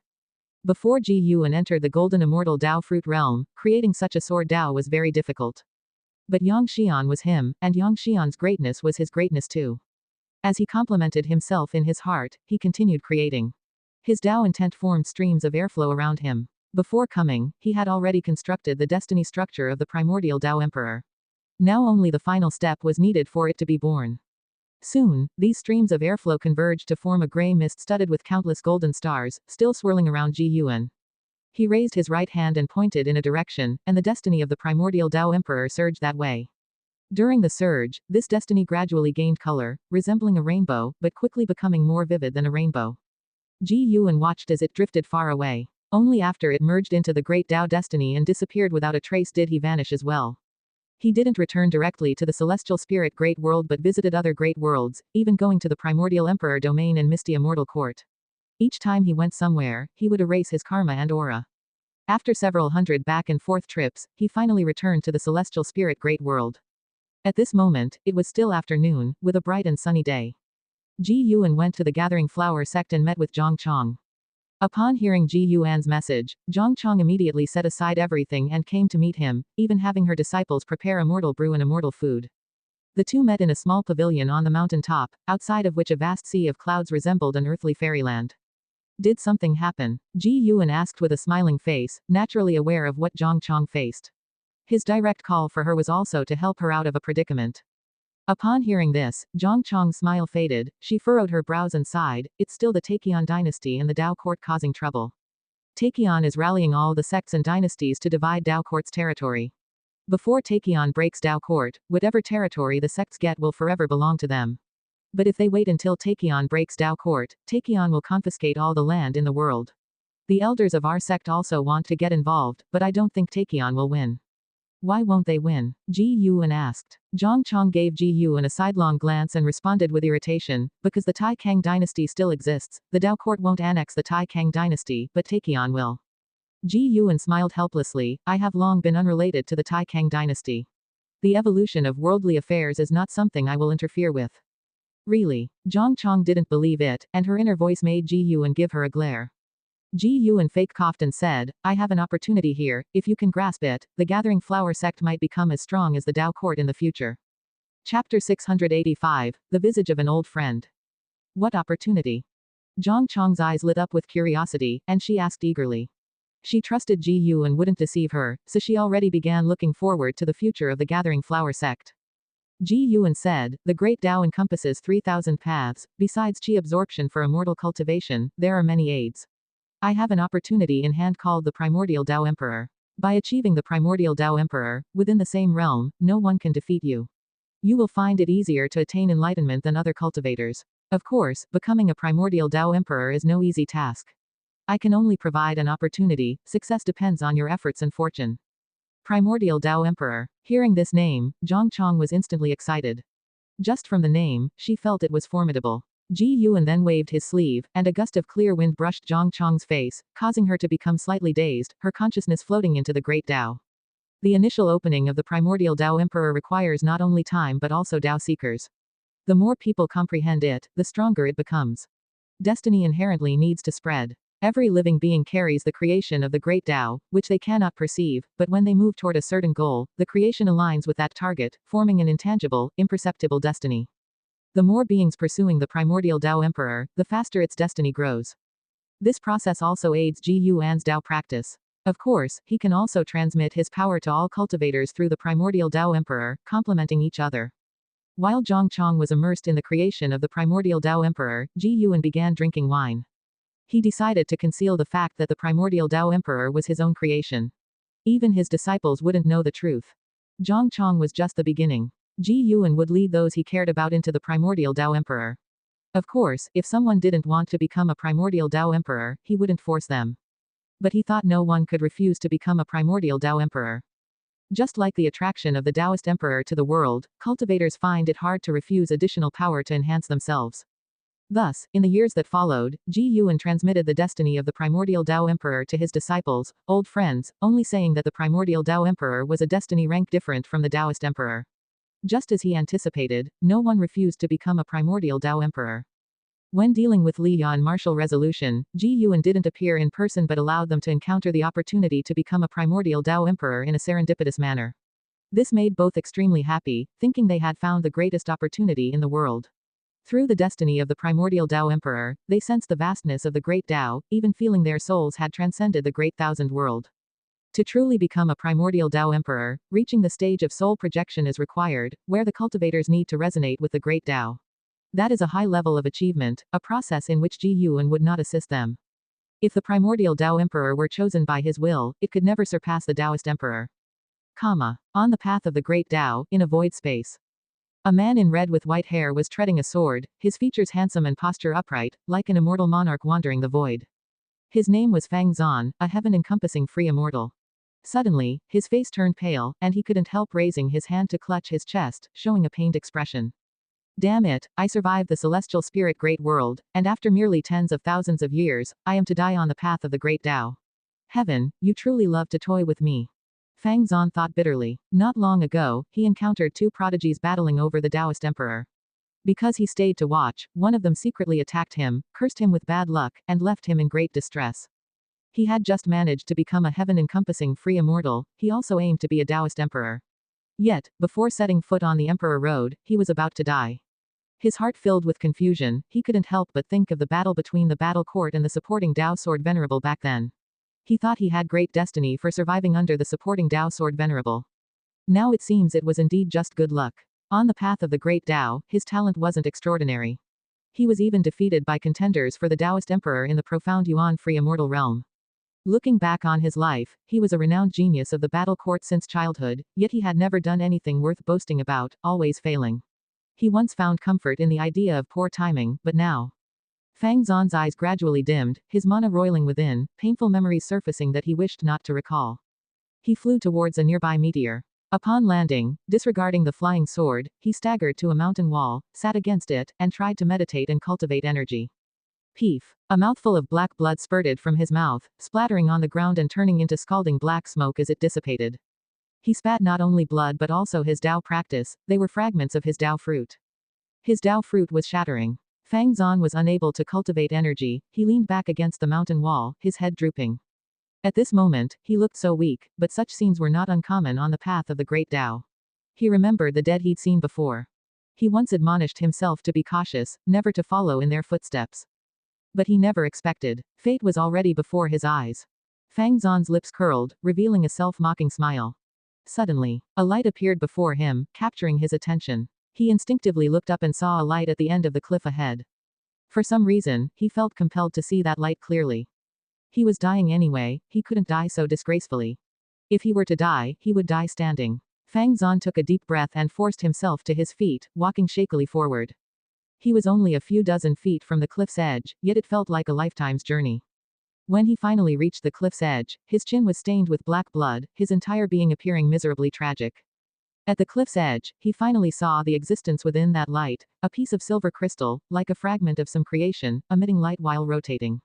Before Ji Yuan entered the golden immortal Tao fruit realm, creating such a sword Tao was very difficult. But Yangxian was him, and Yangxian's greatness was his greatness too. As he complemented himself in his heart, he continued creating. His Tao intent formed streams of airflow around him. Before coming, he had already constructed the destiny structure of the primordial Tao Emperor. Now only the final step was needed for it to be born. Soon, these streams of airflow converged to form a gray mist studded with countless golden stars, still swirling around Ji Yuan. He raised his right hand and pointed in a direction, and the destiny of the primordial Tao Emperor surged that way. During the surge, this destiny gradually gained color, resembling a rainbow, but quickly becoming more vivid than a rainbow. Ji Yuan watched as it drifted far away. Only after it merged into the great Tao destiny and disappeared without a trace did he vanish as well. He didn't return directly to the celestial spirit great world but visited other great worlds, even going to the primordial emperor domain and Misty Immortal Court. Each time he went somewhere, he would erase his karma and aura. After several hundred back and forth trips, he finally returned to the celestial spirit great world. At this moment, it was still afternoon, with a bright and sunny day. Ji Yuan went to the Gathering Flower Sect and met with Zhang Chong. Upon hearing Ji Yuan's message, Zhang Chong immediately set aside everything and came to meet him, even having her disciples prepare immortal brew and immortal food. The two met in a small pavilion on the mountain top, outside of which a vast sea of clouds resembled an earthly fairyland. Did something happen? Ji Yuan asked with a smiling face, naturally aware of what Zhang Chong faced. His direct call for her was also to help her out of a predicament. Upon hearing this, Zhang Chong's smile faded, she furrowed her brows and sighed, it's still the Taixuan dynasty and the Tao court causing trouble. Taixuan is rallying all the sects and dynasties to divide Tao court's territory. Before Taixuan breaks Tao court, whatever territory the sects get will forever belong to them. But if they wait until Taixuan breaks Tao court, Taixuan will confiscate all the land in the world. The elders of our sect also want to get involved, but I don't think Taixuan will win. Why won't they win? Ji Yuan asked. Zhang Chong gave Ji Yuan a sidelong glance and responded with irritation, because the Tai Kang dynasty still exists, the Tao court won't annex the Tai Kang dynasty, but Taixuan will. Ji Yuan smiled helplessly, I have long been unrelated to the Tai Kang dynasty. The evolution of worldly affairs is not something I will interfere with. Really? Zhang Chong didn't believe it, and her inner voice made Ji Yuan give her a glare. Ji Yuan fake coughed and said, I have an opportunity here, if you can grasp it, the Gathering Flower Sect might become as strong as the Tao court in the future. Chapter 685, The Visage of an Old Friend. What opportunity? Zhang Chong's eyes lit up with curiosity, and she asked eagerly. She trusted Ji Yuan wouldn't deceive her, so she already began looking forward to the future of the Gathering Flower Sect. Ji Yuan said, the Great Tao encompasses 3,000 paths, besides chi absorption for immortal cultivation, there are many aids. I have an opportunity in hand called the Primordial Tao Emperor. By achieving the Primordial Tao Emperor, within the same realm, no one can defeat you. You will find it easier to attain enlightenment than other cultivators. Of course, becoming a Primordial Tao Emperor is no easy task. I can only provide an opportunity, success depends on your efforts and fortune. Primordial Tao Emperor. Hearing this name, Zhang Chong was instantly excited. Just from the name, she felt it was formidable. Ji Yuan then waved his sleeve, and a gust of clear wind brushed Zhang Chong's face, causing her to become slightly dazed, her consciousness floating into the Great Tao. The initial opening of the Primordial Tao Emperor requires not only time but also Tao seekers. The more people comprehend it, the stronger it becomes. Destiny inherently needs to spread. Every living being carries the creation of the great Tao, which they cannot perceive, but when they move toward a certain goal, the creation aligns with that target, forming an intangible, imperceptible destiny. The more beings pursuing the primordial Tao Emperor, the faster its destiny grows. This process also aids Ji Yuan's Tao practice. Of course, he can also transmit his power to all cultivators through the primordial Tao Emperor, complementing each other. While Zhang Chong was immersed in the creation of the primordial Tao Emperor, Ji Yuan began drinking wine. He decided to conceal the fact that the primordial Tao Emperor was his own creation. Even his disciples wouldn't know the truth. Zhang Chong was just the beginning. Ji Yuan would lead those he cared about into the primordial Tao Emperor. Of course, if someone didn't want to become a primordial Tao Emperor, he wouldn't force them. But he thought no one could refuse to become a primordial Tao Emperor. Just like the attraction of the Taoist Emperor to the world, cultivators find it hard to refuse additional power to enhance themselves. Thus, in the years that followed, Ji Yuan transmitted the destiny of the primordial Tao Emperor to his disciples, old friends, only saying that the primordial Tao Emperor was a destiny rank different from the Taoist Emperor. Just as he anticipated, no one refused to become a primordial Tao Emperor. When dealing with Li Ya in martial resolution, Ji Yuan didn't appear in person but allowed them to encounter the opportunity to become a primordial Tao Emperor in a serendipitous manner. This made both extremely happy, thinking they had found the greatest opportunity in the world. Through the destiny of the primordial Tao Emperor, they sensed the vastness of the great Tao, even feeling their souls had transcended the great thousand world. To truly become a primordial Tao Emperor, reaching the stage of soul projection is required, where the cultivators need to resonate with the great Tao. That is a high level of achievement, a process in which Ji Yuan would not assist them. If the primordial Tao Emperor were chosen by his will, it could never surpass the Taoist Emperor. On the path of the great Tao, in a void space. A man in red with white hair was treading a sword, his features handsome and posture upright, like an immortal monarch wandering the void. His name was Fang Zan, a heaven-encompassing free immortal. Suddenly, his face turned pale, and he couldn't help raising his hand to clutch his chest, showing a pained expression. Damn it, I survived the celestial spirit great world, and after merely tens of thousands of years, I am to die on the path of the great Tao. Heaven, you truly love to toy with me. Fang Zan thought bitterly. Not long ago, he encountered two prodigies battling over the Taoist Emperor. Because he stayed to watch, one of them secretly attacked him, cursed him with bad luck, and left him in great distress. He had just managed to become a heaven-encompassing free immortal, he also aimed to be a Taoist Emperor. Yet, before setting foot on the Emperor Road, he was about to die. His heart filled with confusion, he couldn't help but think of the battle between the battle court and the supporting Tao sword venerable back then. He thought he had great destiny for surviving under the supporting Tao sword venerable. Now it seems it was indeed just good luck. On the path of the great Tao, his talent wasn't extraordinary. He was even defeated by contenders for the Taoist Emperor in the profound Yuan free immortal realm. Looking back on his life, he was a renowned genius of the battle court since childhood, yet he had never done anything worth boasting about, always failing. He once found comfort in the idea of poor timing, but now. Fang Zan's eyes gradually dimmed, his mana roiling within, painful memories surfacing that he wished not to recall. He flew towards a nearby meteor. Upon landing, disregarding the flying sword, he staggered to a mountain wall, sat against it, and tried to meditate and cultivate energy. Peef. A mouthful of black blood spurted from his mouth, splattering on the ground and turning into scalding black smoke as it dissipated. He spat not only blood but also his Tao practice, they were fragments of his Tao fruit. His Tao fruit was shattering. Fang Zan was unable to cultivate energy, he leaned back against the mountain wall, his head drooping. At this moment, he looked so weak, but such scenes were not uncommon on the path of the great Tao. He remembered the dead he'd seen before. He once admonished himself to be cautious, never to follow in their footsteps. But he never expected. Fate was already before his eyes. Fang Zan's lips curled, revealing a self-mocking smile. Suddenly, a light appeared before him, capturing his attention. He instinctively looked up and saw a light at the end of the cliff ahead. For some reason, he felt compelled to see that light clearly. He was dying anyway, he couldn't die so disgracefully. If he were to die, he would die standing. Fang Zan took a deep breath and forced himself to his feet, walking shakily forward. He was only a few dozen feet from the cliff's edge, yet it felt like a lifetime's journey. When he finally reached the cliff's edge, his chin was stained with black blood, his entire being appearing miserably tragic. At the cliff's edge, he finally saw the existence within that light, a piece of silver crystal, like a fragment of some creation, emitting light while rotating.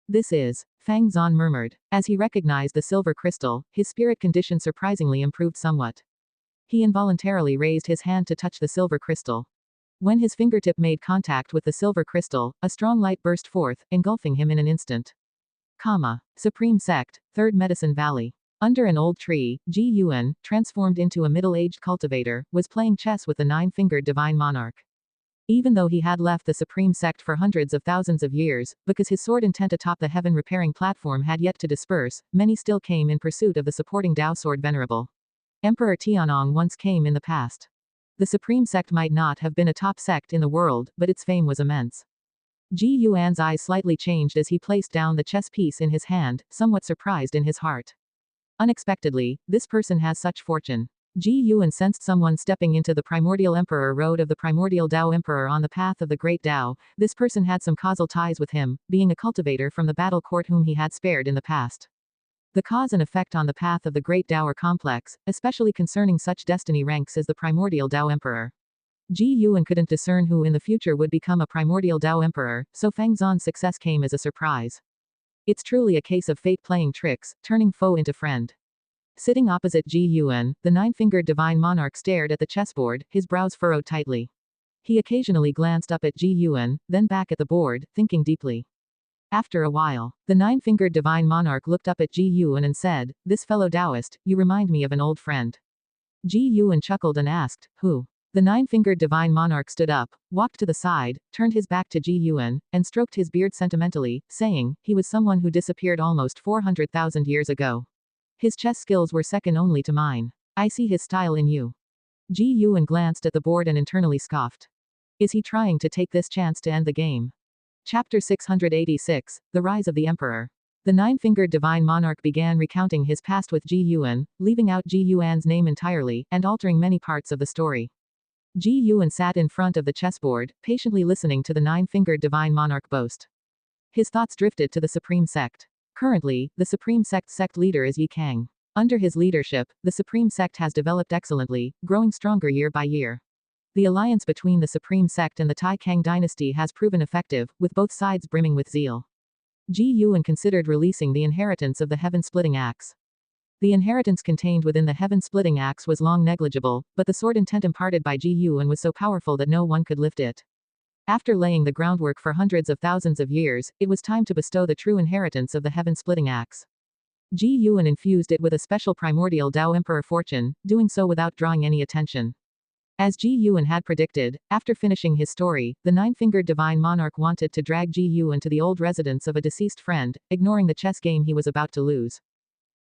This is, Fang Zan murmured. As he recognized the silver crystal, his spirit condition surprisingly improved somewhat. He involuntarily raised his hand to touch the silver crystal. When his fingertip made contact with the silver crystal, a strong light burst forth, engulfing him in an instant. Supreme Sect, Third Medicine Valley. Under an old tree, Ji Yuan, transformed into a middle-aged cultivator, was playing chess with the nine-fingered divine monarch. Even though he had left the Supreme Sect for hundreds of thousands of years, because his sword intent atop the heaven-repairing platform had yet to disperse, many still came in pursuit of the supporting Dao sword venerable. Emperor Tianong once came in the past. The Supreme Sect might not have been a top sect in the world, but its fame was immense. Ji Yuan's eyes slightly changed as he placed down the chess piece in his hand, somewhat surprised in his heart. Unexpectedly, this person has such fortune. Ji Yuan sensed someone stepping into the primordial emperor road of the primordial Dao emperor on the path of the great Dao. This person had some causal ties with him, being a cultivator from the battle court whom he had spared in the past. The cause and effect on the path of the great Dao are complex, especially concerning such destiny ranks as the primordial Dao emperor. Ji Yuan couldn't discern who in the future would become a primordial Dao emperor, so Fang Zon's success came as a surprise. It's truly a case of fate playing tricks, turning foe into friend. Sitting opposite Ji Yuan, the nine-fingered divine monarch stared at the chessboard, his brows furrowed tightly. He occasionally glanced up at Ji Yuan, then back at the board, thinking deeply. After a while, the nine-fingered divine monarch looked up at Ji Yuan and said, "This fellow Taoist, you remind me of an old friend." Ji Yuan chuckled and asked, "Who?" The nine-fingered divine monarch stood up, walked to the side, turned his back to Ji Yuan, and stroked his beard sentimentally, saying, "He was someone who disappeared almost 400,000 years ago. His chess skills were second only to mine. I see his style in you." Ji Yuan glanced at the board and internally scoffed. Is he trying to take this chance to end the game? Chapter 686, The Rise of the Emperor. The nine-fingered divine monarch began recounting his past with Ji Yuan, leaving out Ji Yuan's name entirely, and altering many parts of the story. Ji Yuan sat in front of the chessboard, patiently listening to the nine-fingered divine monarch boast. His thoughts drifted to the Supreme Sect. Currently, the Supreme Sect's sect leader is Yi Kang. Under his leadership, the Supreme Sect has developed excellently, growing stronger year by year. The alliance between the Supreme Sect and the Taixuan dynasty has proven effective, with both sides brimming with zeal. Ji Yuan considered releasing the inheritance of the heaven-splitting axe. The inheritance contained within the heaven-splitting axe was long negligible, but the sword intent imparted by Ji Yuan was so powerful that no one could lift it. After laying the groundwork for hundreds of thousands of years, it was time to bestow the true inheritance of the heaven-splitting axe. Ji Yuan infused it with a special primordial Dao Emperor fortune, doing so without drawing any attention. As Ji Yuan had predicted, after finishing his story, the nine-fingered divine monarch wanted to drag Ji Yuan to the old residence of a deceased friend, ignoring the chess game he was about to lose.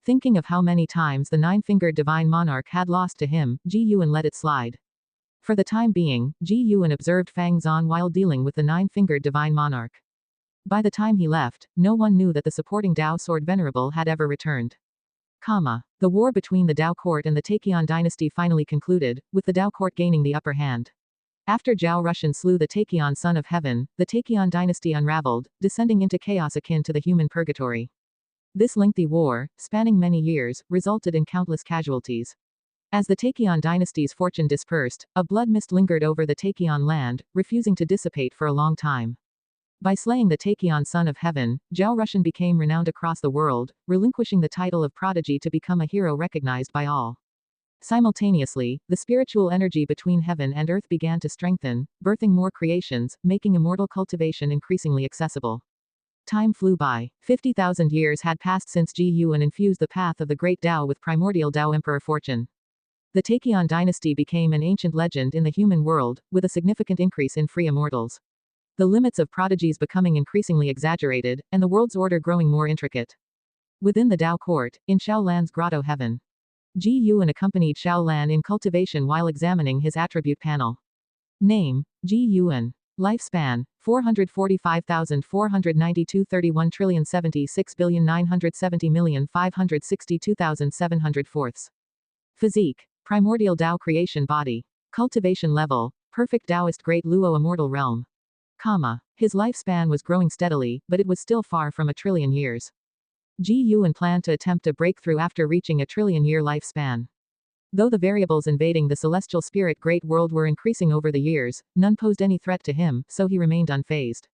Thinking of how many times the nine-fingered divine monarch had lost to him, Ji Yuan let it slide. For the time being, Ji Yuan observed Fang Zon while dealing with the nine-fingered divine monarch. By the time he left, no one knew that the supporting Dao sword venerable had ever returned. The war between the Dao court and the Taixuan dynasty finally concluded, with the Dao court gaining the upper hand. After Zhao Rushan slew the Taixuan son of heaven, the Taixuan dynasty unraveled, descending into chaos akin to the human purgatory. This lengthy war, spanning many years, resulted in countless casualties. As the Taixuan dynasty's fortune dispersed, a blood mist lingered over the Taixuan land, refusing to dissipate for a long time. By slaying the Taixuan son of heaven, Zhao Rushan became renowned across the world, relinquishing the title of prodigy to become a hero recognized by all. Simultaneously, the spiritual energy between heaven and earth began to strengthen, birthing more creations, making immortal cultivation increasingly accessible. Time flew by. 50,000 years had passed since Ji Yuan infused the path of the great Dao with primordial Dao Emperor fortune. The Taixuan dynasty became an ancient legend in the human world, with a significant increase in free immortals. The limits of prodigies becoming increasingly exaggerated, and the world's order growing more intricate. Within the Dao court, in Shaolan's grotto heaven, Ji Yuan accompanied Shaolan in cultivation while examining his attribute panel. Name: Ji Yuan. Lifespan: 445,492 31,970,562,704. Physique: Primordial Dao creation body. Cultivation level: Perfect Taoist Great Luo Immortal Realm. His lifespan was growing steadily, but it was still far from a trillion years. Ji Yuan planned to attempt a breakthrough after reaching a trillion-year lifespan. Though the variables invading the celestial spirit great world were increasing over the years, none posed any threat to him, so he remained unfazed.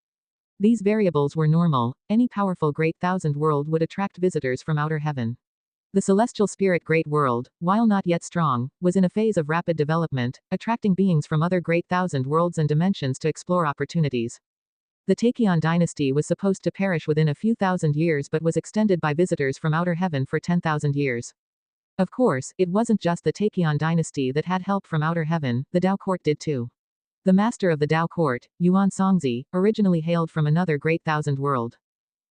These variables were normal. Any powerful great thousand world would attract visitors from outer heaven. The celestial spirit great world, while not yet strong, was in a phase of rapid development, attracting beings from other great thousand worlds and dimensions to explore opportunities. The Taixuan dynasty was supposed to perish within a few thousand years but was extended by visitors from outer heaven for 10,000 years. Of course, it wasn't just the Taixuan dynasty that had help from outer heaven, the Dao court did too. The master of the Dao court, Yuan Songzi, originally hailed from another great thousand world.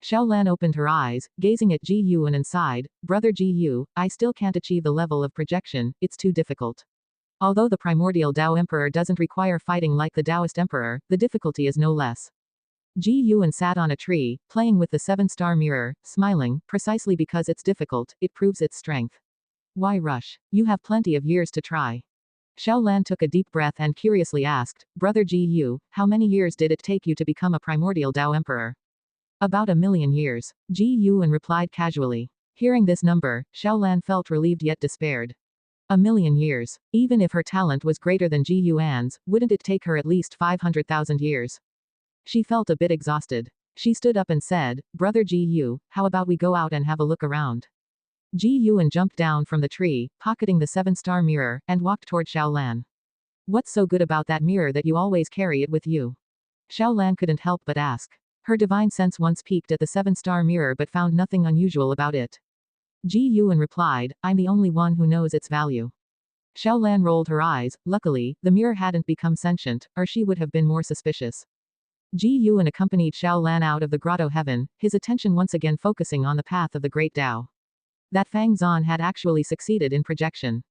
Xiaolan opened her eyes, gazing at Ji Yuan and sighed, "Brother Ji Yu, I still can't achieve the level of projection, it's too difficult." Although the primordial Dao Emperor doesn't require fighting like the Taoist Emperor, the difficulty is no less. Ji Yuan sat on a tree, playing with the seven-star mirror, smiling, precisely because it's difficult, it proves its strength. Why rush? You have plenty of years to try. Xiaolan took a deep breath and curiously asked, "Brother Ji Yu, how many years did it take you to become a primordial Dao Emperor?" "About 1,000,000 years. Ji Yuan replied casually. Hearing this number, Xiaolan felt relieved yet despaired. 1,000,000 years. Even if her talent was greater than Ji Yuan's, wouldn't it take her at least 500,000 years? She felt a bit exhausted. She stood up and said, "Brother Ji Yu, how about we go out and have a look around?" Ji Yuan jumped down from the tree, pocketing the seven-star mirror, and walked toward Xiaolan. "What's so good about that mirror that you always carry it with you?" Xiaolan couldn't help but ask. Her divine sense once peeked at the seven-star mirror but found nothing unusual about it. Ji Yuan replied, "I'm the only one who knows its value." Xiaolan rolled her eyes. Luckily, the mirror hadn't become sentient, or she would have been more suspicious. Ji Yuan accompanied Xiaolan out of the grotto heaven, his attention once again focusing on the path of the great Tao. That Fang Zan had actually succeeded in projection.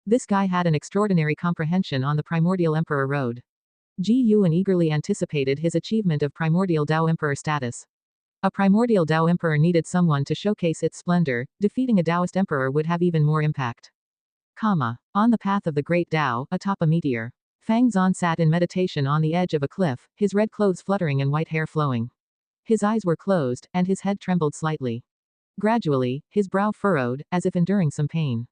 This guy had an extraordinary comprehension on the primordial emperor road. Ji Yuan eagerly anticipated his achievement of primordial Dao Emperor status. A primordial Dao Emperor needed someone to showcase its splendor, defeating a Taoist Emperor would have even more impact. On the path of the great Tao, atop a meteor. Fang Zan sat in meditation on the edge of a cliff, his red clothes fluttering and white hair flowing. His eyes were closed, and his head trembled slightly. Gradually, his brow furrowed, as if enduring some pain.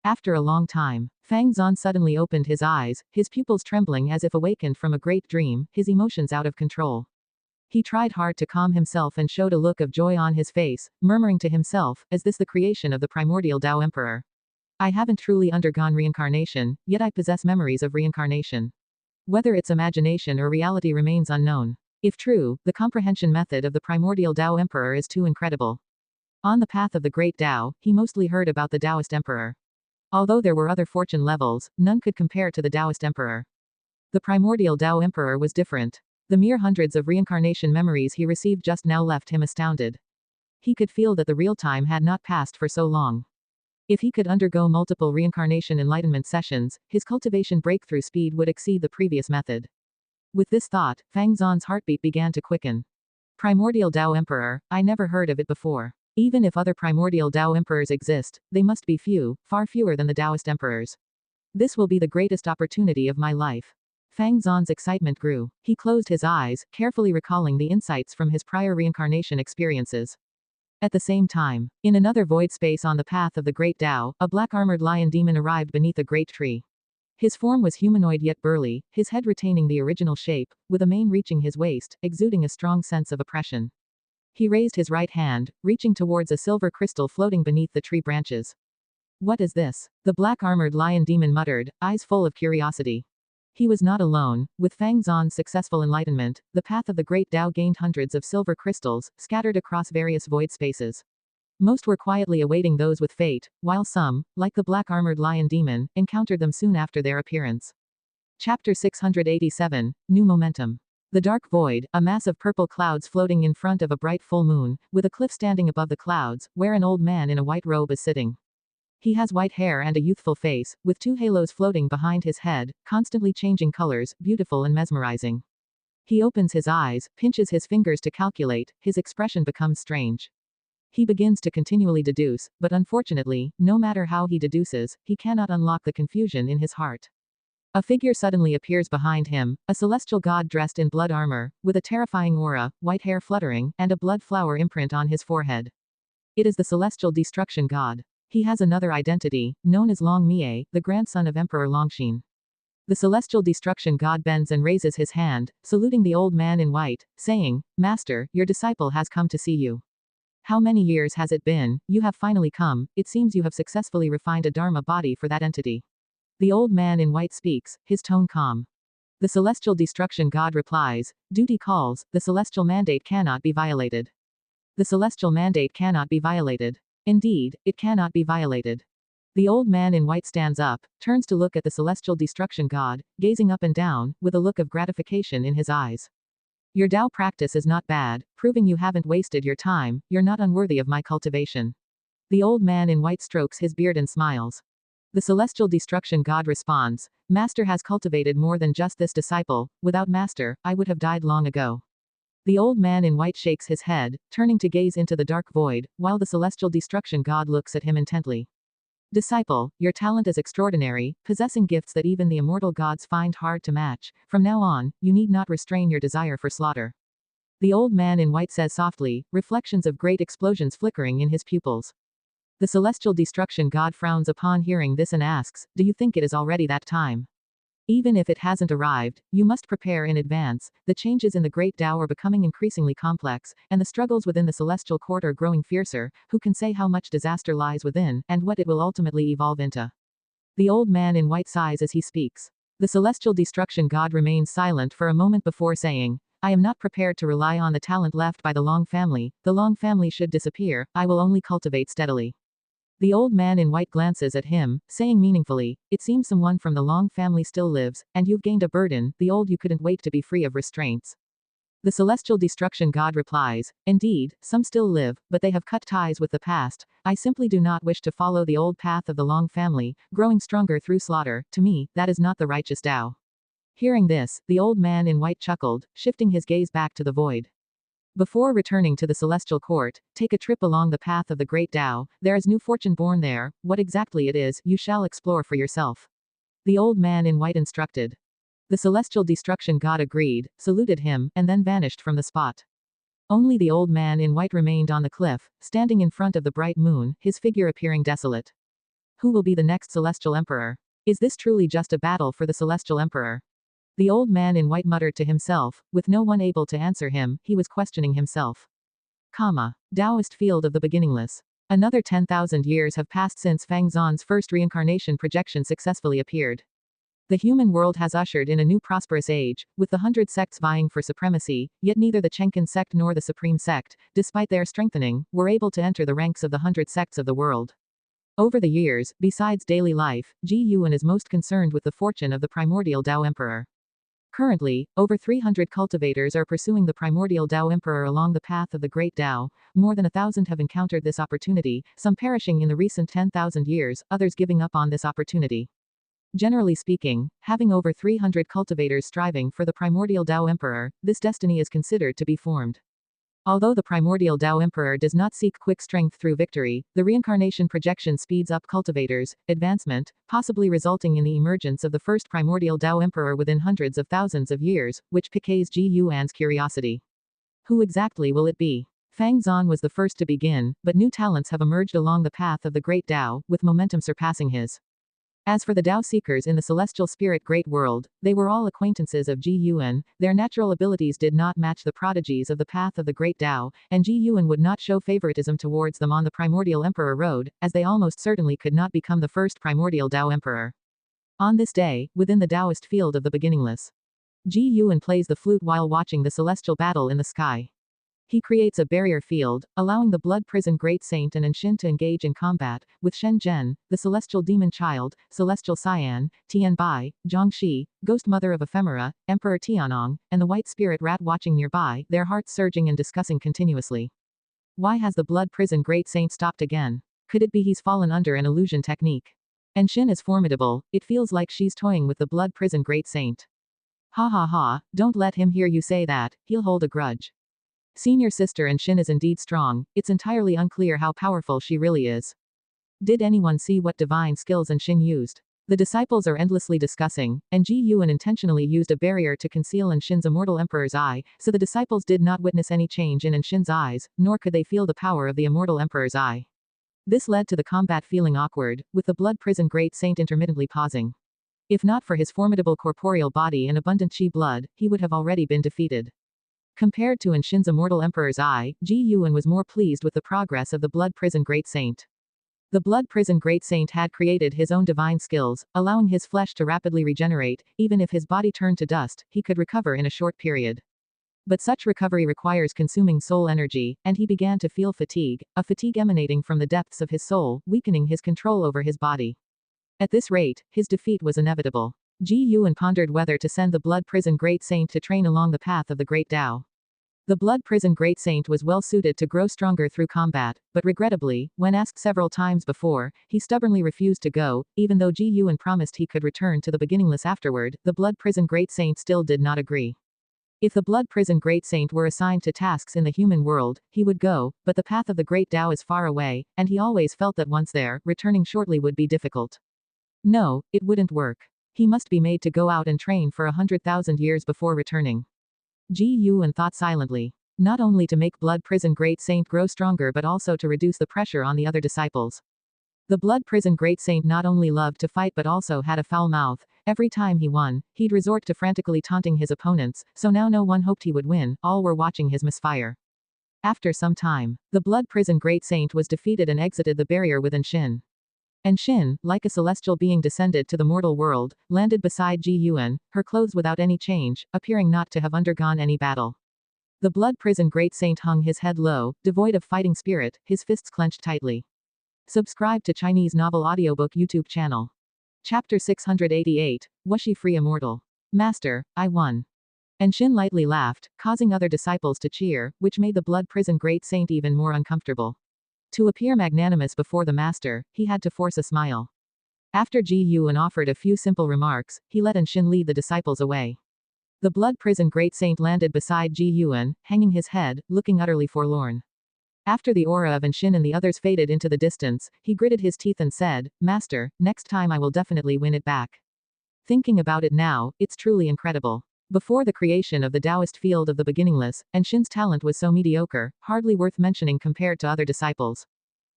After a long time, Fang Zan suddenly opened his eyes, his pupils trembling as if awakened from a great dream, his emotions out of control. He tried hard to calm himself and showed a look of joy on his face, murmuring to himself, "Is this the creation of the primordial Dao Emperor? I haven't truly undergone reincarnation, yet I possess memories of reincarnation. Whether it's imagination or reality remains unknown. If true, the comprehension method of the primordial Dao Emperor is too incredible." On the path of the great Tao, he mostly heard about the Taoist Emperor. Although there were other fortune levels, none could compare to the Taoist Emperor. The primordial Dao Emperor was different. The mere hundreds of reincarnation memories he received just now left him astounded. He could feel that the real time had not passed for so long. If he could undergo multiple reincarnation enlightenment sessions, his cultivation breakthrough speed would exceed the previous method. With this thought, Fang Zan's heartbeat began to quicken. Primordial Dao Emperor, I never heard of it before. Even if other primordial Dao Emperors exist, they must be few, far fewer than the Taoist Emperors. This will be the greatest opportunity of my life. Fang Zan's excitement grew. He closed his eyes, carefully recalling the insights from his prior reincarnation experiences. At the same time, in another void space on the path of the great Tao, a black-armored lion demon arrived beneath a great tree. His form was humanoid yet burly, his head retaining the original shape, with a mane reaching his waist, exuding a strong sense of oppression. He raised his right hand, reaching towards a silver crystal floating beneath the tree branches. "What is this?" the black-armored lion demon muttered, eyes full of curiosity. He was not alone. With Fang Zan's successful enlightenment, the path of the great Tao gained hundreds of silver crystals, scattered across various void spaces. Most were quietly awaiting those with fate, while some, like the black-armored lion demon, encountered them soon after their appearance. Chapter 687, New Momentum. The dark void, a mass of purple clouds floating in front of a bright full moon, with a cliff standing above the clouds, where an old man in a white robe is sitting. He has white hair and a youthful face, with two halos floating behind his head, constantly changing colors, beautiful and mesmerizing. He opens his eyes, pinches his fingers to calculate, his expression becomes strange. He begins to continually deduce, but unfortunately, no matter how he deduces, he cannot unlock the confusion in his heart. A figure suddenly appears behind him, a celestial god dressed in blood armor, with a terrifying aura, white hair fluttering, and a blood flower imprint on his forehead. It is the celestial destruction god. He has another identity, known as Long Mie, the grandson of Emperor Longxin. The celestial destruction god bends and raises his hand, saluting the old man in white, saying, "Master, your disciple has come to see you. How many years has it been? You have finally come. It seems you have successfully refined a Dharma body for that entity." The old man in white speaks, his tone calm. The celestial destruction god replies, duty calls, the celestial mandate cannot be violated. The celestial mandate cannot be violated. Indeed, it cannot be violated. The old man in white stands up, turns to look at the celestial destruction god, gazing up and down, with a look of gratification in his eyes. Your Tao practice is not bad, proving you haven't wasted your time, you're not unworthy of my cultivation. The old man in white strokes his beard and smiles. The celestial destruction god responds, Master has cultivated more than just this disciple, without Master, I would have died long ago. The old man in white shakes his head, turning to gaze into the dark void, while the celestial destruction god looks at him intently. Disciple, your talent is extraordinary, possessing gifts that even the immortal gods find hard to match. From now on, you need not restrain your desire for slaughter. The old man in white says softly, reflections of great explosions flickering in his pupils. The celestial destruction god frowns upon hearing this and asks, do you think it is already that time? Even if it hasn't arrived, you must prepare in advance. The changes in the great Tao are becoming increasingly complex, and the struggles within the celestial court are growing fiercer. Who can say how much disaster lies within, and what it will ultimately evolve into? The old man in white sighs as he speaks. The celestial destruction god remains silent for a moment before saying, I am not prepared to rely on the talent left by the Long family. The Long family should disappear, I will only cultivate steadily. The old man in white glances at him, saying meaningfully, it seems someone from the Long family still lives, and you've gained a burden, the old you couldn't wait to be free of restraints. The celestial destruction god replies, indeed, some still live, but they have cut ties with the past. I simply do not wish to follow the old path of the Long family, growing stronger through slaughter. To me, that is not the righteous Tao. Hearing this, the old man in white chuckled, shifting his gaze back to the void. Before returning to the celestial court, take a trip along the path of the great Tao. There is new fortune born there. What exactly it is, you shall explore for yourself. The old man in white instructed. The celestial destruction god agreed, saluted him, and then vanished from the spot. Only the old man in white remained on the cliff, standing in front of the bright moon, his figure appearing desolate. Who will be the next celestial emperor? Is this truly just a battle for the celestial emperor? The old man in white muttered to himself, with no one able to answer him, he was questioning himself. Taoist field of the beginningless. Another 10,000 years have passed since Fang Zhan's first reincarnation projection successfully appeared. The human world has ushered in a new prosperous age, with the 100 sects vying for supremacy, yet neither the Taixuan Sect nor the Supreme Sect, despite their strengthening, were able to enter the ranks of the 100 sects of the world. Over the years, besides daily life, Ji Yuan is most concerned with the fortune of the primordial Tao Emperor. Currently, over 300 cultivators are pursuing the primordial Tao Emperor along the path of the great Tao. More than 1,000 have encountered this opportunity, some perishing in the recent 10,000 years, others giving up on this opportunity. Generally speaking, having over 300 cultivators striving for the primordial Tao Emperor, this destiny is considered to be formed. Although the primordial Tao Emperor does not seek quick strength through victory, the reincarnation projection speeds up cultivators' advancement, possibly resulting in the emergence of the first primordial Tao Emperor within hundreds of thousands of years, which piques Ji Yuan's curiosity. Who exactly will it be? Fang Zhan was the first to begin, but new talents have emerged along the path of the great Tao, with momentum surpassing his. As for the Tao seekers in the celestial spirit great world, they were all acquaintances of Ji Yuan. Their natural abilities did not match the prodigies of the path of the great Tao, and Ji Yuan would not show favoritism towards them on the primordial emperor road, as they almost certainly could not become the first primordial Tao emperor. On this day, within the Taoist field of the beginningless, Ji Yuan plays the flute while watching the celestial battle in the sky. He creates a barrier field, allowing the blood prison great saint and Anshin to engage in combat, with Shen Zhen, the celestial demon child, celestial Cyan, Tian Bai, Zhongxi, ghost mother of ephemera, Emperor Tianong, and the white spirit rat watching nearby, their hearts surging and discussing continuously. Why has the blood prison great saint stopped again? Could it be he's fallen under an illusion technique? Anshin is formidable, it feels like she's toying with the blood prison great saint. Ha ha ha, don't let him hear you say that, he'll hold a grudge. Senior sister Anshin is indeed strong, it's entirely unclear how powerful she really is. Did anyone see what divine skills Anshin used? The disciples are endlessly discussing, and Ji Yuan intentionally used a barrier to conceal Anshin's immortal emperor's eye, so the disciples did not witness any change in Anshin's eyes, nor could they feel the power of the immortal emperor's eye. This led to the combat feeling awkward, with the blood prison great saint intermittently pausing. If not for his formidable corporeal body and abundant chi blood, he would have already been defeated. Compared to Anshin's immortal emperor's eye, Ji Yuan was more pleased with the progress of the blood prison great saint. The blood prison great saint had created his own divine skills, allowing his flesh to rapidly regenerate. Even if his body turned to dust, he could recover in a short period. But such recovery requires consuming soul energy, and he began to feel fatigue, a fatigue emanating from the depths of his soul, weakening his control over his body. At this rate, his defeat was inevitable. Ji Yuan pondered whether to send the blood prison great saint to train along the path of the great Tao. The blood prison great saint was well suited to grow stronger through combat, but regrettably, when asked several times before, he stubbornly refused to go. Even though Ji Yuan promised he could return to the beginningless afterward, the blood prison great saint still did not agree. If the blood prison great saint were assigned to tasks in the human world, he would go, but the path of the great Tao is far away, and he always felt that once there, returning shortly would be difficult. No, it wouldn't work. He must be made to go out and train for 100,000 years before returning. Ji Yuan thought silently. Not only to make blood prison great saint grow stronger but also to reduce the pressure on the other disciples. The blood prison great saint not only loved to fight but also had a foul mouth. Every time he won, he'd resort to frantically taunting his opponents, so now no one hoped he would win, all were watching his misfire. After some time, the blood prison great saint was defeated and exited the barrier with Anshin. Anshin, like a celestial being descended to the mortal world, landed beside Ji Yuan, her clothes without any change, appearing not to have undergone any battle. The blood prison great saint hung his head low, devoid of fighting spirit, his fists clenched tightly. Subscribe to Chinese Novel Audiobook YouTube channel. Chapter 688, Was She Free Immortal? Master, I won. Anshin lightly laughed, causing other disciples to cheer, which made the blood prison great saint even more uncomfortable. To appear magnanimous before the master, he had to force a smile. After Ji Yuan offered a few simple remarks, he let Anshin lead the disciples away. The blood prison great saint landed beside Ji Yuan, hanging his head, looking utterly forlorn. After the aura of Anshin and the others faded into the distance, he gritted his teeth and said, Master, next time I will definitely win it back. Thinking about it now, it's truly incredible. Before the creation of the Taoist field of the beginningless, Anshin's talent was so mediocre, hardly worth mentioning compared to other disciples.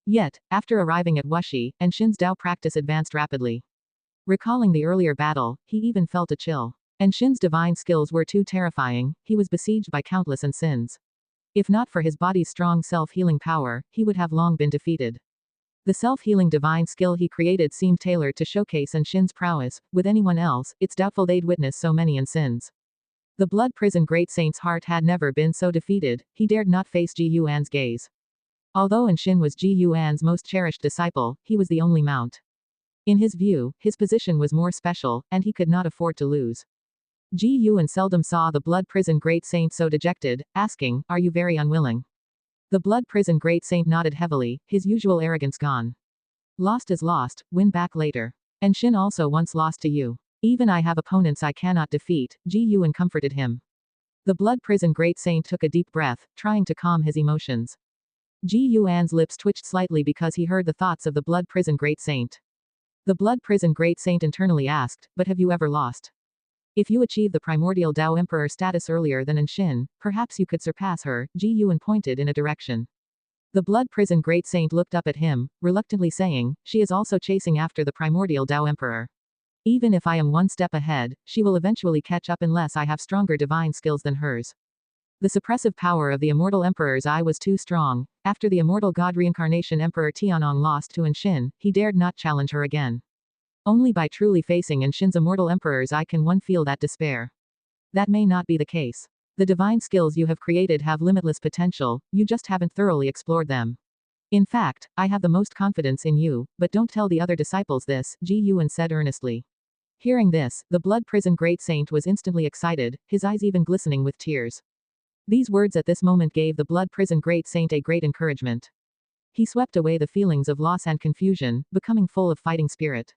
Yet, after arriving at Wuxi, Anshin's Tao practice advanced rapidly. Recalling the earlier battle, he even felt a chill. Anshin's divine skills were too terrifying, he was besieged by countless sins. If not for his body's strong self-healing power, he would have long been defeated. The self-healing divine skill he created seemed tailored to showcase Anshin's prowess. With anyone else, it's doubtful they'd witness so many sins. The blood prison great saint's heart had never been so defeated, he dared not face Ji Yuan's gaze. Although Anshin was Ji Yuan's most cherished disciple, he was the only mount. In his view, his position was more special, and he could not afford to lose. Ji Yuan seldom saw the blood prison great saint so dejected, asking, Are you very unwilling? The blood prison great saint nodded heavily, his usual arrogance gone. Lost is lost, win back later. Anshin also once lost to you. Even I have opponents I cannot defeat, Ji Yuan comforted him. The blood prison great saint took a deep breath, trying to calm his emotions. Ji Yuan's lips twitched slightly because he heard the thoughts of the blood prison great saint. The blood prison great saint internally asked, But have you ever lost? If you achieve the primordial Tao Emperor status earlier than Anshin, perhaps you could surpass her, Ji Yuan pointed in a direction. The blood prison great saint looked up at him, reluctantly saying, She is also chasing after the primordial Tao Emperor. Even if I am one step ahead, she will eventually catch up unless I have stronger divine skills than hers. The suppressive power of the immortal emperor's eye was too strong. After the immortal god reincarnation Emperor Tianong lost to Anshin, he dared not challenge her again. Only by truly facing Anshin's immortal emperor's eye can one feel that despair. That may not be the case. The divine skills you have created have limitless potential, you just haven't thoroughly explored them. In fact, I have the most confidence in you, but don't tell the other disciples this, Ji Yuan said earnestly. Hearing this, the blood prison great saint was instantly excited, his eyes even glistening with tears. These words at this moment gave the blood prison great saint a great encouragement. He swept away the feelings of loss and confusion, becoming full of fighting spirit.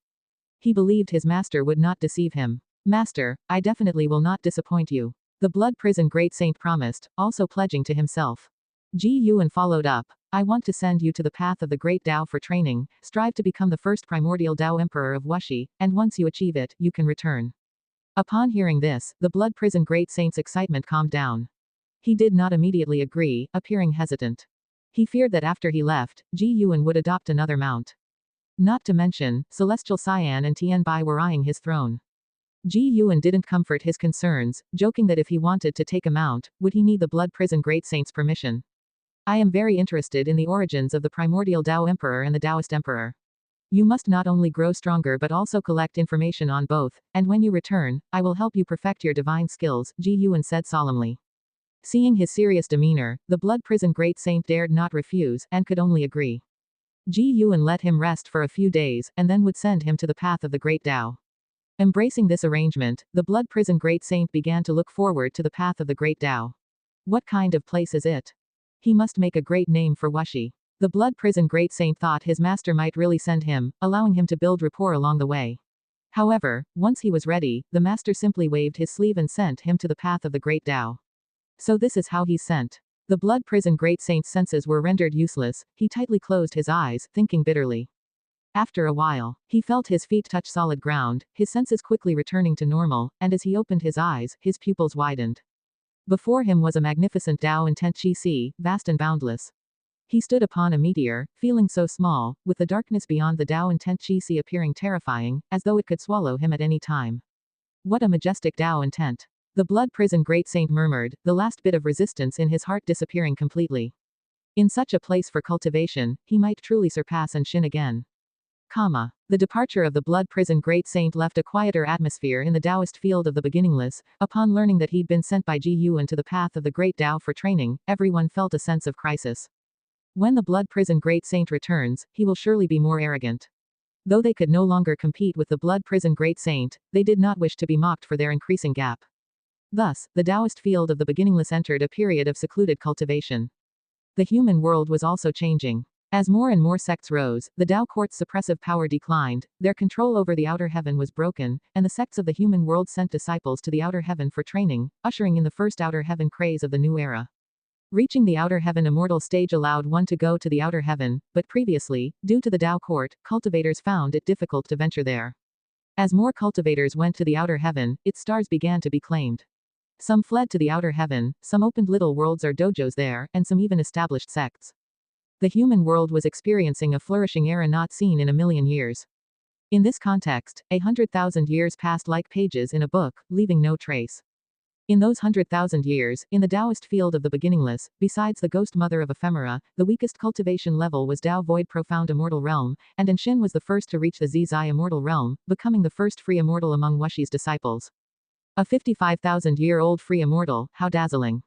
He believed his master would not deceive him. Master, I definitely will not disappoint you. The blood prison great saint promised, also pledging to himself. Ji Yuan followed up. I want to send you to the path of the great Tao for training, strive to become the first primordial Tao Emperor of Wuxi, and once you achieve it, you can return. Upon hearing this, the blood prison great saint's excitement calmed down. He did not immediately agree, appearing hesitant. He feared that after he left, Ji Yuan would adopt another mount. Not to mention, Celestial Cyan and Tianbai were eyeing his throne. Ji Yuan didn't comfort his concerns, joking that if he wanted to take a mount, would he need the blood prison great saint's permission. I am very interested in the origins of the primordial Tao Emperor and the Taoist Emperor. You must not only grow stronger but also collect information on both, and when you return, I will help you perfect your divine skills, Ji Yuan said solemnly. Seeing his serious demeanor, the blood prison great saint dared not refuse, and could only agree. Ji Yuan let him rest for a few days, and then would send him to the path of the great Tao. Embracing this arrangement, the blood prison great saint began to look forward to the path of the great Tao. What kind of place is it? He must make a great name for Wuxi. The blood prison great saint thought his master might really send him, allowing him to build rapport along the way. However, once he was ready, the master simply waved his sleeve and sent him to the path of the great Tao. So this is how he's sent. The blood prison great saint's senses were rendered useless, he tightly closed his eyes, thinking bitterly. After a while, he felt his feet touch solid ground, his senses quickly returning to normal, and as he opened his eyes, his pupils widened. Before him was a magnificent Tao intent Chi Si, vast and boundless. He stood upon a meteor, feeling so small, with the darkness beyond the Tao intent Chi Si appearing terrifying, as though it could swallow him at any time. What a majestic Tao intent. The blood prison great saint murmured, the last bit of resistance in his heart disappearing completely. In such a place for cultivation, he might truly surpass Anshin again. The departure of the blood prison great saint left a quieter atmosphere in the Taoist field of the beginningless. Upon learning that he'd been sent by Ji Yuan to the path of the great Tao for training, everyone felt a sense of crisis. When the blood prison great saint returns, he will surely be more arrogant. Though they could no longer compete with the blood prison great saint, they did not wish to be mocked for their increasing gap. Thus, the Taoist field of the beginningless entered a period of secluded cultivation. The human world was also changing. As more and more sects rose, the Tao court's suppressive power declined, their control over the outer heaven was broken, and the sects of the human world sent disciples to the outer heaven for training, ushering in the first outer heaven craze of the new era. Reaching the outer heaven immortal stage allowed one to go to the outer heaven, but previously, due to the Tao court, cultivators found it difficult to venture there. As more cultivators went to the outer heaven, its stars began to be claimed. Some fled to the outer heaven, some opened little worlds or dojos there, and some even established sects. The human world was experiencing a flourishing era not seen in a million years. In this context, 100,000 years passed like pages in a book, leaving no trace. In those 100,000 years, in the Taoist field of the beginningless, besides the ghost mother of ephemera, the weakest cultivation level was Tao Void Profound Immortal Realm, and Anshin was the first to reach the Zizai Immortal Realm, becoming the first free immortal among Wuxi's disciples. A 55,000-year-old free immortal, how dazzling.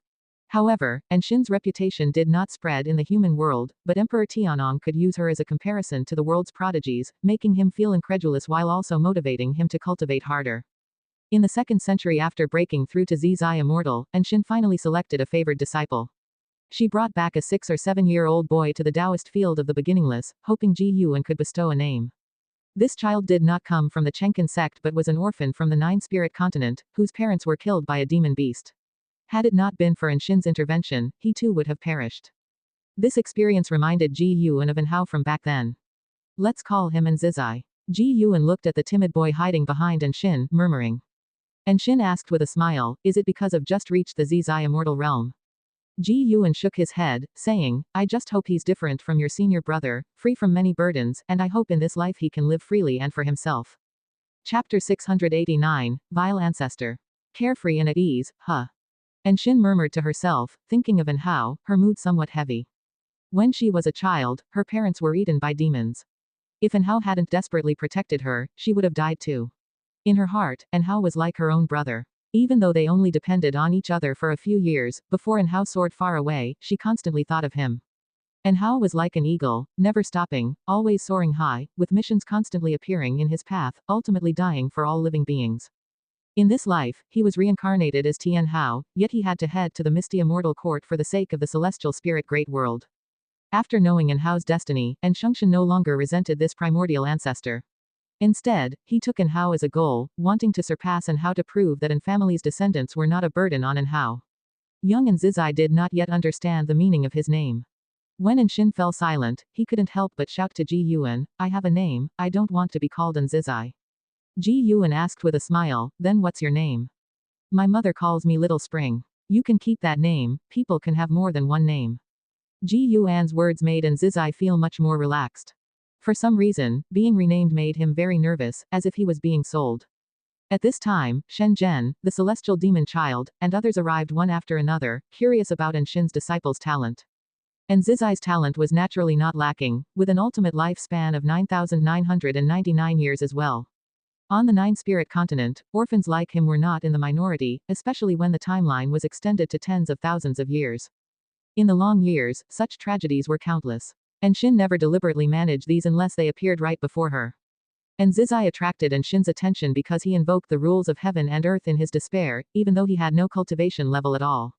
However, Anshin's reputation did not spread in the human world, but Emperor Tianong could use her as a comparison to the world's prodigies, making him feel incredulous while also motivating him to cultivate harder. In the 2nd century after breaking through to Zizai Immortal, Anshin finally selected a favored disciple. She brought back a 6 or 7-year-old boy to the Taoist field of the beginningless, hoping Ji Yuan could bestow a name. This child did not come from the Taixuan Sect but was an orphan from the Nine-Spirit continent, whose parents were killed by a demon beast. Had it not been for Anshin's intervention, he too would have perished. This experience reminded Ji Yuan of Anhao from back then. Let's call him Anzizai. Ji Yuan looked at the timid boy hiding behind Anshin, murmuring. Anshin asked with a smile, is it because I've just reached the Zizai Immortal Realm? Ji Yuan shook his head, saying, I just hope he's different from your senior brother, free from many burdens, and I hope in this life he can live freely and for himself. Chapter 689, Vile Ancestor. Carefree and at ease, huh? Anshin murmured to herself, thinking of Anhao, her mood somewhat heavy. When she was a child, her parents were eaten by demons. If Anhao hadn't desperately protected her, she would have died too. In her heart, Anhao was like her own brother. Even though they only depended on each other for a few years, before Anhao soared far away, she constantly thought of him. Anhao was like an eagle, never stopping, always soaring high, with missions constantly appearing in his path, ultimately dying for all living beings. In this life, he was reincarnated as Tian Hao, yet he had to head to the misty immortal court for the sake of the celestial spirit great world. After knowing Anhao's destiny, Shungshan no longer resented this primordial ancestor. Instead, he took Anhao as a goal, wanting to surpass Anhao to prove that family's descendants were not a burden on Anhao. Young Anzizai did not yet understand the meaning of his name. When Anshin fell silent, he couldn't help but shout to Ji Yuan, I have a name, I don't want to be called Anzizai. Ji Yuan asked with a smile, then what's your name? My mother calls me Little Spring. You can keep that name, people can have more than one name. Ji Yuan's words made Anzizai feel much more relaxed. For some reason, being renamed made him very nervous, as if he was being sold. At this time, Shen Zhen, the celestial demon child, and others arrived one after another, curious about Anshin's disciples' talent. And Zizai's talent was naturally not lacking, with an ultimate lifespan of 9,999 years as well. On the Nine-Spirit continent, orphans like him were not in the minority, especially when the timeline was extended to tens of thousands of years. In the long years, such tragedies were countless. And Shin never deliberately managed these unless they appeared right before her. And Zizai attracted Shin's attention because he invoked the rules of heaven and earth in his despair, even though he had no cultivation level at all.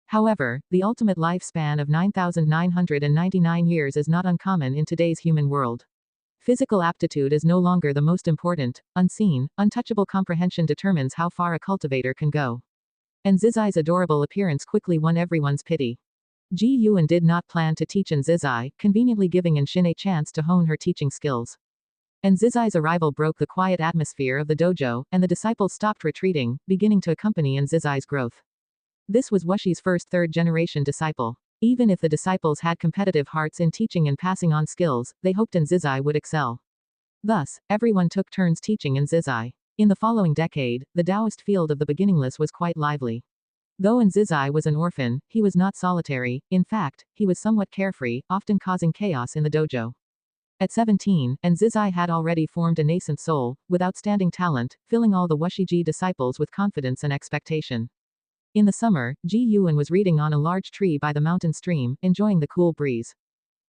However, the ultimate lifespan of 9,999 years is not uncommon in today's human world. Physical aptitude is no longer the most important. Unseen, untouchable comprehension determines how far a cultivator can go. And Zizai's adorable appearance quickly won everyone's pity. Ji Yuan did not plan to teach Zizai, conveniently giving Shin a chance to hone her teaching skills. And Zizai's arrival broke the quiet atmosphere of the dojo, and the disciples stopped retreating, beginning to accompany Zizai's growth. This was Wushi's first third-generation disciple. Even if the disciples had competitive hearts in teaching and passing on skills, they hoped Zizai would excel. Thus, everyone took turns teaching Zizai. In the following decade, the Taoist field of the beginningless was quite lively. Though Zizai was an orphan, he was not solitary. In fact, he was somewhat carefree, often causing chaos in the dojo. At 17, Zizai had already formed a nascent soul, with outstanding talent, filling all the Wushiji disciples with confidence and expectation. In the summer, Ji Yuan was reading on a large tree by the mountain stream, enjoying the cool breeze.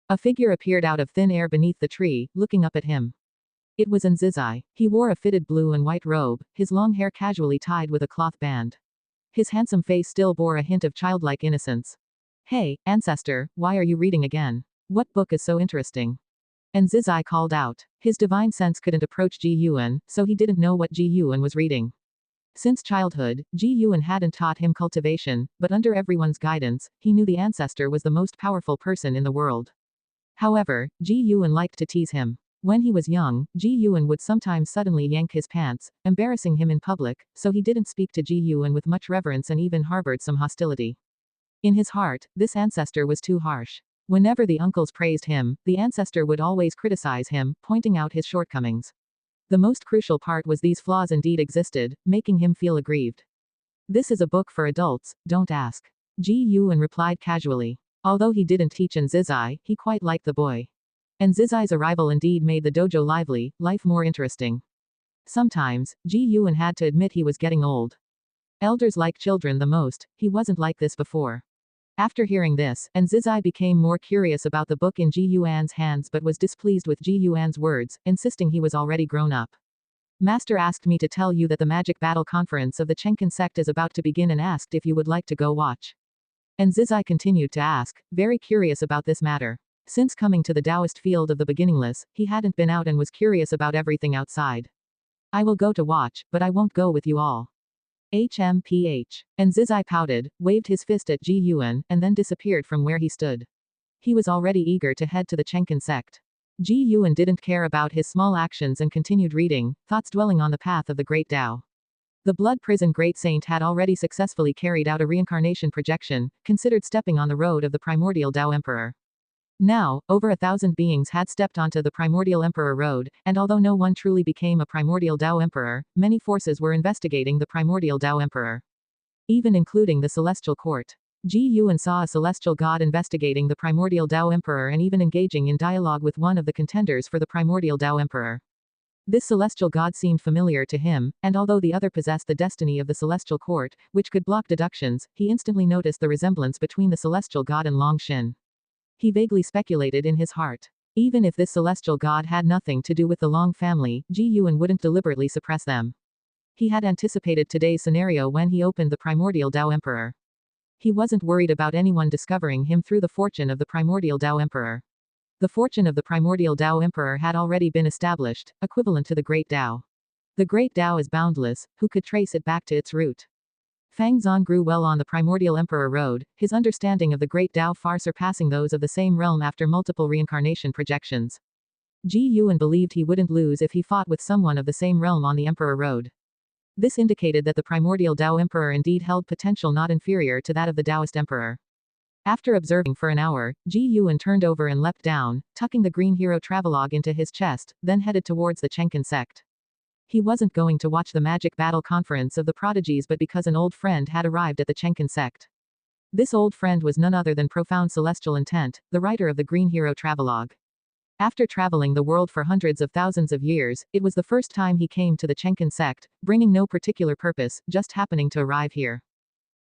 A figure appeared out of thin air beneath the tree, looking up at him. It was Zizai. He wore a fitted blue and white robe, his long hair casually tied with a cloth band. His handsome face still bore a hint of childlike innocence. "Hey, ancestor, why are you reading again? What book is so interesting?" Zizai called out. His divine sense couldn't approach Ji Yuan, so he didn't know what Ji Yuan was reading. Since childhood, Ji Yuan hadn't taught him cultivation, but under everyone's guidance, he knew the ancestor was the most powerful person in the world. However, Ji Yuan liked to tease him. When he was young, Ji Yuan would sometimes suddenly yank his pants, embarrassing him in public, so he didn't speak to Ji Yuan with much reverence and even harbored some hostility. In his heart, this ancestor was too harsh. Whenever the uncles praised him, the ancestor would always criticize him, pointing out his shortcomings. The most crucial part was these flaws indeed existed, making him feel aggrieved. "This is a book for adults, don't ask." Ji Yuan replied casually. Although he didn't teach Zizai, he quite liked the boy. Zizai's arrival indeed made the dojo lively, life more interesting. Sometimes, Ji Yuan had to admit he was getting old. Elders like children the most, he wasn't like this before. After hearing this, Zizai became more curious about the book in Ji Yuan's hands but was displeased with Ji Yuan's words, insisting he was already grown up. "Master asked me to tell you that the Magic Battle Conference of the Taixuan Sect is about to begin and asked if you would like to go watch." Zizai continued to ask, very curious about this matter. Since coming to the Taoist field of the beginningless, he hadn't been out and was curious about everything outside. "I will go to watch, but I won't go with you all." HMPH. Zizai pouted, waved his fist at Ji Yuan, and then disappeared from where he stood. He was already eager to head to the Taixuan Sect. Ji Yuan didn't care about his small actions and continued reading, thoughts dwelling on the path of the Great Tao. The Blood Prison Great Saint had already successfully carried out a reincarnation projection, considered stepping on the road of the primordial Tao Emperor. Now, over 1,000 beings had stepped onto the primordial Emperor road, and although no one truly became a primordial Tao Emperor, many forces were investigating the primordial Tao Emperor. Even including the Celestial Court. Ji Yuan saw a celestial god investigating the primordial Tao Emperor and even engaging in dialogue with one of the contenders for the primordial Tao Emperor. This celestial god seemed familiar to him, and although the other possessed the destiny of the Celestial Court, which could block deductions, he instantly noticed the resemblance between the celestial god and Long Xin. He vaguely speculated in his heart. Even if this celestial god had nothing to do with the Long family, Ji Yuan wouldn't deliberately suppress them. He had anticipated today's scenario when he opened the primordial Tao Emperor. He wasn't worried about anyone discovering him through the fortune of the primordial Tao Emperor. The fortune of the primordial Tao Emperor had already been established, equivalent to the Great Tao. The Great Tao is boundless, who could trace it back to its root? Fang Zong grew well on the primordial Emperor road, his understanding of the Great Tao far surpassing those of the same realm after multiple reincarnation projections. Ji Yuan believed he wouldn't lose if he fought with someone of the same realm on the Emperor road. This indicated that the primordial Tao Emperor indeed held potential not inferior to that of the Taoist Emperor. After observing for an hour, Ji Yuan turned over and leapt down, tucking the green hero travelogue into his chest, then headed towards the Taixuan Sect. He wasn't going to watch the Magic Battle Conference of the Prodigies but because an old friend had arrived at the Taixuan Sect. This old friend was none other than Profound Celestial Intent, the writer of the Green Hero Travelogue. After traveling the world for hundreds of thousands of years, it was the first time he came to the Taixuan Sect, bringing no particular purpose, just happening to arrive here.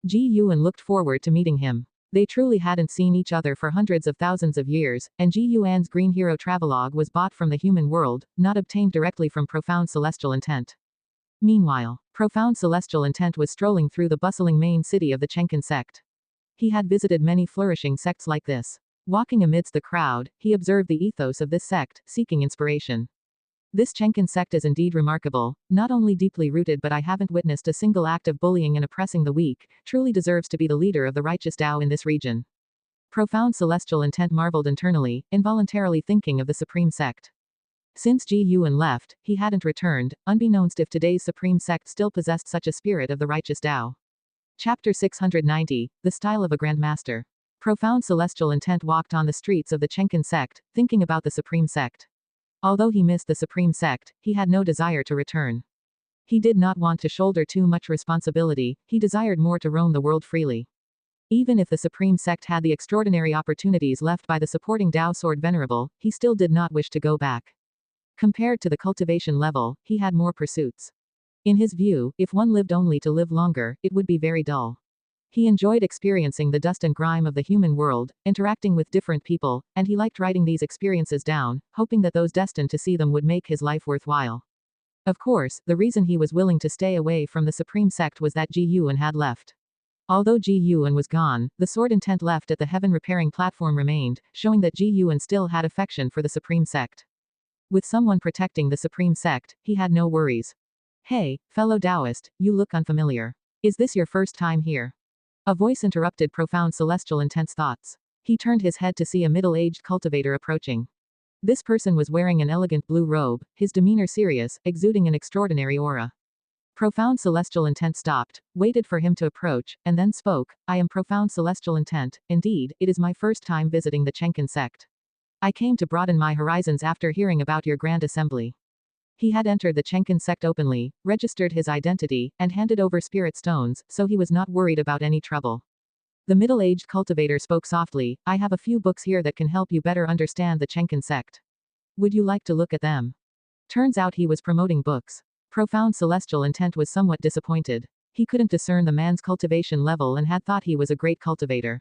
Ji Yuan looked forward to meeting him. They truly hadn't seen each other for hundreds of thousands of years, and Ji Yuan's Green Hero Travelogue was bought from the human world, not obtained directly from Profound Celestial Intent. Meanwhile, Profound Celestial Intent was strolling through the bustling main city of the Taixuan Sect. He had visited many flourishing sects like this. Walking amidst the crowd, he observed the ethos of this sect, seeking inspiration. This Taixuan Sect is indeed remarkable, not only deeply rooted but I haven't witnessed a single act of bullying and oppressing the weak, truly deserves to be the leader of the righteous Tao in this region. Profound Celestial Intent marveled internally, involuntarily thinking of the Supreme Sect. Since Ji Yuan left, he hadn't returned, unbeknownst if today's Supreme Sect still possessed such a spirit of the righteous Tao. Chapter 690, The Style of a Grandmaster. Profound Celestial Intent walked on the streets of the Taixuan Sect, thinking about the Supreme Sect. Although he missed the Supreme Sect, he had no desire to return. He did not want to shoulder too much responsibility, he desired more to roam the world freely. Even if the Supreme Sect had the extraordinary opportunities left by the supporting Tao Sword Venerable, he still did not wish to go back. Compared to the cultivation level, he had more pursuits. In his view, if one lived only to live longer, it would be very dull. He enjoyed experiencing the dust and grime of the human world, interacting with different people, and he liked writing these experiences down, hoping that those destined to see them would make his life worthwhile. Of course, the reason he was willing to stay away from the Supreme Sect was that Ji Yuan had left. Although Ji Yuan was gone, the sword intent left at the heaven repairing platform remained, showing that Ji Yuan still had affection for the Supreme Sect. With someone protecting the Supreme Sect, he had no worries. Hey, fellow Taoist, you look unfamiliar. Is this your first time here? A voice interrupted Profound Celestial Intent's thoughts. He turned his head to see a middle-aged cultivator approaching. This person was wearing an elegant blue robe, his demeanor serious, exuding an extraordinary aura. Profound Celestial Intent stopped, waited for him to approach, and then spoke. I am Profound Celestial Intent, indeed, it is my first time visiting the Taixuan Sect. I came to broaden my horizons after hearing about your grand assembly. He had entered the Taixuan Sect openly, registered his identity, and handed over spirit stones, so he was not worried about any trouble. The middle-aged cultivator spoke softly, I have a few books here that can help you better understand the Taixuan Sect. Would you like to look at them? Turns out he was promoting books. Profound Celestial Intent was somewhat disappointed. He couldn't discern the man's cultivation level and had thought he was a great cultivator.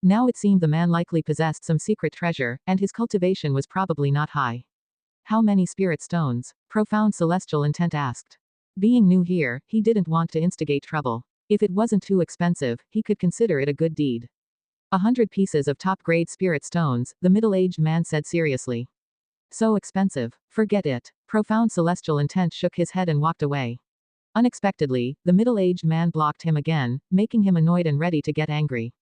Now it seemed the man likely possessed some secret treasure, and his cultivation was probably not high. How many spirit stones? Profound Celestial Intent asked. Being new here, he didn't want to instigate trouble. If it wasn't too expensive, he could consider it a good deed. 100 pieces of top-grade spirit stones, the middle-aged man said seriously. So expensive. Forget it. Profound Celestial Intent shook his head and walked away. Unexpectedly, the middle-aged man blocked him again, making him annoyed and ready to get angry.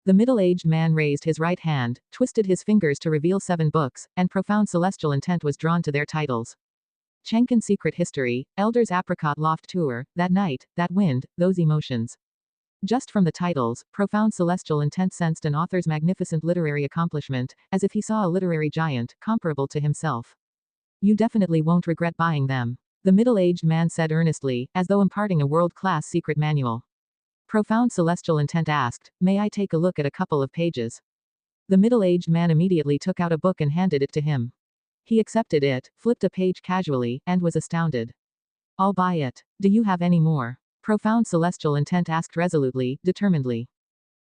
The middle-aged man raised his right hand, twisted his fingers to reveal 7 books, and Profound Celestial Intent was drawn to their titles. Taixuan Secret History, Elder's Apricot Loft Tour, That Night, That Wind, Those Emotions. Just from the titles, Profound Celestial Intent sensed an author's magnificent literary accomplishment, as if he saw a literary giant, comparable to himself. You definitely won't regret buying them. The middle-aged man said earnestly, as though imparting a world-class secret manual. Profound Celestial Intent asked, may I take a look at a couple of pages? The middle-aged man immediately took out a book and handed it to him. He accepted it, flipped a page casually, and was astounded. I'll buy it. Do you have any more? Profound Celestial Intent asked resolutely, determinedly.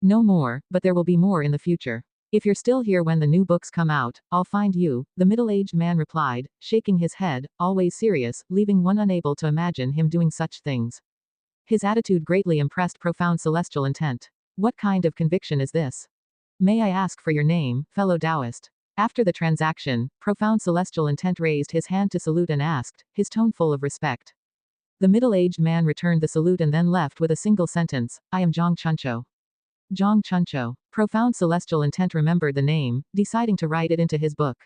No more, but there will be more in the future. If you're still here when the new books come out, I'll find you, the middle-aged man replied, shaking his head, always serious, leaving one unable to imagine him doing such things. His attitude greatly impressed Profound Celestial Intent. What kind of conviction is this? May I ask for your name, fellow Taoist? After the transaction, Profound Celestial Intent raised his hand to salute and asked, his tone full of respect. The middle-aged man returned the salute and then left with a single sentence, I am Zhang Chuncho. Zhang Chuncho. Profound Celestial Intent remembered the name, deciding to write it into his book.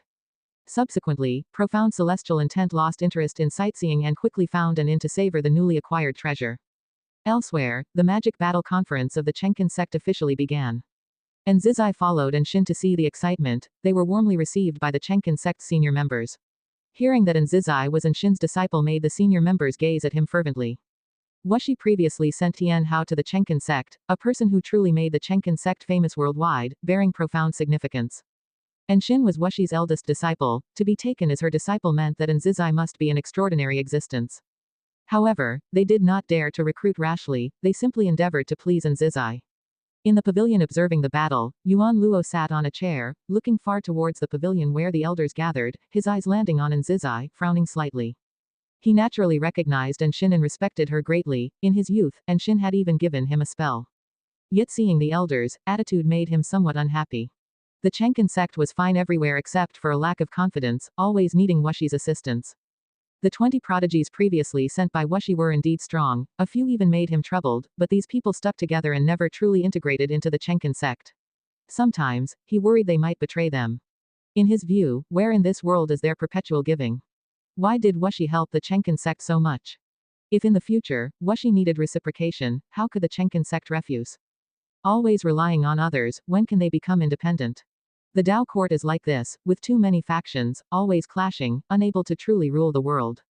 Subsequently, Profound Celestial Intent lost interest in sightseeing and quickly found an inn to savor the newly acquired treasure. Elsewhere, the Magic Battle Conference of the Taixuan Sect officially began. And Zizai followed and Shin to see the excitement. They were warmly received by the Taixuan Sect's senior members. Hearing that Zizai was Shin's disciple made the senior members gaze at him fervently. Wuxi previously sent Tian Hao to the Taixuan Sect, a person who truly made the Taixuan Sect famous worldwide, bearing profound significance. And Xin was Wuxi's eldest disciple. To be taken as her disciple meant that Nzizai must be an extraordinary existence. However, they did not dare to recruit rashly, they simply endeavored to please Nzizai. In the pavilion observing the battle, Yuan Luo sat on a chair, looking far towards the pavilion where the elders gathered, his eyes landing on Nzizai, frowning slightly. He naturally recognized Xin and respected her greatly, in his youth, Xin had even given him a spell. Yet seeing the elders, attitude made him somewhat unhappy. The Taixuan Sect was fine everywhere except for a lack of confidence, always needing Wuxi's assistance. The 20 prodigies previously sent by Wuxi were indeed strong, a few even made him troubled, but these people stuck together and never truly integrated into the Taixuan Sect. Sometimes, he worried they might betray them. In his view, where in this world is there perpetual giving? Why did Wuxi help the Taixuan Sect so much? If in the future, Wuxi needed reciprocation, how could the Taixuan Sect refuse? Always relying on others, when can they become independent? The Tao court is like this, with too many factions, always clashing, unable to truly rule the world.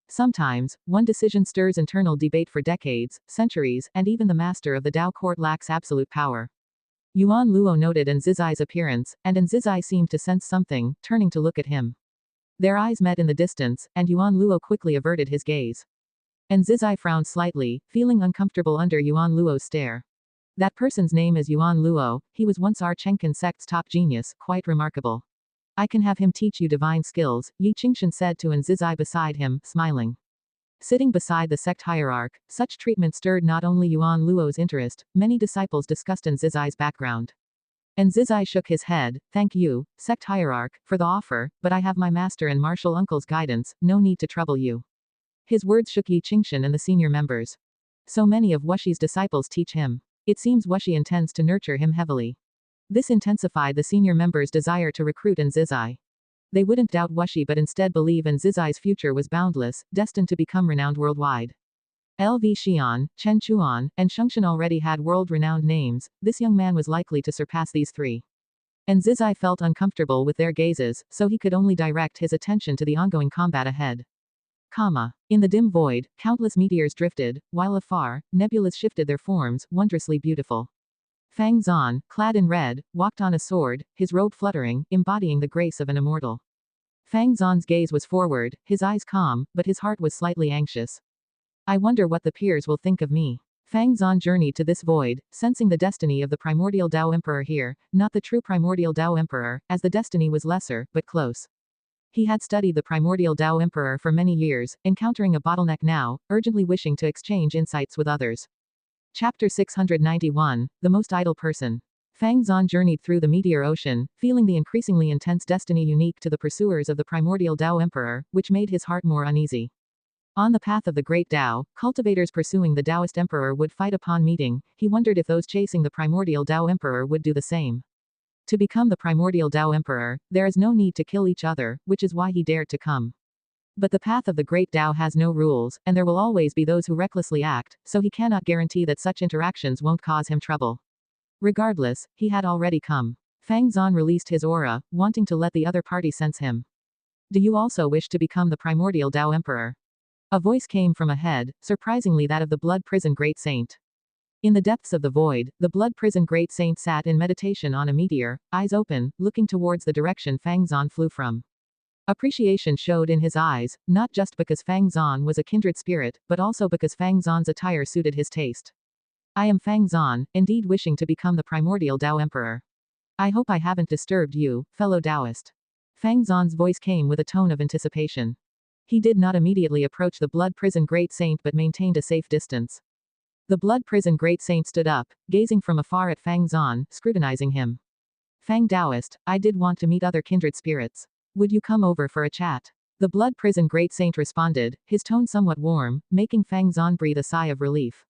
Sometimes, one decision stirs internal debate for decades, centuries, and even the master of the Tao court lacks absolute power. Yuan Luo noted Nzizai's appearance, and Nzizai seemed to sense something, turning to look at him. Their eyes met in the distance, and Yuan Luo quickly averted his gaze. Nzizai frowned slightly, feeling uncomfortable under Yuan Luo's stare. That person's name is Yuan Luo, he was once our Taixuan Sect's top genius, quite remarkable. I can have him teach you divine skills, Yi Qingshan said to Nzizai beside him, smiling. Sitting beside the sect hierarch, such treatment stirred not only Yuan Luo's interest, many disciples discussed Nzizai's background. Nzizai shook his head, thank you, sect hierarch, for the offer, but I have my master and martial uncle's guidance, no need to trouble you. His words shook Yi Qingshan and the senior members. So many of Wuxi's disciples teach him. It seems Wuxi intends to nurture him heavily. This intensified the senior members' desire to recruit Nzizai. They wouldn't doubt Wuxi but instead believe Nzizai's future was boundless, destined to become renowned worldwide. LV Xian, Chen Chuan, and Shengshan already had world-renowned names, this young man was likely to surpass these three. Nzizai felt uncomfortable with their gazes, so he could only direct his attention to the ongoing combat ahead. In the dim void, countless meteors drifted, while afar, nebulas shifted their forms, wondrously beautiful. Fang Zan, clad in red, walked on a sword, his robe fluttering, embodying the grace of an immortal. Fang Zan's gaze was forward, his eyes calm, but his heart was slightly anxious. I wonder what the peers will think of me. Fang Zan journeyed to this void, sensing the destiny of the primordial Tao Emperor here, not the true primordial Tao Emperor, as the destiny was lesser, but close. He had studied the primordial Tao Emperor for many years, encountering a bottleneck now, urgently wishing to exchange insights with others. Chapter 691, The Most Idle Person. Fang Zan journeyed through the meteor ocean, feeling the increasingly intense destiny unique to the pursuers of the primordial Tao Emperor, which made his heart more uneasy. On the path of the great Tao, cultivators pursuing the Taoist Emperor would fight upon meeting, he wondered if those chasing the primordial Tao Emperor would do the same. To become the primordial Tao Emperor, there is no need to kill each other, which is why he dared to come. But the path of the great Tao has no rules, and there will always be those who recklessly act, so he cannot guarantee that such interactions won't cause him trouble. Regardless, he had already come. Fang Zan released his aura, wanting to let the other party sense him. Do you also wish to become the primordial Tao Emperor? A voice came from ahead, surprisingly that of the Blood Prison Great Saint. In the depths of the void, the Blood Prison Great Saint sat in meditation on a meteor, eyes open, looking towards the direction Fang Zan flew from. Appreciation showed in his eyes, not just because Fang Zan was a kindred spirit, but also because Fang Zan's attire suited his taste. I am Fang Zan, indeed wishing to become the primordial Tao Emperor. I hope I haven't disturbed you, fellow Taoist. Fang Zan's voice came with a tone of anticipation. He did not immediately approach the Blood Prison Great Saint but maintained a safe distance. The Blood Prison Great Saint stood up, gazing from afar at Fang Zan, scrutinizing him. Fang Taoist, I did want to meet other kindred spirits. Would you come over for a chat? The Blood Prison Great Saint responded, his tone somewhat warm, making Fang Zan breathe a sigh of relief.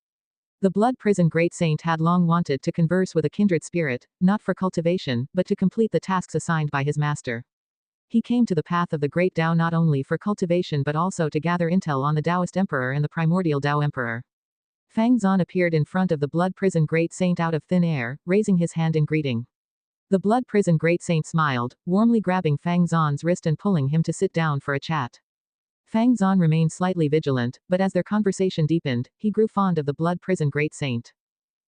The Blood Prison Great Saint had long wanted to converse with a kindred spirit, not for cultivation, but to complete the tasks assigned by his master. He came to the path of the Great Tao not only for cultivation but also to gather intel on the Taoist Emperor and the primordial Tao Emperor. Fang Zan appeared in front of the Blood Prison Great Saint out of thin air, raising his hand in greeting. The Blood Prison Great Saint smiled, warmly grabbing Fang Zan's wrist and pulling him to sit down for a chat. Fang Zan remained slightly vigilant, but as their conversation deepened, he grew fond of the Blood Prison Great Saint.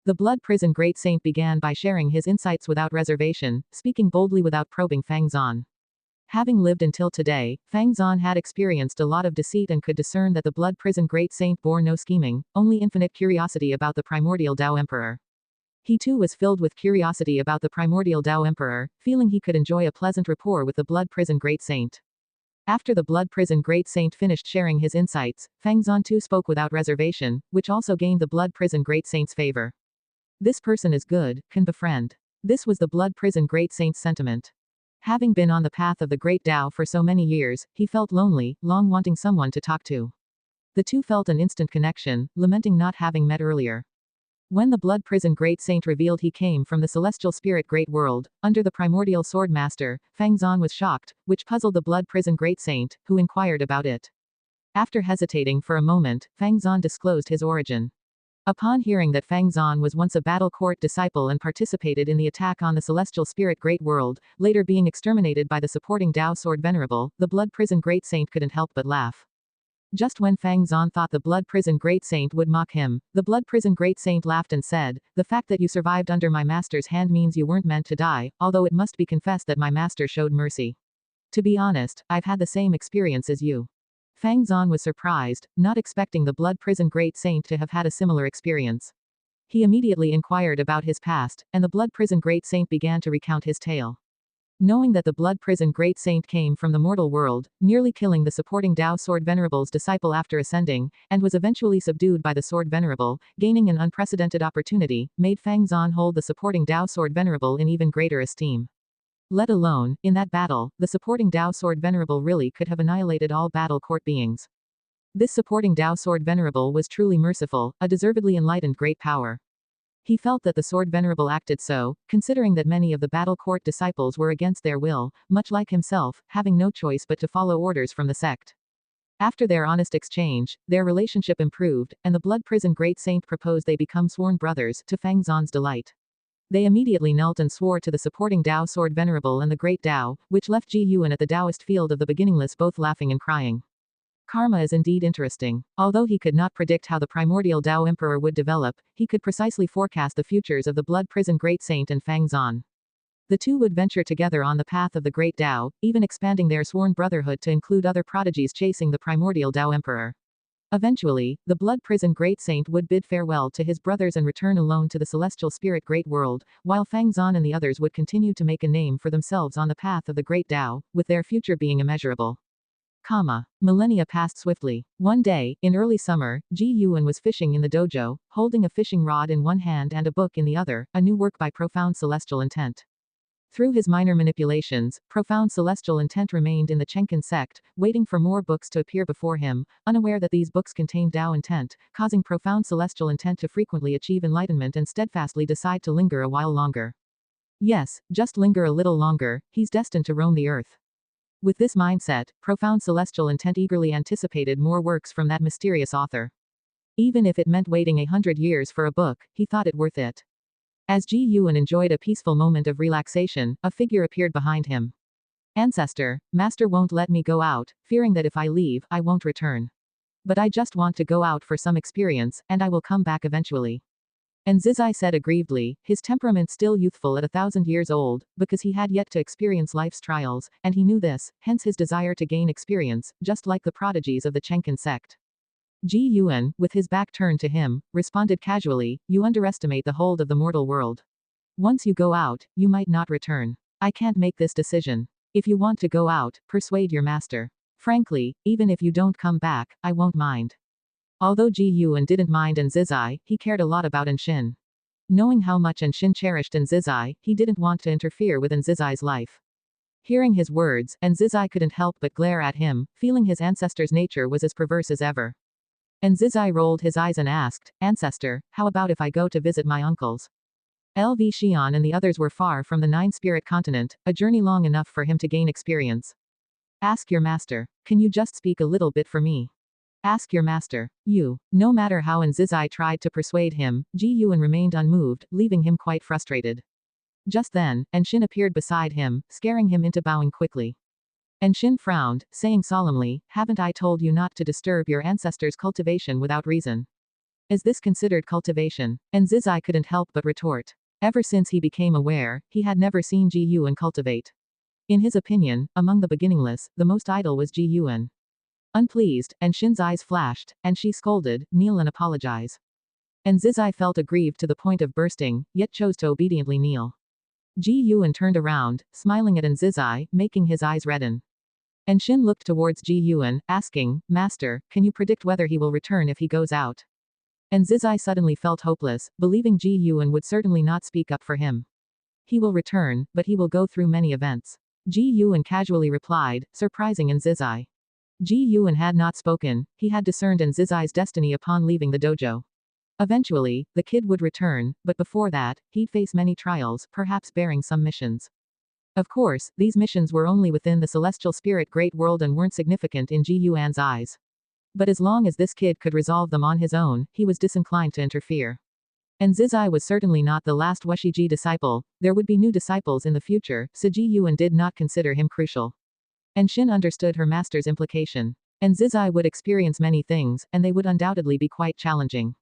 The Blood Prison Great Saint began by sharing his insights without reservation, speaking boldly without probing Fang Zan. Having lived until today, Fang Zan had experienced a lot of deceit and could discern that the Blood Prison Great Saint bore no scheming, only infinite curiosity about the primordial Tao Emperor. He too was filled with curiosity about the primordial Tao Emperor, feeling he could enjoy a pleasant rapport with the Blood Prison Great Saint. After the Blood Prison Great Saint finished sharing his insights, Fang Zan too spoke without reservation, which also gained the Blood Prison Great Saint's favor. This person is good, can befriend. This was the Blood Prison Great Saint's sentiment. Having been on the path of the Great Tao for so many years, he felt lonely, long wanting someone to talk to. The two felt an instant connection, lamenting not having met earlier. When the Blood Prison Great Saint revealed he came from the Celestial Spirit Great World, under the primordial Sword Master, Fang Zan was shocked, which puzzled the Blood Prison Great Saint, who inquired about it. After hesitating for a moment, Fang Zan disclosed his origin. Upon hearing that Fang Zan was once a battle court disciple and participated in the attack on the Celestial Spirit Great World, later being exterminated by the supporting Tao Sword Venerable, the Blood Prison Great Saint couldn't help but laugh. Just when Fang Zan thought the Blood Prison Great Saint would mock him, the Blood Prison Great Saint laughed and said, "The fact that you survived under my master's hand means you weren't meant to die, although it must be confessed that my master showed mercy. To be honest, I've had the same experience as you." Fang Zan was surprised, not expecting the Blood Prison Great Saint to have had a similar experience. He immediately inquired about his past, and the Blood Prison Great Saint began to recount his tale. Knowing that the Blood Prison Great Saint came from the mortal world, nearly killing the supporting Tao Sword Venerable's disciple after ascending, and was eventually subdued by the Sword Venerable, gaining an unprecedented opportunity, made Fang Zan hold the supporting Tao Sword Venerable in even greater esteem. Let alone, in that battle, the supporting Tao Sword Venerable really could have annihilated all battle court beings. This supporting Tao Sword Venerable was truly merciful, a deservedly enlightened great power. He felt that the Sword Venerable acted so, considering that many of the battle court disciples were against their will, much like himself, having no choice but to follow orders from the sect. After their honest exchange, their relationship improved, and the Blood Prison Great Saint proposed they become sworn brothers, to Fang Zan's delight. They immediately knelt and swore to the supporting Tao Sword Venerable and the Great Tao, which left Ji Yuan at the Taoist field of the beginningless both laughing and crying. Karma is indeed interesting. Although he could not predict how the primordial Tao Emperor would develop, he could precisely forecast the futures of the Blood Prison Great Saint and Fang Zan. The two would venture together on the path of the Great Tao, even expanding their sworn brotherhood to include other prodigies chasing the primordial Tao Emperor. Eventually, the Blood Prison Great Saint would bid farewell to his brothers and return alone to the Celestial Spirit Great World, while Fang Zan and the others would continue to make a name for themselves on the path of the Great Tao, with their future being immeasurable. Millennia passed swiftly. One day, in early summer, Ji Yuan was fishing in the dojo, holding a fishing rod in one hand and a book in the other, a new work by profound celestial intent. Through his minor manipulations, profound celestial intent remained in the Taixuan Sect, waiting for more books to appear before him, unaware that these books contained Tao intent, causing profound celestial intent to frequently achieve enlightenment and steadfastly decide to linger a while longer. Yes, just linger a little longer, he's destined to roam the earth. With this mindset, profound celestial intent eagerly anticipated more works from that mysterious author. Even if it meant waiting 100 years for a book, he thought it worth it. As Ji Yuan enjoyed a peaceful moment of relaxation, a figure appeared behind him. "Ancestor, Master won't let me go out, fearing that if I leave, I won't return. But I just want to go out for some experience, and I will come back eventually." And Zizai said aggrievedly, his temperament still youthful at 1,000 years old, because he had yet to experience life's trials, and he knew this, hence his desire to gain experience, just like the prodigies of the Taixuan Sect. Ji Yuan, with his back turned to him, responded casually, "You underestimate the hold of the mortal world. Once you go out, you might not return. I can't make this decision. If you want to go out, persuade your master. Frankly, even if you don't come back, I won't mind." Although Ji Yuan didn't mind Zizai, he cared a lot about Anshin. Knowing how much Anshin cherished Zizai, he didn't want to interfere with Zizai's life. Hearing his words, Zizai couldn't help but glare at him, feeling his ancestor's nature was as perverse as ever. Zizai rolled his eyes and asked, "Ancestor, how about if I go to visit my uncles?" LV Xian and the others were far from the Nine-Spirit continent, a journey long enough for him to gain experience. "Ask your master. Can you just speak a little bit for me? Ask your master." No matter how Zizai tried to persuade him, Ji Yuan remained unmoved, leaving him quite frustrated. Just then, Anshin appeared beside him, scaring him into bowing quickly. And Shin frowned, saying solemnly, haven't I told you not to disturb your ancestors' cultivation without reason? Is this considered cultivation? And Zizai couldn't help but retort. Ever since he became aware, he had never seen Ji Yuan cultivate. In his opinion, among the beginningless, the most idle was Ji Yuan. Unpleased, and Shin's eyes flashed, and she scolded, kneel and apologize. And Zizai felt aggrieved to the point of bursting, yet chose to obediently kneel. Ji Yuan turned around, smiling at Zizai, making his eyes redden. And Shin looked towards Ji Yuan, asking, Master, can you predict whether he will return if he goes out? And Zizai suddenly felt hopeless, believing Ji Yuan would certainly not speak up for him. He will return, but he will go through many events. Ji Yuan casually replied, surprising Zizai. Ji Yuan had not spoken, he had discerned Zizai's destiny upon leaving the dojo. Eventually, the kid would return, but before that, he'd face many trials, perhaps bearing some missions. Of course, these missions were only within the celestial spirit great world and weren't significant in Ji Yuan's eyes. But as long as this kid could resolve them on his own, he was disinclined to interfere. And Zizai was certainly not the last Wushiji disciple, there would be new disciples in the future, so Ji Yuan did not consider him crucial. And Shin understood her master's implication. And Zizai would experience many things, and they would undoubtedly be quite challenging.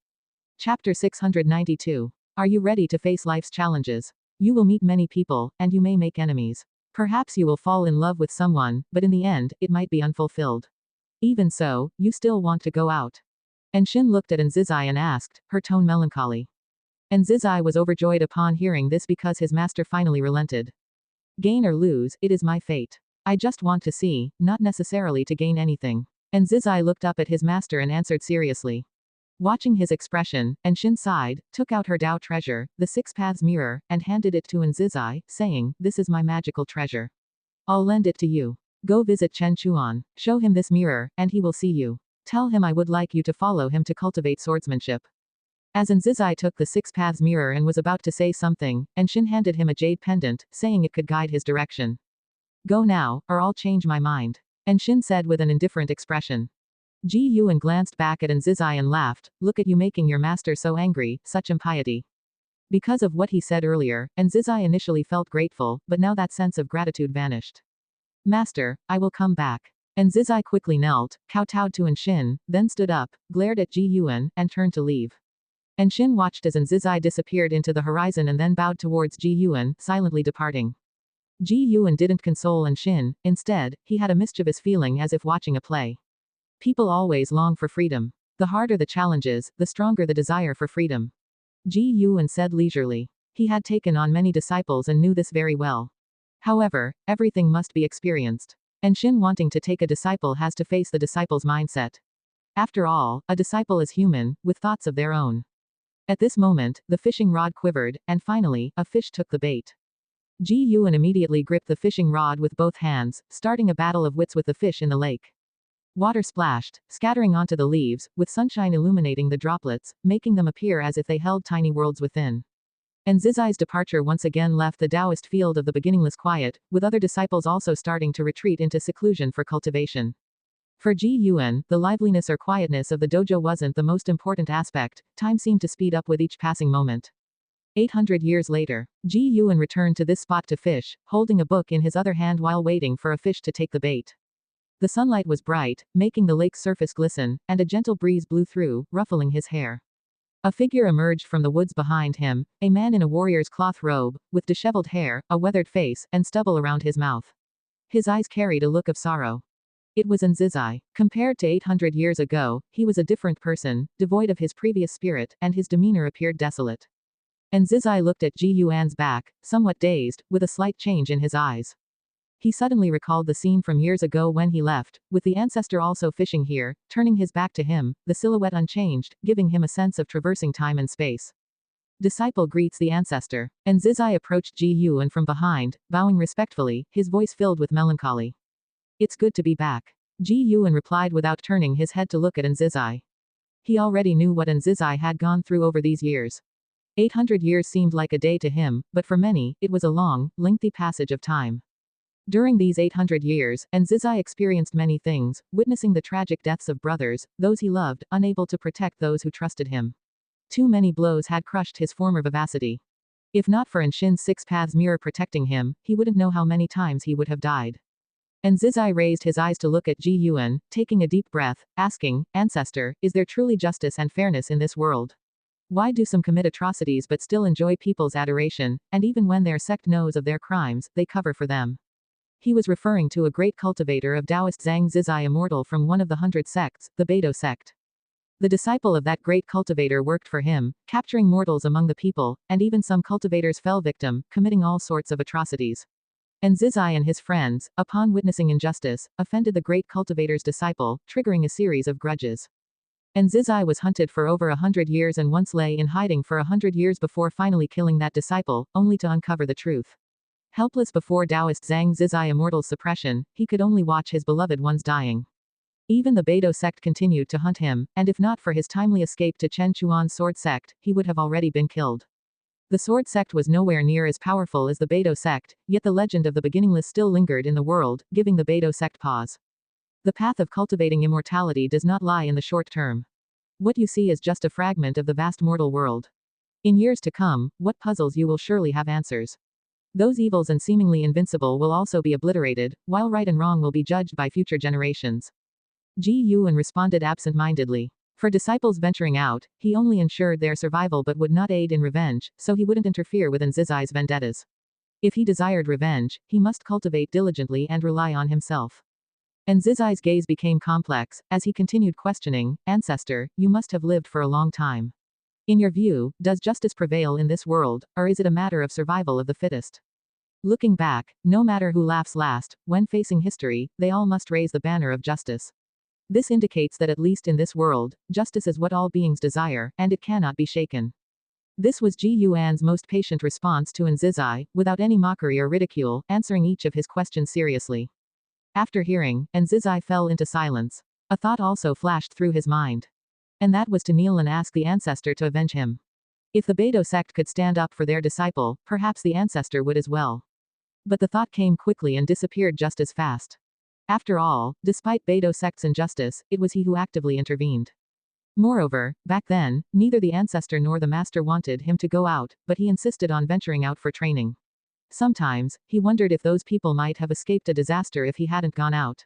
Chapter 692. Are you ready to face life's challenges? You will meet many people, and you may make enemies. Perhaps you will fall in love with someone, but in the end, it might be unfulfilled. Even so, you still want to go out. And Shin looked at Zizai and asked, her tone melancholy. And Zizai was overjoyed upon hearing this because his master finally relented. Gain or lose, it is my fate. I just want to see, not necessarily to gain anything. And Zizai looked up at his master and answered seriously. Watching his expression, and Shin sighed, took out her Tao treasure, the Six Paths mirror, and handed it to Zizai, saying, this is my magical treasure. I'll lend it to you. Go visit Chen Chuan. Show him this mirror, and he will see you. Tell him I would like you to follow him to cultivate swordsmanship. As Zizai took the Six Paths mirror and was about to say something, and Shin handed him a jade pendant, saying it could guide his direction. Go now, or I'll change my mind. And Shin said with an indifferent expression. Ji Yuan glanced back at Zizai and laughed, look at you making your master so angry, such impiety. Because of what he said earlier, Zizai initially felt grateful, but now that sense of gratitude vanished. Master, I will come back. And Zizai quickly knelt, kowtowed to Shin, then stood up, glared at Ji Yuan, and turned to leave. And Shin watched as Zizai disappeared into the horizon and then bowed towards Ji Yuan, silently departing. Ji Yuan didn't console Shin, instead, he had a mischievous feeling as if watching a play. People always long for freedom. The harder the challenges, the stronger the desire for freedom. Ji Yuan said leisurely. He had taken on many disciples and knew this very well. However, everything must be experienced. And Shin wanting to take a disciple has to face the disciple's mindset. After all, a disciple is human, with thoughts of their own. At this moment, the fishing rod quivered, and finally, a fish took the bait. Ji Yuan immediately gripped the fishing rod with both hands, starting a battle of wits with the fish in the lake. Water splashed, scattering onto the leaves, with sunshine illuminating the droplets, making them appear as if they held tiny worlds within. And Zizai's departure once again left the Taoist field of the beginningless quiet, with other disciples also starting to retreat into seclusion for cultivation. For Ji Yuan, the liveliness or quietness of the dojo wasn't the most important aspect, time seemed to speed up with each passing moment. 800 years later, Ji Yuan returned to this spot to fish, holding a book in his other hand while waiting for a fish to take the bait. The sunlight was bright, making the lake's surface glisten, and a gentle breeze blew through, ruffling his hair. A figure emerged from the woods behind him, a man in a warrior's cloth robe, with disheveled hair, a weathered face, and stubble around his mouth. His eyes carried a look of sorrow. It was Zizai. Compared to 800 years ago, he was a different person, devoid of his previous spirit, and his demeanor appeared desolate. Zizai looked at Ji Yuan's back, somewhat dazed, with a slight change in his eyes. He suddenly recalled the scene from years ago when he left, with the ancestor also fishing here, turning his back to him, the silhouette unchanged, giving him a sense of traversing time and space. Disciple greets the ancestor. And Zizai approached Ji Yuan from behind, bowing respectfully, his voice filled with melancholy. It's good to be back. Ji Yuan replied without turning his head to look at Zizai. He already knew what Zizai had gone through over these years. 800 years seemed like a day to him, but for many, it was a long, lengthy passage of time. During these 800 years, Zizai experienced many things, witnessing the tragic deaths of brothers, those he loved, unable to protect those who trusted him. Too many blows had crushed his former vivacity. If not for Shin's Six Paths mirror protecting him, he wouldn't know how many times he would have died. And Zizai raised his eyes to look at Ji Yuan, taking a deep breath, asking, Ancestor, is there truly justice and fairness in this world? Why do some commit atrocities but still enjoy people's adoration, and even when their sect knows of their crimes, they cover for them? He was referring to a great cultivator of Taoist Zhang Zizai Immortal from one of the 100 sects, the Beidou sect. The disciple of that great cultivator worked for him, capturing mortals among the people, and even some cultivators fell victim, committing all sorts of atrocities. And Zizai and his friends, upon witnessing injustice, offended the great cultivator's disciple, triggering a series of grudges. And Zizai was hunted for over 100 years and once lay in hiding for 100 years before finally killing that disciple, only to uncover the truth. Helpless before Taoist Zhang Zizai Immortal's suppression, he could only watch his beloved ones dying. Even the Beidou sect continued to hunt him, and if not for his timely escape to Taixuan's sword sect, he would have already been killed. The sword sect was nowhere near as powerful as the Beidou sect, yet the legend of the beginningless still lingered in the world, giving the Beidou sect pause. The path of cultivating immortality does not lie in the short term. What you see is just a fragment of the vast mortal world. In years to come, what puzzles you will surely have answers. Those evils and seemingly invincible will also be obliterated, while right and wrong will be judged by future generations. Ji Yuan responded absent-mindedly. For disciples venturing out, he only ensured their survival but would not aid in revenge, so he wouldn't interfere with Zizai's vendettas. If he desired revenge, he must cultivate diligently and rely on himself. And Zizai's gaze became complex, as he continued questioning, Ancestor, you must have lived for a long time. In your view, does justice prevail in this world, or is it a matter of survival of the fittest? Looking back, no matter who laughs last, when facing history, they all must raise the banner of justice. This indicates that at least in this world, justice is what all beings desire, and it cannot be shaken. This was Ji Yuan's most patient response to Zizai, without any mockery or ridicule, answering each of his questions seriously. After hearing, Zizai fell into silence. A thought also flashed through his mind. And that was to kneel and ask the ancestor to avenge him. If the Beidou sect could stand up for their disciple, perhaps the ancestor would as well. But the thought came quickly and disappeared just as fast. After all, despite Beidou sect's injustice, it was he who actively intervened. Moreover, back then, neither the ancestor nor the master wanted him to go out, but he insisted on venturing out for training. Sometimes, he wondered if those people might have escaped a disaster if he hadn't gone out.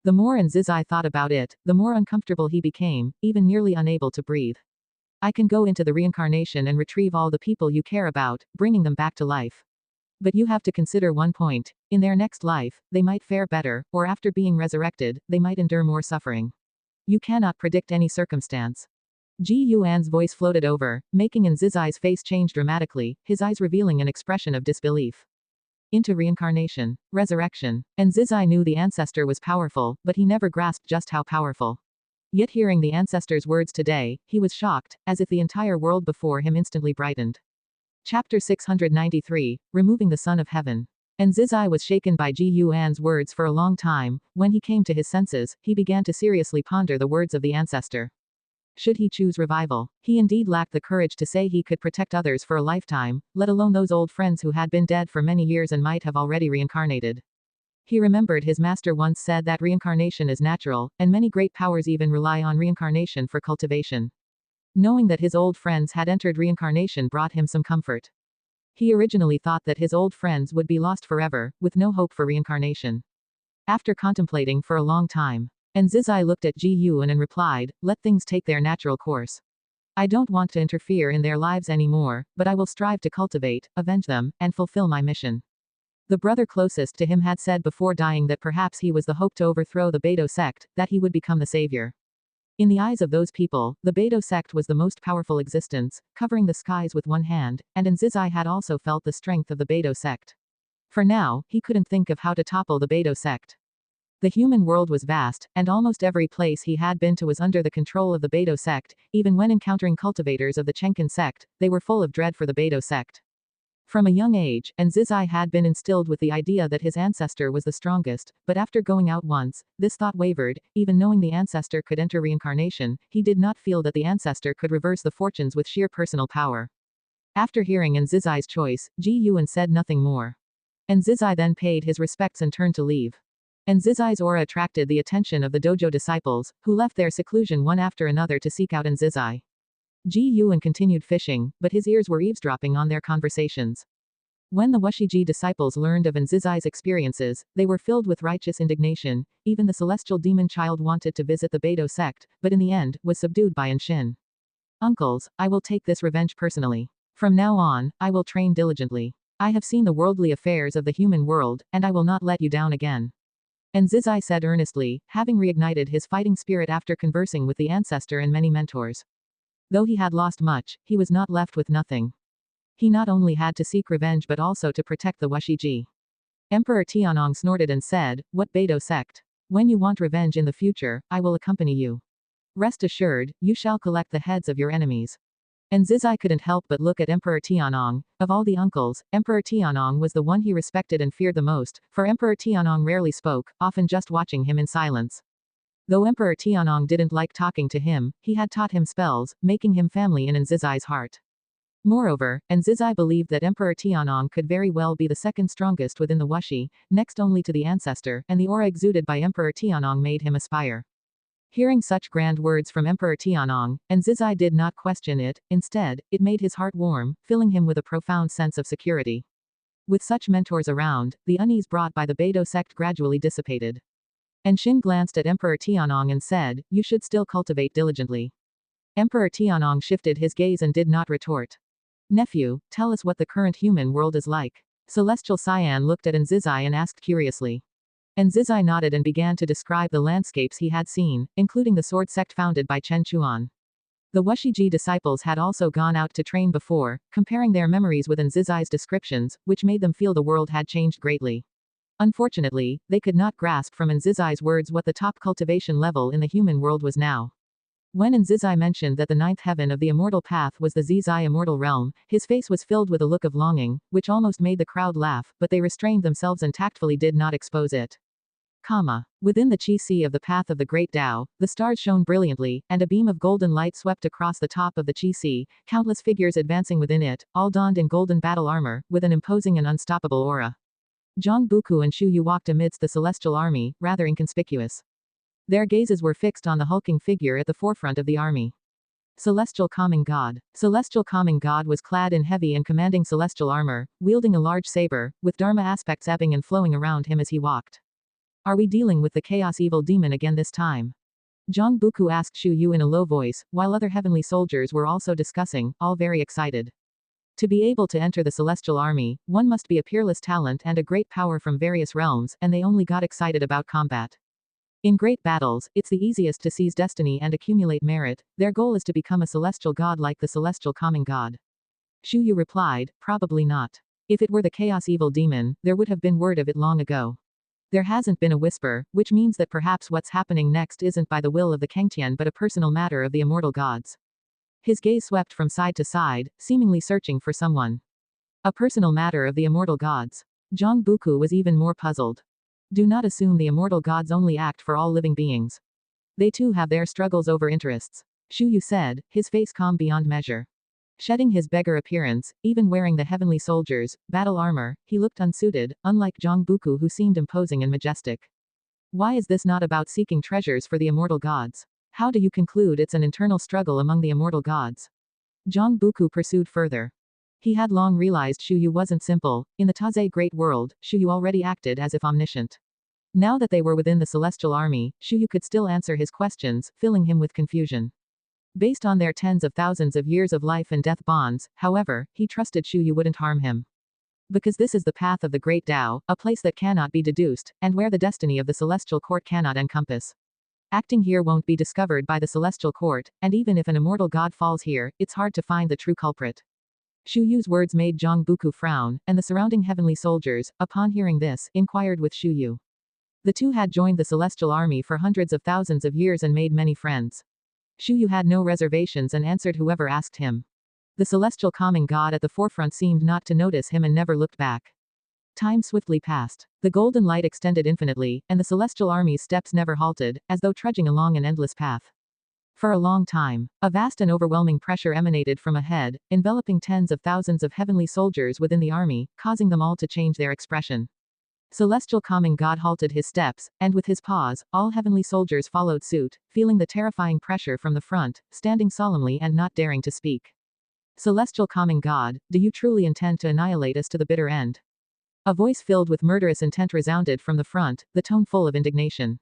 The more Zizai thought about it, the more uncomfortable he became, even nearly unable to breathe. I can go into the reincarnation and retrieve all the people you care about, bringing them back to life. But you have to consider one point. In their next life, they might fare better, or after being resurrected, they might endure more suffering. You cannot predict any circumstance. Ji Yuan's voice floated over, making Zizai's face change dramatically, his eyes revealing an expression of disbelief. Into reincarnation, resurrection. And Zizai knew the ancestor was powerful, but he never grasped just how powerful. Yet hearing the ancestor's words today, he was shocked, as if the entire world before him instantly brightened. Chapter 693, Removing the Son of Heaven. And Zizai was shaken by Ji Yuan's words for a long time. When he came to his senses, he began to seriously ponder the words of the ancestor. Should he choose revival? He indeed lacked the courage to say he could protect others for a lifetime, let alone those old friends who had been dead for many years and might have already reincarnated. He remembered his master once said that reincarnation is natural, and many great powers even rely on reincarnation for cultivation. Knowing that his old friends had entered reincarnation brought him some comfort. He originally thought that his old friends would be lost forever, with no hope for reincarnation. After contemplating for a long time, Zizai looked at Ji Yuan and replied, let things take their natural course. I don't want to interfere in their lives anymore, but I will strive to cultivate, avenge them, and fulfill my mission. The brother closest to him had said before dying that perhaps he was the hope to overthrow the Beidou sect, that he would become the savior. In the eyes of those people, the Beidou sect was the most powerful existence, covering the skies with one hand, and Zizai had also felt the strength of the Beidou sect. For now, he couldn't think of how to topple the Beidou sect. The human world was vast, and almost every place he had been to was under the control of the Beidou sect. Even when encountering cultivators of the Taixuan Sect, they were full of dread for the Beidou sect. From a young age, Zizai had been instilled with the idea that his ancestor was the strongest, but after going out once, this thought wavered. Even knowing the ancestor could enter reincarnation, he did not feel that the ancestor could reverse the fortunes with sheer personal power. After hearing Zizai's choice, Ji Yuan said nothing more. Zizai then paid his respects and turned to leave. Zizai's aura attracted the attention of the dojo disciples, who left their seclusion one after another to seek out Zizai. Ji Yuan continued fishing, but his ears were eavesdropping on their conversations. When the Washiji disciples learned of Nzizai's experiences, they were filled with righteous indignation. Even the celestial demon child wanted to visit the Beidou sect, but in the end, was subdued by Anshin. Uncles, I will take this revenge personally. From now on, I will train diligently. I have seen the worldly affairs of the human world, and I will not let you down again. Nzizai said earnestly, having reignited his fighting spirit after conversing with the ancestor and many mentors. Though he had lost much, he was not left with nothing. He not only had to seek revenge but also to protect the Washiji. Emperor Tianong snorted and said, "What Beidou sect? When you want revenge in the future, I will accompany you. Rest assured, you shall collect the heads of your enemies." Nzizai couldn't help but look at Emperor Tianong. Of all the uncles, Emperor Tianong was the one he respected and feared the most, for Emperor Tianong rarely spoke, often just watching him in silence. Though Emperor Tianong didn't like talking to him, he had taught him spells, making him family in Nzizai's heart. Moreover, Nzizai believed that Emperor Tianong could very well be the second strongest within the Wuxi, next only to the ancestor, and the aura exuded by Emperor Tianong made him aspire. Hearing such grand words from Emperor Tianong, Nzizai did not question it. Instead, it made his heart warm, filling him with a profound sense of security. With such mentors around, the unease brought by the Beidou sect gradually dissipated. Anshin glanced at Emperor Tianong and said, "You should still cultivate diligently." Emperor Tianong shifted his gaze and did not retort. "Nephew, tell us what the current human world is like." Celestial Cyan looked at Nzizai and asked curiously. Nzizai nodded and began to describe the landscapes he had seen, including the sword sect founded by Chen Chuan. The Washiji disciples had also gone out to train before, comparing their memories with Nzizai's descriptions, which made them feel the world had changed greatly. Unfortunately, they could not grasp from Nzizai's words what the top cultivation level in the human world was now. When Nzizai mentioned that the ninth heaven of the immortal path was the Zizai immortal realm, his face was filled with a look of longing, which almost made the crowd laugh, but they restrained themselves and tactfully did not expose it. Within the Qi Sea of the path of the Great Tao, the stars shone brilliantly, and a beam of golden light swept across the top of the Qi Sea, countless figures advancing within it, all donned in golden battle armor, with an imposing and unstoppable aura. Zhang Buku and Shu Yu walked amidst the celestial army, rather inconspicuous. Their gazes were fixed on the hulking figure at the forefront of the army. Celestial Calming God. Celestial Calming God was clad in heavy and commanding celestial armor, wielding a large saber, with Dharma aspects ebbing and flowing around him as he walked. "Are we dealing with the chaos evil demon again this time?" Zhang Buku asked Shu Yu in a low voice, while other heavenly soldiers were also discussing, all very excited. To be able to enter the celestial army, one must be a peerless talent and a great power from various realms, and they only got excited about combat. In great battles, it's the easiest to seize destiny and accumulate merit. Their goal is to become a celestial god like the celestial calming god. Shu Yu replied, "Probably not. If it were the chaos evil demon, there would have been word of it long ago. There hasn't been a whisper, which means that perhaps what's happening next isn't by the will of the Kangtian but a personal matter of the immortal gods." His gaze swept from side to side, seemingly searching for someone. A personal matter of the immortal gods. Zhang Buku was even more puzzled. Do not assume the immortal gods only act for all living beings. They too have their struggles over interests. Shu Yu said, his face calm beyond measure. Shedding his beggar appearance, even wearing the heavenly soldiers' battle armor, he looked unsuited, unlike Zhang Buku who seemed imposing and majestic. Why is this not about seeking treasures for the immortal gods? How do you conclude it's an internal struggle among the immortal gods? Zhang Buku pursued further. He had long realized Shu Yu wasn't simple. In the Taizé Great World, Shu Yu already acted as if omniscient. Now that they were within the celestial army, Shu Yu could still answer his questions, filling him with confusion. Based on their tens of thousands of years of life and death bonds, however, he trusted Shu Yu wouldn't harm him. Because this is the path of the Great Tao, a place that cannot be deduced, and where the destiny of the celestial court cannot encompass. Acting here won't be discovered by the celestial court, and even if an immortal god falls here, it's hard to find the true culprit. Shu Yu's words made Zhang Buku frown, and the surrounding heavenly soldiers, upon hearing this, inquired with Shu Yu. The two had joined the celestial army for hundreds of thousands of years and made many friends. Shu Yu had no reservations and answered whoever asked him. The celestial calming god at the forefront seemed not to notice him and never looked back. Time swiftly passed. The golden light extended infinitely, and the celestial army's steps never halted, as though trudging along an endless path. For a long time, a vast and overwhelming pressure emanated from ahead, enveloping tens of thousands of heavenly soldiers within the army, causing them all to change their expression. Celestial calming god halted his steps, and with his pause, all heavenly soldiers followed suit, feeling the terrifying pressure from the front, standing solemnly and not daring to speak. Celestial calming God, do you truly intend to annihilate us to the bitter end? A voice filled with murderous intent resounded from the front, the tone full of indignation.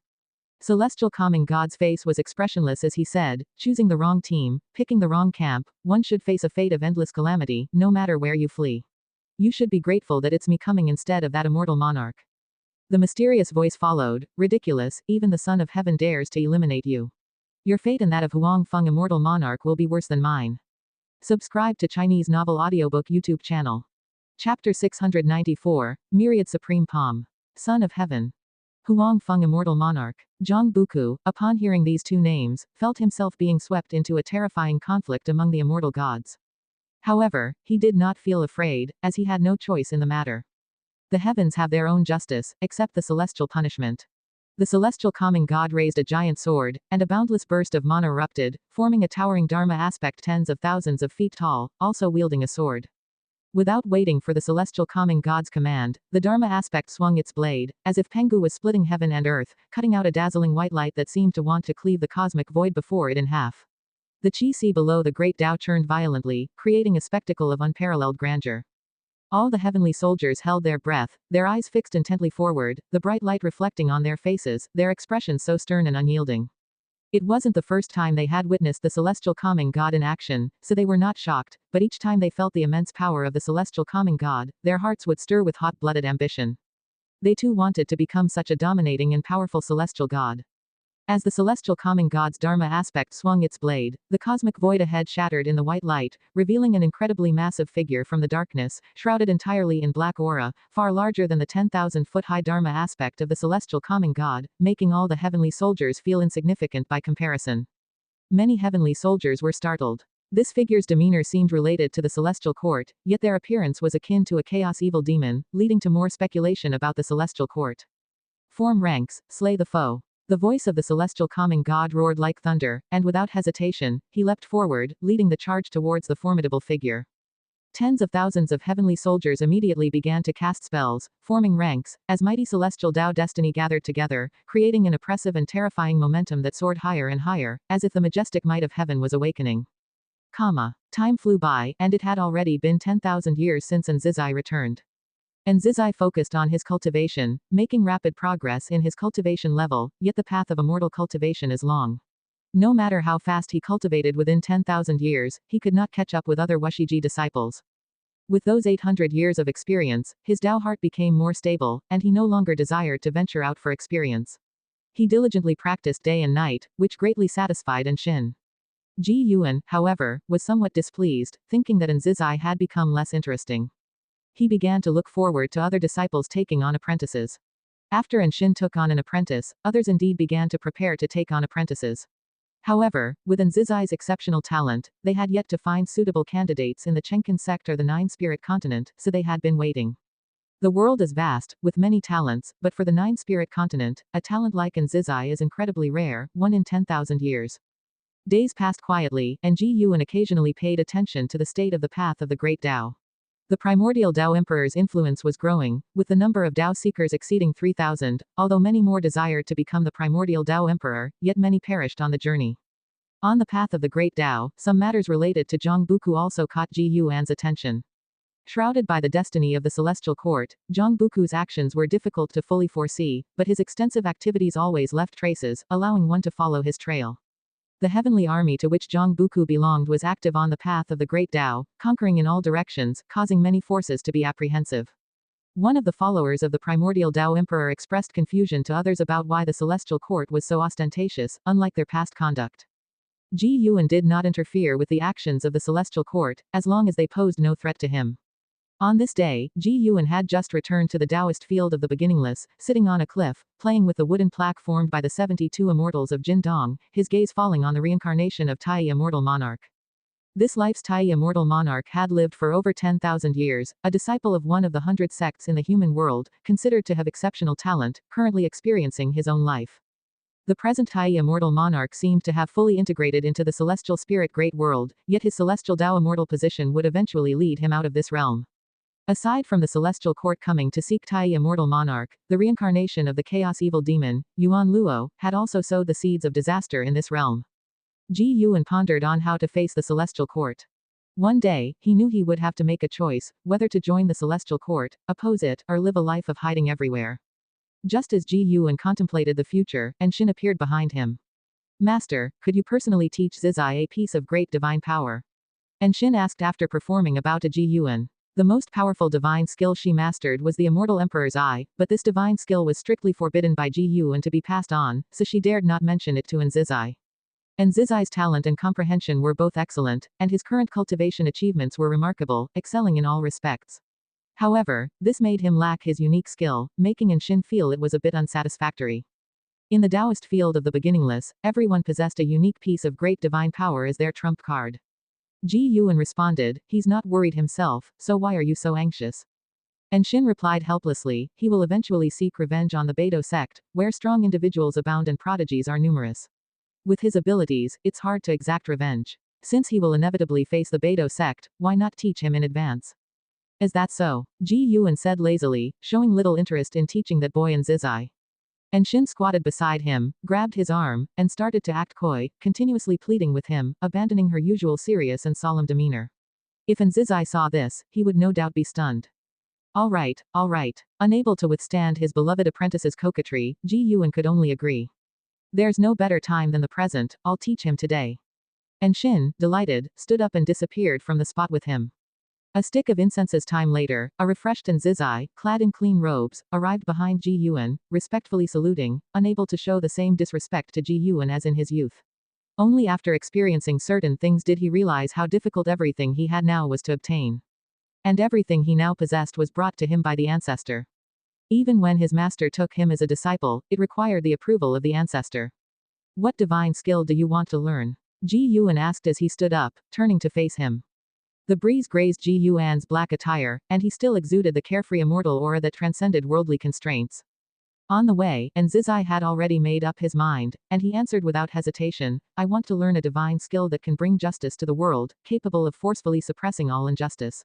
Celestial calming God's face was expressionless as he said, choosing the wrong team, picking the wrong camp, one should face a fate of endless calamity, no matter where you flee. You should be grateful that it's me coming instead of that immortal monarch. The mysterious voice followed, ridiculous, even the Son of Heaven dares to eliminate you. Your fate and that of Huang Feng immortal monarch will be worse than mine. Subscribe to Chinese Novel Audiobook YouTube channel. Chapter 694, Myriad Supreme Palm. Son of Heaven. Huang Feng immortal monarch. Zhang Buku, upon hearing these two names, felt himself being swept into a terrifying conflict among the immortal gods. However, he did not feel afraid, as he had no choice in the matter. The heavens have their own justice, except the celestial punishment. The celestial calming god raised a giant sword, and a boundless burst of mana erupted, forming a towering Dharma aspect tens of thousands of feet tall, also wielding a sword. Without waiting for the celestial calming god's command, the Dharma aspect swung its blade, as if Pengu was splitting heaven and earth, cutting out a dazzling white light that seemed to want to cleave the cosmic void before it in half. The chi-si below the great Tao churned violently, creating a spectacle of unparalleled grandeur. All the heavenly soldiers held their breath, their eyes fixed intently forward, the bright light reflecting on their faces, their expressions so stern and unyielding. It wasn't the first time they had witnessed the celestial calming god in action, so they were not shocked, but each time they felt the immense power of the celestial calming god, their hearts would stir with hot-blooded ambition. They too wanted to become such a dominating and powerful celestial god. As the celestial calming god's Dharma aspect swung its blade, the cosmic void ahead shattered in the white light, revealing an incredibly massive figure from the darkness, shrouded entirely in black aura, far larger than the 10,000-foot-high Dharma aspect of the celestial calming god, making all the heavenly soldiers feel insignificant by comparison. Many heavenly soldiers were startled. This figure's demeanor seemed related to the celestial court, yet their appearance was akin to a chaos evil demon, leading to more speculation about the celestial court. Form ranks, slay the foe. The voice of the celestial calming god roared like thunder, and without hesitation, he leapt forward, leading the charge towards the formidable figure. Tens of thousands of heavenly soldiers immediately began to cast spells, forming ranks, as mighty celestial Tao destiny gathered together, creating an oppressive and terrifying momentum that soared higher and higher, as if the majestic might of heaven was awakening. Time flew by, and it had already been 10,000 years since Nzizai returned. Nzizai focused on his cultivation, making rapid progress in his cultivation level, yet the path of immortal cultivation is long. No matter how fast he cultivated within 10,000 years, he could not catch up with other Wushiji disciples. With those 800 years of experience, his Tao heart became more stable, and he no longer desired to venture out for experience. He diligently practiced day and night, which greatly satisfied Anshin. Ji Yuan, however, was somewhat displeased, thinking that Nzizai had become less interesting. He began to look forward to other disciples taking on apprentices. After Anshin took on an apprentice, others indeed began to prepare to take on apprentices. However, with Nzizai's exceptional talent, they had yet to find suitable candidates in the Taixuan Sect or the Nine-Spirit Continent, so they had been waiting. The world is vast, with many talents, but for the Nine-Spirit Continent, a talent like Nzizai is incredibly rare, one in 10,000 years. Days passed quietly, and Ji Yuan occasionally paid attention to the state of the path of the Great Tao. The primordial Tao Emperor's influence was growing, with the number of Tao seekers exceeding 3,000, although many more desired to become the primordial Tao Emperor, yet many perished on the journey. On the path of the Great Tao, some matters related to Zhang Buku also caught Ji Yuan's attention. Shrouded by the destiny of the celestial court, Zhang Buku's actions were difficult to fully foresee, but his extensive activities always left traces, allowing one to follow his trail. The heavenly army to which Zhang Buku belonged was active on the path of the Great Tao, conquering in all directions, causing many forces to be apprehensive. One of the followers of the primordial Tao Emperor expressed confusion to others about why the celestial court was so ostentatious, unlike their past conduct. Ji Yuan did not interfere with the actions of the celestial court, as long as they posed no threat to him. On this day, Ji Yuan had just returned to the Taoist field of the beginningless, sitting on a cliff, playing with the wooden plaque formed by the 72 immortals of Jin Dong, his gaze falling on the reincarnation of Tai immortal monarch. This life's Tai immortal monarch had lived for over 10,000 years, a disciple of one of the 100 sects in the human world, considered to have exceptional talent, currently experiencing his own life. The present Tai immortal monarch seemed to have fully integrated into the celestial spirit great world, yet his celestial Tao immortal position would eventually lead him out of this realm. Aside from the celestial court coming to seek Tai immortal monarch, the reincarnation of the chaos evil demon, Yuan Luo, had also sowed the seeds of disaster in this realm. Ji Yuan pondered on how to face the celestial court. One day, he knew he would have to make a choice, whether to join the celestial court, oppose it, or live a life of hiding everywhere. Just as Ji Yuan contemplated the future, Shin appeared behind him. Master, could you personally teach Zizai a piece of great divine power? Shin asked after performing a bow to Ji Yuan. The most powerful divine skill she mastered was the immortal emperor's eye, but this divine skill was strictly forbidden by Ji Yuan to be passed on, so she dared not mention it to Zizai. Zizai's talent and comprehension were both excellent, and his current cultivation achievements were remarkable, excelling in all respects. However, this made him lack his unique skill, making Shin feel it was a bit unsatisfactory. In the Taoist field of the beginningless, everyone possessed a unique piece of great divine power as their trump card. Ji Yuan responded, he's not worried himself, so why are you so anxious? Shin replied helplessly, he will eventually seek revenge on the Beidou sect, where strong individuals abound and prodigies are numerous. With his abilities, it's hard to exact revenge. Since he will inevitably face the Beidou sect, why not teach him in advance? Is that so? Ji Yuan said lazily, showing little interest in teaching that boy Zizai. Shin squatted beside him, grabbed his arm, and started to act coy, continuously pleading with him, abandoning her usual serious and solemn demeanor. If Zizai saw this, he would no doubt be stunned. All right. Unable to withstand his beloved apprentice's coquetry, Ji Yuan could only agree. There's no better time than the present, I'll teach him today. Shin, delighted, stood up and disappeared from the spot with him. A stick of incense's time later, a refreshed Zizai, clad in clean robes, arrived behind Ji Yuan, respectfully saluting, unable to show the same disrespect to Ji Yuan as in his youth. Only after experiencing certain things did he realize how difficult everything he had now was to obtain. And everything he now possessed was brought to him by the ancestor. Even when his master took him as a disciple, it required the approval of the ancestor. What divine skill do you want to learn? Ji Yuan asked as he stood up, turning to face him. The breeze grazed Ji Yuan's black attire, and he still exuded the carefree immortal aura that transcended worldly constraints. On the way, Zizai had already made up his mind, and he answered without hesitation, I want to learn a divine skill that can bring justice to the world, capable of forcefully suppressing all injustice.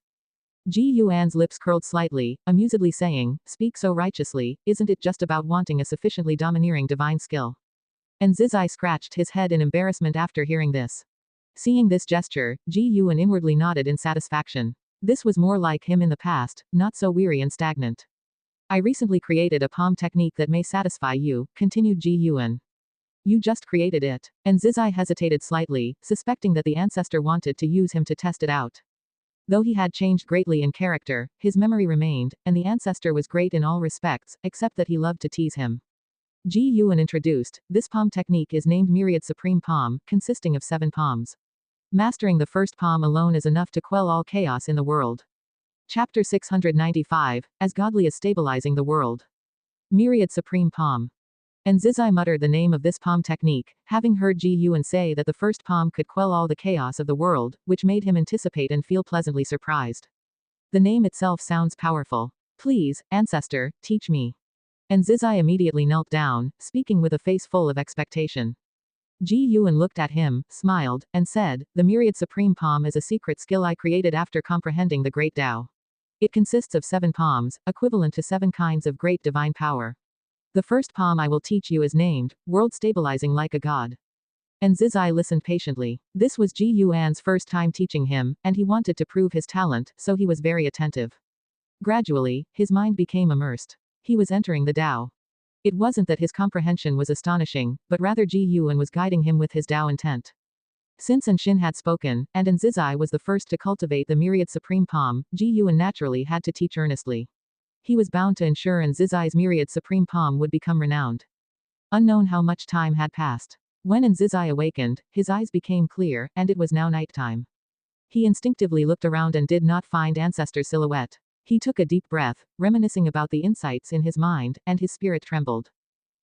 Ji Yuan's lips curled slightly, amusedly saying, speak so righteously, isn't it just about wanting a sufficiently domineering divine skill? Zizai scratched his head in embarrassment after hearing this. Seeing this gesture, Ji Yuan inwardly nodded in satisfaction. This was more like him in the past, not so weary and stagnant. I recently created a palm technique that may satisfy you, continued Ji Yuan. You just created it. Zizai hesitated slightly, suspecting that the ancestor wanted to use him to test it out. Though he had changed greatly in character, his memory remained, and the ancestor was great in all respects, except that he loved to tease him. Ji Yuan introduced, this palm technique is named Myriad Supreme Palm, consisting of 7 palms. Mastering the first palm alone is enough to quell all chaos in the world. Chapter 695, As Godly as Stabilizing the World. Myriad Supreme Palm. Zizai muttered the name of this palm technique, having heard Ji Yuan say that the first palm could quell all the chaos of the world, which made him anticipate and feel pleasantly surprised. The name itself sounds powerful. Please, ancestor, teach me. Zizai immediately knelt down, speaking with a face full of expectation. Ji Yuan looked at him, smiled, and said, the Myriad Supreme Palm is a secret skill I created after comprehending the Great Tao. It consists of 7 palms, equivalent to 7 kinds of great divine power. The first palm I will teach you is named, World Stabilizing Like a God. Zizai listened patiently. This was Ji Yuan's first time teaching him, and he wanted to prove his talent, so he was very attentive. Gradually, his mind became immersed. He was entering the Tao. It wasn't that his comprehension was astonishing, but rather Ji Yuan was guiding him with his Tao intent. Since Shin had spoken, and Zizai was the first to cultivate the Myriad Supreme Palm, Ji Yuan naturally had to teach earnestly. He was bound to ensure Zizai's Myriad Supreme Palm would become renowned. Unknown how much time had passed. When Zizai awakened, his eyes became clear, and it was now nighttime. He instinctively looked around and did not find Ancestor's silhouette. He took a deep breath, reminiscing about the insights in his mind, and his spirit trembled.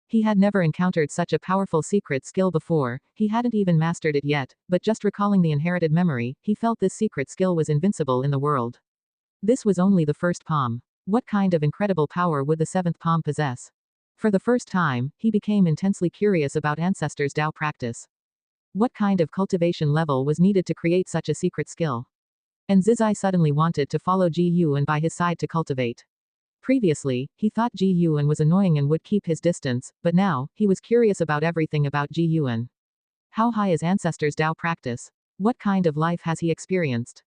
He had never encountered such a powerful secret skill before, he hadn't even mastered it yet, but just recalling the inherited memory, he felt this secret skill was invincible in the world. This was only the first palm. What kind of incredible power would the 7th palm possess? For the first time, he became intensely curious about Ancestor's Tao practice. What kind of cultivation level was needed to create such a secret skill? Zizai suddenly wanted to follow Ji Yuan by his side to cultivate. Previously, he thought Ji Yuan was annoying and would keep his distance, but now, he was curious about everything about Ji Yuan. How high is Ancestor's Tao practice? What kind of life has he experienced?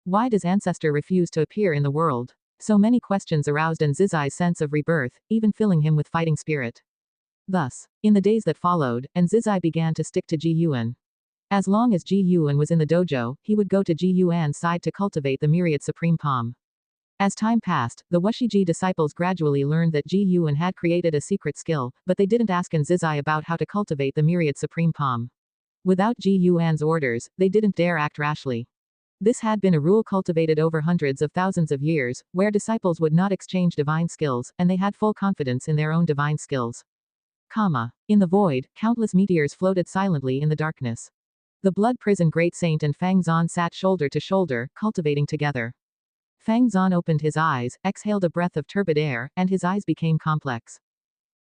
Why does Ancestor refuse to appear in the world? So many questions aroused Nzizai's sense of rebirth, even filling him with fighting spirit. Thus, in the days that followed, Nzizai began to stick to Ji Yuan. As long as Ji Yuan was in the dojo, he would go to Ji Yuan's side to cultivate the myriad supreme palm. As time passed, the Wushiji disciples gradually learned that Ji Yuan had created a secret skill, but they didn't ask Nzizai about how to cultivate the myriad supreme palm. Without Ji Yuan's orders, they didn't dare act rashly. This had been a rule cultivated over hundreds of thousands of years, where disciples would not exchange divine skills, and they had full confidence in their own divine skills. In the void, countless meteors floated silently in the darkness. The Blood Prison Great Saint and Fang Zan sat shoulder to shoulder, cultivating together. Fang Zan opened his eyes, exhaled a breath of turbid air, and his eyes became complex.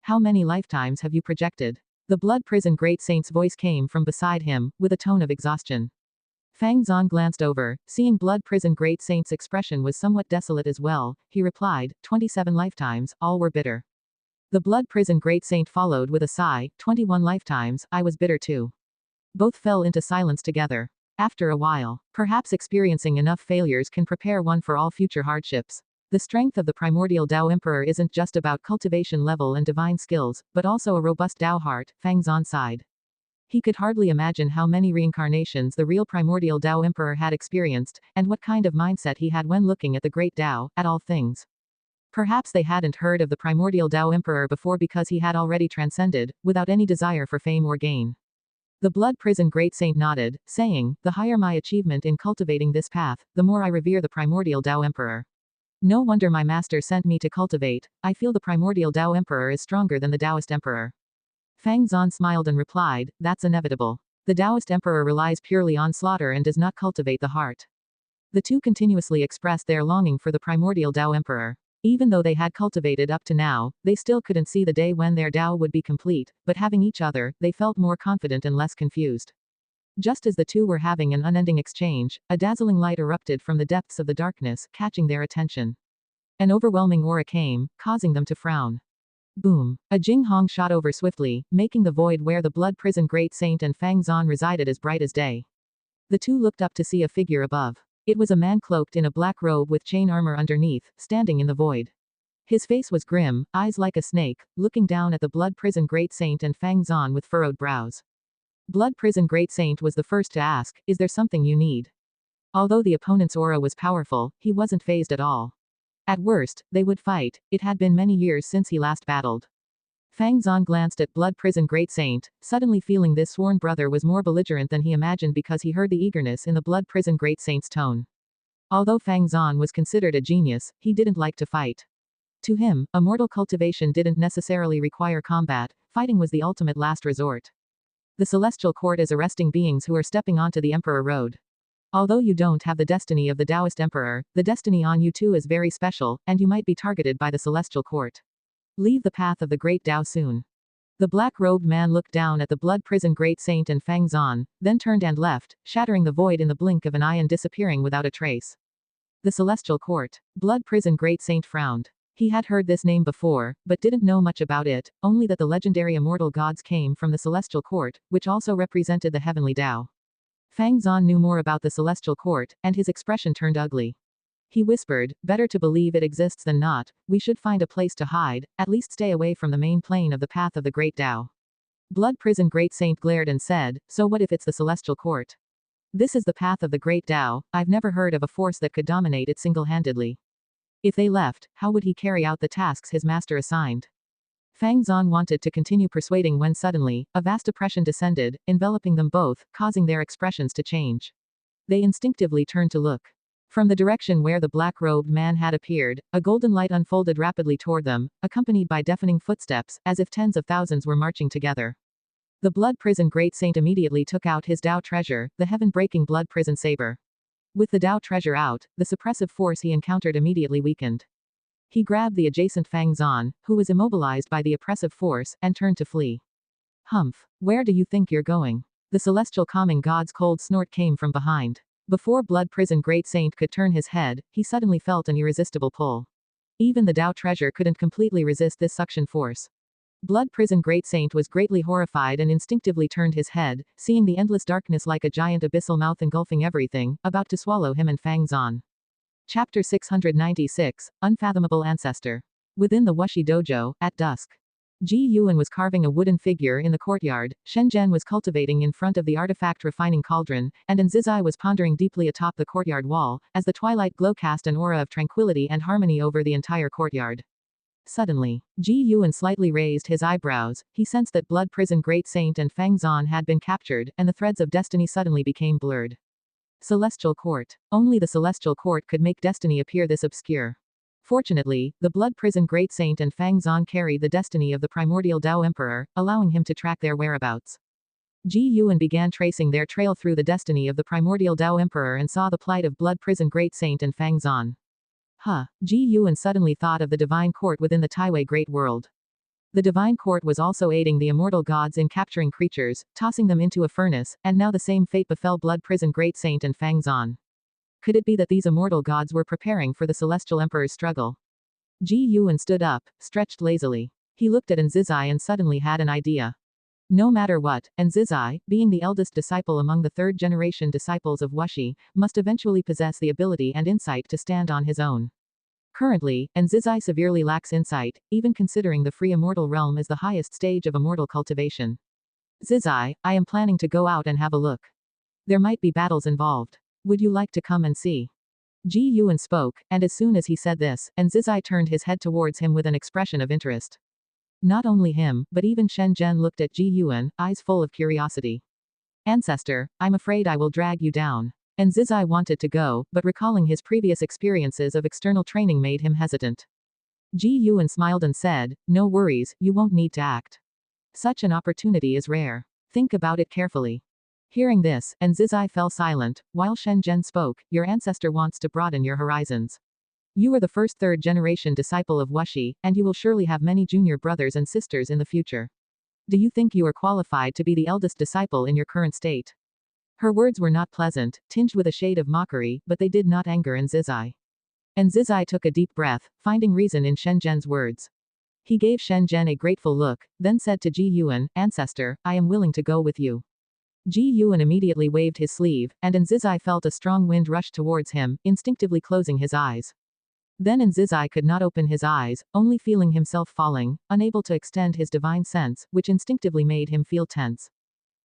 How many lifetimes have you projected? The Blood Prison Great Saint's voice came from beside him, with a tone of exhaustion. Fang Zan glanced over, seeing Blood Prison Great Saint's expression was somewhat desolate as well. He replied, 27 lifetimes, all were bitter. The Blood Prison Great Saint followed with a sigh, 21 lifetimes, I was bitter too. Both fell into silence together. After a while, perhaps experiencing enough failures can prepare one for all future hardships. The strength of the primordial Tao Emperor isn't just about cultivation level and divine skills, but also a robust Tao heart, Fang Zan sighed. He could hardly imagine how many reincarnations the real primordial Tao Emperor had experienced, and what kind of mindset he had when looking at the great Tao, at all things. Perhaps they hadn't heard of the primordial Tao Emperor before because he had already transcended, without any desire for fame or gain. The Blood Prison Great Saint nodded, saying, the higher my achievement in cultivating this path, the more I revere the primordial Tao Emperor. No wonder my master sent me to cultivate. I feel the primordial Tao Emperor is stronger than the Taoist Emperor. Fang Zan smiled and replied, that's inevitable. The Taoist Emperor relies purely on slaughter and does not cultivate the heart. The two continuously expressed their longing for the primordial Tao Emperor. Even though they had cultivated up to now, they still couldn't see the day when their Tao would be complete, but having each other, they felt more confident and less confused. Just as the two were having an unending exchange, a dazzling light erupted from the depths of the darkness, catching their attention. An overwhelming aura came, causing them to frown. Boom! A Jing Hong shot over swiftly, making the void where the Blood Prison Great Saint and Fang Zan resided as bright as day. The two looked up to see a figure above. It was a man cloaked in a black robe with chain armor underneath, standing in the void. His face was grim, eyes like a snake, looking down at the Blood Prison Great Saint and Fang Zan with furrowed brows. Blood Prison Great Saint was the first to ask, is there something you need? Although the opponent's aura was powerful, he wasn't fazed at all. At worst, they would fight. It had been many years since he last battled. Fang Zan glanced at Blood Prison Great Saint, suddenly feeling this sworn brother was more belligerent than he imagined because he heard the eagerness in the Blood Prison Great Saint's tone. Although Fang Zan was considered a genius, he didn't like to fight. To him, immortal cultivation didn't necessarily require combat, fighting was the ultimate last resort. The Celestial Court is arresting beings who are stepping onto the Emperor Road. Although you don't have the destiny of the Taoist Emperor, the destiny on you too is very special, and you might be targeted by the Celestial Court. Leave the path of the great Tao soon. The black-robed man looked down at the Blood Prison Great Saint and Fang Zan, then turned and left, shattering the void in the blink of an eye and disappearing without a trace. The Celestial Court. Blood Prison Great Saint frowned. He had heard this name before, but didn't know much about it, only that the legendary immortal gods came from the Celestial Court, which also represented the heavenly Tao. Fang Zan knew more about the Celestial Court, and his expression turned ugly. He whispered, better to believe it exists than not, we should find a place to hide, at least stay away from the main plane of the path of the Great Tao. Blood Prison Great Saint glared and said, so what if it's the Celestial Court? This is the path of the Great Tao, I've never heard of a force that could dominate it single-handedly. If they left, how would he carry out the tasks his master assigned? Fang Zan wanted to continue persuading when suddenly, a vast oppression descended, enveloping them both, causing their expressions to change. They instinctively turned to look. From the direction where the black-robed man had appeared, a golden light unfolded rapidly toward them, accompanied by deafening footsteps, as if tens of thousands were marching together. The Blood Prison Great Saint immediately took out his Tao treasure, the heaven-breaking Blood Prison Saber. With the Tao treasure out, the suppressive force he encountered immediately weakened. He grabbed the adjacent Fang Zan, who was immobilized by the oppressive force, and turned to flee. Humph! Where do you think you're going? The celestial calming god's cold snort came from behind. Before Blood Prison Great Saint could turn his head, he suddenly felt an irresistible pull. Even the Tao treasure couldn't completely resist this suction force. Blood Prison Great Saint was greatly horrified and instinctively turned his head, seeing the endless darkness like a giant abyssal mouth engulfing everything, about to swallow him and Fang Zan. Chapter 696, Unfathomable Ancestor. Within the Wuxi dojo, at dusk. Ji Yuan was carving a wooden figure in the courtyard, Shen Zhen was cultivating in front of the artifact refining cauldron, and Nzizai was pondering deeply atop the courtyard wall, as the twilight glow cast an aura of tranquility and harmony over the entire courtyard. Suddenly, Ji Yuan slightly raised his eyebrows. He sensed that Blood Prison Great Saint and Fang Zan had been captured, and the threads of destiny suddenly became blurred. Celestial Court. Only the Celestial Court could make destiny appear this obscure. Fortunately, the Blood Prison Great Saint and Fang Zan carried the destiny of the primordial Dao Emperor, allowing him to track their whereabouts. Ji Yuan began tracing their trail through the destiny of the primordial Dao Emperor and saw the plight of Blood Prison Great Saint and Fang Zan. Ji Yuan suddenly thought of the Divine Court within the Taiwei Great World. The Divine Court was also aiding the immortal gods in capturing creatures, tossing them into a furnace, and now the same fate befell Blood Prison Great Saint and Fang Zan. Could it be that these immortal gods were preparing for the Celestial Emperor's struggle? Ji Yuan stood up, stretched lazily. He looked at Nzizai and suddenly had an idea. No matter what, Nzizai, being the eldest disciple among the third-generation disciples of Wuxi, must eventually possess the ability and insight to stand on his own. Currently, Nzizai severely lacks insight, even considering the free immortal realm as the highest stage of immortal cultivation. Zizai, I am planning to go out and have a look. There might be battles involved. Would you like to come and see? Ji Yuan spoke, and as soon as he said this, Nzizai turned his head towards him with an expression of interest. Not only him, but even Shen Zhen looked at Ji Yuan, eyes full of curiosity. Ancestor, I'm afraid I will drag you down. Nzizai wanted to go, but recalling his previous experiences of external training made him hesitant. Ji Yuan smiled and said, no worries, you won't need to act. Such an opportunity is rare. Think about it carefully. Hearing this, Nzizai fell silent, while Shen Zhen spoke, your ancestor wants to broaden your horizons. You are the first third-generation disciple of Wuxi, and you will surely have many junior brothers and sisters in the future. Do you think you are qualified to be the eldest disciple in your current state? Her words were not pleasant, tinged with a shade of mockery, but they did not anger Nzizai. Nzizai took a deep breath, finding reason in Shen Zhen's words. He gave Shen Zhen a grateful look, then said to Ji Yuan, Ancestor, I am willing to go with you. Ji Yuan immediately waved his sleeve, and Nzizai felt a strong wind rush towards him, instinctively closing his eyes. Then Nzizai could not open his eyes, only feeling himself falling, unable to extend his divine sense, which instinctively made him feel tense.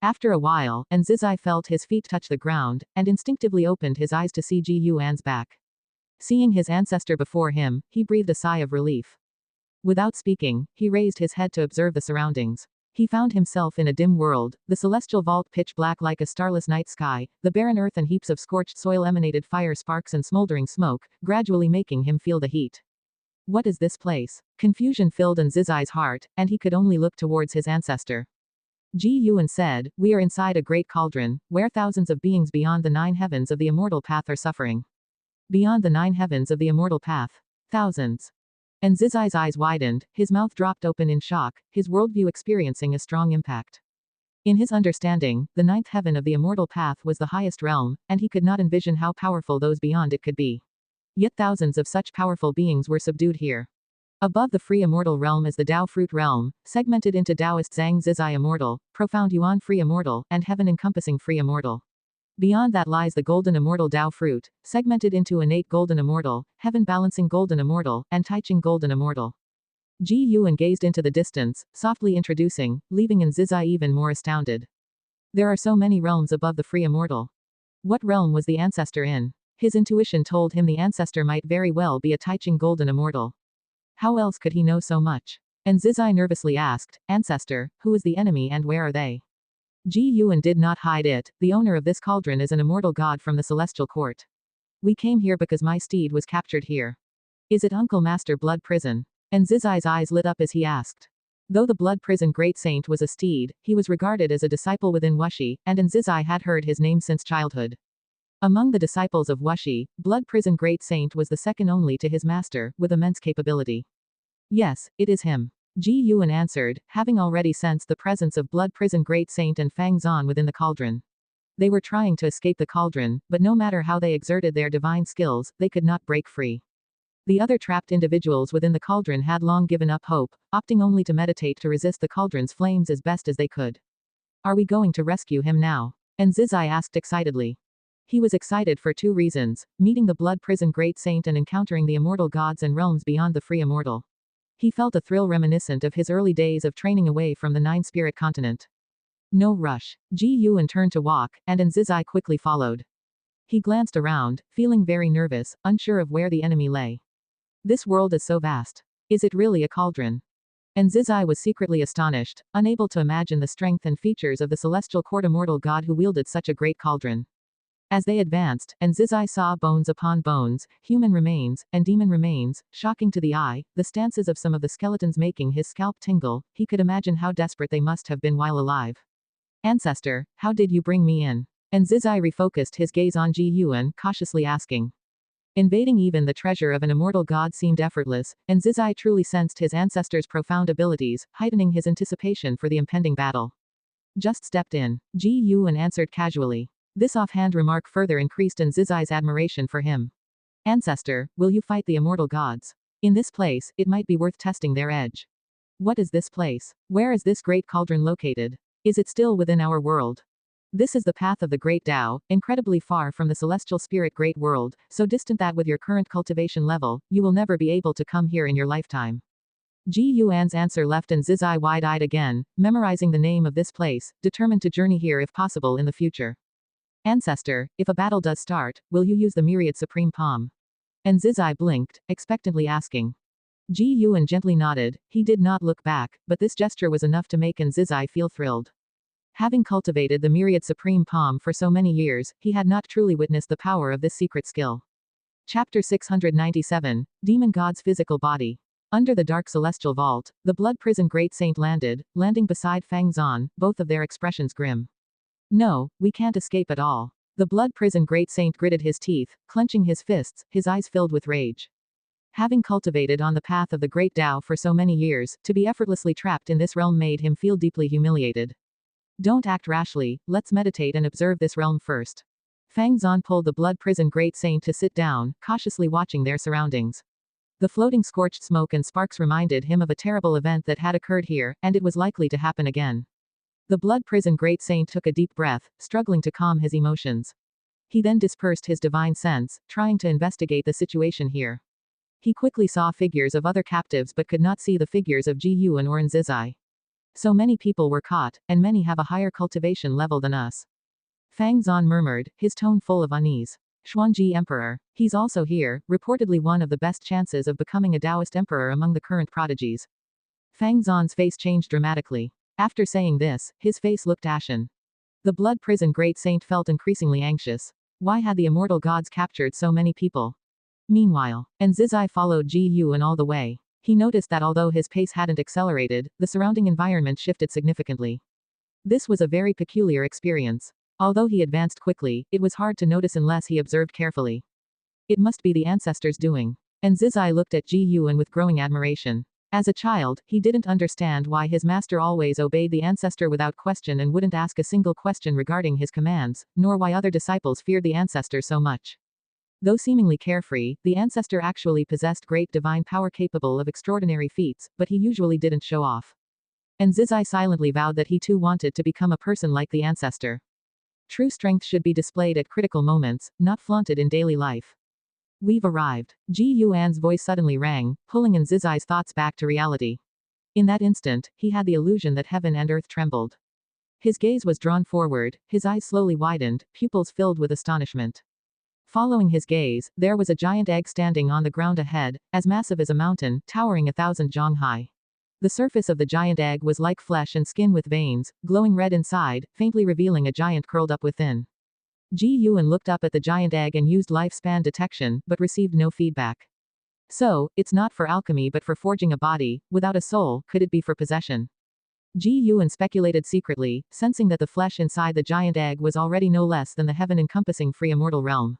After a while, Nzizai felt his feet touch the ground, and instinctively opened his eyes to see Ji Yuan's back. Seeing his ancestor before him, he breathed a sigh of relief. Without speaking, he raised his head to observe the surroundings. He found himself in a dim world, the celestial vault pitch black like a starless night sky, the barren earth and heaps of scorched soil emanated fire sparks and smoldering smoke, gradually making him feel the heat. What is this place? Confusion filled Nzizai's heart, and he could only look towards his ancestor. Ji Yuan said, we are inside a great cauldron, where thousands of beings beyond the 9 heavens of the immortal path are suffering. Beyond the 9 heavens of the immortal path. Thousands. Nzizai's eyes widened, his mouth dropped open in shock, his worldview experiencing a strong impact. In his understanding, the 9th heaven of the immortal path was the highest realm, and he could not envision how powerful those beyond it could be. Yet thousands of such powerful beings were subdued here. Above the free immortal realm is the Dao fruit realm, segmented into Taoist Zhang Zizai immortal, profound Yuan free immortal, and heaven encompassing free immortal. Beyond that lies the golden immortal Dao fruit, segmented into innate golden immortal, heaven balancing golden immortal, and Taixuan golden immortal. Ji Yuan gazed into the distance, softly introducing, leaving Nzizai even more astounded. There are so many realms above the free immortal. What realm was the ancestor in? His intuition told him the ancestor might very well be a Taixuan golden immortal. How else could he know so much? Nzizai nervously asked, Ancestor, who is the enemy and where are they? Ji Yuan did not hide it, the owner of this cauldron is an immortal god from the celestial court. We came here because my steed was captured here. Is it Uncle Master Blood Prison? Nzizai's eyes lit up as he asked. Though the Blood Prison Great Saint was a steed, he was regarded as a disciple within Wuxi, and Nzizai had heard his name since childhood. Among the disciples of Wuxi, Blood Prison Great Saint was the second only to his master, with immense capability. Yes, it is him. Ji Yuan answered, having already sensed the presence of Blood Prison Great Saint and Fang Zan within the cauldron. They were trying to escape the cauldron, but no matter how they exerted their divine skills, they could not break free. The other trapped individuals within the cauldron had long given up hope, opting only to meditate to resist the cauldron's flames as best as they could. Are we going to rescue him now? Nzizai asked excitedly. He was excited for two reasons: meeting the blood prison great saint and encountering the immortal gods and realms beyond the free immortal. He felt a thrill reminiscent of his early days of training away from the nine-spirit continent. No rush. Ji Yuan turned to walk, and Nzizai quickly followed. He glanced around, feeling very nervous, unsure of where the enemy lay. This world is so vast. Is it really a cauldron? Nzizai was secretly astonished, unable to imagine the strength and features of the celestial court immortal god who wielded such a great cauldron. As they advanced, Nzizai saw bones upon bones, human remains, and demon remains, shocking to the eye, the stances of some of the skeletons making his scalp tingle. He could imagine how desperate they must have been while alive. Ancestor, how did you bring me in? Nzizai refocused his gaze on Ji Yuan, cautiously asking. Invading even the treasure of an immortal god seemed effortless, and Nzizai truly sensed his ancestor's profound abilities, heightening his anticipation for the impending battle. Just stepped in. Ji Yuan answered casually. This offhand remark further increased Nzizai's admiration for him. Ancestor, will you fight the immortal gods? In this place, it might be worth testing their edge. What is this place? Where is this great cauldron located? Is it still within our world? This is the path of the great Tao, incredibly far from the celestial spirit great world, so distant that with your current cultivation level, you will never be able to come here in your lifetime. Ji Yuan's answer left Nzizai wide-eyed again, memorizing the name of this place, determined to journey here if possible in the future. Ancestor, if a battle does start, will you use the myriad supreme palm? Nzizai blinked, expectantly asking. Ji Yuan gently nodded. He did not look back, but this gesture was enough to make Nzizai feel thrilled. Having cultivated the myriad supreme palm for so many years, he had not truly witnessed the power of this secret skill. Chapter 697, Demon God's Physical Body. Under the dark celestial vault, the blood prison great saint landing beside Fang Zan, both of their expressions grim. No, we can't escape at all. The blood prison great saint gritted his teeth, clenching his fists, his eyes filled with rage. Having cultivated on the path of the great Tao for so many years, to be effortlessly trapped in this realm made him feel deeply humiliated. Don't act rashly, let's meditate and observe this realm first. Fang Zan pulled the blood prison great saint to sit down, cautiously watching their surroundings. The floating scorched smoke and sparks reminded him of a terrible event that had occurred here, and it was likely to happen again. The blood prison great saint took a deep breath, struggling to calm his emotions. He then dispersed his divine sense, trying to investigate the situation here. He quickly saw figures of other captives but could not see the figures of Ji Yuan or Nzizai. So many people were caught, and many have a higher cultivation level than us. Fang Zan murmured, his tone full of unease. Xuanji Emperor. He's also here, reportedly one of the best chances of becoming a Taoist emperor among the current prodigies. Fang Zan's face changed dramatically. After saying this, his face looked ashen. The blood prison great saint felt increasingly anxious. Why had the immortal gods captured so many people? Meanwhile, Nzizai followed Ji Yuan all the way. He noticed that although his pace hadn't accelerated, the surrounding environment shifted significantly. This was a very peculiar experience. Although he advanced quickly, it was hard to notice unless he observed carefully. It must be the ancestors' doing. Nzizai looked at Ji Yuan with growing admiration. As a child, he didn't understand why his master always obeyed the ancestor without question and wouldn't ask a single question regarding his commands, nor why other disciples feared the ancestor so much. Though seemingly carefree, the ancestor actually possessed great divine power capable of extraordinary feats, but he usually didn't show off. Nzizai silently vowed that he too wanted to become a person like the ancestor. True strength should be displayed at critical moments, not flaunted in daily life. We've arrived. Ji Yuan's voice suddenly rang, pulling Nzizai's thoughts back to reality. In that instant, he had the illusion that heaven and earth trembled. His gaze was drawn forward, his eyes slowly widened, pupils filled with astonishment. Following his gaze, there was a giant egg standing on the ground ahead, as massive as a mountain, towering 1,000 zhang high. The surface of the giant egg was like flesh and skin with veins, glowing red inside, faintly revealing a giant curled up within. Ji Yuan looked up at the giant egg and used lifespan detection, but received no feedback. So, it's not for alchemy but for forging a body, without a soul, could it be for possession? Ji Yuan speculated secretly, sensing that the flesh inside the giant egg was already no less than the heaven-encompassing free immortal realm.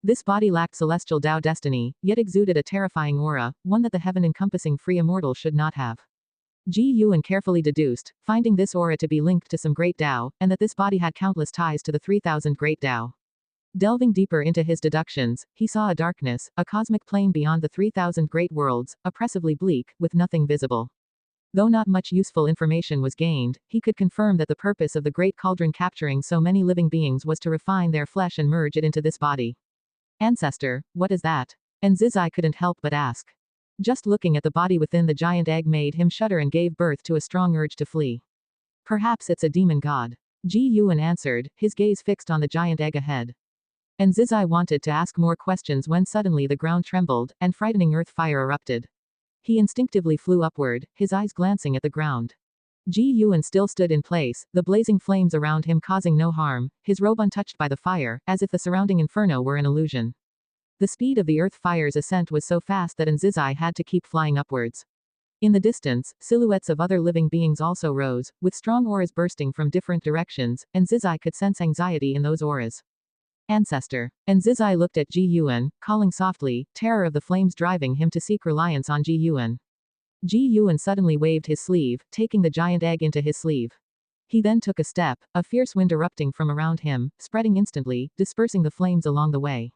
This body lacked celestial Tao destiny, yet exuded a terrifying aura, one that the heaven-encompassing free immortal should not have. Ji Yuan carefully deduced, finding this aura to be linked to some great Tao, and that this body had countless ties to the 3,000 great Tao. Delving deeper into his deductions, he saw a darkness, a cosmic plane beyond the 3,000 great worlds, oppressively bleak, with nothing visible. Though not much useful information was gained, he could confirm that the purpose of the Great Cauldron capturing so many living beings was to refine their flesh and merge it into this body. Ancestor, what is that? And Zizai couldn't help but ask. Just looking at the body within the giant egg made him shudder and gave birth to a strong urge to flee. Perhaps it's a demon god. Ji Yuan answered, his gaze fixed on the giant egg ahead. And Zizai wanted to ask more questions when suddenly the ground trembled, and frightening earth fire erupted. He instinctively flew upward, his eyes glancing at the ground. Ji Yuan still stood in place, the blazing flames around him causing no harm, his robe untouched by the fire, as if the surrounding inferno were an illusion. The speed of the earth fire's ascent was so fast that Zizai had to keep flying upwards. In the distance, silhouettes of other living beings also rose, with strong auras bursting from different directions, and Zizai could sense anxiety in those auras. Ancestor. And Zizai looked at Ji Yuan, calling softly, terror of the flames driving him to seek reliance on Ji Yuan. Ji Yuan suddenly waved his sleeve, taking the giant egg into his sleeve. He then took a step, a fierce wind erupting from around him, spreading instantly, dispersing the flames along the way.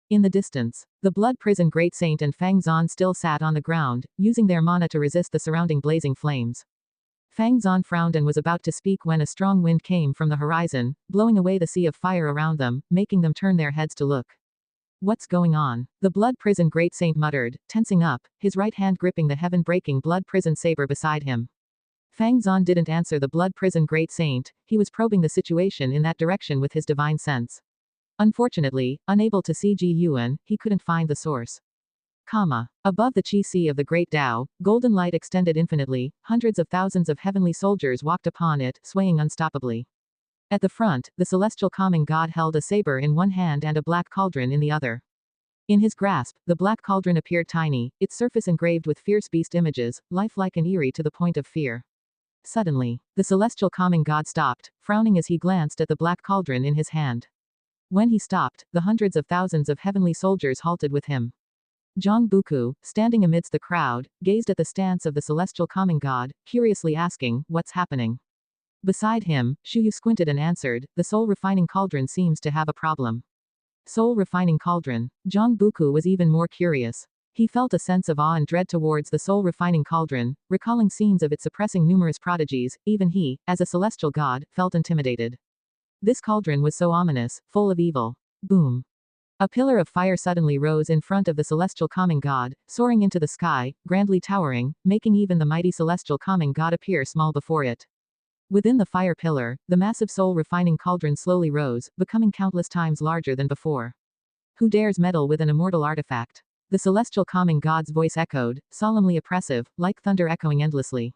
In the distance, the Blood Prison Great Saint and Fang Zan still sat on the ground, using their mana to resist the surrounding blazing flames. Fang Zan frowned and was about to speak when a strong wind came from the horizon, blowing away the sea of fire around them, making them turn their heads to look. What's going on? The Blood Prison Great Saint muttered, tensing up, his right hand gripping the heaven-breaking Blood Prison saber beside him. Fang Zan didn't answer the Blood Prison Great Saint, he was probing the situation in that direction with his divine sense. Unfortunately, unable to see Ji Yuan, he couldn't find the source. Above the Qi Sea of the Great Tao, golden light extended infinitely, hundreds of thousands of heavenly soldiers walked upon it, swaying unstoppably. At the front, the celestial calming god held a saber in one hand and a black cauldron in the other. In his grasp, the black cauldron appeared tiny, its surface engraved with fierce beast images, lifelike and eerie to the point of fear. Suddenly, the celestial calming god stopped, frowning as he glanced at the black cauldron in his hand. When he stopped, the hundreds of thousands of heavenly soldiers halted with him. Zhang Buku, standing amidst the crowd, gazed at the stance of the celestial calming god, curiously asking, what's happening? Beside him, Shuyu squinted and answered, the soul refining cauldron seems to have a problem. Soul refining cauldron. Zhang Buku was even more curious. He felt a sense of awe and dread towards the soul refining cauldron, recalling scenes of it suppressing numerous prodigies, even he, as a celestial god, felt intimidated. This cauldron was so ominous, full of evil. Boom. A pillar of fire suddenly rose in front of the celestial calming god, soaring into the sky, grandly towering, making even the mighty celestial calming god appear small before it. Within the fire pillar, the massive soul refining cauldron slowly rose, becoming countless times larger than before. Who dares meddle with an immortal artifact? The celestial calming god's voice echoed, solemnly oppressive, like thunder echoing endlessly.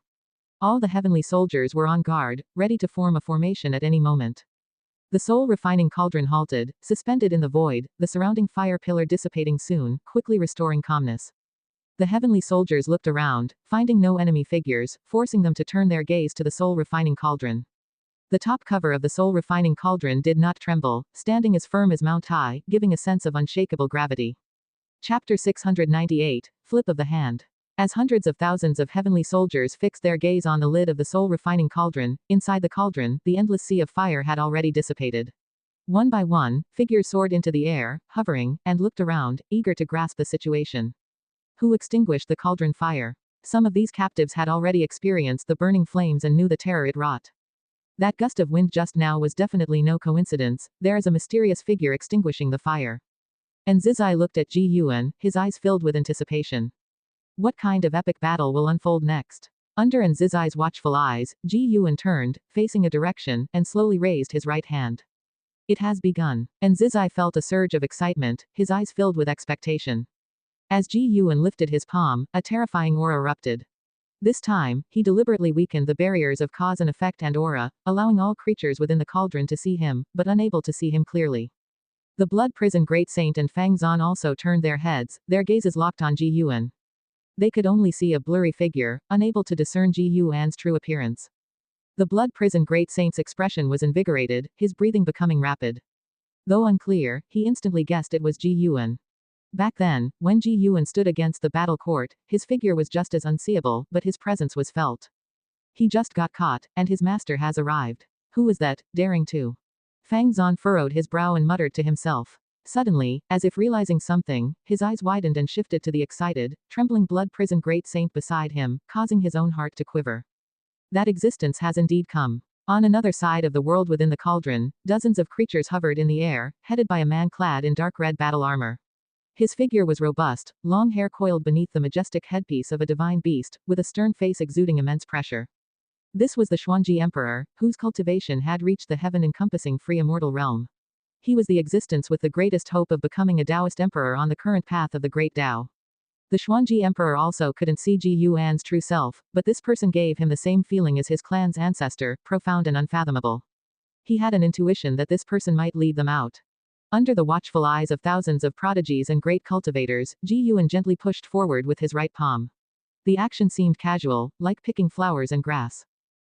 All the heavenly soldiers were on guard, ready to form a formation at any moment. The soul refining cauldron halted, suspended in the void, the surrounding fire pillar dissipating soon, quickly restoring calmness. The heavenly soldiers looked around, finding no enemy figures, forcing them to turn their gaze to the soul refining cauldron. The top cover of the soul refining cauldron did not tremble, standing as firm as Mount High, giving a sense of unshakable gravity. Chapter 698, Flip of the Hand. As hundreds of thousands of heavenly soldiers fixed their gaze on the lid of the soul refining cauldron, inside the cauldron, the endless sea of fire had already dissipated. One by one, figures soared into the air, hovering, and looked around, eager to grasp the situation. Who extinguished the cauldron fire? Some of these captives had already experienced the burning flames and knew the terror it wrought. That gust of wind just now was definitely no coincidence, there is a mysterious figure extinguishing the fire. And Zizai looked at Ji Yuan, his eyes filled with anticipation. What kind of epic battle will unfold next? Under and Zizai's watchful eyes, Ji Yuan turned, facing a direction, and slowly raised his right hand. It has begun. And Zizai felt a surge of excitement, his eyes filled with expectation. As Ji Yuan lifted his palm, a terrifying aura erupted. This time, he deliberately weakened the barriers of cause and effect and aura, allowing all creatures within the cauldron to see him, but unable to see him clearly. The Blood Prison Great Saint and Fang Zan also turned their heads, their gazes locked on Ji Yuan. They could only see a blurry figure, unable to discern Ji Yuan's true appearance. The Blood Prison Great Saint's expression was invigorated, his breathing becoming rapid. Though unclear, he instantly guessed it was Ji Yuan. Back then, when Ji Yuan stood against the battle court, his figure was just as unseeable, but his presence was felt. He just got caught, and his master has arrived. Who is that, daring to Fang Zan furrowed his brow and muttered to himself. Suddenly, as if realizing something, his eyes widened and shifted to the excited, trembling blood-prisoned great saint beside him, causing his own heart to quiver. That existence has indeed come. On another side of the world within the cauldron, dozens of creatures hovered in the air, headed by a man clad in dark red battle armor. His figure was robust, long hair coiled beneath the majestic headpiece of a divine beast, with a stern face exuding immense pressure. This was the Xuanji Emperor, whose cultivation had reached the heaven-encompassing free immortal realm. He was the existence with the greatest hope of becoming a Taoist emperor on the current path of the great Tao. The Xuanji Emperor also couldn't see Ji Yuan's true self, but this person gave him the same feeling as his clan's ancestor, profound and unfathomable. He had an intuition that this person might lead them out. Under the watchful eyes of thousands of prodigies and great cultivators, Ji Yuan gently pushed forward with his right palm. The action seemed casual, like picking flowers and grass.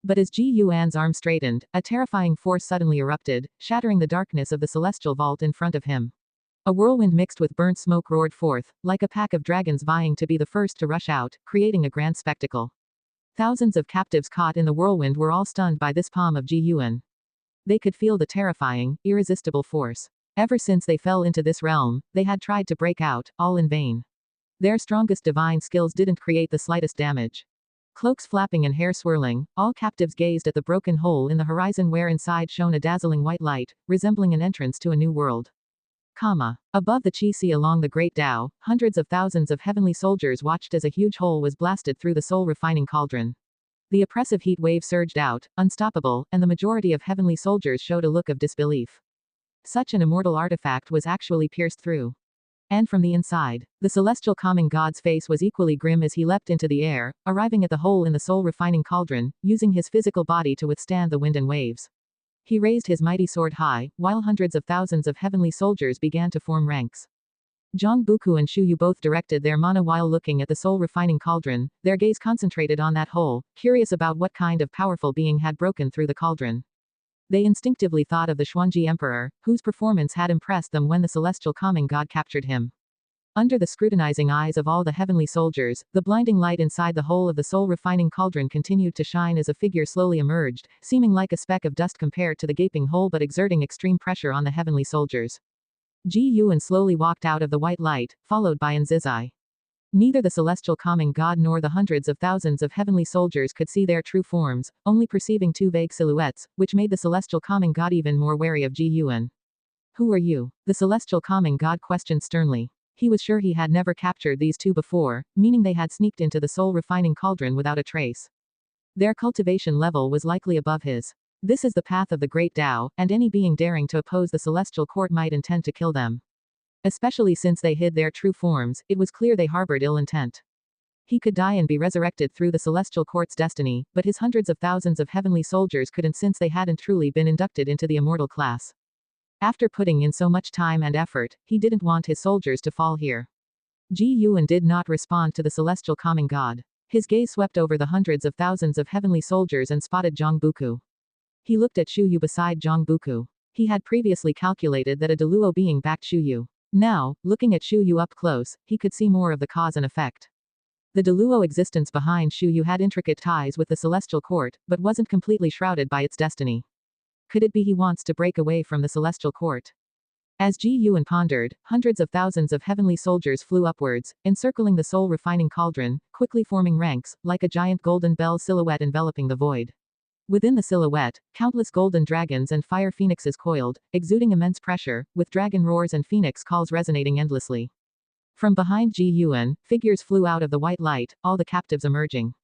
But as Ji Yuan's arm straightened, a terrifying force suddenly erupted, shattering the darkness of the celestial vault in front of him. A whirlwind mixed with burnt smoke roared forth, like a pack of dragons vying to be the first to rush out, creating a grand spectacle. Thousands of captives caught in the whirlwind were all stunned by this palm of Ji Yuan. They could feel the terrifying, irresistible force. Ever since they fell into this realm, they had tried to break out, all in vain. Their strongest divine skills didn't create the slightest damage. Cloaks flapping and hair swirling, all captives gazed at the broken hole in the horizon where inside shone a dazzling white light, resembling an entrance to a new world. Above the Qi Sea along the Great Tao, hundreds of thousands of heavenly soldiers watched as a huge hole was blasted through the soul-refining cauldron. The oppressive heat wave surged out, unstoppable, and the majority of heavenly soldiers showed a look of disbelief. Such an immortal artifact was actually pierced through. And from the inside, the celestial calming god's face was equally grim as he leapt into the air, arriving at the hole in the soul-refining cauldron, using his physical body to withstand the wind and waves. He raised his mighty sword high, while hundreds of thousands of heavenly soldiers began to form ranks. Zhang Buku and Shu Yu both directed their mana while looking at the soul-refining cauldron, their gaze concentrated on that hole, curious about what kind of powerful being had broken through the cauldron. They instinctively thought of the Xuanji Emperor, whose performance had impressed them when the celestial calming god captured him. Under the scrutinizing eyes of all the heavenly soldiers, the blinding light inside the hole of the soul-refining cauldron continued to shine as a figure slowly emerged, seeming like a speck of dust compared to the gaping hole but exerting extreme pressure on the heavenly soldiers. Ji Yuan slowly walked out of the white light, followed by Nzizai. Neither the celestial calming god nor the hundreds of thousands of heavenly soldiers could see their true forms, only perceiving two vague silhouettes, which made the celestial calming god even more wary of Ji Yuan. Who are you? The celestial calming god questioned sternly. He was sure he had never captured these two before, meaning they had sneaked into the soul-refining cauldron without a trace. Their cultivation level was likely above his. This is the path of the great Tao, and any being daring to oppose the celestial court might intend to kill them. Especially since they hid their true forms, it was clear they harbored ill intent. He could die and be resurrected through the celestial court's destiny, but his hundreds of thousands of heavenly soldiers couldn't since they hadn't truly been inducted into the immortal class. After putting in so much time and effort, he didn't want his soldiers to fall here. Ji Yuan did not respond to the celestial calming god. His gaze swept over the hundreds of thousands of heavenly soldiers and spotted Zhang Buku. He looked at Shu Yu beside Zhang Buku. He had previously calculated that a Deluo being backed Shu Yu. Now, looking at Shu Yu up close, he could see more of the cause and effect. The Deluo existence behind Shu Yu had intricate ties with the celestial court, but wasn't completely shrouded by its destiny. Could it be he wants to break away from the celestial court? As Ji Yuan pondered, hundreds of thousands of heavenly soldiers flew upwards, encircling the soul-refining cauldron, quickly forming ranks, like a giant golden bell silhouette enveloping the void. Within the silhouette, countless golden dragons and fire phoenixes coiled, exuding immense pressure, with dragon roars and phoenix calls resonating endlessly. From behind Ji Yuan, figures flew out of the white light, all the captives emerging.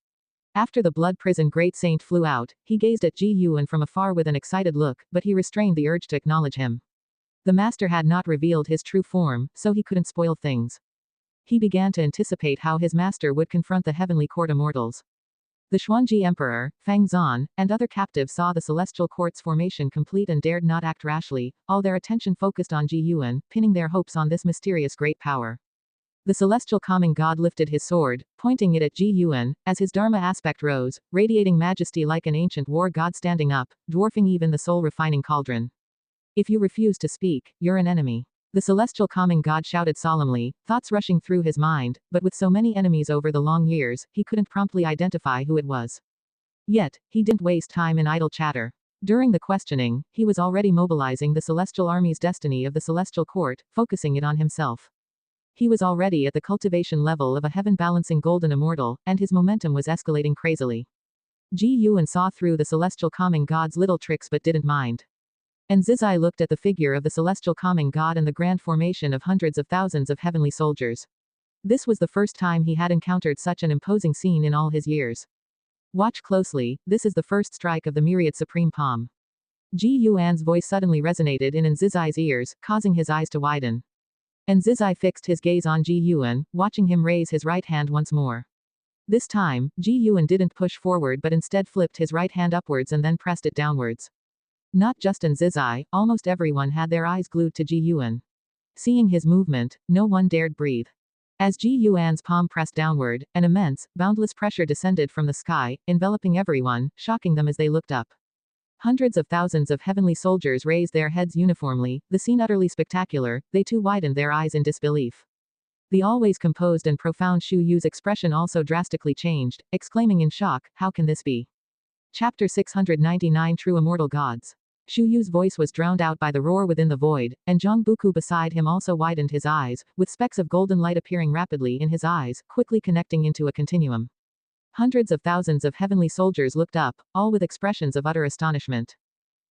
After the blood prison great saint flew out, he gazed at Ji Yuan from afar with an excited look, but he restrained the urge to acknowledge him. The master had not revealed his true form, so he couldn't spoil things. He began to anticipate how his master would confront the heavenly court immortals. The Xuanji Emperor, Fang Zan, and other captives saw the celestial court's formation complete and dared not act rashly, all their attention focused on Ji Yuan, pinning their hopes on this mysterious great power. The celestial calming god lifted his sword, pointing it at Ji Yuan, as his Dharma aspect rose, radiating majesty like an ancient war god standing up, dwarfing even the soul-refining cauldron. If you refuse to speak, you're an enemy. The celestial calming god shouted solemnly, thoughts rushing through his mind, but with so many enemies over the long years, he couldn't promptly identify who it was. Yet, he didn't waste time in idle chatter. During the questioning, he was already mobilizing the celestial army's destiny of the celestial court, focusing it on himself. He was already at the cultivation level of a heaven-balancing golden immortal, and his momentum was escalating crazily. Ji Yuan saw through the celestial calming god's little tricks but didn't mind. And Zizai looked at the figure of the celestial calming god and the grand formation of hundreds of thousands of heavenly soldiers. This was the first time he had encountered such an imposing scene in all his years. Watch closely, this is the first strike of the myriad supreme palm. Ji Yuan's voice suddenly resonated in Zizai's ears, causing his eyes to widen. And Zizai fixed his gaze on Ji Yuan, watching him raise his right hand once more. This time, Ji Yuan didn't push forward but instead flipped his right hand upwards and then pressed it downwards. Not just Zizai, almost everyone had their eyes glued to Ji Yuan. Seeing his movement, no one dared breathe. As Ji Yuan's palm pressed downward, an immense, boundless pressure descended from the sky, enveloping everyone, shocking them as they looked up. Hundreds of thousands of heavenly soldiers raised their heads uniformly, the scene utterly spectacular, they too widened their eyes in disbelief. The always composed and profound Shu Yu's expression also drastically changed, exclaiming in shock, "How can this be?" Chapter 699 True Immortal Gods. Shu Yu's voice was drowned out by the roar within the void, and Zhang Buku beside him also widened his eyes, with specks of golden light appearing rapidly in his eyes, quickly connecting into a continuum. Hundreds of thousands of heavenly soldiers looked up, all with expressions of utter astonishment.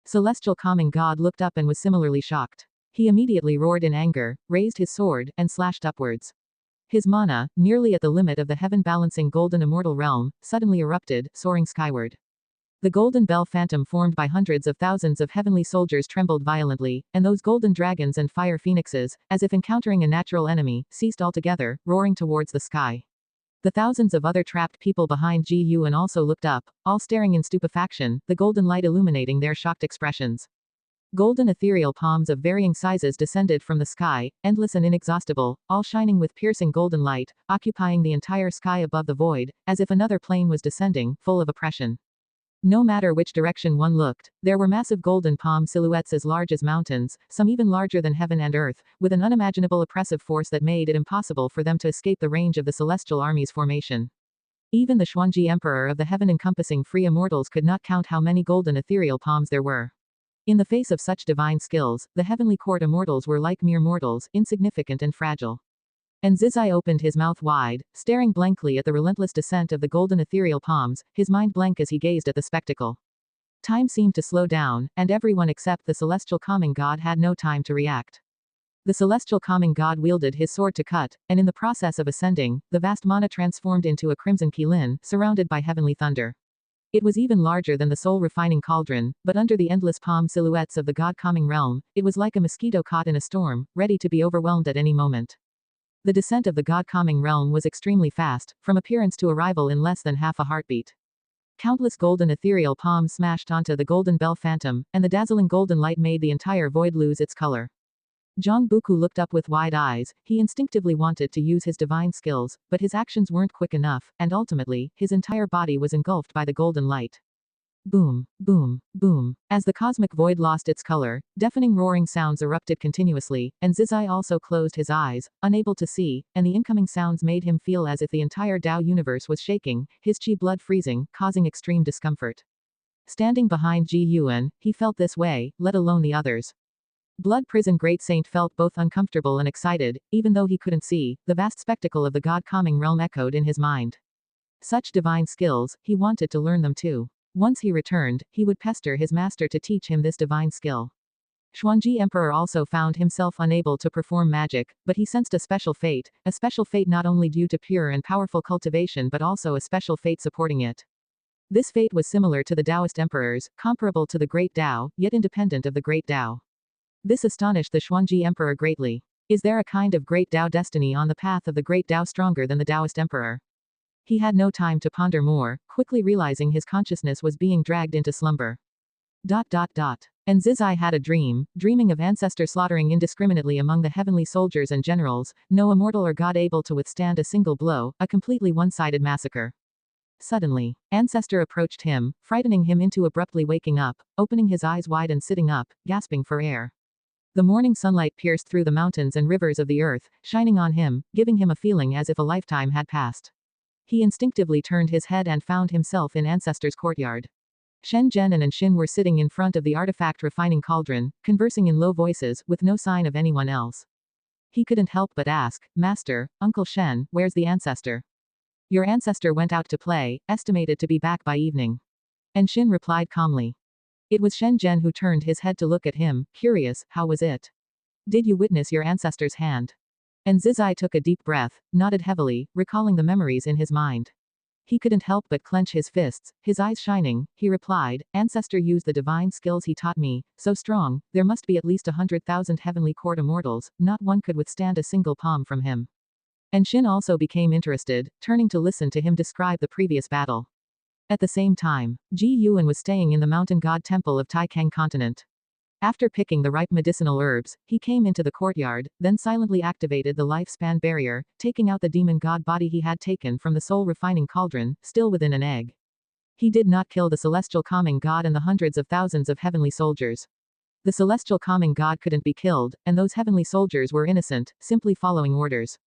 Celestial calming god looked up and was similarly shocked. He immediately roared in anger, raised his sword, and slashed upwards. His mana, nearly at the limit of the heaven-balancing golden immortal realm, suddenly erupted, soaring skyward. The golden bell phantom formed by hundreds of thousands of heavenly soldiers trembled violently, and those golden dragons and fire phoenixes, as if encountering a natural enemy, ceased altogether, roaring towards the sky. The thousands of other trapped people behind Ji Yuan also looked up, all staring in stupefaction, the golden light illuminating their shocked expressions. Golden ethereal palms of varying sizes descended from the sky, endless and inexhaustible, all shining with piercing golden light, occupying the entire sky above the void, as if another plane was descending, full of oppression. No matter which direction one looked, there were massive golden palm silhouettes as large as mountains, some even larger than heaven and earth, with an unimaginable oppressive force that made it impossible for them to escape the range of the celestial army's formation. Even the Xuanji Emperor of the heaven-encompassing free immortals could not count how many golden ethereal palms there were. In the face of such divine skills, the heavenly court immortals were like mere mortals, insignificant and fragile. And Zizai opened his mouth wide, staring blankly at the relentless descent of the golden ethereal palms, his mind blank as he gazed at the spectacle. Time seemed to slow down, and everyone except the celestial calming god had no time to react. The celestial calming god wielded his sword to cut, and in the process of ascending, the vast mana transformed into a crimson qilin, surrounded by heavenly thunder. It was even larger than the soul-refining cauldron, but under the endless palm silhouettes of the god-calming realm, it was like a mosquito caught in a storm, ready to be overwhelmed at any moment. The descent of the god-calming realm was extremely fast, from appearance to arrival in less than half a heartbeat. Countless golden ethereal palms smashed onto the golden bell phantom, and the dazzling golden light made the entire void lose its color. Zhang Buku looked up with wide eyes, he instinctively wanted to use his divine skills, but his actions weren't quick enough, and ultimately, his entire body was engulfed by the golden light. Boom, boom, boom. As the cosmic void lost its color, deafening roaring sounds erupted continuously, and Zizai also closed his eyes, unable to see, and the incoming sounds made him feel as if the entire Tao universe was shaking, his chi blood freezing, causing extreme discomfort. Standing behind Ji Yuan, he felt this way, let alone the others. Blood Prison Great Saint felt both uncomfortable and excited, even though he couldn't see, the vast spectacle of the god-calming realm echoed in his mind. Such divine skills, he wanted to learn them too. Once he returned, he would pester his master to teach him this divine skill. Xuanji Emperor also found himself unable to perform magic, but he sensed a special fate not only due to pure and powerful cultivation but also a special fate supporting it. This fate was similar to the Taoist emperors, comparable to the Great Tao, yet independent of the Great Tao. This astonished the Xuanji Emperor greatly. Is there a kind of Great Tao destiny on the path of the Great Tao stronger than the Taoist Emperor? He had no time to ponder more, quickly realizing his consciousness was being dragged into slumber. And Zizai had a dream, dreaming of ancestors slaughtering indiscriminately among the heavenly soldiers and generals, no immortal or god able to withstand a single blow, a completely one-sided massacre. Suddenly, ancestor approached him, frightening him into abruptly waking up, opening his eyes wide and sitting up, gasping for air. The morning sunlight pierced through the mountains and rivers of the earth, shining on him, giving him a feeling as if a lifetime had passed. He instinctively turned his head and found himself in ancestor's courtyard. Shen Zhen and Xin were sitting in front of the artifact refining cauldron, conversing in low voices, with no sign of anyone else. He couldn't help but ask, Master, Uncle Shen, where's the ancestor? Your ancestor went out to play, estimated to be back by evening. And Xin replied calmly. It was Shen Zhen who turned his head to look at him, curious, how was it? Did you witness your ancestor's hand? And Zizai took a deep breath, nodded heavily, recalling the memories in his mind. He couldn't help but clench his fists, his eyes shining. He replied, Ancestor used the divine skills he taught me, so strong, there must be at least 100,000 heavenly court immortals, not one could withstand a single palm from him. And Xin also became interested, turning to listen to him describe the previous battle. At the same time, Ji Yuan was staying in the mountain god temple of Taikang continent. After picking the ripe medicinal herbs, he came into the courtyard, then silently activated the lifespan barrier, taking out the demon god body he had taken from the soul refining cauldron, still within an egg. He did not kill the celestial calming god and the hundreds of thousands of heavenly soldiers. The celestial calming god couldn't be killed, and those heavenly soldiers were innocent, simply following orders.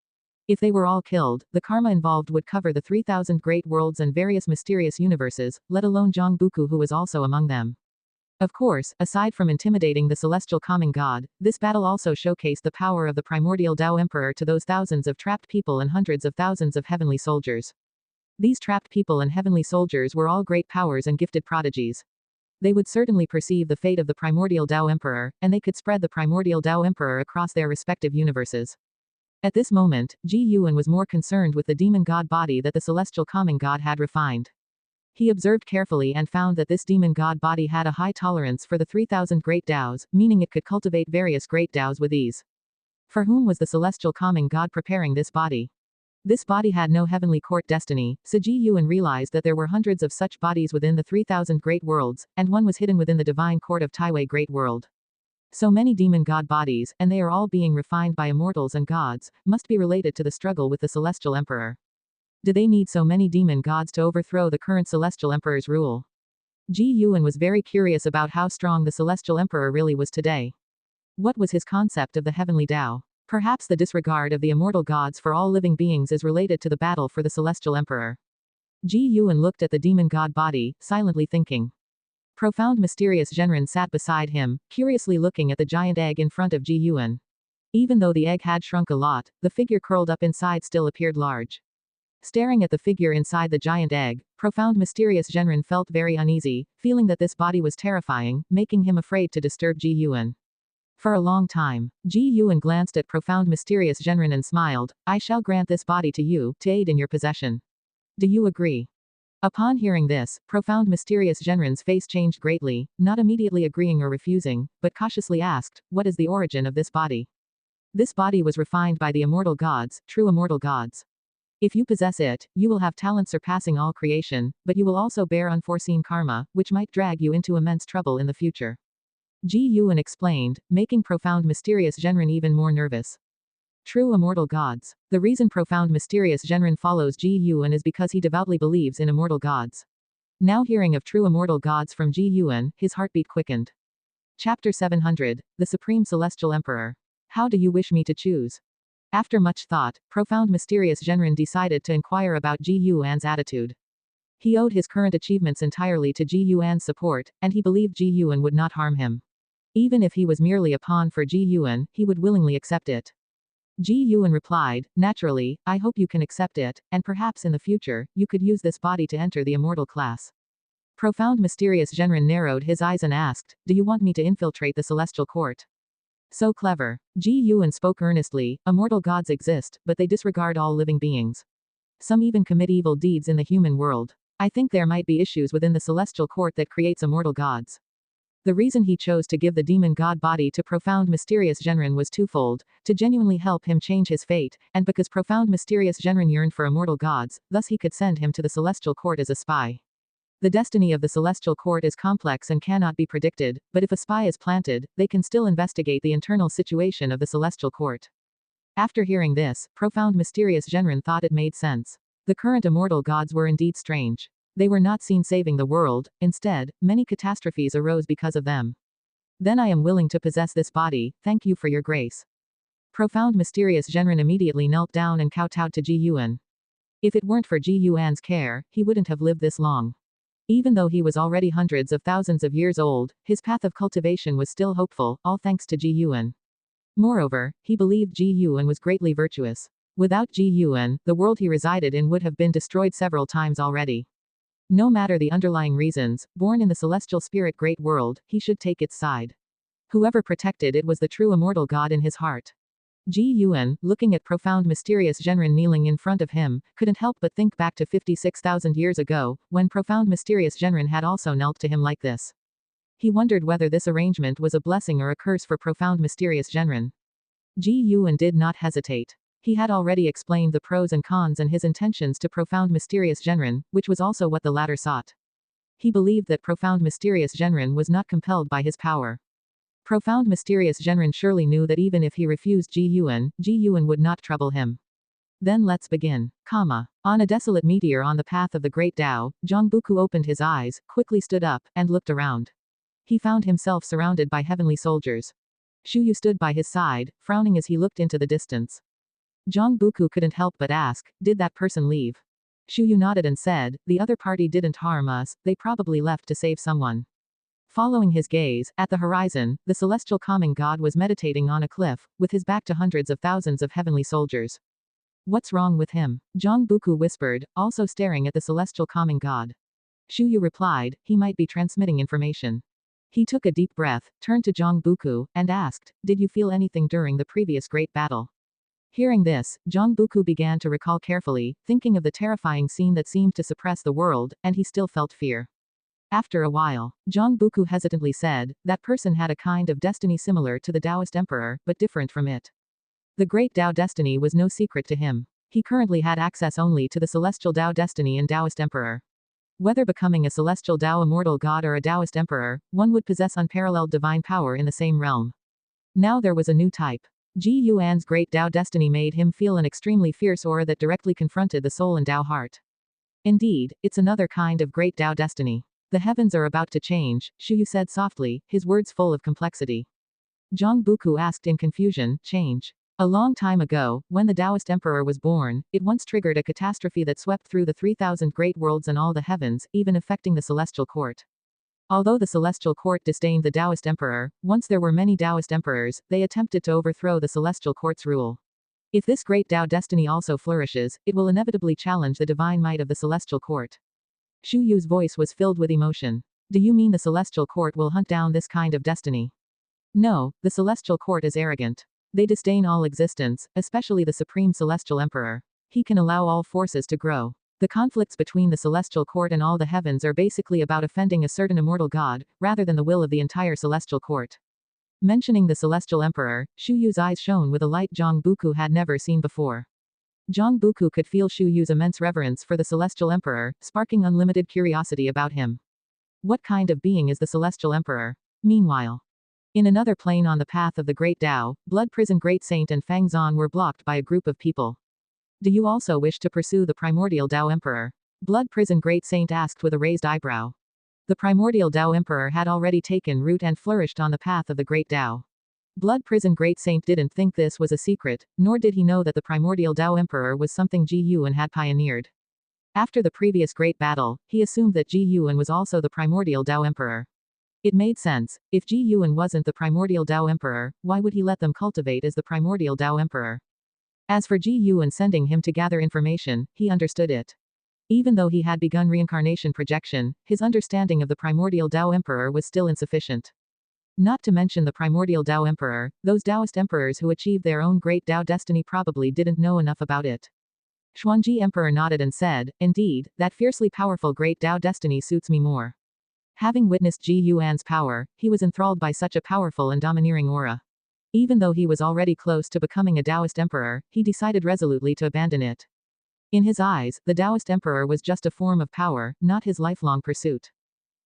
If they were all killed, the karma involved would cover the 3,000 great worlds and various mysterious universes, let alone Zhang Buku who was also among them. Of course, aside from intimidating the celestial calming god, this battle also showcased the power of the primordial Dao Emperor to those thousands of trapped people and hundreds of thousands of heavenly soldiers. These trapped people and heavenly soldiers were all great powers and gifted prodigies. They would certainly perceive the fate of the primordial Dao Emperor, and they could spread the primordial Dao Emperor across their respective universes. At this moment, Ji Yuan was more concerned with the demon god body that the celestial calming god had refined. He observed carefully and found that this demon god body had a high tolerance for the 3,000 great Daos, meaning it could cultivate various great Daos with ease. For whom was the celestial calming god preparing this body? This body had no heavenly court destiny, so Ji Yuan realized that there were hundreds of such bodies within the 3,000 great worlds, and one was hidden within the divine court of Taiwei Great World. So many demon god bodies, and they are all being refined by immortals and gods, must be related to the struggle with the celestial emperor. Do they need so many demon gods to overthrow the current celestial emperor's rule? Ji Yuan was very curious about how strong the celestial emperor really was today. What was his concept of the heavenly Tao? Perhaps the disregard of the immortal gods for all living beings is related to the battle for the celestial emperor. Ji Yuan looked at the demon god body, silently thinking. Profound mysterious Zhenren sat beside him, curiously looking at the giant egg in front of Ji Yuan. Even though the egg had shrunk a lot, the figure curled up inside still appeared large. Staring at the figure inside the giant egg, profound mysterious Zhenren felt very uneasy, feeling that this body was terrifying, making him afraid to disturb Ji Yuan. For a long time, Ji Yuan glanced at profound mysterious Zhenren and smiled, I shall grant this body to you, to aid in your possession. Do you agree? Upon hearing this, profound mysterious Zhenren's face changed greatly, not immediately agreeing or refusing, but cautiously asked, what is the origin of this body? This body was refined by the immortal gods, true immortal gods. If you possess it, you will have talent surpassing all creation, but you will also bear unforeseen karma, which might drag you into immense trouble in the future. Ji Yuan explained, making profound mysterious Zhenren even more nervous. True immortal gods. The reason profound mysterious Zhenren follows Ji Yuan is because he devoutly believes in immortal gods. Now hearing of true immortal gods from Ji Yuan, his heartbeat quickened. Chapter 700, The Supreme Celestial Emperor. How do you wish me to choose? After much thought, profound mysterious Zhenren decided to inquire about Ji Yuan's attitude. He owed his current achievements entirely to Ji Yuan's support, and he believed Ji Yuan would not harm him. Even if he was merely a pawn for Ji Yuan, he would willingly accept it. Ji Yuan replied, naturally, I hope you can accept it, and perhaps in the future, you could use this body to enter the immortal class. Profound mysterious Zhenren narrowed his eyes and asked, do you want me to infiltrate the celestial court? So clever. Ji Yuan spoke earnestly, immortal gods exist, but they disregard all living beings. Some even commit evil deeds in the human world. I think there might be issues within the celestial court that creates immortal gods. The reason he chose to give the demon god body to profound mysterious Zhenren was twofold, to genuinely help him change his fate, and because profound mysterious Zhenren yearned for immortal gods, thus he could send him to the celestial court as a spy. The destiny of the celestial court is complex and cannot be predicted, but if a spy is planted, they can still investigate the internal situation of the celestial court. After hearing this, profound mysterious Zhenren thought it made sense. The current immortal gods were indeed strange. They were not seen saving the world, instead, many catastrophes arose because of them. Then I am willing to possess this body, thank you for your grace. Profound mysterious Zhenren immediately knelt down and kowtowed to Ji Yuan. If it weren't for Ji Yuan's care, he wouldn't have lived this long. Even though he was already hundreds of thousands of years old, his path of cultivation was still hopeful, all thanks to Ji Yuan. Moreover, he believed Ji Yuan was greatly virtuous. Without Ji Yuan, the world he resided in would have been destroyed several times already. No matter the underlying reasons, born in the celestial spirit great world, he should take its side. Whoever protected it was the true immortal god in his heart. Ji Yuan, looking at profound mysterious Zhenren kneeling in front of him, couldn't help but think back to 56,000 years ago, when profound mysterious Zhenren had also knelt to him like this. He wondered whether this arrangement was a blessing or a curse for profound mysterious Zhenren. Ji Yuan did not hesitate. He had already explained the pros and cons and his intentions to profound mysterious Zhenren, which was also what the latter sought. He believed that profound mysterious Zhenren was not compelled by his power. Profound mysterious Zhenren surely knew that even if he refused Ji Yuan would not trouble him. Then let's begin. On a desolate meteor on the path of the great Tao, Zhang Buku opened his eyes, quickly stood up, and looked around. He found himself surrounded by heavenly soldiers. Shu Yu stood by his side, frowning as he looked into the distance. Zhang Buku couldn't help but ask, did that person leave? Shu Yu nodded and said, the other party didn't harm us, they probably left to save someone. Following his gaze, at the horizon, the celestial calming god was meditating on a cliff, with his back to hundreds of thousands of heavenly soldiers. What's wrong with him? Zhang Buku whispered, also staring at the celestial calming god. Shu Yu replied, he might be transmitting information. He took a deep breath, turned to Zhang Buku, and asked, did you feel anything during the previous great battle? Hearing this, Zhang Buku began to recall carefully, thinking of the terrifying scene that seemed to suppress the world, and he still felt fear. After a while, Zhang Buku hesitantly said, that person had a kind of destiny similar to the Taoist emperor, but different from it. The great Tao destiny was no secret to him. He currently had access only to the celestial Tao destiny and Taoist emperor. Whether becoming a celestial Tao immortal god or a Taoist emperor, one would possess unparalleled divine power in the same realm. Now there was a new type. Ji Yuan's great Tao destiny made him feel an extremely fierce aura that directly confronted the soul and Tao heart. Indeed, it's another kind of great Tao destiny. The heavens are about to change, Shu Yu said softly, his words full of complexity. Zhang Buku asked in confusion, change. A long time ago, when the Taoist emperor was born, it once triggered a catastrophe that swept through the 3,000 great worlds and all the heavens, even affecting the celestial court. Although the celestial court disdained the Taoist emperor, once there were many Taoist emperors, they attempted to overthrow the celestial court's rule. If this great Tao destiny also flourishes, it will inevitably challenge the divine might of the celestial court. Shu Yu's voice was filled with emotion. Do you mean the celestial court will hunt down this kind of destiny? No, the celestial court is arrogant. They disdain all existence, especially the supreme celestial emperor. He can allow all forces to grow. The conflicts between the celestial court and all the heavens are basically about offending a certain immortal god, rather than the will of the entire celestial court. Mentioning the celestial emperor, Shu Yu's eyes shone with a light Zhang Buku had never seen before. Zhang Buku could feel Shu Yu's immense reverence for the celestial emperor, sparking unlimited curiosity about him. What kind of being is the celestial emperor? Meanwhile, in another plane on the path of the great Tao, Blood Prison Great Saint and Fang Zan were blocked by a group of people. Do you also wish to pursue the primordial Tao emperor? Blood Prison Great Saint asked with a raised eyebrow. The primordial Tao emperor had already taken root and flourished on the path of the great Tao. Blood Prison Great Saint didn't think this was a secret, nor did he know that the primordial Tao emperor was something Ji Yuan had pioneered. After the previous great battle, he assumed that Ji Yuan was also the primordial Tao emperor. It made sense. If Ji Yuan wasn't the primordial Tao emperor, why would he let them cultivate as the primordial Tao emperor? As for Ji Yuan sending him to gather information, he understood it. Even though he had begun reincarnation projection, his understanding of the primordial Tao emperor was still insufficient. Not to mention the primordial Tao emperor, those Taoist emperors who achieved their own great Tao destiny probably didn't know enough about it. Xuanji Emperor nodded and said, indeed, that fiercely powerful great Tao destiny suits me more. Having witnessed Ji Yuan's power, he was enthralled by such a powerful and domineering aura. Even though he was already close to becoming a Taoist emperor, he decided resolutely to abandon it. In his eyes, the Taoist emperor was just a form of power, not his lifelong pursuit.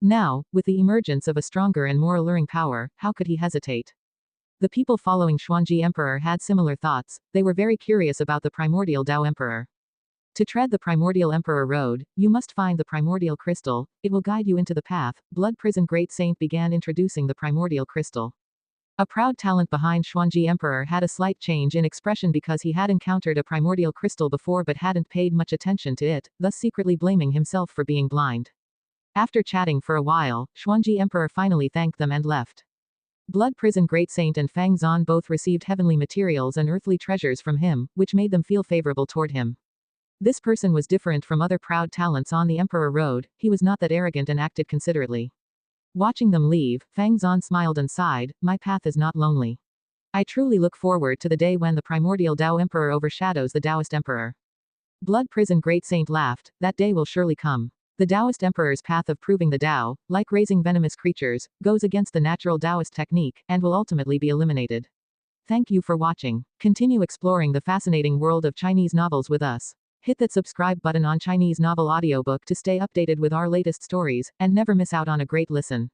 Now, with the emergence of a stronger and more alluring power, how could he hesitate? The people following Xuanji Emperor had similar thoughts. They were very curious about the primordial Tao emperor. To tread the primordial emperor road, you must find the primordial crystal. It will guide you into the path. Blood Prison Great Saint began introducing the primordial crystal. A proud talent behind Xuanji Emperor had a slight change in expression because he had encountered a primordial crystal before but hadn't paid much attention to it, thus secretly blaming himself for being blind. After chatting for a while, Xuanji Emperor finally thanked them and left. Blood Prison Great Saint and Fang Zan both received heavenly materials and earthly treasures from him, which made them feel favorable toward him. This person was different from other proud talents on the Emperor Road, he was not that arrogant and acted considerately. Watching them leave, Fang Zan smiled and sighed, my path is not lonely. I truly look forward to the day when the primordial Tao Emperor overshadows the Taoist Emperor. Blood Prison Great Saint laughed, that day will surely come. The Taoist Emperor's path of proving the Tao, like raising venomous creatures, goes against the natural Taoist technique, and will ultimately be eliminated. Thank you for watching. Continue exploring the fascinating world of Chinese novels with us. Hit that subscribe button on Chinese Novel Audiobook to stay updated with our latest stories, and never miss out on a great listen.